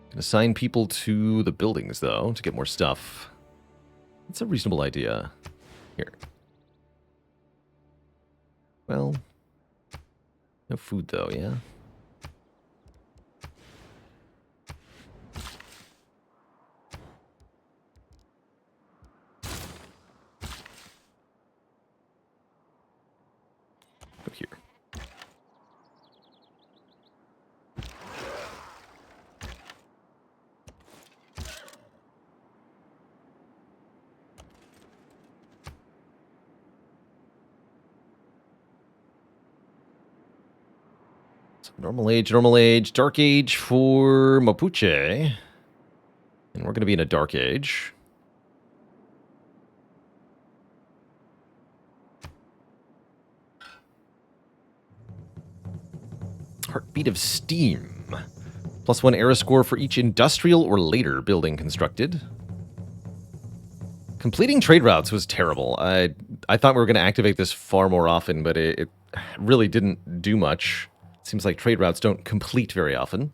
Can assign people to the buildings, though, to get more stuff. That's a reasonable idea. Here. Well, no food, though, yeah? Go here. So normal age, dark age for Mapuche. And we're going to be in a dark age. Heartbeat of Steam. +1 era score for each industrial or later building constructed. Completing trade routes was terrible. I thought we were going to activate this far more often, but it really didn't do much. Seems like trade routes don't complete very often.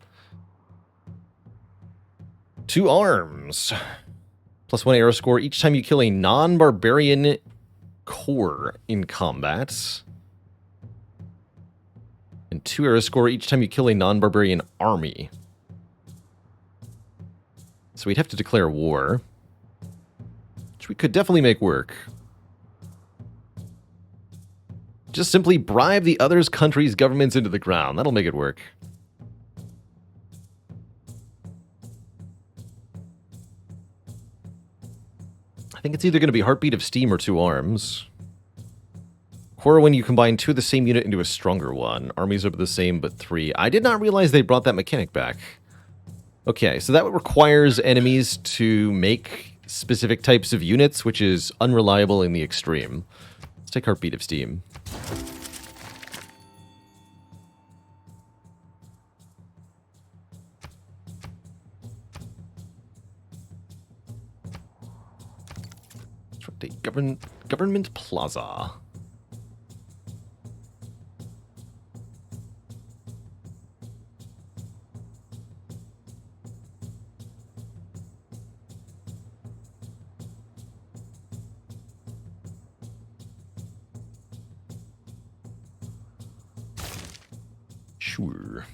2 arms. +1 era score each time you kill a non-barbarian core in combat. And 2 era score each time you kill a non-barbarian army. So we'd have to declare war. Which we could definitely make work. Just simply bribe the other country's governments into the ground. That'll make it work. I think it's either going to be Heartbeat of Steam or 2 arms. Or when you combine 2 of the same unit into a stronger one. Armies are the same, but 3. I did not realize they brought that mechanic back. Okay, so that requires enemies to make specific types of units, which is unreliable in the extreme. Let's take Heartbeat of Steam. Construct a government plaza. Sure.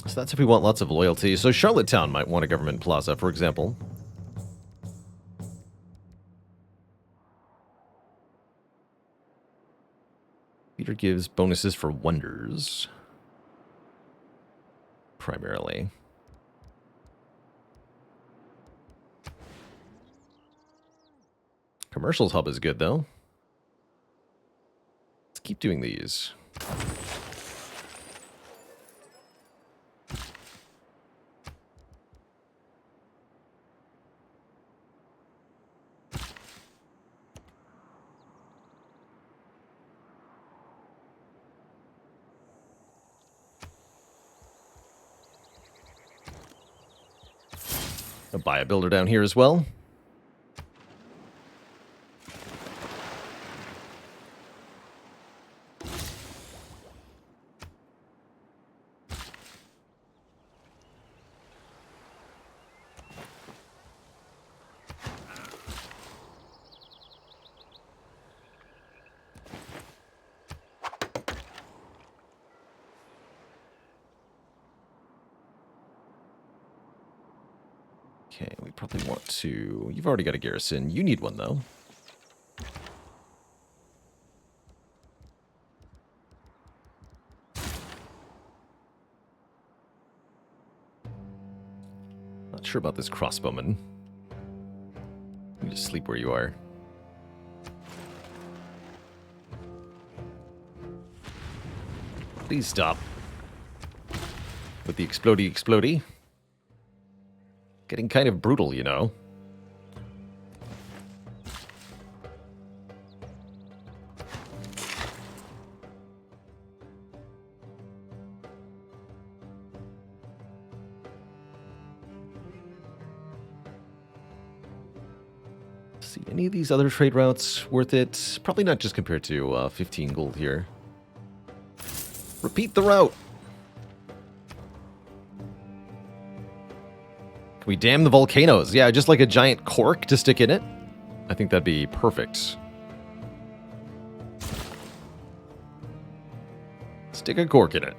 So that's if we want lots of loyalty. So Charlottetown might want a government plaza, for example. Speeder gives bonuses for wonders. Primarily. Commercials hub is good, though. Let's keep doing these. I'll buy a builder down here as well. Okay, we probably want to... You've already got a garrison. You need one, though. Not sure about this crossbowman. You just sleep where you are. Please stop. With the explodey. Getting kind of brutal, you know. See, any of these other trade routes worth it? Probably not, just compared to 15 gold here. Repeat the route. Can we dam the volcanoes? Yeah, just like a giant cork to stick in it. I think that'd be perfect. Stick a cork in it.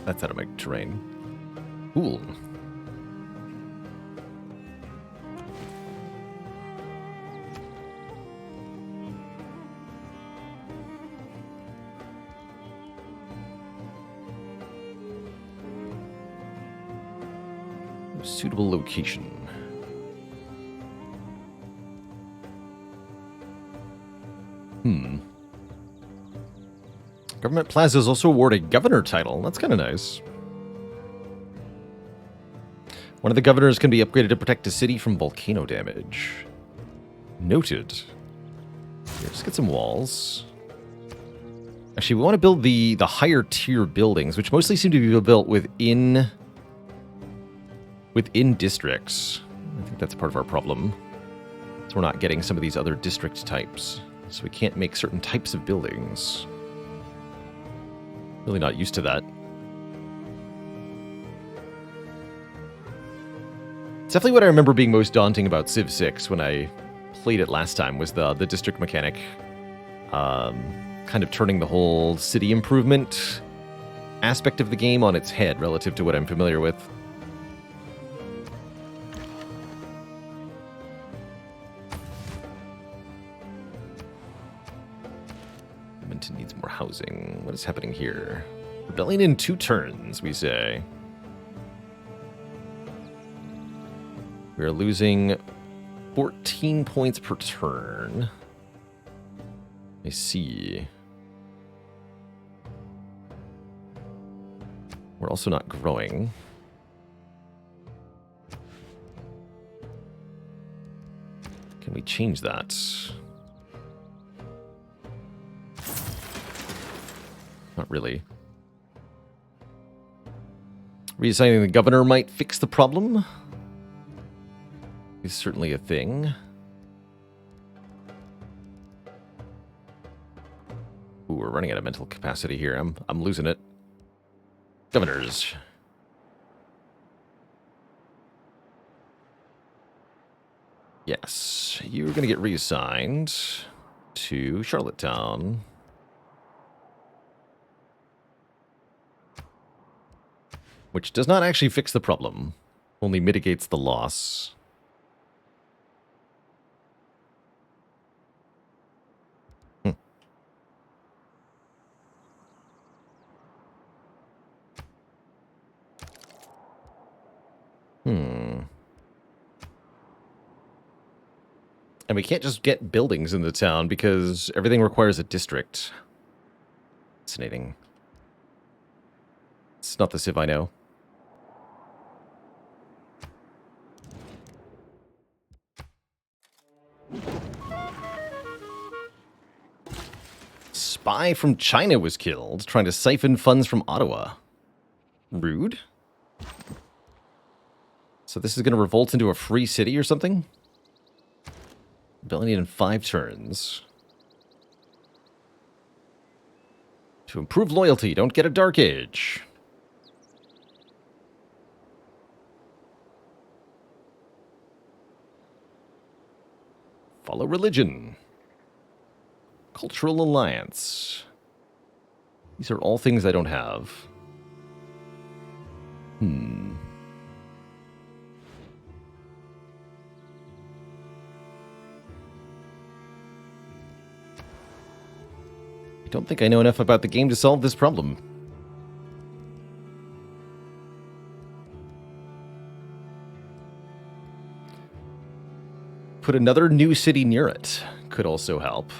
That's out of my terrain. Cool. Suitable location. Government plazas also award a governor title. That's kind of nice. One of the governors can be upgraded to protect a city from volcano damage. Noted. Here, let's get some walls. Actually, we want to build the higher tier buildings, which mostly seem to be built within districts. I think that's part of our problem. So we're not getting some of these other district types. So we can't make certain types of buildings. Really not used to that. It's definitely what I remember being most daunting about Civ 6 when I played it last time, was the district mechanic. Kind of turning the whole city improvement aspect of the game on its head relative to what I'm familiar with. Edmonton needs more housing. What is happening here? Rebellion in 2 turns, we say. We are losing 14 points per turn. I see. We're also not growing. Can we change that? Not really. Reassigning the governor might fix the problem. is certainly a thing. Ooh, we're running out of mental capacity here. I'm losing it. Governors. Yes, you're going to get reassigned to Charlottetown. Which does not actually fix the problem, only mitigates the loss. And we can't just get buildings in the town because everything requires a district. Fascinating. It's not the Civ I know. Spy from China was killed trying to siphon funds from Ottawa. Rude. So this is going to revolt into a free city or something? Rebellion in 5 turns. To improve loyalty, don't get a Dark Age. Follow religion. Cultural alliance. These are all things I don't have. I don't think I know enough about the game to solve this problem. Put another new city near it. Could also help.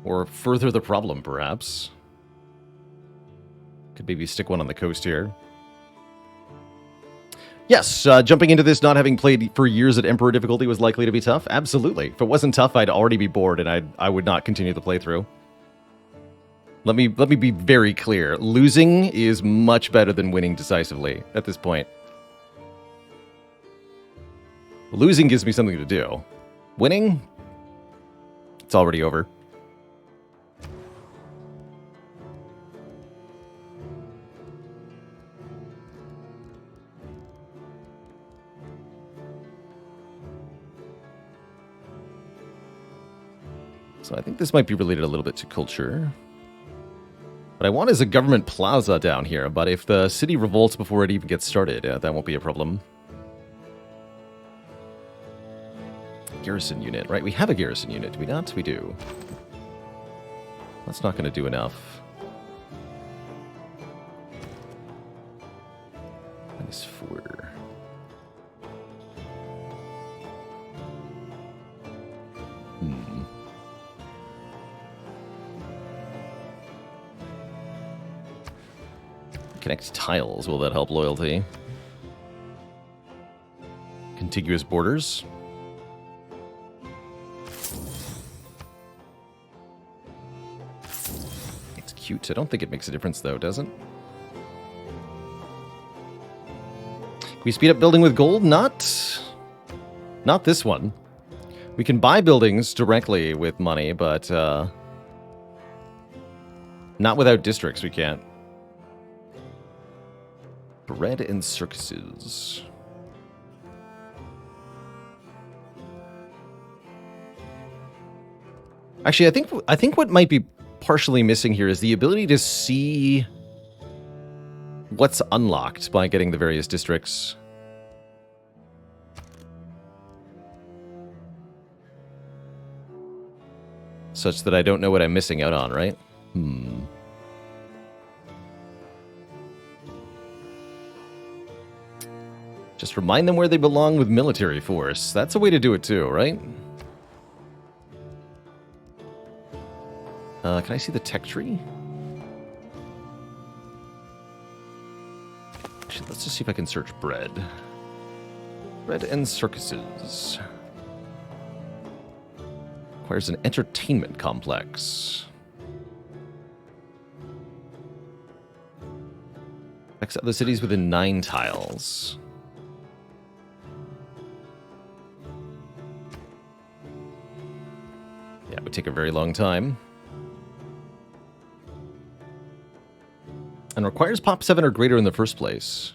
Or further the problem, perhaps. Could maybe stick one on the coast here. Yes, jumping into this not having played for years at Emperor difficulty was likely to be tough. Absolutely. If it wasn't tough, I'd already be bored and I would not continue the playthrough. Let me be very clear. Losing is much better than winning decisively at this point. Losing gives me something to do. Winning? It's already over. So I think this might be related a little bit to culture. What I want is a government plaza down here, but if the city revolts before it even gets started, that won't be a problem. Garrison unit, right? We have a garrison unit, do we not? We do. That's not going to do enough. -4. Connect tiles. Will that help loyalty? Contiguous borders. It's cute. I don't think it makes a difference, though, does it? Can we speed up building with gold? Not this one. We can buy buildings directly with money, but not without districts. We can't. Bread and circuses. Actually, I think what might be partially missing here is the ability to see what's unlocked by getting the various districts. Such that I don't know what I'm missing out on, right? Just remind them where they belong with military force. That's a way to do it too, right? Can I see the tech tree? Actually, let's just see if I can search bread. Bread and circuses. Requires an entertainment complex. Affects other cities within 9 tiles. Yeah, it would take a very long time. And requires pop 7 or greater in the first place.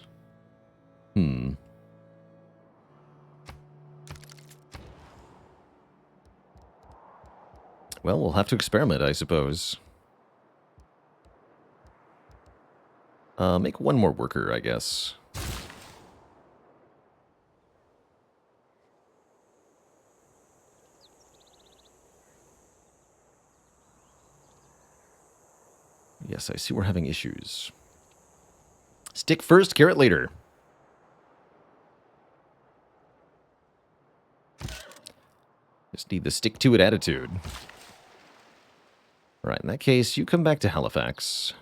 Well, we'll have to experiment, I suppose. Make one more worker, I guess. Yes, I see we're having issues. Stick first, carrot later. Just need the stick-to-it attitude. Alright, in that case, you come back to Halifax.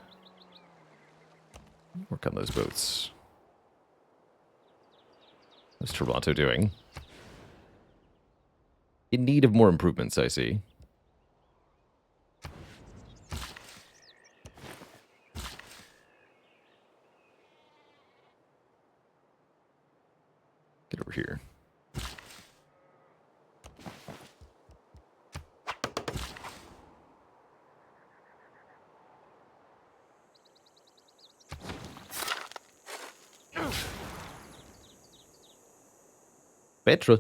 Work on those boats. How's Toronto doing? In need of more improvements, I see. Get over here. Petra.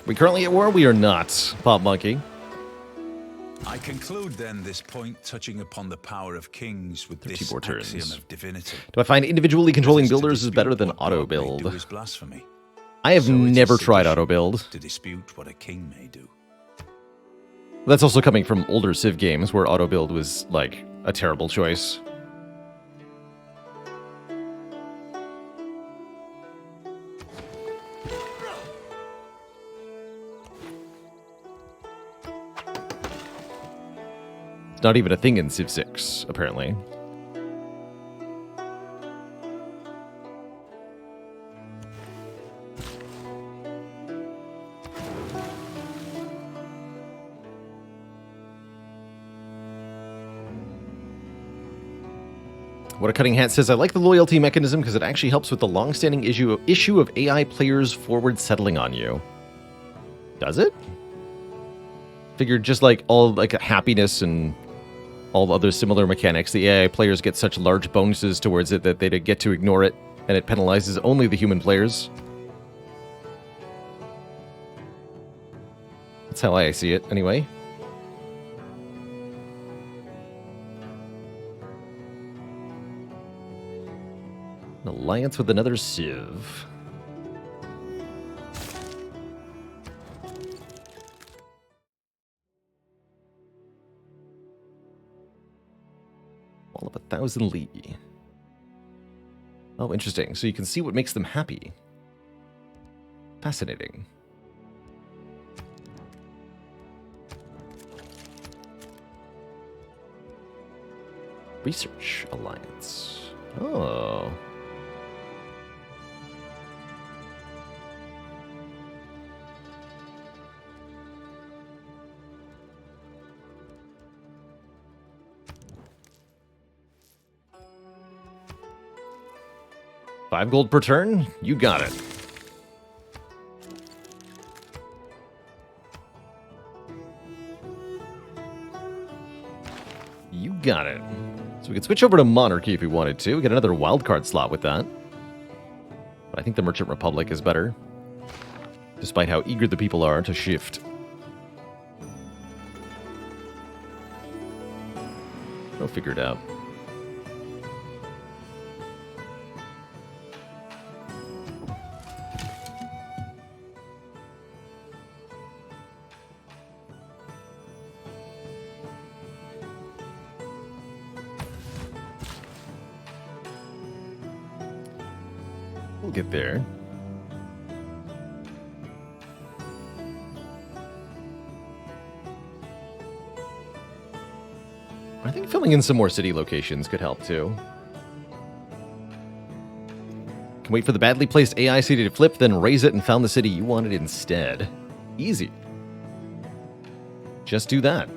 We currently at war? We are not, Pop Monkey. I conclude then this point touching upon the power of kings with this 13 more turns. axiom of divinity. Do I find individually controlling As to builders is dispute better than what God auto may build? do is blasphemy. I have So it is never tried sedition auto build. to dispute what a king may do. That's also coming from older Civ games where auto build was like a terrible choice. It's not even a thing in Civ 6, apparently. What a Cutting Hat says, I like the loyalty mechanism because it actually helps with the long-standing issue of AI players forward settling on you. Does it? Figured just like all like happiness and all the other similar mechanics, the AI players get such large bonuses towards it that they get to ignore it, and it penalizes only the human players. That's how I see it, anyway. An alliance with another Civ. Wall of 1,000 Li. Oh, interesting. So you can see what makes them happy. Fascinating. Research Alliance. Oh. $5 gold per turn? You got it. You got it. So we can switch over to Monarchy if we wanted to. We get another wildcard slot with that. But I think the Merchant Republic is better. Despite how eager the people are to shift. We'll figure it out. We'll get there. I think filling in some more city locations could help too. Can wait for the badly placed AI city to flip, then raise it and found the city you wanted instead. Easy. Just do that.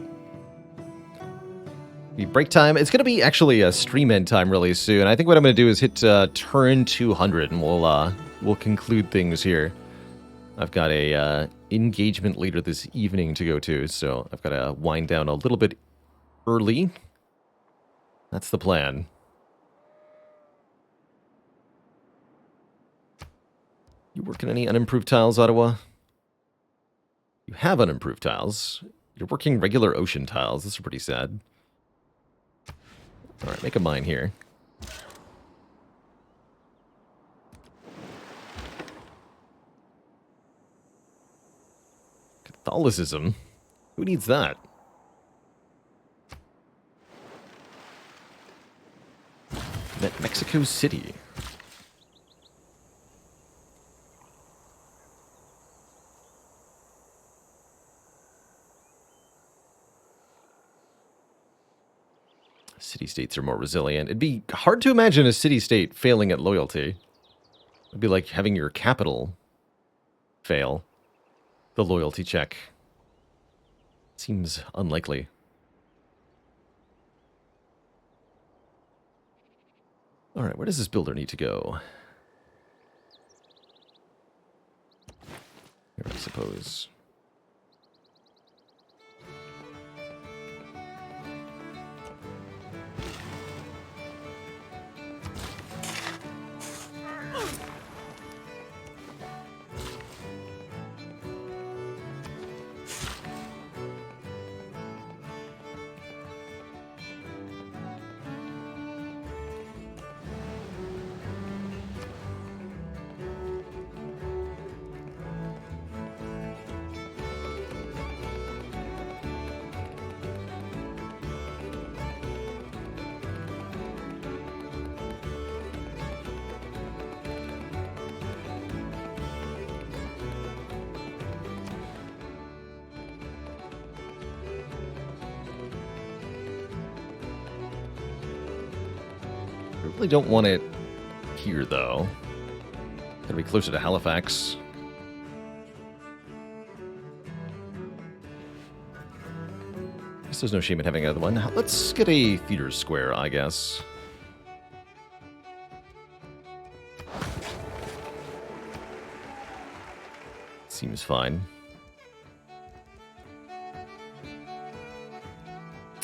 The break time, it's going to be actually a stream end time really soon. I think what I'm going to do is hit turn 200 and we'll conclude things here. I've got a engagement later this evening to go to, so I've got to wind down a little bit early. That's the plan. You working any unimproved tiles, Ottawa? You have unimproved tiles. You're working regular ocean tiles. This is pretty sad. Alright, make a mine here. Catholicism? Who needs that? Mexico City. City-states are more resilient. It'd be hard to imagine a city-state failing at loyalty. It'd be like having your capital fail the loyalty check. Seems unlikely. Alright, where does this builder need to go? Here, I suppose. I really don't want it here, though. Gotta be closer to Halifax. Guess there's no shame in having another one. Let's get a theater square, I guess. Seems fine.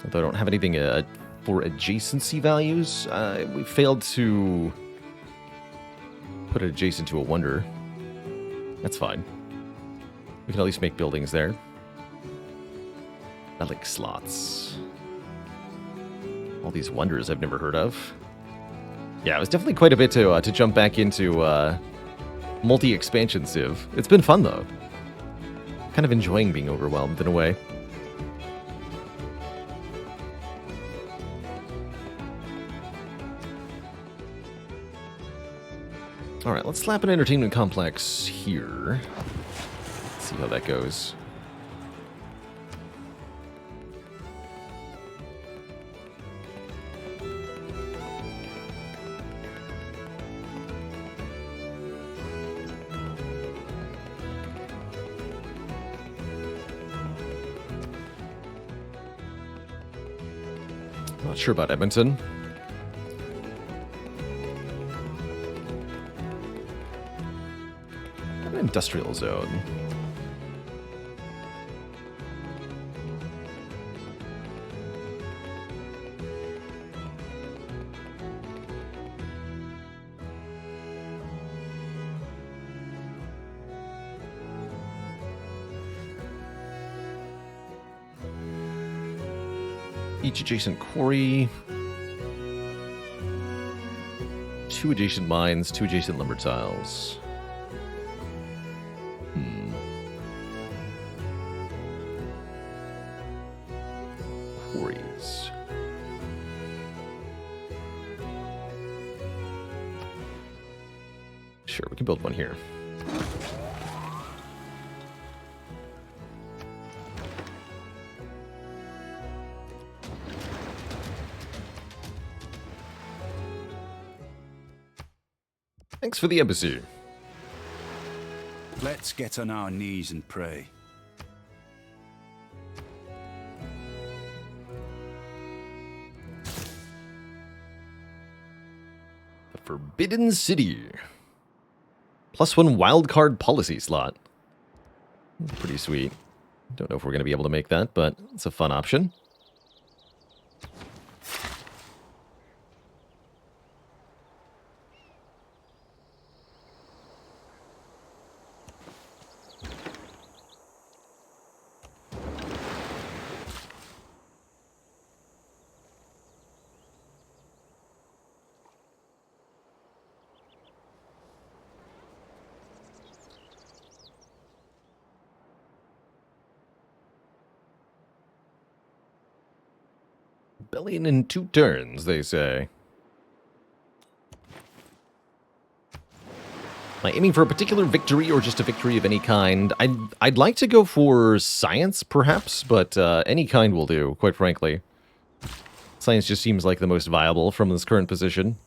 Although I don't have anything for adjacency values. We failed to put it adjacent to a wonder. That's fine. We can at least make buildings there. I like slots. All these wonders I've never heard of. Yeah, it was definitely quite a bit to jump back into multi-expansion Civ. It's been fun, though. Kind of enjoying being overwhelmed in a way. Alright, let's slap an entertainment complex here. Let's see how that goes. Not sure about Edmonton. Industrial zone. Each adjacent quarry. 2 adjacent mines, 2 adjacent lumber tiles. Quarries. Sure, we can build one here. Thanks for the embassy. Let's get on our knees and pray. The Forbidden City. +1 wildcard policy slot. Pretty sweet. Don't know if we're going to be able to make that, but it's a fun option. Rebellion in 2 turns, they say. Am I aiming for a particular victory or just a victory of any kind? I'd like to go for science, perhaps, but any kind will do, quite frankly. Science just seems like the most viable from this current position.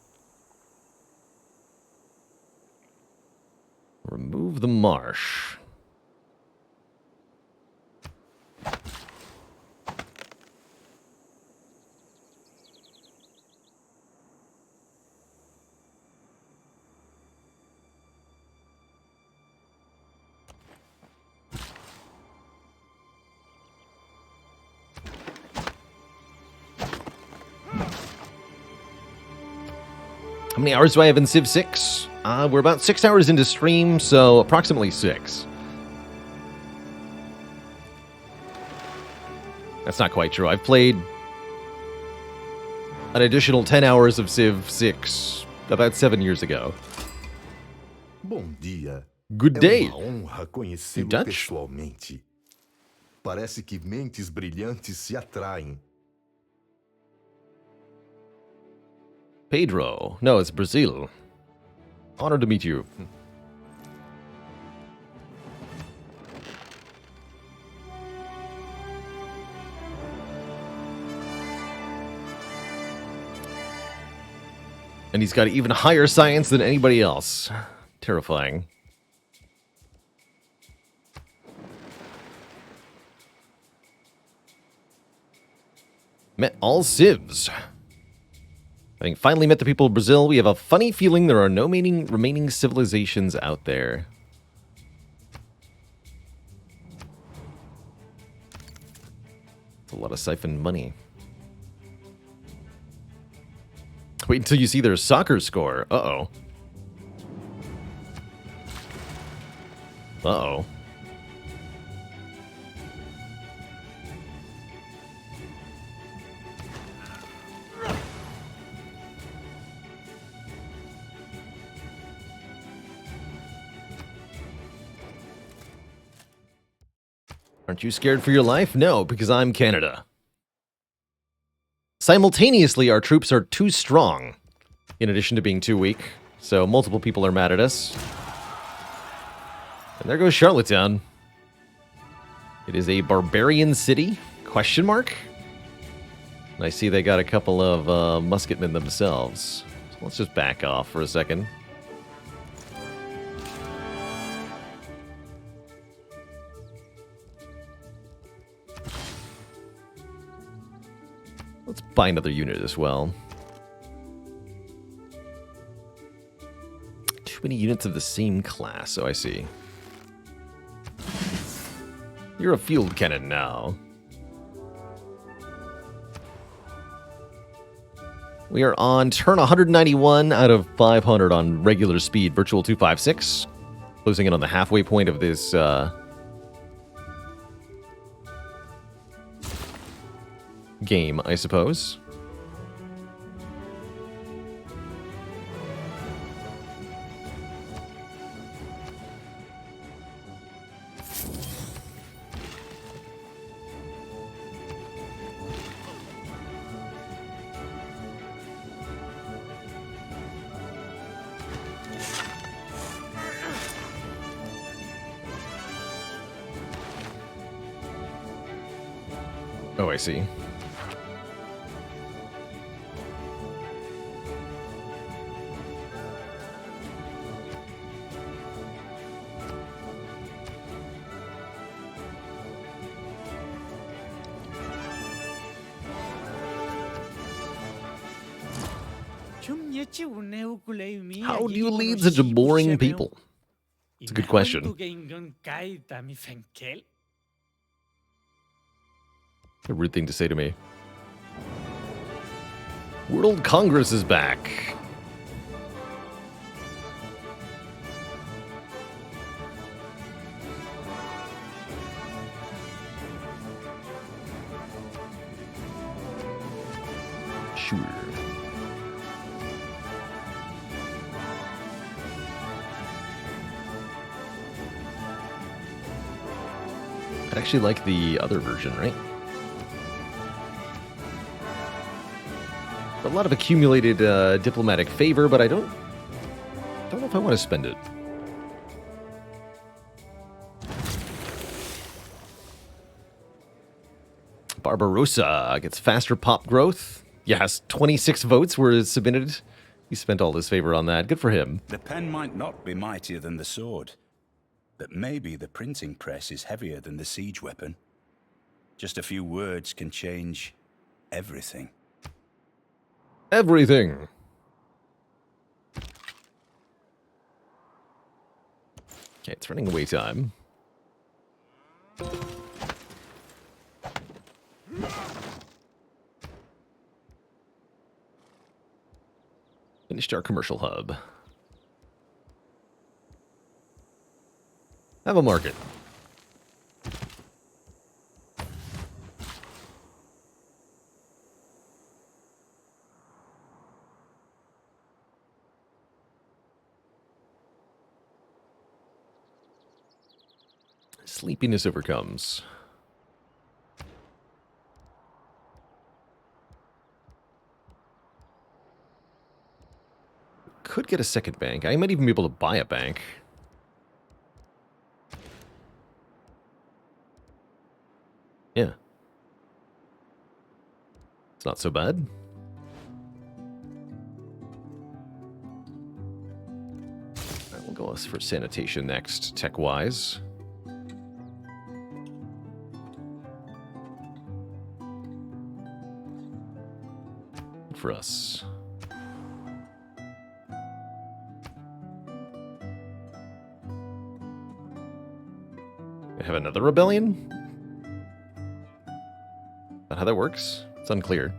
Remove the marsh. How many hours do I have in Civ 6? We're about 6 hours into stream, so approximately 6. That's not quite true. I've played an additional 10 hours of Civ 6 about 7 years ago. Bom dia. Good day. É uma honra conhecê-lo Dutch? pessoalmente. Parece que mentes brilhantes se atraem. Pedro. No, it's Brazil. Honored to meet you. And he's got even higher science than anybody else. Terrifying. Met all civs. Having finally met the people of Brazil, we have a funny feeling there are no remaining civilizations out there. It's a lot of siphoned money. Wait until you see their soccer score. Uh-oh. Uh-oh. Aren't you scared for your life? No, because I'm Canada. Simultaneously, our troops are too strong, in addition to being too weak, so multiple people are mad at us. And there goes Charlottetown. It is a barbarian city? Question mark? And I see they got a couple of musketmen themselves. So let's just back off for a second. Let's buy another unit as well. Too many units of the same class, oh I see. You're a field cannon now. We are on turn 191 out of 500 on regular speed, virtual 256. Closing in on the halfway point of this game, I suppose. Oh, I see. How do you lead such a boring people? It's a good question. A rude thing to say to me. World Congress is back. Sure. I'd actually like the other version, right? A lot of accumulated diplomatic favor, but I don't know if I want to spend it. Barbarossa gets faster pop growth. Yes, 26 votes were submitted. He spent all his favor on that. Good for him. The pen might not be mightier than the sword, but maybe the printing press is heavier than the siege weapon. Just a few words can change everything. Everything. Okay, it's running away time. Finished our commercial hub. Have a market. Sleepiness overcomes. Could get a second bank. I might even be able to buy a bank. Yeah. It's not so bad. Alright, we'll go for sanitation next, tech-wise. For us. We have another rebellion? Is that how that works? It's unclear.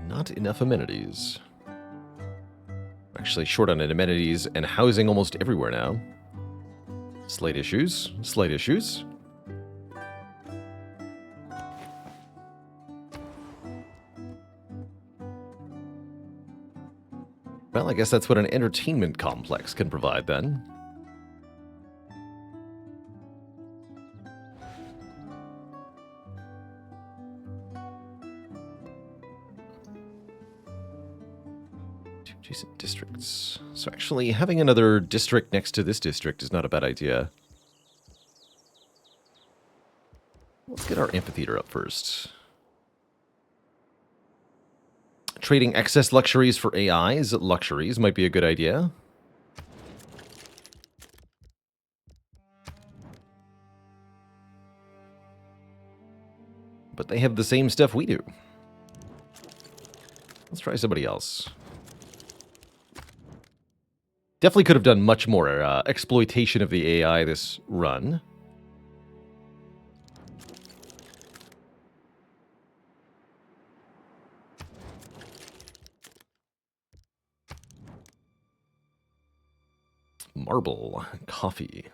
Not enough amenities. Actually short on amenities and housing almost everywhere now. Slight issues. Slight issues. Well, I guess that's what an entertainment complex can provide then. Adjacent districts. So actually, having another district next to this district is not a bad idea. Let's get our amphitheater up first. Trading excess luxuries for AIs. Luxuries might be a good idea. But they have the same stuff we do. Let's try somebody else. Definitely could have done much more exploitation of the AI this run. Marble, coffee.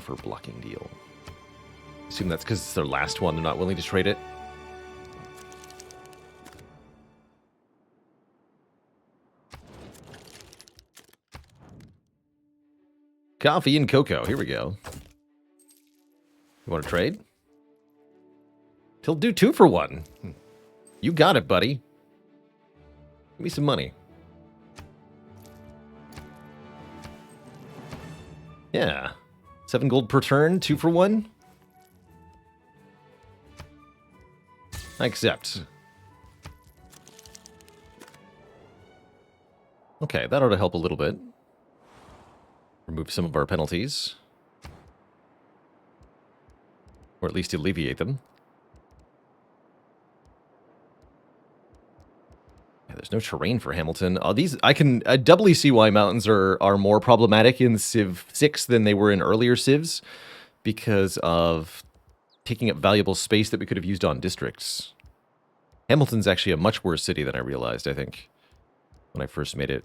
offer blocking deal. Assume that's because it's their last one. They're not willing to trade it. Coffee and cocoa. Here we go. You want to trade? He'll do 2 for 1. You got it, buddy. Give me some money. Yeah. 7 gold per turn, 2 for 1. I accept. Okay, that ought to help a little bit. Remove some of our penalties. Or at least alleviate them. Yeah, there's no terrain for Hamilton. These I can doubly see why mountains are more problematic in Civ 6 than they were in earlier Civs, because of taking up valuable space that we could have used on districts. Hamilton's actually a much worse city than I realized, I think, when I first made it.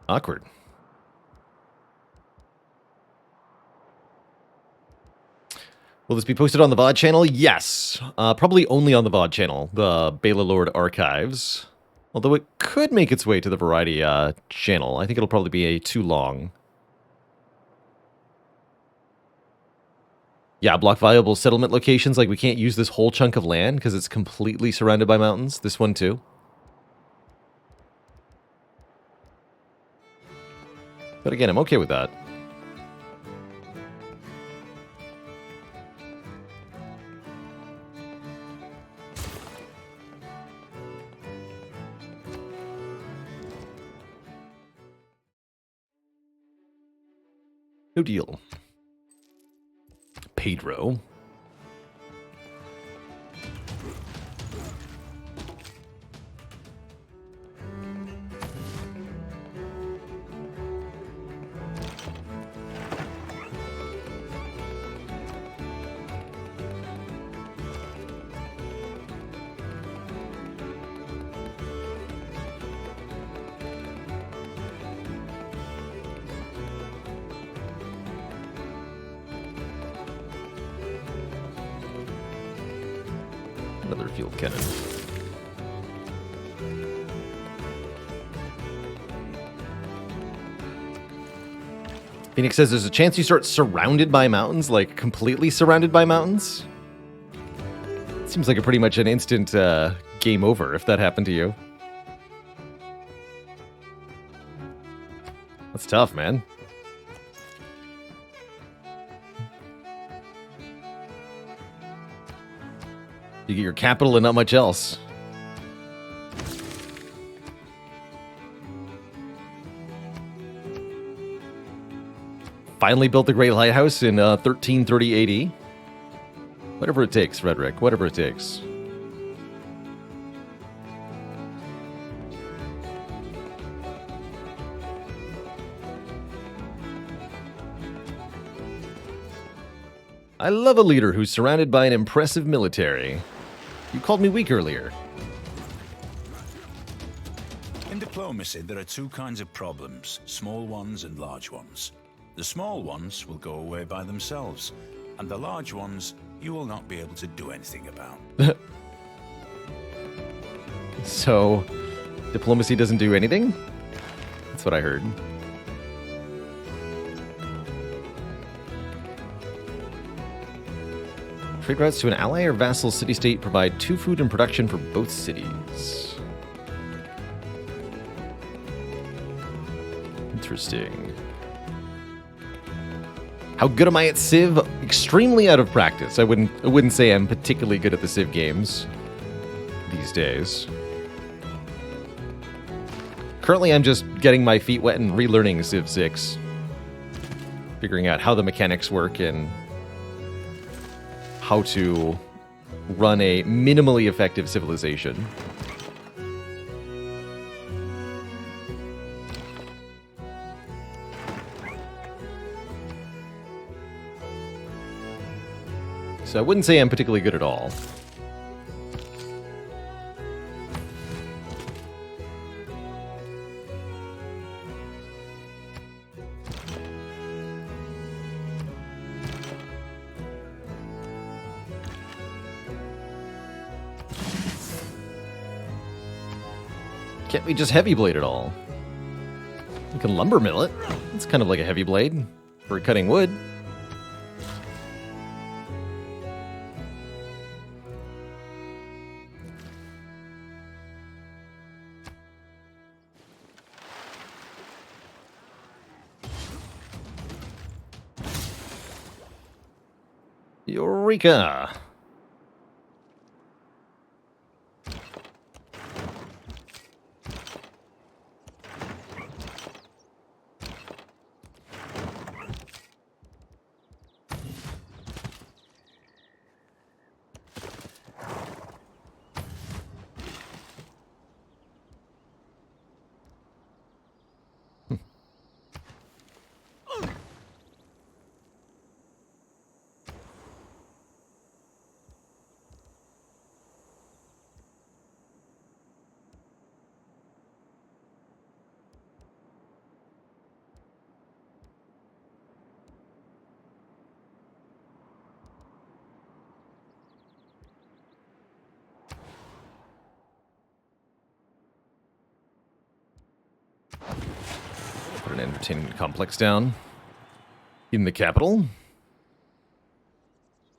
Awkward. Will this be posted on the VOD channel? Yes. Probably only on the VOD channel, the Bela Lord Archives. Although it could make its way to the Variety channel. I think it'll probably be too long. Yeah, block viable settlement locations. Like, we can't use this whole chunk of land because it's completely surrounded by mountains. This one, too. But again, I'm okay with that. No deal. Pedro. Another field cannon. Phoenix says there's a chance you start surrounded by mountains, like completely surrounded by mountains. Seems like a pretty much an instant game over if that happened to you. That's tough, man. You get your capital and not much else. Finally built the Great Lighthouse in 1330 AD. Whatever it takes, Frederick. Whatever it takes. I love a leader who's surrounded by an impressive military. You called me weak earlier. In diplomacy, there are 2 kinds of problems, small ones and large ones. The small ones will go away by themselves, and the large ones you will not be able to do anything about. So, diplomacy doesn't do anything? That's what I heard. Trade routes to an ally or vassal city-state provide 2 food and production for both cities. Interesting. How good am I at Civ? Extremely out of practice. I wouldn't say I'm particularly good at the Civ games these days. Currently, I'm just getting my feet wet and relearning Civ 6. Figuring out how the mechanics work and how to run a minimally effective civilization. So I wouldn't say I'm particularly good at all. Can't we just heavy blade it all? You can lumber mill it. It's kind of like a heavy blade for cutting wood. Eureka! Put an entertainment complex down in the capital.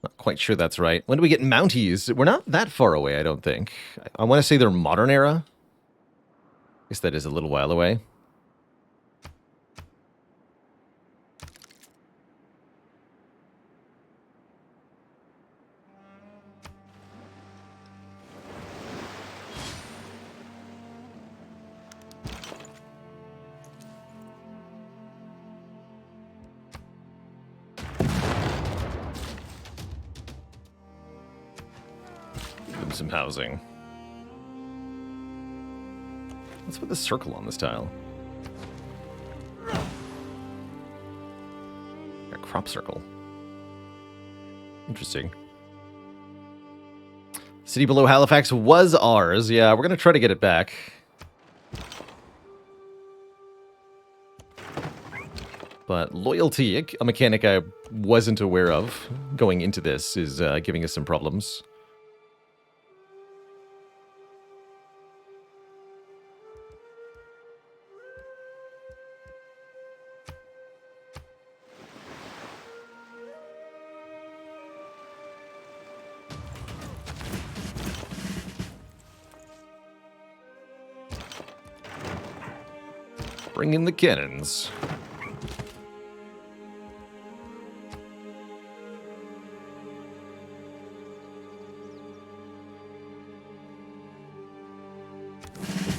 Not quite sure that's right. When do we get Mounties? We're not that far away, I don't think. I want to say they're modern era. I guess that is a little while away. Some housing. Let's put the circle on this tile. A crop circle. Interesting. City below Halifax was ours. Yeah, we're gonna try to get it back. But loyalty, a mechanic I wasn't aware of going into this, is giving us some problems. Bring in the cannons.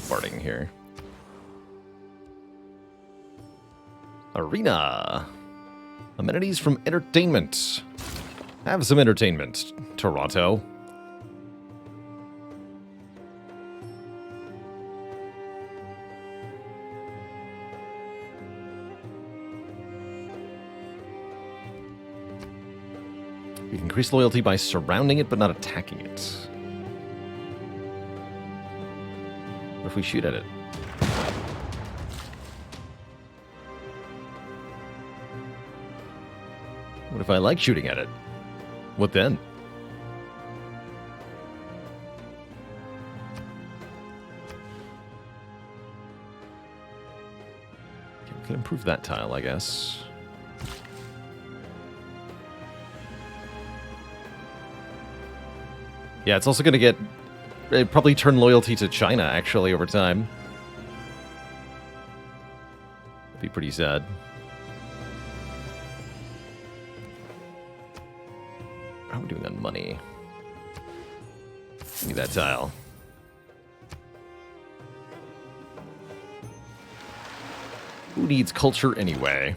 Farting here. Arena. Amenities from entertainment. Have some entertainment, Toronto. You can increase loyalty by surrounding it but not attacking it. What if we shoot at it? What if I like shooting at it? What then? Okay, we can improve that tile, I guess. Yeah, it's also going to get... It'd probably turn loyalty to China, actually, over time. That'd be pretty sad. How are we doing on money? Give me that tile. Who needs culture anyway?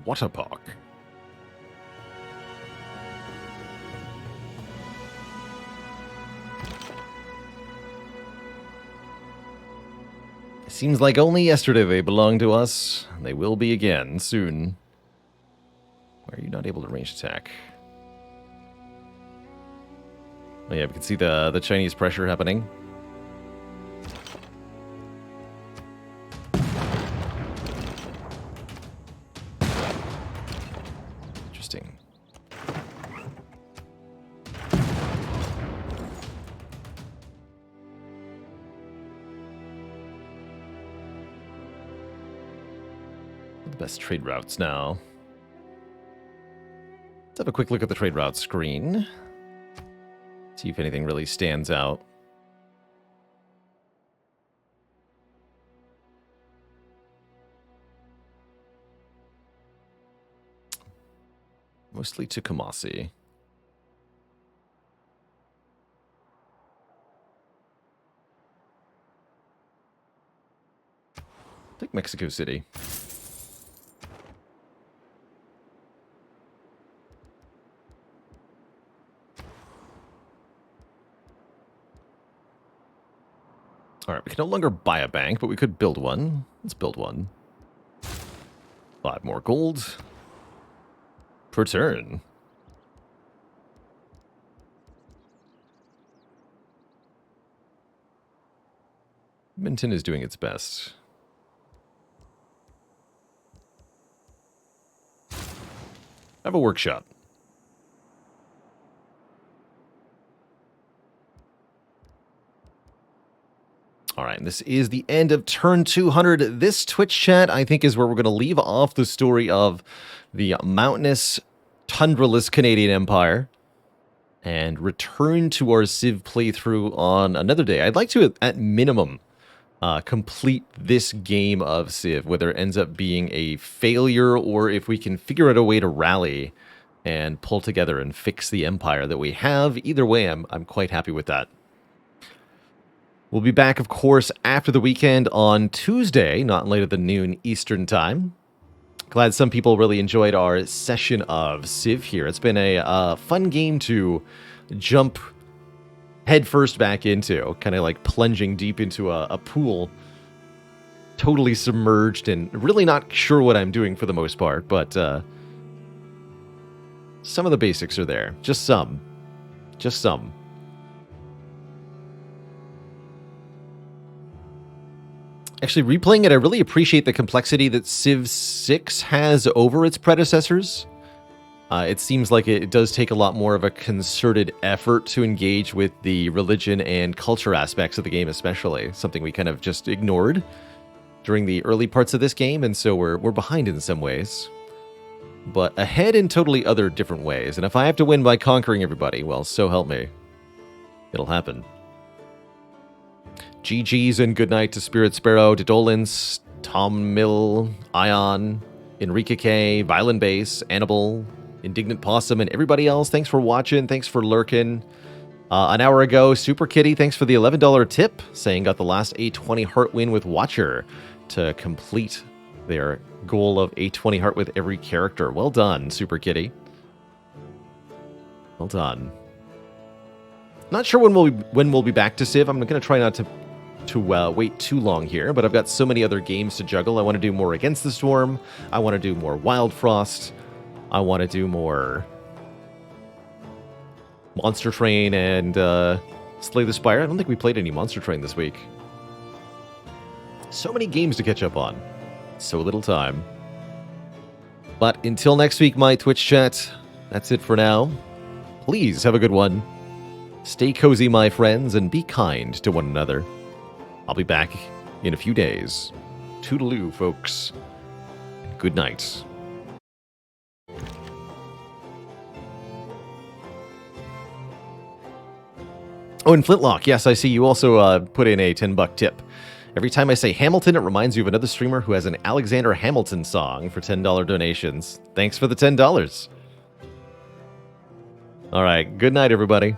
Water park. Seems like only yesterday they belonged to us. They will be again soon. Why are you not able to range attack? Oh yeah, we can see the Chinese pressure happening. Interesting. The best trade routes now. Let's have a quick look at the trade route screen. See if anything really stands out. Mostly to Kumasi. Take Mexico City. Alright, we can no longer buy a bank, but we could build one. Let's build one. 5 more gold. Per turn. Minton is doing its best. Have a workshop. All right, and this is the end of turn 200. This Twitch chat, I think, is where we're going to leave off the story of the mountainous, tundraless Canadian Empire and return to our Civ playthrough on another day. I'd like to, at minimum, complete this game of Civ, whether it ends up being a failure or if we can figure out a way to rally and pull together and fix the empire that we have. Either way, I'm quite happy with that. We'll be back, of course, after the weekend on Tuesday, not later than noon Eastern Time. Glad some people really enjoyed our session of Civ here. It's been a fun game to jump headfirst back into, kind of like plunging deep into a pool, totally submerged and really not sure what I'm doing for the most part, but some of the basics are there. Just some. Just some. Actually, replaying it, I really appreciate the complexity that Civ 6 has over its predecessors. It seems like it does take a lot more of a concerted effort to engage with the religion and culture aspects of the game, especially. Something we kind of just ignored during the early parts of this game, and so we're behind in some ways. But ahead in totally other different ways. And if I have to win by conquering everybody, well, so help me. It'll happen. GG's and good night to Spirit Sparrow, Dodolins, Tom Mill, Ion, Enrique K, Violent Bass, Annabelle, Indignant Possum, and everybody else. Thanks for watching. Thanks for lurking. An hour ago, Super Kitty, thanks for the $11 tip, saying got the last 820 heart win with Watcher to complete their goal of 820 heart with every character. Well done, Super Kitty. Well done. Not sure when we'll be back to Civ. I'm going to try not to wait too long here, but I've got so many other games to juggle. I want to do more Against the Storm. I want to do more Wild Frost. I want to do more Monster Train and Slay the Spire. I don't think we played any Monster Train this week. So many games to catch up on. So little time. But until next week, my Twitch chat, that's it for now. Please have a good one. Stay cozy, my friends, and be kind to one another. I'll be back in a few days. Toodaloo, folks. Good night. Oh, and Flintlock, yes, I see you also put in a $10 tip. Every time I say Hamilton, it reminds you of another streamer who has an Alexander Hamilton song for $10 donations. Thanks for the $10. All right, good night, everybody.